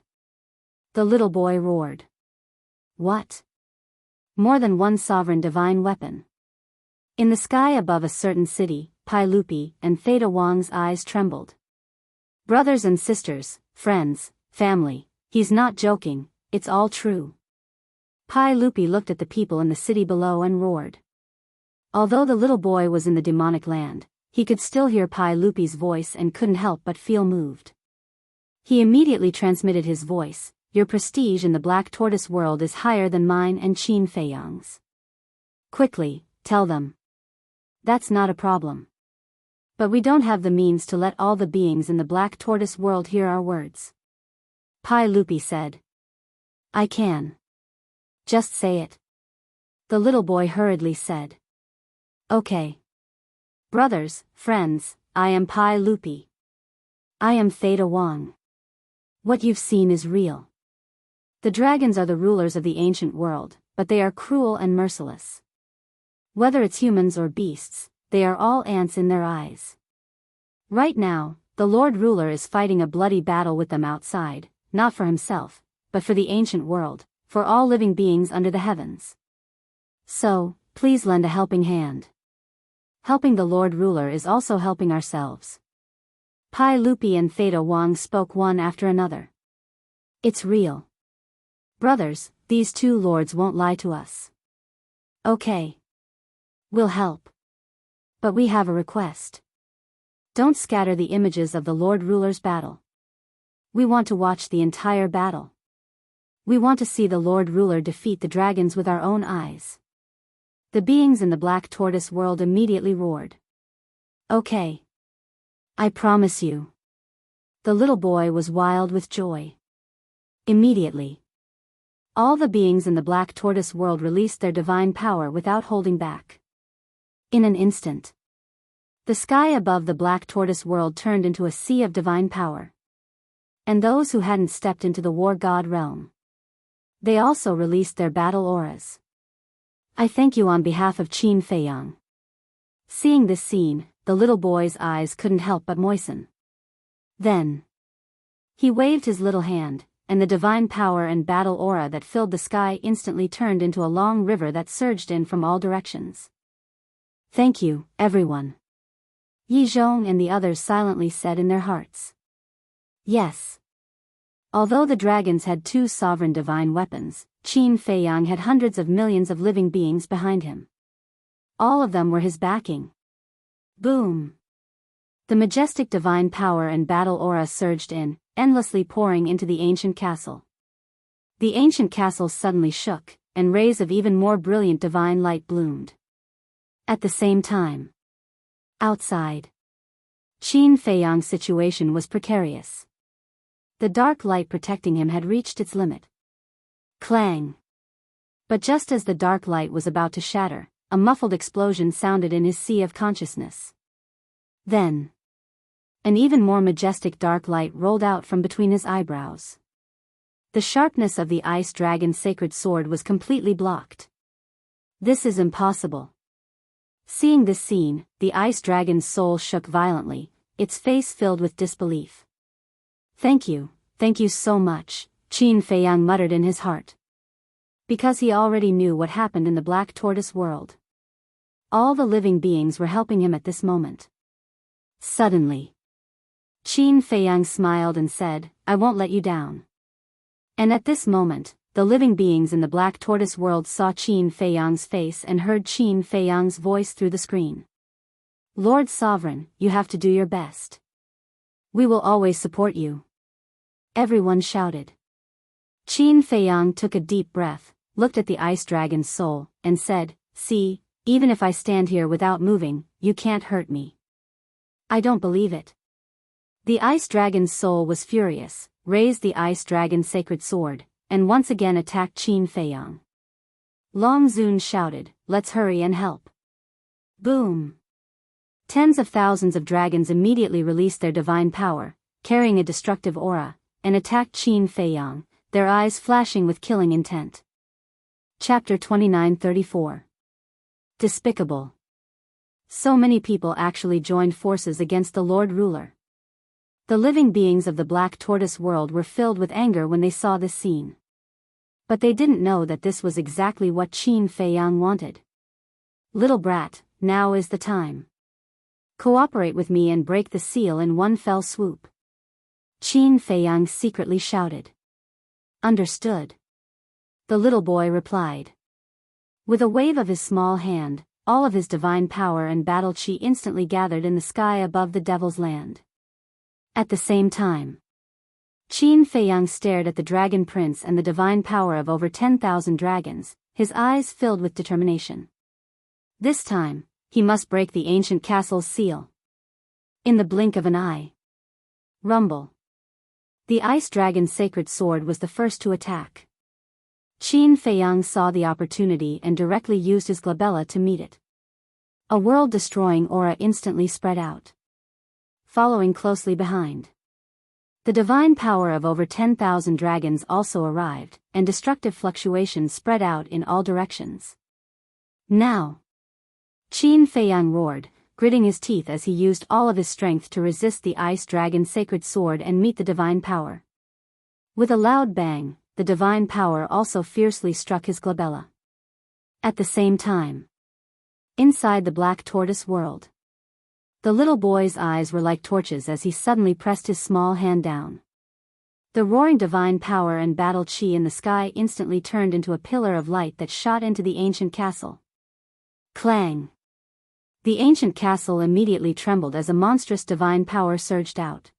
Speaker 1: The little boy roared. What? More than one sovereign divine weapon? In the sky above a certain city, Pai Lupi and Theta Wang's eyes trembled. Brothers and sisters, friends, family, he's not joking, it's all true. Pai Lupi looked at the people in the city below and roared. Although the little boy was in the demonic land, he could still hear Pai Lupi's voice and couldn't help but feel moved. He immediately transmitted his voice. Your prestige in the Black Tortoise world is higher than mine and Qin Feiyang's. Quickly, tell them. That's not a problem. But we don't have the means to let all the beings in the Black Tortoise world hear our words. Pai Lupi said. I can. Just say it. The little boy hurriedly said. Okay. Brothers, friends, I am Pai Lupi. I am Theta Wang. What you've seen is real. The dragons are the rulers of the ancient world, but they are cruel and merciless. Whether it's humans or beasts, they are all ants in their eyes. Right now, the Lord Ruler is fighting a bloody battle with them outside, not for himself, but for the ancient world, for all living beings under the heavens. So, please lend a helping hand. Helping the Lord Ruler is also helping ourselves. Pai Lupi and Theta Wang spoke one after another. It's real. Brothers, these two lords won't lie to us. Okay. We'll help. But we have a request. Don't scatter the images of the Lord Ruler's battle. We want to watch the entire battle. We want to see the Lord Ruler defeat the dragons with our own eyes. The beings in the Black Tortoise world immediately roared. Okay. I promise you. The little boy was wild with joy. Immediately, all the beings in the Black Tortoise world released their divine power without holding back. In an instant, the sky above the Black Tortoise world turned into a sea of divine power. And those who hadn't stepped into the war god realm, they also released their battle auras. I thank you on behalf of Qin Feiyang. Seeing this scene, the little boy's eyes couldn't help but moisten. Then, he waved his little hand, and the divine power and battle aura that filled the sky instantly turned into a long river that surged in from all directions. Thank you, everyone. Yi Zhong and the others silently said in their hearts. Yes. Although the dragons had two sovereign divine weapons, Qin Feiyang had hundreds of millions of living beings behind him. All of them were his backing. Boom! The majestic divine power and battle aura surged in, endlessly pouring into the ancient castle. The ancient castle suddenly shook, and rays of even more brilliant divine light bloomed. At the same time, outside, Qin Feiyang's situation was precarious. The dark light protecting him had reached its limit. Clang! But just as the dark light was about to shatter, a muffled explosion sounded in his sea of consciousness. Then, an even more majestic dark light rolled out from between his eyebrows. The sharpness of the ice dragon's sacred sword was completely blocked. This is impossible. Seeing this scene, the ice dragon's soul shook violently, its face filled with disbelief. Thank you so much, Qin Feiyang muttered in his heart. Because he already knew what happened in the Black Tortoise world. All the living beings were helping him at this moment. Suddenly, Qin Feiyang smiled and said, I won't let you down. And at this moment, the living beings in the Black Tortoise world saw Qin Feiyang's face and heard Qin Feiyang's voice through the screen. Lord Sovereign, you have to do your best. We will always support you. Everyone shouted. Qin Feiyang took a deep breath, looked at the ice dragon's soul, and said, See, even if I stand here without moving, you can't hurt me. I don't believe it. The ice dragon's soul was furious, raised the ice dragon's sacred sword, and once again attacked Qin Feiyang. Long Zun shouted, Let's hurry and help. Boom! Tens of thousands of dragons immediately released their divine power, carrying a destructive aura, and attacked Qin Feiyang, their eyes flashing with killing intent. Chapter 29-34. Despicable. So many people actually joined forces against the Lord Ruler. The living beings of the Black Tortoise world were filled with anger when they saw this scene. But they didn't know that this was exactly what Qin Feiyang wanted. Little brat, now is the time. Cooperate with me and break the seal in one fell swoop. Qin Feiyang secretly shouted. Understood. The little boy replied. With a wave of his small hand, all of his divine power and battle chi instantly gathered in the sky above the Devil's Land. At the same time, Qin Feiyang stared at the Dragon Prince and the divine power of over 10,000 dragons, his eyes filled with determination. This time, he must break the ancient castle's seal. In the blink of an eye. Rumble. The ice dragon's sacred sword was the first to attack. Qin Feiyang saw the opportunity and directly used his glabella to meet it. A world-destroying aura instantly spread out. Following closely behind, the divine power of over 10,000 dragons also arrived, and destructive fluctuations spread out in all directions. Now! Qin Feiyang roared, gritting his teeth as he used all of his strength to resist the ice dragon's sacred sword and meet the divine power. With a loud bang, the divine power also fiercely struck his glabella. At the same time, inside the Black Tortoise world, the little boy's eyes were like torches as he suddenly pressed his small hand down. The roaring divine power and battle chi in the sky instantly turned into a pillar of light that shot into the ancient castle. Clang! The ancient castle immediately trembled as a monstrous divine power surged out.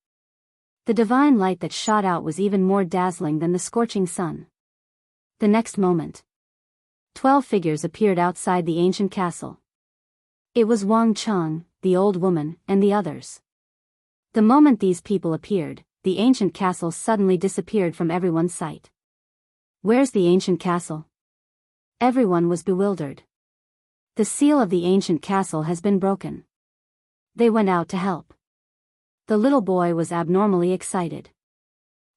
Speaker 1: The divine light that shot out was even more dazzling than the scorching sun. The next moment, 12 figures appeared outside the ancient castle. It was Wang Cheng, the old woman, and the others. The moment these people appeared, the ancient castle suddenly disappeared from everyone's sight. Where's the ancient castle? Everyone was bewildered. The seal of the ancient castle has been broken. They went out to help. The little boy was abnormally excited.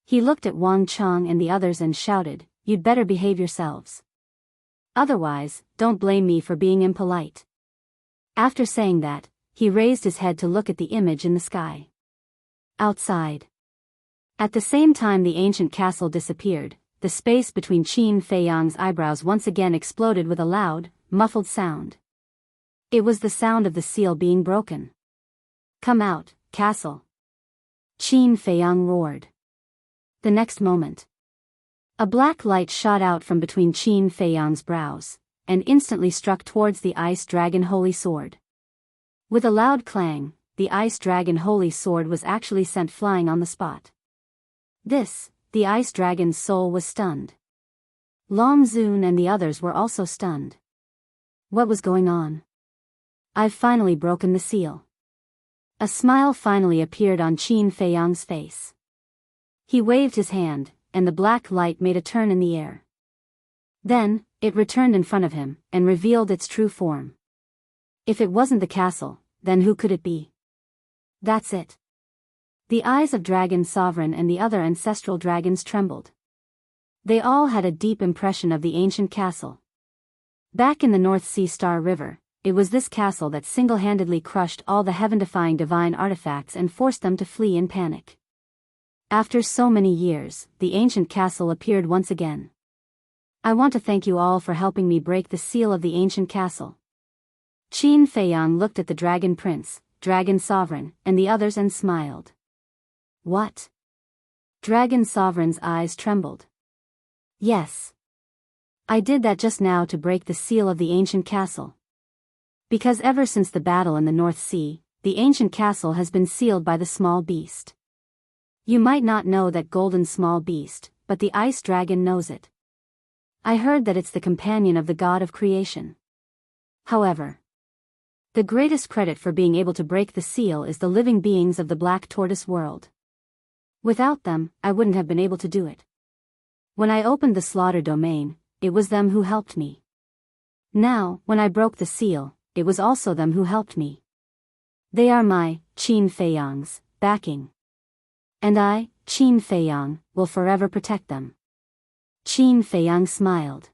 Speaker 1: He looked at Wang Cheng and the others and shouted, You'd better behave yourselves. Otherwise, don't blame me for being impolite. After saying that, he raised his head to look at the image in the sky. Outside. At the same time the ancient castle disappeared, the space between Qin Feiyang's eyebrows once again exploded with a loud, muffled sound. It was the sound of the seal being broken. Come out, castle! Qin Feiyang roared. The next moment, a black light shot out from between Qin Feiyang's brows, and instantly struck towards the ice dragon holy sword. With a loud clang, the ice dragon holy sword was actually sent flying on the spot. The ice dragon's soul was stunned. Long Zun and the others were also stunned. What was going on? I've finally broken the seal. A smile finally appeared on Qin Feiyang's face. He waved his hand, and the black light made a turn in the air. Then, it returned in front of him, and revealed its true form. If it wasn't the castle, then who could it be? That's it. The eyes of Dragon Sovereign and the other ancestral dragons trembled. They all had a deep impression of the ancient castle. Back in the North Sea Star River, it was this castle that single-handedly crushed all the heaven-defying divine artifacts and forced them to flee in panic. After so many years, the ancient castle appeared once again. I want to thank you all for helping me break the seal of the ancient castle. Qin Feiyang looked at the Dragon Prince, Dragon Sovereign, and the others and smiled. What? Dragon Sovereign's eyes trembled. Yes. I did that just now to break the seal of the ancient castle. Because ever since the battle in the North Sea, the ancient castle has been sealed by the small beast. You might not know that golden small beast, but the ice dragon knows it. I heard that it's the companion of the god of creation. However, the greatest credit for being able to break the seal is the living beings of the Black Tortoise world. Without them, I wouldn't have been able to do it. When I opened the slaughter domain, it was them who helped me. Now, when I broke the seal, it was also them who helped me. They are my, Qin Feiyang's, backing. And I, Qin Feiyang, will forever protect them. Qin Feiyang smiled.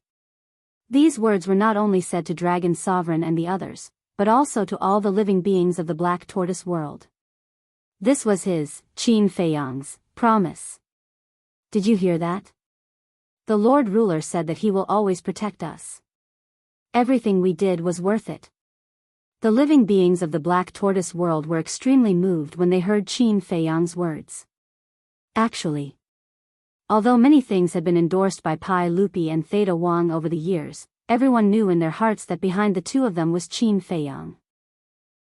Speaker 1: These words were not only said to Dragon Sovereign and the others, but also to all the living beings of the Black Tortoise world. This was his, Qin Feiyang's, promise. Did you hear that? The Lord Ruler said that he will always protect us. Everything we did was worth it. The living beings of the Black Tortoise world were extremely moved when they heard Qin Feiyang's words. Actually, although many things had been endorsed by Pai Lupi and Theta Wang over the years, everyone knew in their hearts that behind the two of them was Qin Feiyang.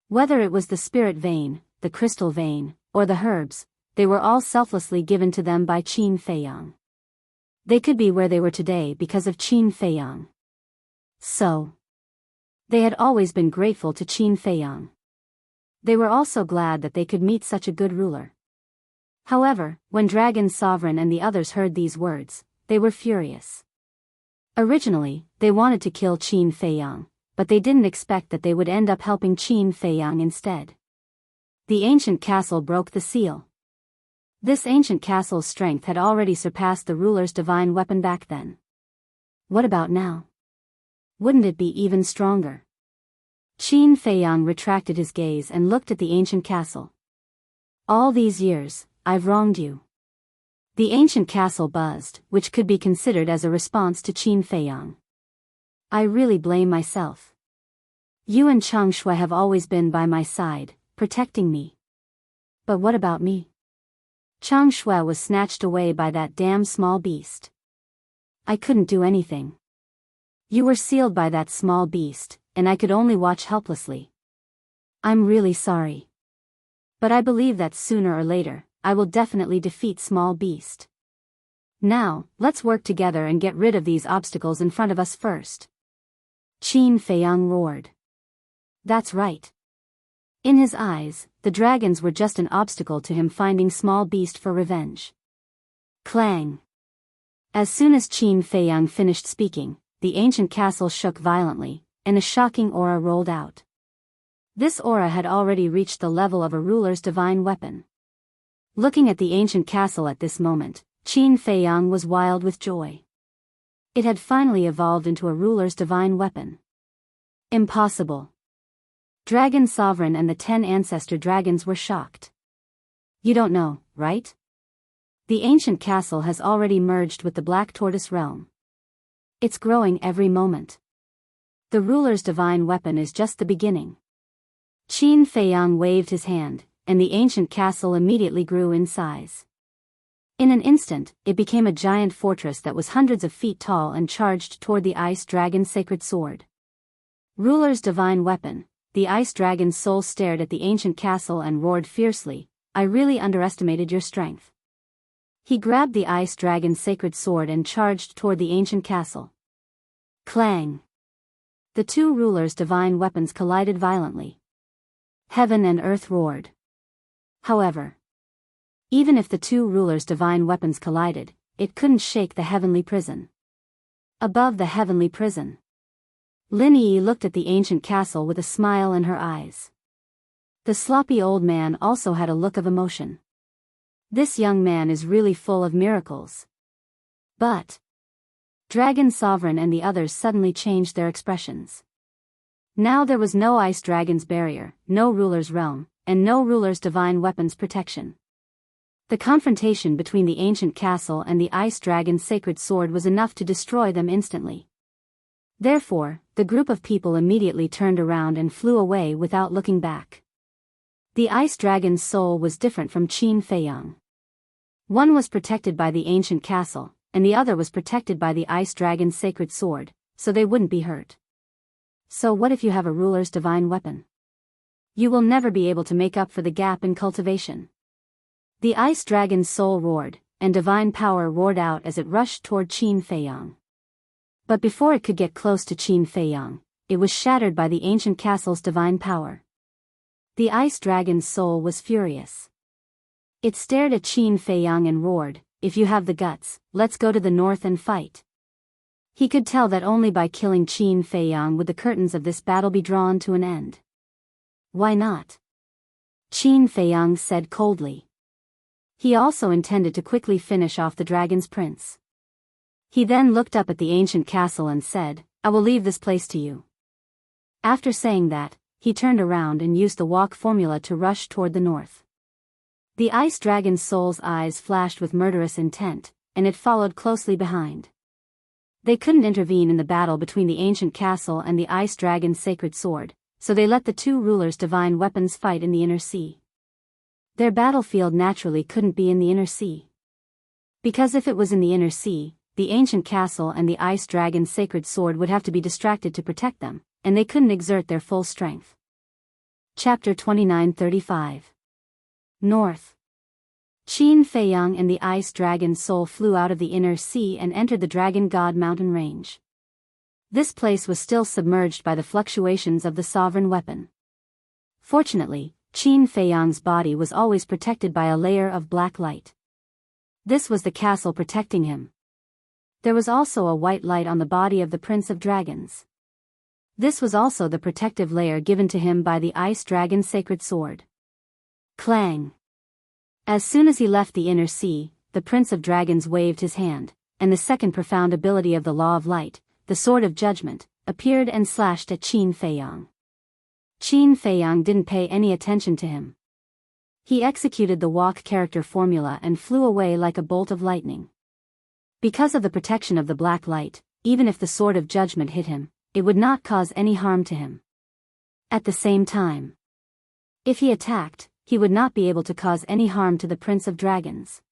Speaker 1: Whether it was the spirit vein, the crystal vein, or the herbs, they were all selflessly given to them by Qin Feiyang. They could be where they were today because of Qin Feiyang. So, they had always been grateful to Qin Feiyang. They were also glad that they could meet such a good ruler. However, when Dragon Sovereign and the others heard these words, they were furious. Originally, they wanted to kill Qin Feiyang, but they didn't expect that they would end up helping Qin Feiyang instead. The ancient castle broke the seal. This ancient castle's strength had already surpassed the ruler's divine weapon back then. What about now? Wouldn't it be even stronger? Qin Feiyang retracted his gaze and looked at the ancient castle. All these years, I've wronged you. The ancient castle buzzed, which could be considered as a response to Qin Feiyang. I really blame myself. You and Chang Shui have always been by my side, protecting me. But what about me? Chang Shui was snatched away by that damn small beast. I couldn't do anything. You were sealed by that small beast, and I could only watch helplessly. I'm really sorry. But I believe that sooner or later, I will definitely defeat small beast. Now, let's work together and get rid of these obstacles in front of us first. Qin Feiyang roared. That's right. In his eyes, the dragons were just an obstacle to him finding small beast for revenge. Clang. As soon as Qin Feiyang finished speaking, the ancient castle shook violently, and a shocking aura rolled out. This aura had already reached the level of a ruler's divine weapon. Looking at the ancient castle at this moment, Qin Feiyang was wild with joy. It had finally evolved into a ruler's divine weapon. Impossible. Dragon Sovereign and the 10 ancestor dragons were shocked. You don't know, right? The ancient castle has already merged with the Black Tortoise realm. It's growing every moment. The ruler's divine weapon is just the beginning. Qin Feiyang waved his hand, and the ancient castle immediately grew in size. In an instant, it became a giant fortress that was hundreds of feet tall and charged toward the ice dragon's sacred sword. Ruler's divine weapon, the ice dragon's soul stared at the ancient castle and roared fiercely, I really underestimated your strength. He grabbed the ice dragon's sacred sword and charged toward the ancient castle. Clang! The two rulers' divine weapons collided violently. Heaven and earth roared. However, even if the two rulers' divine weapons collided, it couldn't shake the heavenly prison. Above the heavenly prison, Lin Yi looked at the ancient castle with a smile in her eyes. The sloppy old man also had a look of emotion. This young man is really full of miracles. But Dragon Sovereign and the others suddenly changed their expressions. Now there was no ice dragon's barrier, no ruler's realm, and no ruler's divine weapons protection. The confrontation between the ancient castle and the ice dragon's sacred sword was enough to destroy them instantly. Therefore, the group of people immediately turned around and flew away without looking back. The ice dragon's soul was different from Qin Feiyang. One was protected by the ancient castle, and the other was protected by the ice dragon's sacred sword, so they wouldn't be hurt. So what if you have a ruler's divine weapon? You will never be able to make up for the gap in cultivation. The ice dragon's soul roared, and divine power roared out as it rushed toward Qin Feiyang. But before it could get close to Qin Feiyang, it was shattered by the ancient castle's divine power. The ice dragon's soul was furious. It stared at Qin Feiyang and roared, "If you have the guts, let's go to the north and fight." He could tell that only by killing Qin Feiyang would the curtains of this battle be drawn to an end. "Why not?" Qin Feiyang said coldly. He also intended to quickly finish off the dragon's prince. He then looked up at the ancient castle and said, "I will leave this place to you." After saying that, he turned around and used the walk formula to rush toward the north. The ice dragon's soul's eyes flashed with murderous intent, and it followed closely behind. They couldn't intervene in the battle between the ancient castle and the ice dragon's sacred sword, so they let the two rulers' divine weapons fight in the inner sea. Their battlefield naturally couldn't be in the inner sea. Because if it was in the inner sea, the ancient castle and the ice dragon's sacred sword would have to be distracted to protect them, and they couldn't exert their full strength. Chapter 29:35. North. Qin Feiyang and the ice dragon's soul flew out of the inner sea and entered the Dragon God mountain range. This place was still submerged by the fluctuations of the sovereign weapon. Fortunately, Qin Feiyang's body was always protected by a layer of black light. This was the castle protecting him. There was also a white light on the body of the Prince of Dragons. This was also the protective layer given to him by the ice dragon's sacred sword. Clang! As soon as he left the inner sea, the Prince of Dragons waved his hand, and the second profound ability of the Law of Light, the Sword of Judgment, appeared and slashed at Qin Feiyang. Qin Feiyang didn't pay any attention to him. He executed the walk character formula and flew away like a bolt of lightning. Because of the protection of the black light, even if the Sword of Judgment hit him, it would not cause any harm to him. At the same time, if he attacked, he would not be able to cause any harm to the Prince of Dragons.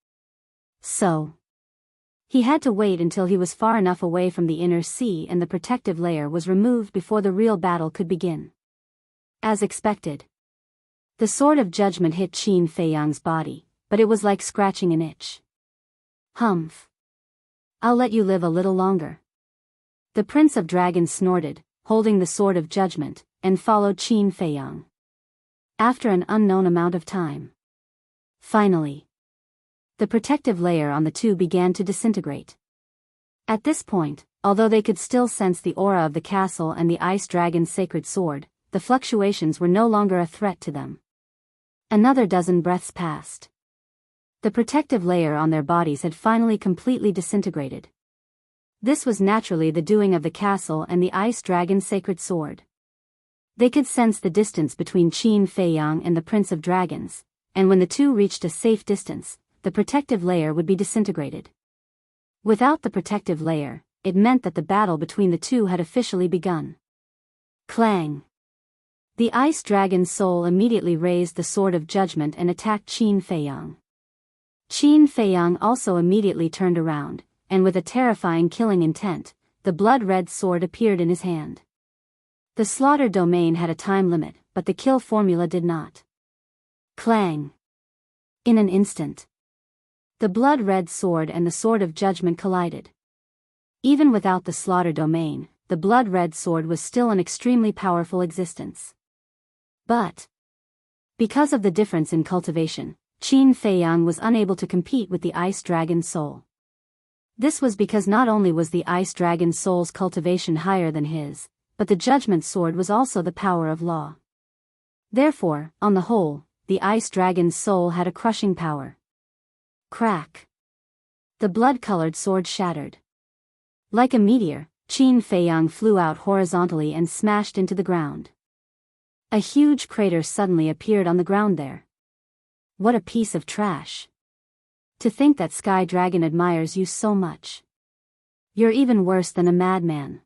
Speaker 1: So, he had to wait until he was far enough away from the inner sea and the protective layer was removed before the real battle could begin. As expected, the Sword of Judgment hit Qin Feiyang's body, but it was like scratching an itch. "Humph. I'll let you live a little longer." The Prince of Dragons snorted, holding the Sword of Judgment, and followed Qin Feiyang. After an unknown amount of time, finally, the protective layer on the two began to disintegrate. At this point, although they could still sense the aura of the castle and the ice dragon's sacred sword, the fluctuations were no longer a threat to them. Another dozen breaths passed. The protective layer on their bodies had finally completely disintegrated. This was naturally the doing of the castle and the ice dragon's sacred sword. They could sense the distance between Qin Feiyang and the Prince of Dragons, and when the two reached a safe distance, the protective layer would be disintegrated. Without the protective layer, it meant that the battle between the two had officially begun. Clang! The ice dragon's soul immediately raised the Sword of Judgment and attacked Qin Feiyang. Qin Feiyang also immediately turned around, and with a terrifying killing intent, the blood-red sword appeared in his hand. The slaughter domain had a time limit, but the kill formula did not. Clang! In an instant, The blood-red sword and the sword of judgment collided. Even without the slaughter domain, the blood-red sword was still an extremely powerful existence. But because of the difference in cultivation, Qin Feiyang was unable to compete with the Ice Dragon's soul. This was because not only was the Ice Dragon's soul's cultivation higher than his, but the Judgment Sword was also the power of law. Therefore, on the whole, the Ice Dragon's soul had a crushing power. Crack! The blood-colored sword shattered. Like a meteor, Qin Feiyang flew out horizontally and smashed into the ground. A huge crater suddenly appeared on the ground there. What a piece of trash! To think that Sky Dragon admires you so much. You're even worse than a madman.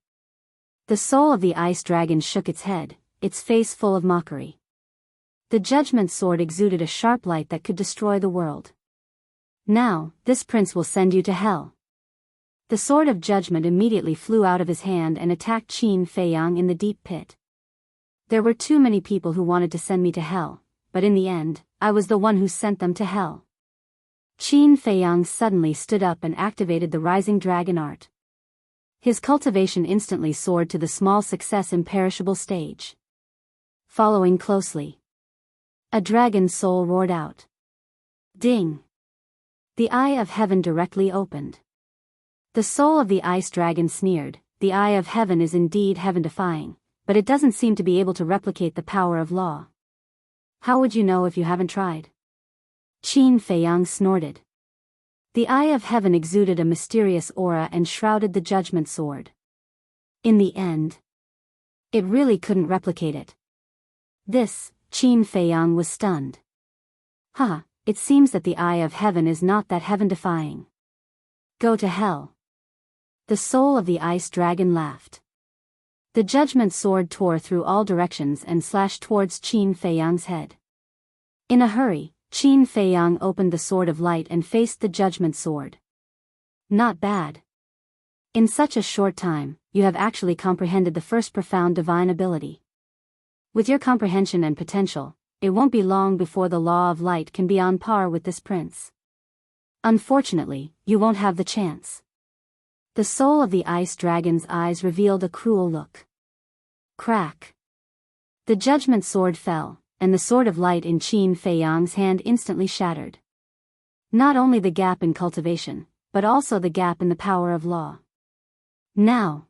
Speaker 1: The soul of the Ice Dragon shook its head, its face full of mockery. The Judgment Sword exuded a sharp light that could destroy the world. Now, this prince will send you to hell. The Sword of Judgment immediately flew out of his hand and attacked Qin Feiyang in the deep pit. There were too many people who wanted to send me to hell, but in the end, I was the one who sent them to hell. Qin Feiyang suddenly stood up and activated the Rising Dragon art. His cultivation instantly soared to the small success imperishable stage. Following closely, a dragon's soul roared out. Ding! The Eye of Heaven directly opened. The soul of the Ice Dragon sneered, "The Eye of Heaven is indeed heaven-defying, but it doesn't seem to be able to replicate the power of law. How would you know if you haven't tried?" Qin Feiyang snorted. The Eye of Heaven exuded a mysterious aura and shrouded the Judgment Sword. In the end, it really couldn't replicate it. This, Qin Feiyang was stunned. "Ha, it seems that the Eye of Heaven is not that heaven-defying. Go to hell." The soul of the Ice Dragon laughed. The Judgment Sword tore through all directions and slashed towards Qin Feiyang's head. In a hurry, Qin Feiyang opened the Sword of Light and faced the Judgment Sword. Not bad. In such a short time, you have actually comprehended the first profound divine ability. With your comprehension and potential, it won't be long before the law of light can be on par with this prince. Unfortunately, you won't have the chance. The soul of the Ice Dragon's eyes revealed a cruel look. Crack! The Judgment Sword fell, and the Sword of Light in Qin Feiyang's hand instantly shattered. Not only the gap in cultivation, but also the gap in the power of law. Now,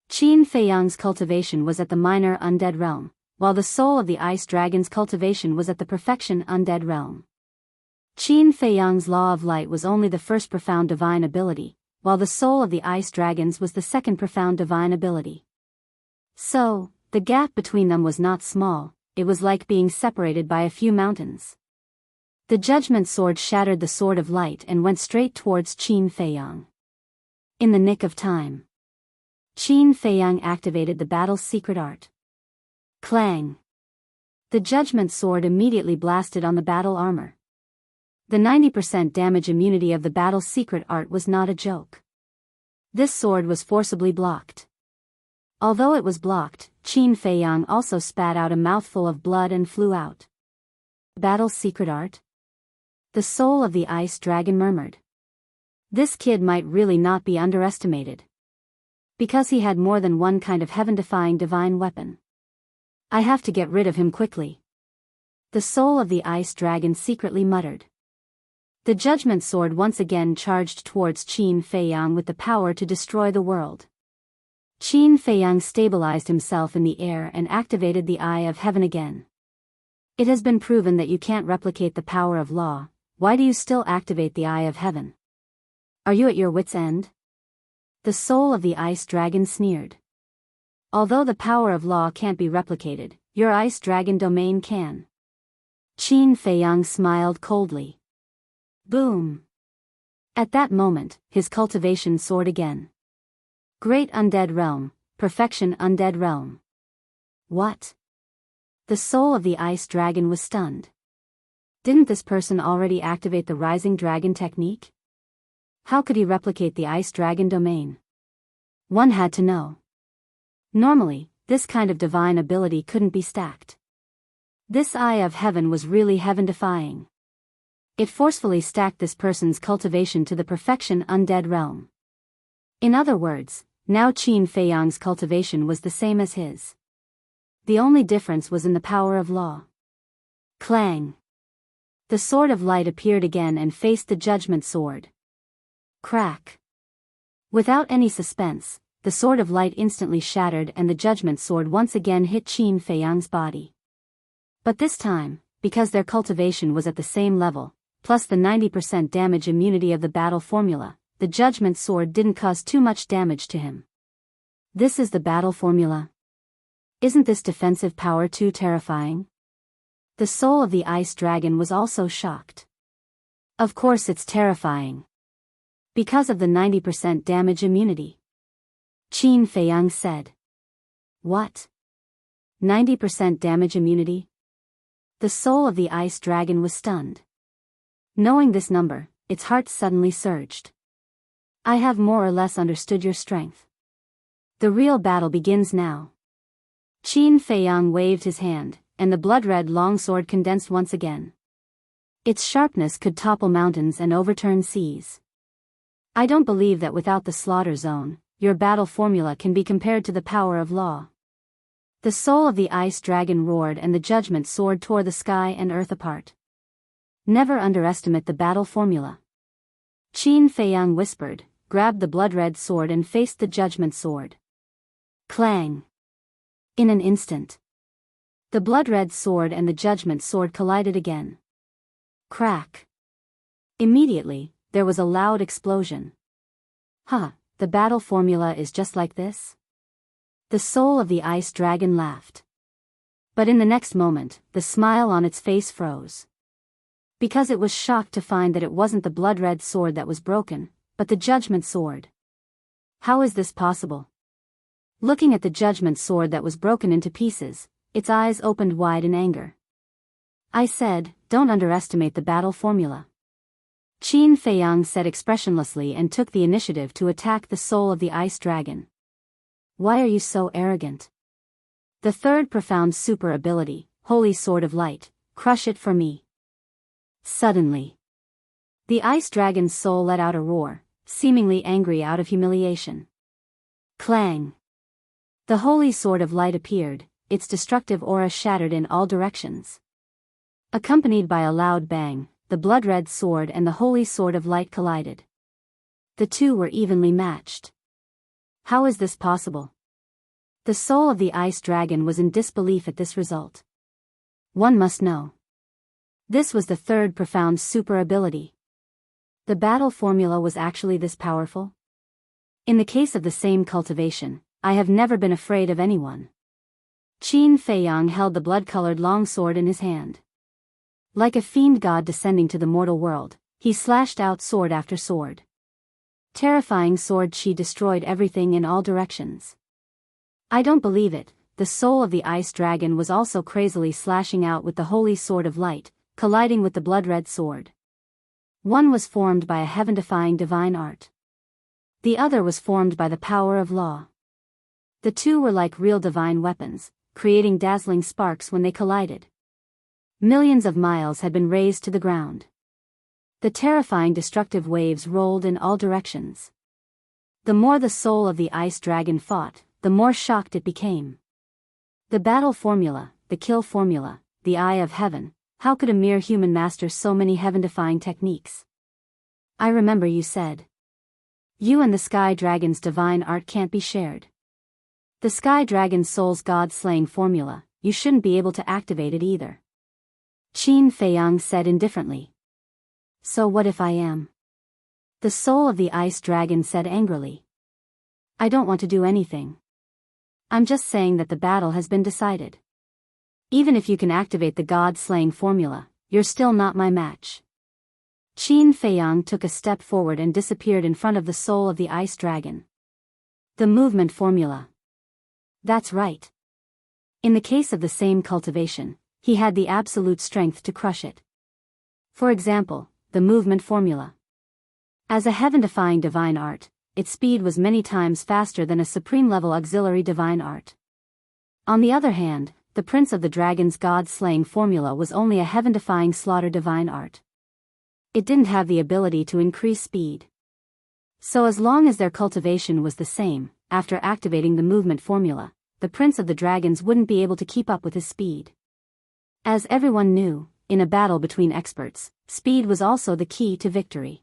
Speaker 1: Qin Feiyang's cultivation was at the minor undead realm, while the soul of the Ice Dragon's cultivation was at the perfection undead realm. Qin Feiyang's Law of Light was only the first profound divine ability, while the soul of the Ice Dragons was the second profound divine ability. So, the gap between them was not small, it was like being separated by a few mountains. The Judgment Sword shattered the Sword of Light and went straight towards Qin Feiyang. In the nick of time, Qin Feiyang activated the battle's secret art. Clang! The Judgment Sword immediately blasted on the battle armor. The 90% damage immunity of the battle's secret art was not a joke. This sword was forcibly blocked. Although it was blocked, Qin Feiyang also spat out a mouthful of blood and flew out. Battle's secret art? The soul of the Ice Dragon murmured. This kid might really not be underestimated. Because he had more than one kind of heaven-defying divine weapon. I have to get rid of him quickly. The soul of the Ice Dragon secretly muttered. The Judgment Sword once again charged towards Qin Feiyang with the power to destroy the world. Qin Feiyang stabilized himself in the air and activated the Eye of Heaven again. It has been proven that you can't replicate the power of law, why do you still activate the Eye of Heaven? Are you at your wits' end? The soul of the Ice Dragon sneered. Although the power of law can't be replicated, your Ice Dragon domain can. Qin Feiyang smiled coldly. Boom! At that moment, his cultivation soared again. Great Undead Realm, Perfection Undead Realm. What? The soul of the Ice Dragon was stunned. Didn't this person already activate the Rising Dragon technique? How could he replicate the Ice Dragon domain? One had to know. Normally, this kind of divine ability couldn't be stacked. This Eye of Heaven was really heaven-defying. It forcefully stacked this person's cultivation to the perfection undead realm. In other words, now Qin Feiyang's cultivation was the same as his. The only difference was in the power of law. Clang. The sword of light appeared again and faced the judgment sword. Crack. Without any suspense, the sword of light instantly shattered and the judgment sword once again hit Qin Feiyang's body. But this time, because their cultivation was at the same level, plus the 90% damage immunity of the battle formula, the judgment sword didn't cause too much damage to him. This is the battle formula. Isn't this defensive power too terrifying? The soul of the ice dragon was also shocked. Of course it's terrifying. Because of the 90% damage immunity. Qin Feiyang said. What? 90% damage immunity? The soul of the ice dragon was stunned. Knowing this number, its heart suddenly surged. I have more or less understood your strength. The real battle begins now. Qin Feiyang waved his hand, and the blood-red longsword condensed once again. Its sharpness could topple mountains and overturn seas. I don't believe that without the slaughter zone, your battle formula can be compared to the power of law. The soul of the ice dragon roared and the judgment sword tore the sky and earth apart. Never underestimate the battle formula. Qin Feiyang whispered, grabbed the blood-red sword and faced the judgment sword. Clang. In an instant, the blood-red sword and the judgment sword collided again. Crack. Immediately, there was a loud explosion. Huh, the battle formula is just like this? The soul of the ice dragon laughed. But in the next moment, the smile on its face froze. Because it was shocked to find that it wasn't the blood-red sword that was broken, but the judgment sword. How is this possible? Looking at the judgment sword that was broken into pieces, its eyes opened wide in anger. I said, don't underestimate the battle formula. Qin Feiyang said expressionlessly and took the initiative to attack the soul of the ice dragon. Why are you so arrogant? The third profound super ability, Holy Sword of Light, crush it for me. Suddenly, the ice dragon's soul let out a roar, seemingly angry out of humiliation. Clang. The Holy Sword of Light appeared, its destructive aura shattered in all directions. Accompanied by a loud bang, the blood-red sword and the Holy Sword of Light collided. The two were evenly matched. How is this possible? The soul of the ice dragon was in disbelief at this result. One must know. This was the third profound super ability. The battle formula was actually this powerful? In the case of the same cultivation, I have never been afraid of anyone. Qin Feiyang held the blood-colored longsword in his hand. Like a fiend god descending to the mortal world, he slashed out sword after sword. Terrifying sword chi destroyed everything in all directions. I don't believe it, the soul of the ice dragon was also crazily slashing out with the Holy Sword of Light, colliding with the blood-red sword. One was formed by a heaven-defying divine art. The other was formed by the power of law. The two were like real divine weapons, creating dazzling sparks when they collided. Millions of miles had been razed to the ground. The terrifying destructive waves rolled in all directions. The more the soul of the ice dragon fought, the more shocked it became. The battle formula, the kill formula, the eye of heaven, how could a mere human master so many heaven-defying techniques? I remember you said. You and the sky dragon's divine art can't be shared. The sky dragon's soul's god-slaying formula, you shouldn't be able to activate it either. Qin Feiyang said indifferently. So what if I am? The soul of the ice dragon said angrily. I don't want to do anything. I'm just saying that the battle has been decided. Even if you can activate the god-slaying formula, you're still not my match. Qin Feiyang took a step forward and disappeared in front of the soul of the ice dragon. The movement formula. That's right. In the case of the same cultivation, he had the absolute strength to crush it. For example, the movement formula. As a heaven-defying divine art, its speed was many times faster than a supreme-level auxiliary divine art. On the other hand, the Prince of the Dragon's god-slaying formula was only a heaven-defying slaughter divine art. It didn't have the ability to increase speed. So as long as their cultivation was the same, after activating the movement formula, the Prince of the Dragons wouldn't be able to keep up with his speed. As everyone knew, in a battle between experts, speed was also the key to victory.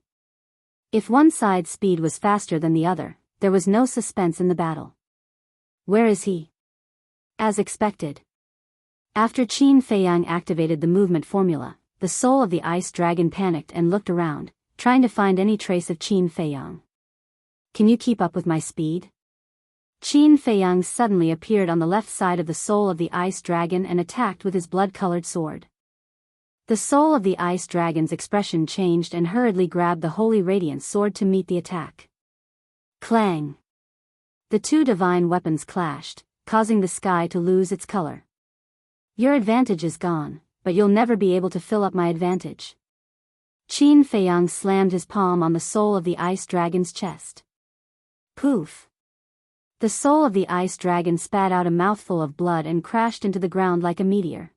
Speaker 1: If one side's speed was faster than the other, there was no suspense in the battle. Where is he? As expected. After Qin Feiyang activated the movement formula, the soul of the ice dragon panicked and looked around, trying to find any trace of Qin Feiyang. Can you keep up with my speed? Qin Feiyang suddenly appeared on the left side of the soul of the ice dragon and attacked with his blood-colored sword. The soul of the ice dragon's expression changed and hurriedly grabbed the holy radiant sword to meet the attack. Clang! The two divine weapons clashed, causing the sky to lose its color. Your advantage is gone, but you'll never be able to fill up my advantage. Qin Feiyang slammed his palm on the soul of the ice dragon's chest. Poof! The soul of the ice dragon spat out a mouthful of blood and crashed into the ground like a meteor.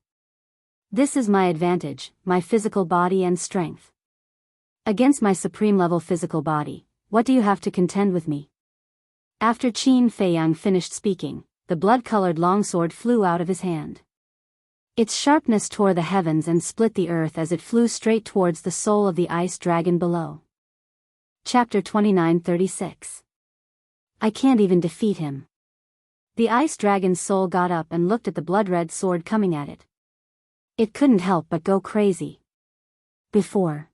Speaker 1: This is my advantage, my physical body and strength. Against my supreme-level physical body, what do you have to contend with me? After Qin Feiyang finished speaking, the blood-colored longsword flew out of his hand. Its sharpness tore the heavens and split the earth as it flew straight towards the soul of the ice dragon below. Chapter 29:36. I can't even defeat him. The ice dragon's soul got up and looked at the blood-red sword coming at it. It couldn't help but go crazy. Before,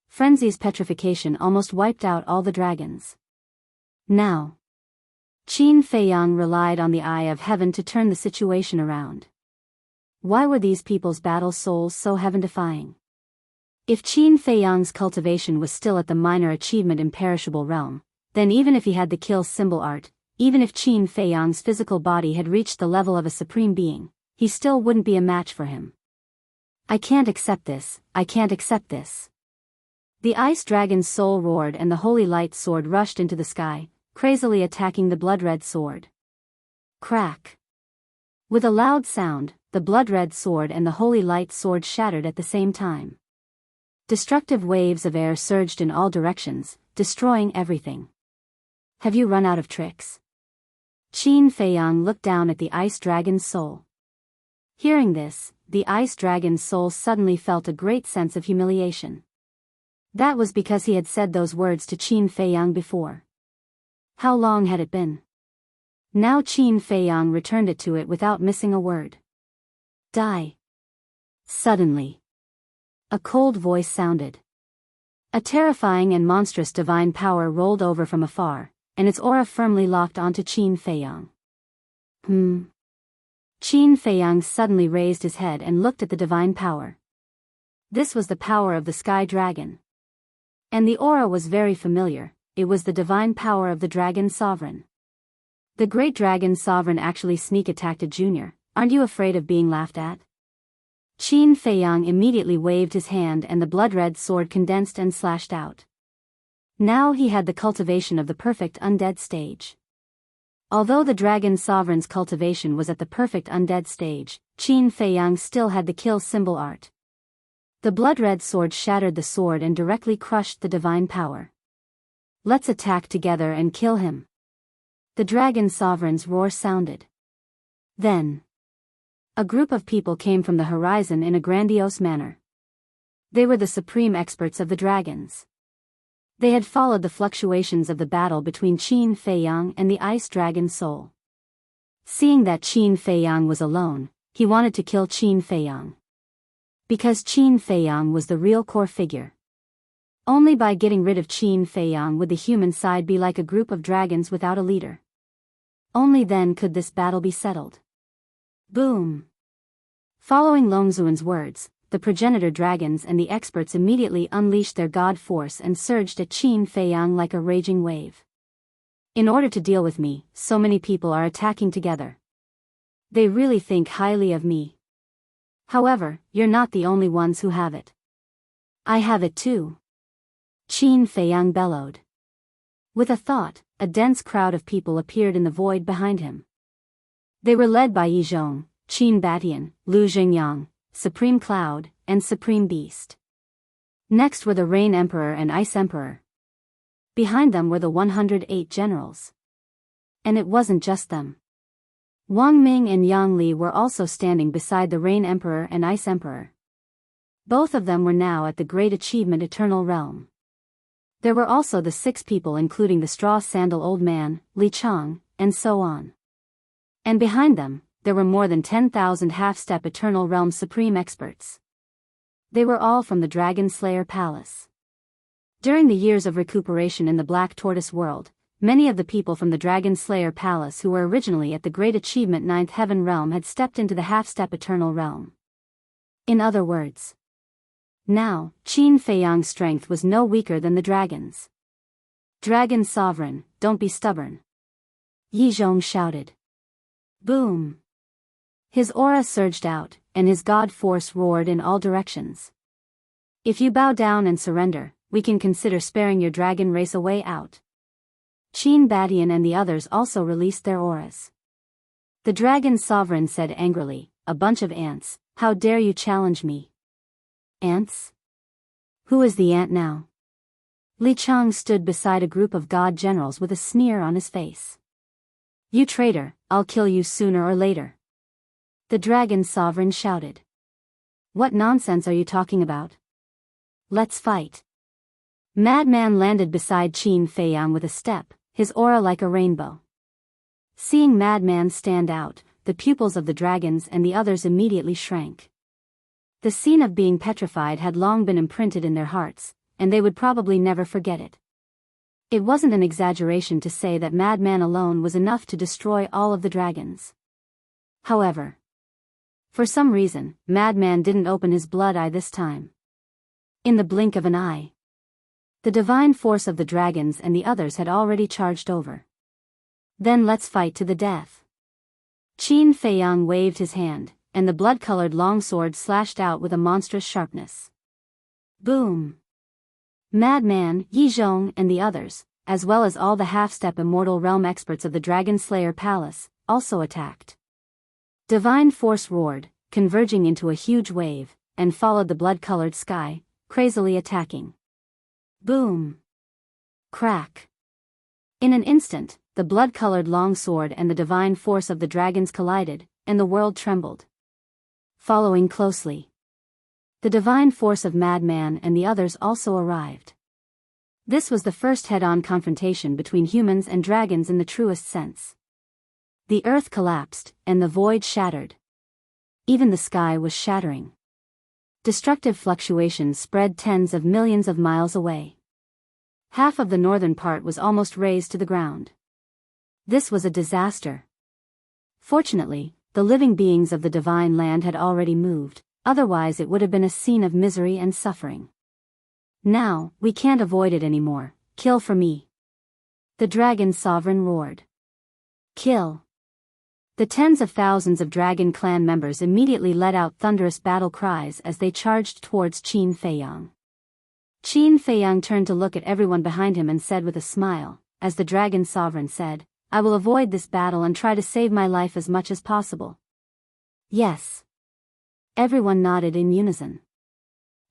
Speaker 1: frenzy's petrification almost wiped out all the dragons. Now, Qin Feiyang relied on the eye of heaven to turn the situation around. Why were these people's battle souls so heaven-defying? If Qin Feiyang's cultivation was still at the minor achievement imperishable realm, then even if he had the kill symbol art, even if Qin Feiyang's physical body had reached the level of a supreme being, he still wouldn't be a match for him. I can't accept this, I can't accept this. The ice dragon's soul roared and the holy light sword rushed into the sky, crazily attacking the blood-red sword. Crack! With a loud sound, the blood-red sword and the holy light sword shattered at the same time. Destructive waves of air surged in all directions, destroying everything. Have you run out of tricks? Qin Feiyang looked down at the ice dragon's soul. Hearing this, the ice dragon's soul suddenly felt a great sense of humiliation. That was because he had said those words to Qin Feiyang before. How long had it been? Now Qin Feiyang returned it to it without missing a word. Die. Suddenly, a cold voice sounded. A terrifying and monstrous divine power rolled over from afar, and its aura firmly locked onto Qin Feiyang. Qin Feiyang suddenly raised his head and looked at the divine power. This was the power of the sky dragon. And the aura was very familiar, it was the divine power of the dragon sovereign. The great dragon sovereign actually sneak attacked a junior, aren't you afraid of being laughed at? Qin Feiyang immediately waved his hand and the blood-red sword condensed and slashed out. Now he had the cultivation of the perfect undead stage. Although the dragon sovereign's cultivation was at the perfect undead stage, Qin Feiyang still had the kill symbol art. The blood-red sword shattered the sword and directly crushed the divine power. Let's attack together and kill him. The dragon sovereign's roar sounded. Then, a group of people came from the horizon in a grandiose manner. They were the supreme experts of the dragons. They had followed the fluctuations of the battle between Qin Feiyang and the ice dragon soul. Seeing that Qin Feiyang was alone, he wanted to kill Qin Feiyang. Because Qin Feiyang was the real core figure. Only by getting rid of Qin Feiyang would the human side be like a group of dragons without a leader. Only then could this battle be settled. Boom! Following Longzuan's words, the progenitor dragons and the experts immediately unleashed their god force and surged at Qin Feiyang like a raging wave. In order to deal with me, so many people are attacking together. They really think highly of me. However, you're not the only ones who have it. I have it too. Qin Feiyang bellowed. With a thought, a dense crowd of people appeared in the void behind him. They were led by Yizhong, Qin Batian, Lu Jingyang, Supreme Cloud, and Supreme Beast. Next were the Rain Emperor and Ice Emperor. Behind them were the 108 generals. And it wasn't just them. Wang Ming and Yang Li were also standing beside the Rain Emperor and Ice Emperor. Both of them were now at the Great Achievement Eternal Realm. There were also the 6 people including the Straw Sandal Old Man, Li Chang, and so on. And behind them, there were more than 10,000 half-step Eternal Realm Supreme Experts. They were all from the Dragon Slayer Palace. During the years of recuperation in the Black Tortoise world, many of the people from the Dragon Slayer Palace who were originally at the Great Achievement Ninth Heaven Realm had stepped into the half-step Eternal Realm. In other words, now, Qin Feiyang's strength was no weaker than the dragon's. Dragon Sovereign, don't be stubborn. Yi Zhong shouted. Boom! His aura surged out, and his god force roared in all directions. If you bow down and surrender, we can consider sparing your dragon race a way out. Qin Batian and the others also released their auras. The Dragon Sovereign said angrily, a bunch of ants, how dare you challenge me? Ants? Who is the ant now? Li Chang stood beside a group of god generals with a sneer on his face. You traitor, I'll kill you sooner or later. The Dragon Sovereign shouted. What nonsense are you talking about? Let's fight. Madman landed beside Qin Feiyang with a step, his aura like a rainbow. Seeing Madman stand out, the pupils of the dragons and the others immediately shrank. The scene of being petrified had long been imprinted in their hearts, and they would probably never forget it. It wasn't an exaggeration to say that Madman alone was enough to destroy all of the dragons. However, for some reason, Madman didn't open his blood eye this time. In the blink of an eye, the divine force of the dragons and the others had already charged over. Then let's fight to the death. Qin Feiyang waved his hand, and the blood-colored longsword slashed out with a monstrous sharpness. Boom! Madman, Yi Zhong and the others, as well as all the half-step immortal realm experts of the Dragon Slayer Palace, also attacked. Divine force roared, converging into a huge wave, and followed the blood-colored sky, crazily attacking. Boom! Crack! In an instant, the blood-colored longsword and the divine force of the dragons collided, and the world trembled. Following closely, the divine force of Madman and the others also arrived. This was the first head-on confrontation between humans and dragons in the truest sense. The earth collapsed, and the void shattered. Even the sky was shattering. Destructive fluctuations spread tens of millions of miles away. Half of the northern part was almost razed to the ground. This was a disaster. Fortunately, the living beings of the divine land had already moved, otherwise it would have been a scene of misery and suffering. Now, we can't avoid it anymore, kill for me. The Dragon Sovereign roared. Kill. The tens of thousands of Dragon Clan members immediately let out thunderous battle cries as they charged towards Qin Feiyang. Qin Feiyang turned to look at everyone behind him and said with a smile, as the Dragon Sovereign said, I will avoid this battle and try to save my life as much as possible. Yes. Everyone nodded in unison.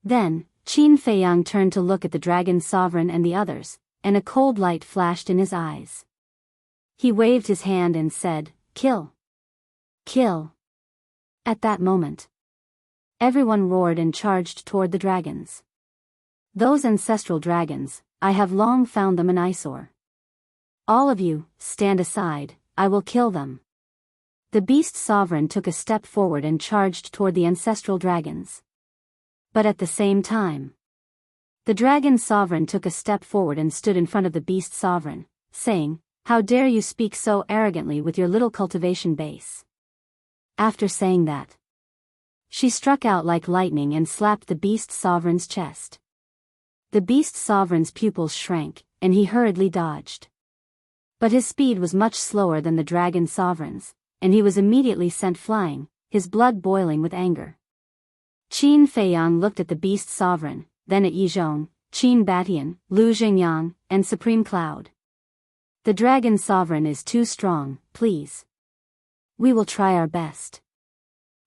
Speaker 1: Then, Qin Feiyang turned to look at the Dragon Sovereign and the others, and a cold light flashed in his eyes. He waved his hand and said, Kill. Kill. At that moment, everyone roared and charged toward the dragons. Those ancestral dragons, I have long found them an eyesore. All of you, stand aside, I will kill them. The Beast Sovereign took a step forward and charged toward the ancestral dragons. But at the same time, the Dragon Sovereign took a step forward and stood in front of the Beast Sovereign, saying, How dare you speak so arrogantly with your little cultivation base? After saying that, she struck out like lightning and slapped the Beast Sovereign's chest. The Beast Sovereign's pupils shrank, and he hurriedly dodged. But his speed was much slower than the Dragon Sovereign's, and he was immediately sent flying, his blood boiling with anger. Qin Feiyang looked at the Beast Sovereign, then at Yi Zhong, Qin Batian, Lu Xingyang, and Supreme Cloud. The Dragon Sovereign is too strong, please. We will try our best.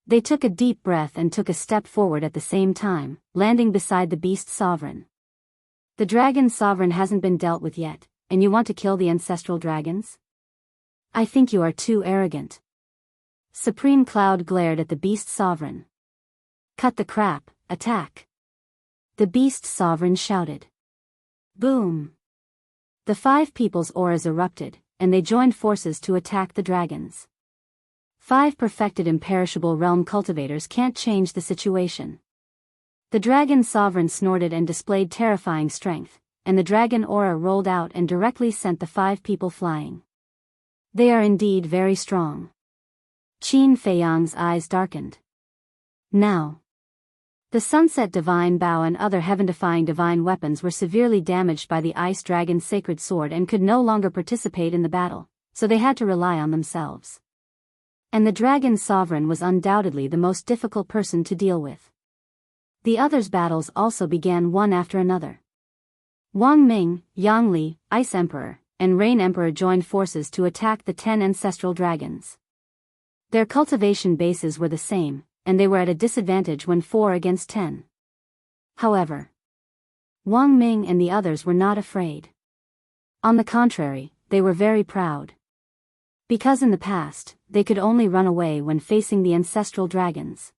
Speaker 1: They took a deep breath and took a step forward at the same time, landing beside the beast sovereign. The dragon sovereign hasn't been dealt with yet, and you want to kill the ancestral dragons? I think you are too arrogant. Supreme Cloud glared at the beast sovereign. Cut the crap, attack. The beast sovereign shouted. Boom. The 5 people's auras erupted, and they joined forces to attack the dragons. 5 perfected imperishable realm cultivators can't change the situation. The dragon sovereign snorted and displayed terrifying strength, and the dragon aura rolled out and directly sent the 5 people flying. They are indeed very strong. Qin Feiyang's eyes darkened. Now. The Sunset Divine Bow and other heaven-defying divine weapons were severely damaged by the Ice Dragon's sacred sword and could no longer participate in the battle, so they had to rely on themselves. And the dragon sovereign was undoubtedly the most difficult person to deal with. The others' battles also began one after another. Wang Ming, Yang Li, Ice Emperor, and Rain Emperor joined forces to attack the 10 ancestral dragons. Their cultivation bases were the same, and they were at a disadvantage when 4 against 10. However, Wang Ming and the others were not afraid. On the contrary, they were very proud. Because in the past, they could only run away when facing the ancestral dragons.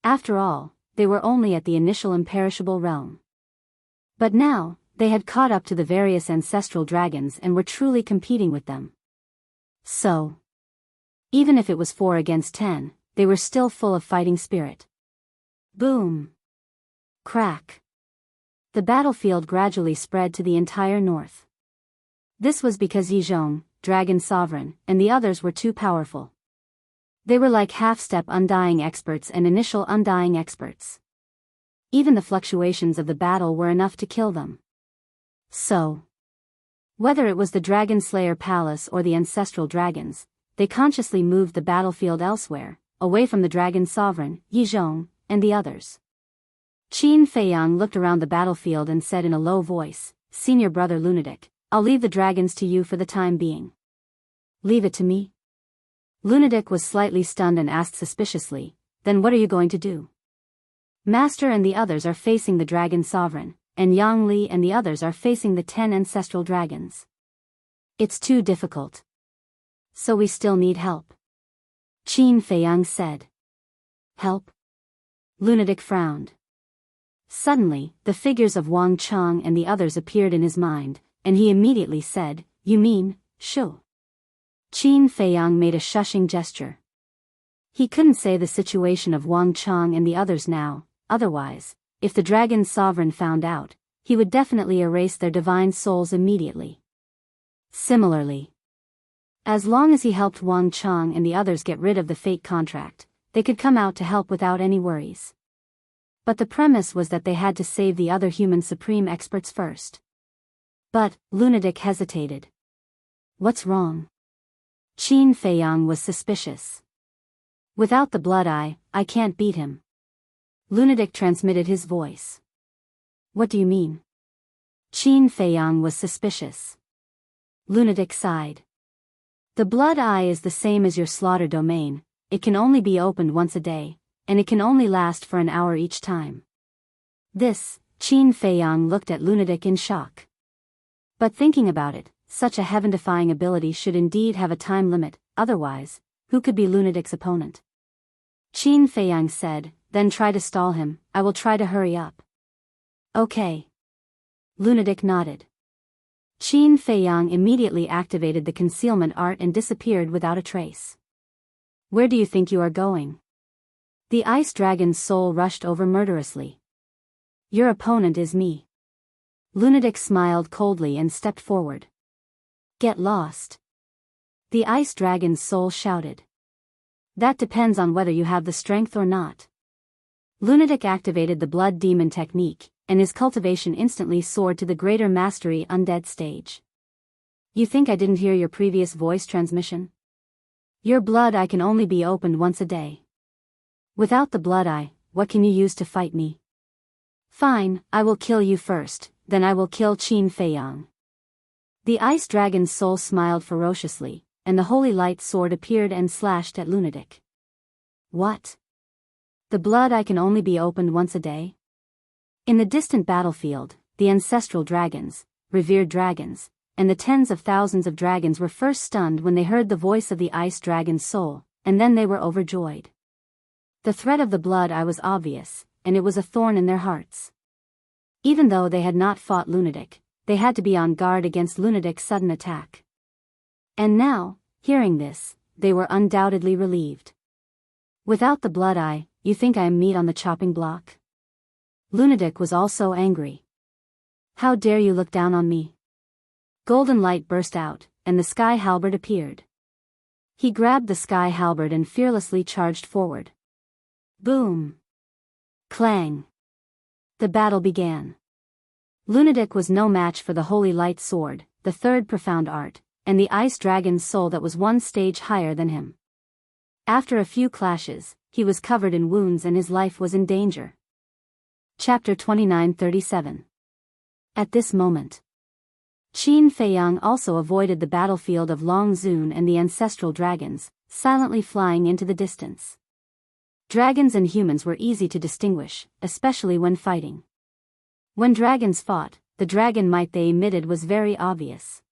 Speaker 1: After all, they were only at the initial imperishable realm. But now, they had caught up to the various ancestral dragons and were truly competing with them. So, even if it was 4 against 10, they were still full of fighting spirit. Boom! Crack! The battlefield gradually spread to the entire north. This was because Yizhong, Dragon Sovereign, and the others were too powerful. They were like half-step undying experts and initial undying experts. Even the fluctuations of the battle were enough to kill them. So, whether it was the Dragon Slayer Palace or the ancestral dragons, they consciously moved the battlefield elsewhere, away from the Dragon Sovereign, Yizhong, and the others. Qin Feiyang looked around the battlefield and said in a low voice, "Senior brother Lunatic, I'll leave the dragons to you for the time being." "Leave it to me?" Lunatic was slightly stunned and asked suspiciously, "Then what are you going to do?" "Master and the others are facing the Dragon Sovereign, and Yang Li and the others are facing the 10 ancestral dragons. It's too difficult. So we still need help." Qin Feiyang said. "Help?" Lunatic frowned. Suddenly, the figures of Wang Chang and the others appeared in his mind, and he immediately said, "You mean, Shu?" Qin Feiyang made a shushing gesture. He couldn't say the situation of Wang Chang and the others now, otherwise, if the Dragon Sovereign found out, he would definitely erase their divine souls immediately. Similarly, as long as he helped Wang Chang and the others get rid of the fate contract, they could come out to help without any worries. But the premise was that they had to save the other human supreme experts first. But, Lunatic hesitated. "What's wrong?" Qin Feiyang was suspicious. "Without the blood eye, I can't beat him." Lunatic transmitted his voice. "What do you mean?" Qin Feiyang was suspicious. Lunatic sighed. "The blood eye is the same as your slaughter domain, it can only be opened once a day, and it can only last for an hour each time." This, Qin Feiyang looked at Lunatic in shock. But thinking about it, such a heaven-defying ability should indeed have a time limit, otherwise, who could be Lunatic's opponent? Qin Feiyang said, "Then try to stall him, I will try to hurry up." "Okay." Lunatic nodded. Qin Feiyang immediately activated the concealment art and disappeared without a trace. "Where do you think you are going?" The ice dragon's soul rushed over murderously. "Your opponent is me." Lunatic smiled coldly and stepped forward. "Get lost." The ice dragon's soul shouted. "That depends on whether you have the strength or not." Lunatic activated the blood demon technique, and his cultivation instantly soared to the greater mastery undead stage. "You think I didn't hear your previous voice transmission? Your blood eye can only be opened once a day. Without the blood eye, what can you use to fight me?" "Fine, I will kill you first, then I will kill Qin Feiyang." The ice dragon's soul smiled ferociously, and the holy light sword appeared and slashed at Lunatic. What? The blood eye can only be opened once a day? In the distant battlefield, the ancestral dragons, revered dragons, and the tens of thousands of dragons were first stunned when they heard the voice of the ice dragon's soul, and then they were overjoyed. The threat of the blood eye was obvious, and it was a thorn in their hearts. Even though they had not fought Lunatic, they had to be on guard against Lunatic's sudden attack. And now, hearing this, they were undoubtedly relieved. Without the blood eye, you think I am meat on the chopping block? Lunatic was also angry. How dare you look down on me? Golden light burst out, and the sky halberd appeared. He grabbed the sky halberd and fearlessly charged forward. Boom! Clang! The battle began. Lunatic was no match for the holy light sword, the third profound art, and the ice dragon's soul that was one stage higher than him. After a few clashes, he was covered in wounds and his life was in danger. Chapter 29:37. At this moment, Qin Feiyang also avoided the battlefield of Long Zun and the ancestral dragons, silently flying into the distance. Dragons and humans were easy to distinguish, especially when fighting. When dragons fought, the dragon might they emitted was very obvious.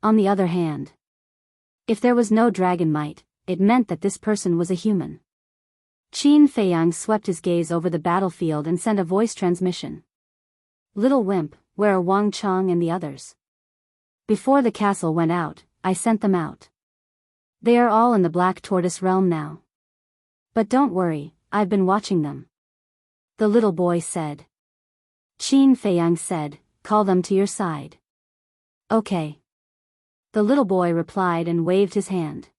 Speaker 1: On the other hand, if there was no dragon might, it meant that this person was a human. Qin Feiyang swept his gaze over the battlefield and sent a voice transmission. Little Wimp, where are Wang Chong and the others? Before the castle went out, I sent them out. They are all in the Black Tortoise realm now. But don't worry, I've been watching them. The little boy said. Qin Feiyang said, call them to your side. Okay. The little boy replied and waved his hand.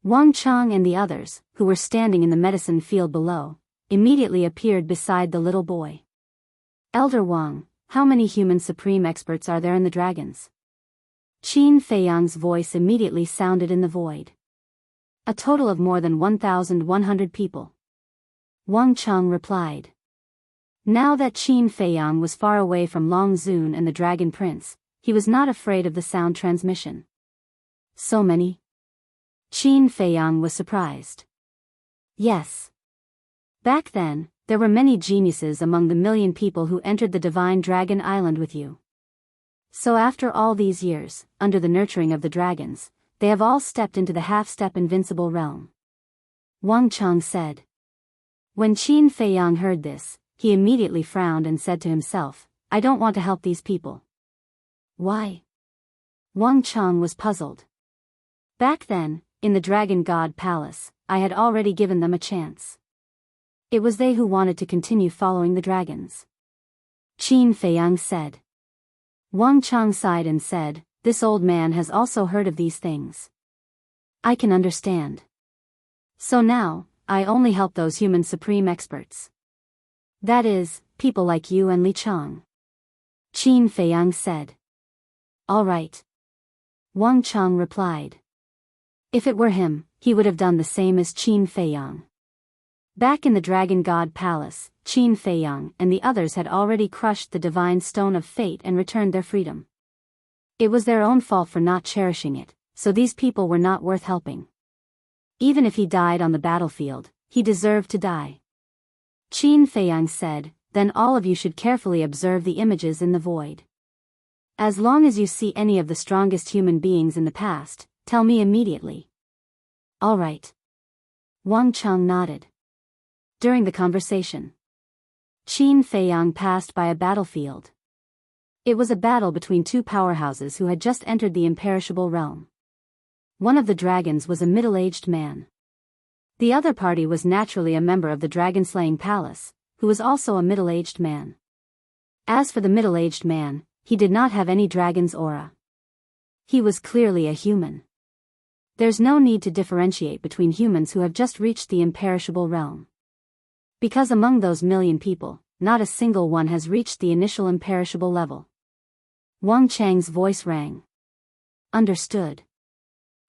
Speaker 1: Wang Chong and the others, who were standing in the medicine field below, immediately appeared beside the little boy. Elder Wang, how many human supreme experts are there in the dragons? Qin Feiyang's voice immediately sounded in the void. A total of more than 1,100 people. Wang Chong replied. Now that Qin Feiyang was far away from Long Zun and the Dragon Prince, he was not afraid of the sound transmission. So many? Qin Feiyang was surprised. Yes. Back then, there were many geniuses among the million people who entered the Divine Dragon Island with you. So after all these years, under the nurturing of the dragons, they have all stepped into the half-step invincible realm. Wang Chong said. When Qin Feiyang heard this, he immediately frowned and said to himself, I don't want to help these people. Why? Wang Chong was puzzled. Back then, in the Dragon God Palace, I had already given them a chance. It was they who wanted to continue following the dragons. Qin Feiyang said. Wang Chong sighed and said, this old man has also heard of these things. I can understand. So now, I only help those human supreme experts. That is, people like you and Li Chong. Qin Feiyang said. All right. Wang Chong replied. If it were him, he would have done the same as Qin Feiyang. Back in the Dragon God Palace, Qin Feiyang and the others had already crushed the divine stone of fate and returned their freedom. It was their own fault for not cherishing it, so these people were not worth helping. Even if he died on the battlefield, he deserved to die. Qin Feiyang said, then all of you should carefully observe the images in the void. As long as you see any of the strongest human beings in the past, tell me immediately. All right. Wang Chong nodded. During the conversation, Qin Feiyang passed by a battlefield. It was a battle between two powerhouses who had just entered the imperishable realm. One of the dragons was a middle-aged man. The other party was naturally a member of the dragon-slaying palace, who was also a middle-aged man. As for the middle-aged man, he did not have any dragon's aura. He was clearly a human. There's no need to differentiate between humans who have just reached the imperishable realm. Because among those million people, not a single one has reached the initial imperishable level. Wang Chang's voice rang. Understood.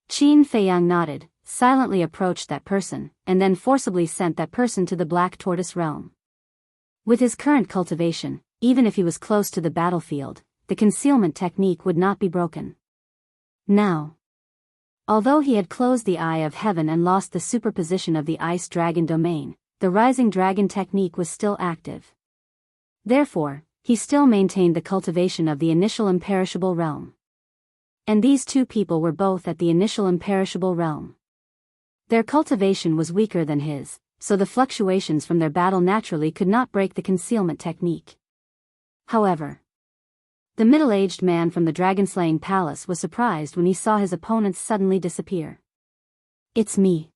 Speaker 1: Qin Feiyang nodded, silently approached that person, and then forcibly sent that person to the Black Tortoise realm. With his current cultivation, even if he was close to the battlefield, the concealment technique would not be broken. Now, Although he had closed the Eye of Heaven and lost the superposition of the Ice Dragon domain, the Rising Dragon technique was still active. Therefore, he still maintained the cultivation of the initial imperishable realm. And these two people were both at the initial imperishable realm. Their cultivation was weaker than his, so the fluctuations from their battle naturally could not break the concealment technique. However, the middle-aged man from the dragon-slaying palace was surprised when he saw his opponents suddenly disappear. "It's me.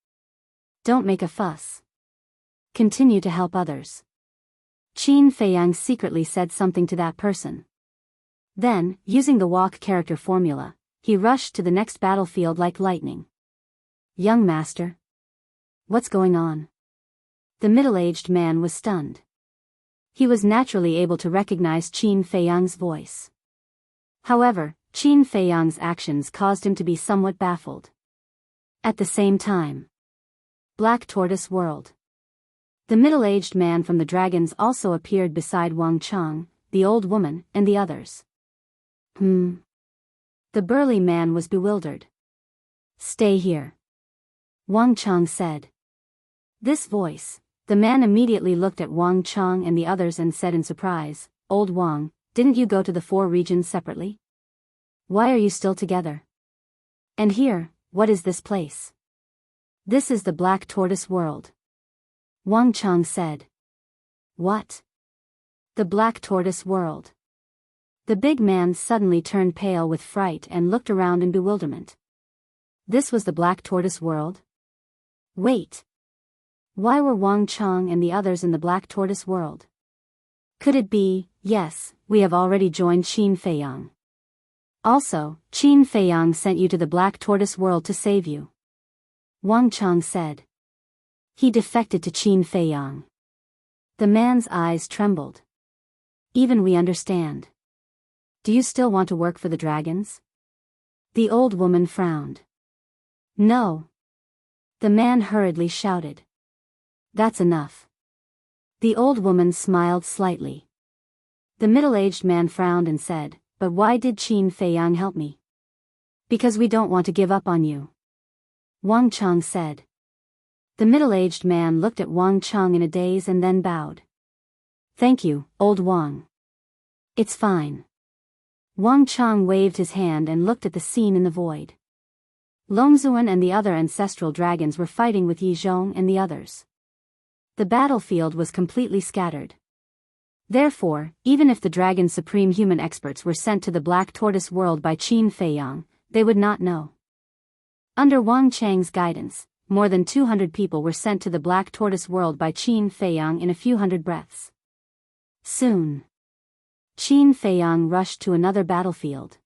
Speaker 1: Don't make a fuss. Continue to help others." Qin Feiyang secretly said something to that person. Then, using the walk character formula, he rushed to the next battlefield like lightning. "Young master? What's going on?" The middle-aged man was stunned. He was naturally able to recognize Qin Feiyang's voice. However, Qin Feiyang's actions caused him to be somewhat baffled. At the same time, Black Tortoise World. The middle-aged man from the dragons also appeared beside Wang Chang, the old woman, and the others. The burly man was bewildered. "Stay here," Wang Chang said. This voice, the man immediately looked at Wang Chang and the others and said in surprise, "Old Wang, didn't you go to the 4 regions separately? Why are you still together? And here, what is this place?" "This is the Black Tortoise World," Wang Chang said. "What? The Black Tortoise World?" The big man suddenly turned pale with fright and looked around in bewilderment. This was the Black Tortoise World? Wait. Why were Wang Chang and the others in the Black Tortoise World? Could it be, yes, we have already joined Qin Feiyang. Also, Qin Feiyang sent you to the Black Tortoise World to save you, Wang Chang said. He defected to Qin Feiyang. The man's eyes trembled. Even we understand. Do you still want to work for the dragons? The old woman frowned. No. The man hurriedly shouted. That's enough. The old woman smiled slightly. The middle-aged man frowned and said, but why did Qin Feiyang help me? Because we don't want to give up on you, Wang Chang said. The middle-aged man looked at Wang Chang in a daze and then bowed. Thank you, old Wang. It's fine. Wang Chang waved his hand and looked at the scene in the void. Longzuan and the other ancestral dragons were fighting with Yi Zhong and the others. The battlefield was completely scattered. Therefore, even if the dragon supreme human experts were sent to the Black Tortoise World by Qin Feiyang, they would not know. Under Wang Chang's guidance, more than 200 people were sent to the Black Tortoise World by Qin Feiyang in a few hundred breaths. Soon, Qin Feiyang rushed to another battlefield.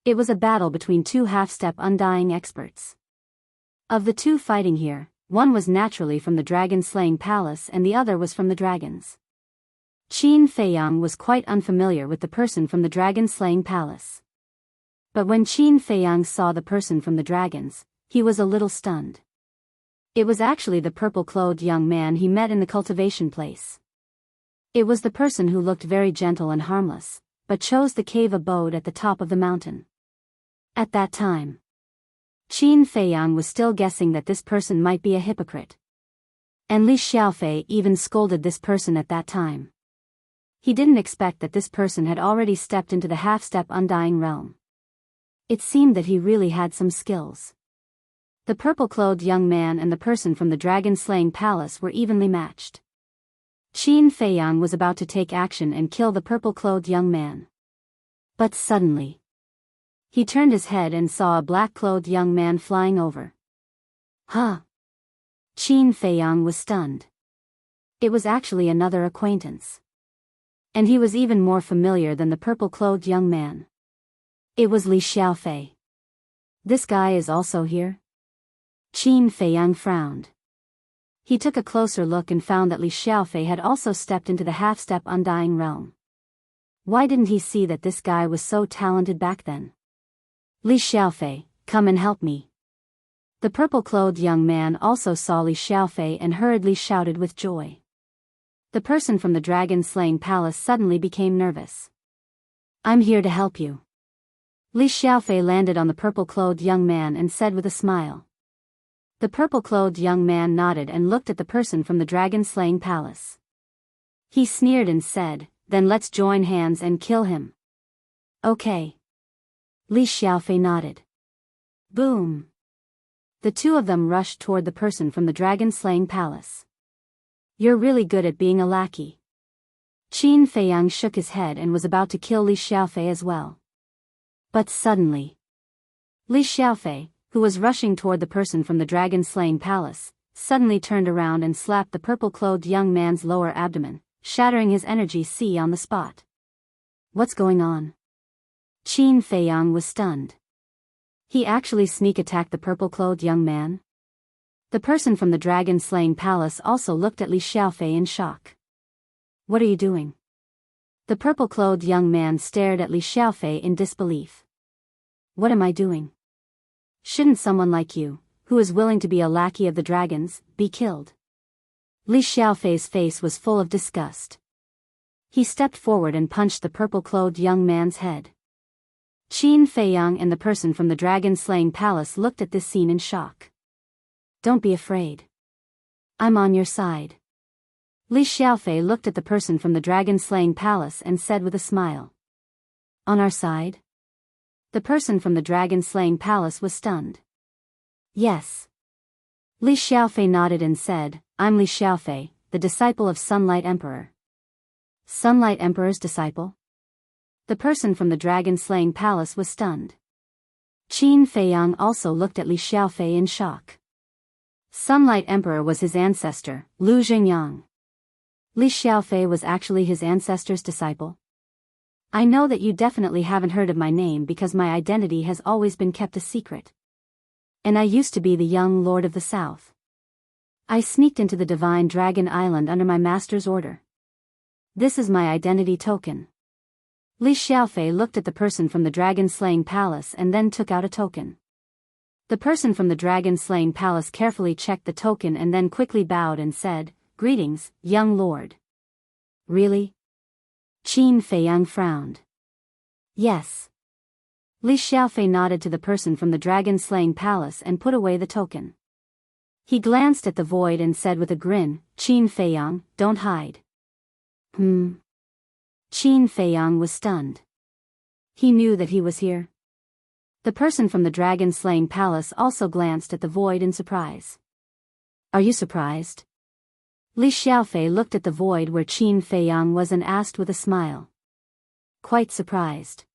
Speaker 1: It was a battle between 2 half-step undying experts. Of the 2 fighting here, one was naturally from the dragon-slaying palace and the other was from the dragons. Qin Feiyang was quite unfamiliar with the person from the dragon-slaying palace. But when Qin Feiyang saw the person from the dragons, he was a little stunned. It was actually the purple-clothed young man he met in the cultivation place. It was the person who looked very gentle and harmless, but chose the cave abode at the top of the mountain. At that time, Qin Feiyang was still guessing that this person might be a hypocrite. And Li Xiaofei even scolded this person at that time. He didn't expect that this person had already stepped into the half-step undying realm. It seemed that he really had some skills. The purple-clothed young man and the person from the dragon-slaying palace were evenly matched. Qin Feiyang was about to take action and kill the purple-clothed young man. But suddenly, he turned his head and saw a black-clothed young man flying over. Huh! Qin Feiyang was stunned. It was actually another acquaintance. And he was even more familiar than the purple-clothed young man. It was Li Xiaofei. This guy is also here? Qin Feiyang frowned. He took a closer look and found that Li Xiaofei had also stepped into the half-step undying realm. Why didn't he see that this guy was so talented back then? Li Xiaofei, come and help me. The purple-clothed young man also saw Li Xiaofei and hurriedly shouted with joy. The person from the dragon-slaying palace suddenly became nervous. I'm here to help you. Li Xiaofei landed on the purple-clothed young man and said with a smile. The purple-clothed young man nodded and looked at the person from the dragon-slaying palace. He sneered and said, "Then let's join hands and kill him." "Okay." Li Xiaofei nodded. Boom. The two of them rushed toward the person from the dragon-slaying palace. "You're really good at being a lackey." Qin Feiyang shook his head and was about to kill Li Xiaofei as well. But suddenly, Li Xiaofei, who was rushing toward the person from the dragon-slaying palace, suddenly turned around and slapped the purple-clothed young man's lower abdomen, shattering his energy sea on the spot. What's going on? Qin Feiyang was stunned. He actually sneak-attacked the purple-clothed young man? The person from the dragon-slaying palace also looked at Li Xiaofei in shock. What are you doing? The purple-clothed young man stared at Li Xiaofei in disbelief. What am I doing? Shouldn't someone like you, who is willing to be a lackey of the dragons, be killed? Li Xiaofei's face was full of disgust. He stepped forward and punched the purple-clothed young man's head. Qin Feiyang and the person from the dragon-slaying palace looked at this scene in shock. Don't be afraid. I'm on your side. Li Xiaofei looked at the person from the dragon-slaying palace and said with a smile. On our side? The person from the dragon-slaying palace was stunned. Yes. Li Xiaofei nodded and said, I'm Li Xiaofei, the disciple of Sunlight Emperor. Sunlight Emperor's disciple? The person from the dragon-slaying palace was stunned. Qin Feiyang also looked at Li Xiaofei in shock. Sunlight Emperor was his ancestor, Lu Xingyang. Li Xiaofei was actually his ancestor's disciple. I know that you definitely haven't heard of my name because my identity has always been kept a secret. And I used to be the young Lord of the South. I sneaked into the Divine Dragon Island under my master's order. This is my identity token. Li Xiaofei looked at the person from the dragon-slaying palace and then took out a token. The person from the dragon-slaying palace carefully checked the token and then quickly bowed and said, Greetings, young lord. Really? Qin Feiyang frowned. Yes. Li Xiaofei nodded to the person from the dragon-slaying palace and put away the token. He glanced at the void and said with a grin, Qin Feiyang, don't hide. Qin Feiyang was stunned. He knew that he was here. The person from the dragon-slaying palace also glanced at the void in surprise. Are you surprised? Li Xiaofei looked at the void where Qin Feiyang was and asked with a smile. Quite surprised.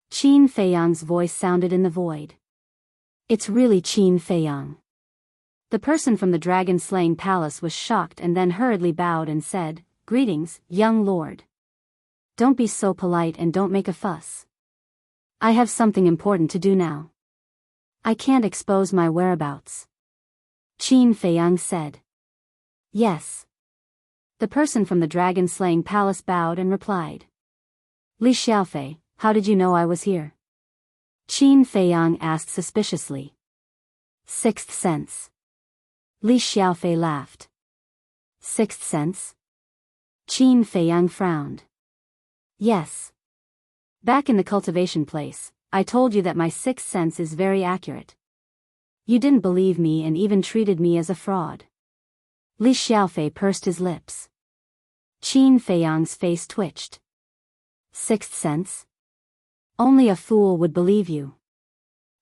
Speaker 1: Qin Feiyang's voice sounded in the void. It's really Qin Feiyang. The person from the dragon-slaying palace was shocked and then hurriedly bowed and said, Greetings, young lord. Don't be so polite and don't make a fuss. I have something important to do now. I can't expose my whereabouts. Qin Feiyang said. Yes. The person from the dragon-slaying palace bowed and replied. Li Xiaofei, how did you know I was here? Qin Feiyang asked suspiciously. Sixth sense. Li Xiaofei laughed. Sixth sense? Qin Feiyang frowned. Yes. Back in the cultivation place, I told you that my sixth sense is very accurate. You didn't believe me and even treated me as a fraud. Li Xiaofei pursed his lips. Qin Feiyang's face twitched. Sixth sense? Only a fool would believe you.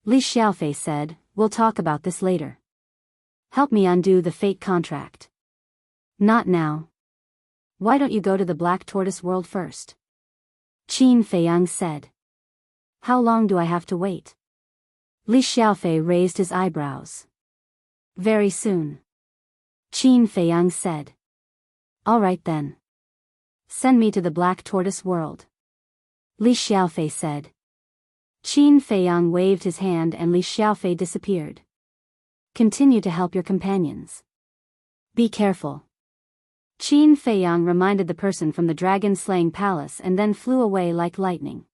Speaker 1: Li Xiaofei said, We'll talk about this later. Help me undo the fate contract. Not now. Why don't you go to the Black Tortoise world first? Qin Feiyang said. How long do I have to wait? Li Xiaofei raised his eyebrows. Very soon. Qin Feiyang said. All right then. Send me to the Black Tortoise world. Li Xiaofei said. Qin Feiyang waved his hand and Li Xiaofei disappeared. Continue to help your companions. Be careful. Qin Feiyang reminded the person from the dragon-slaying palace and then flew away like lightning.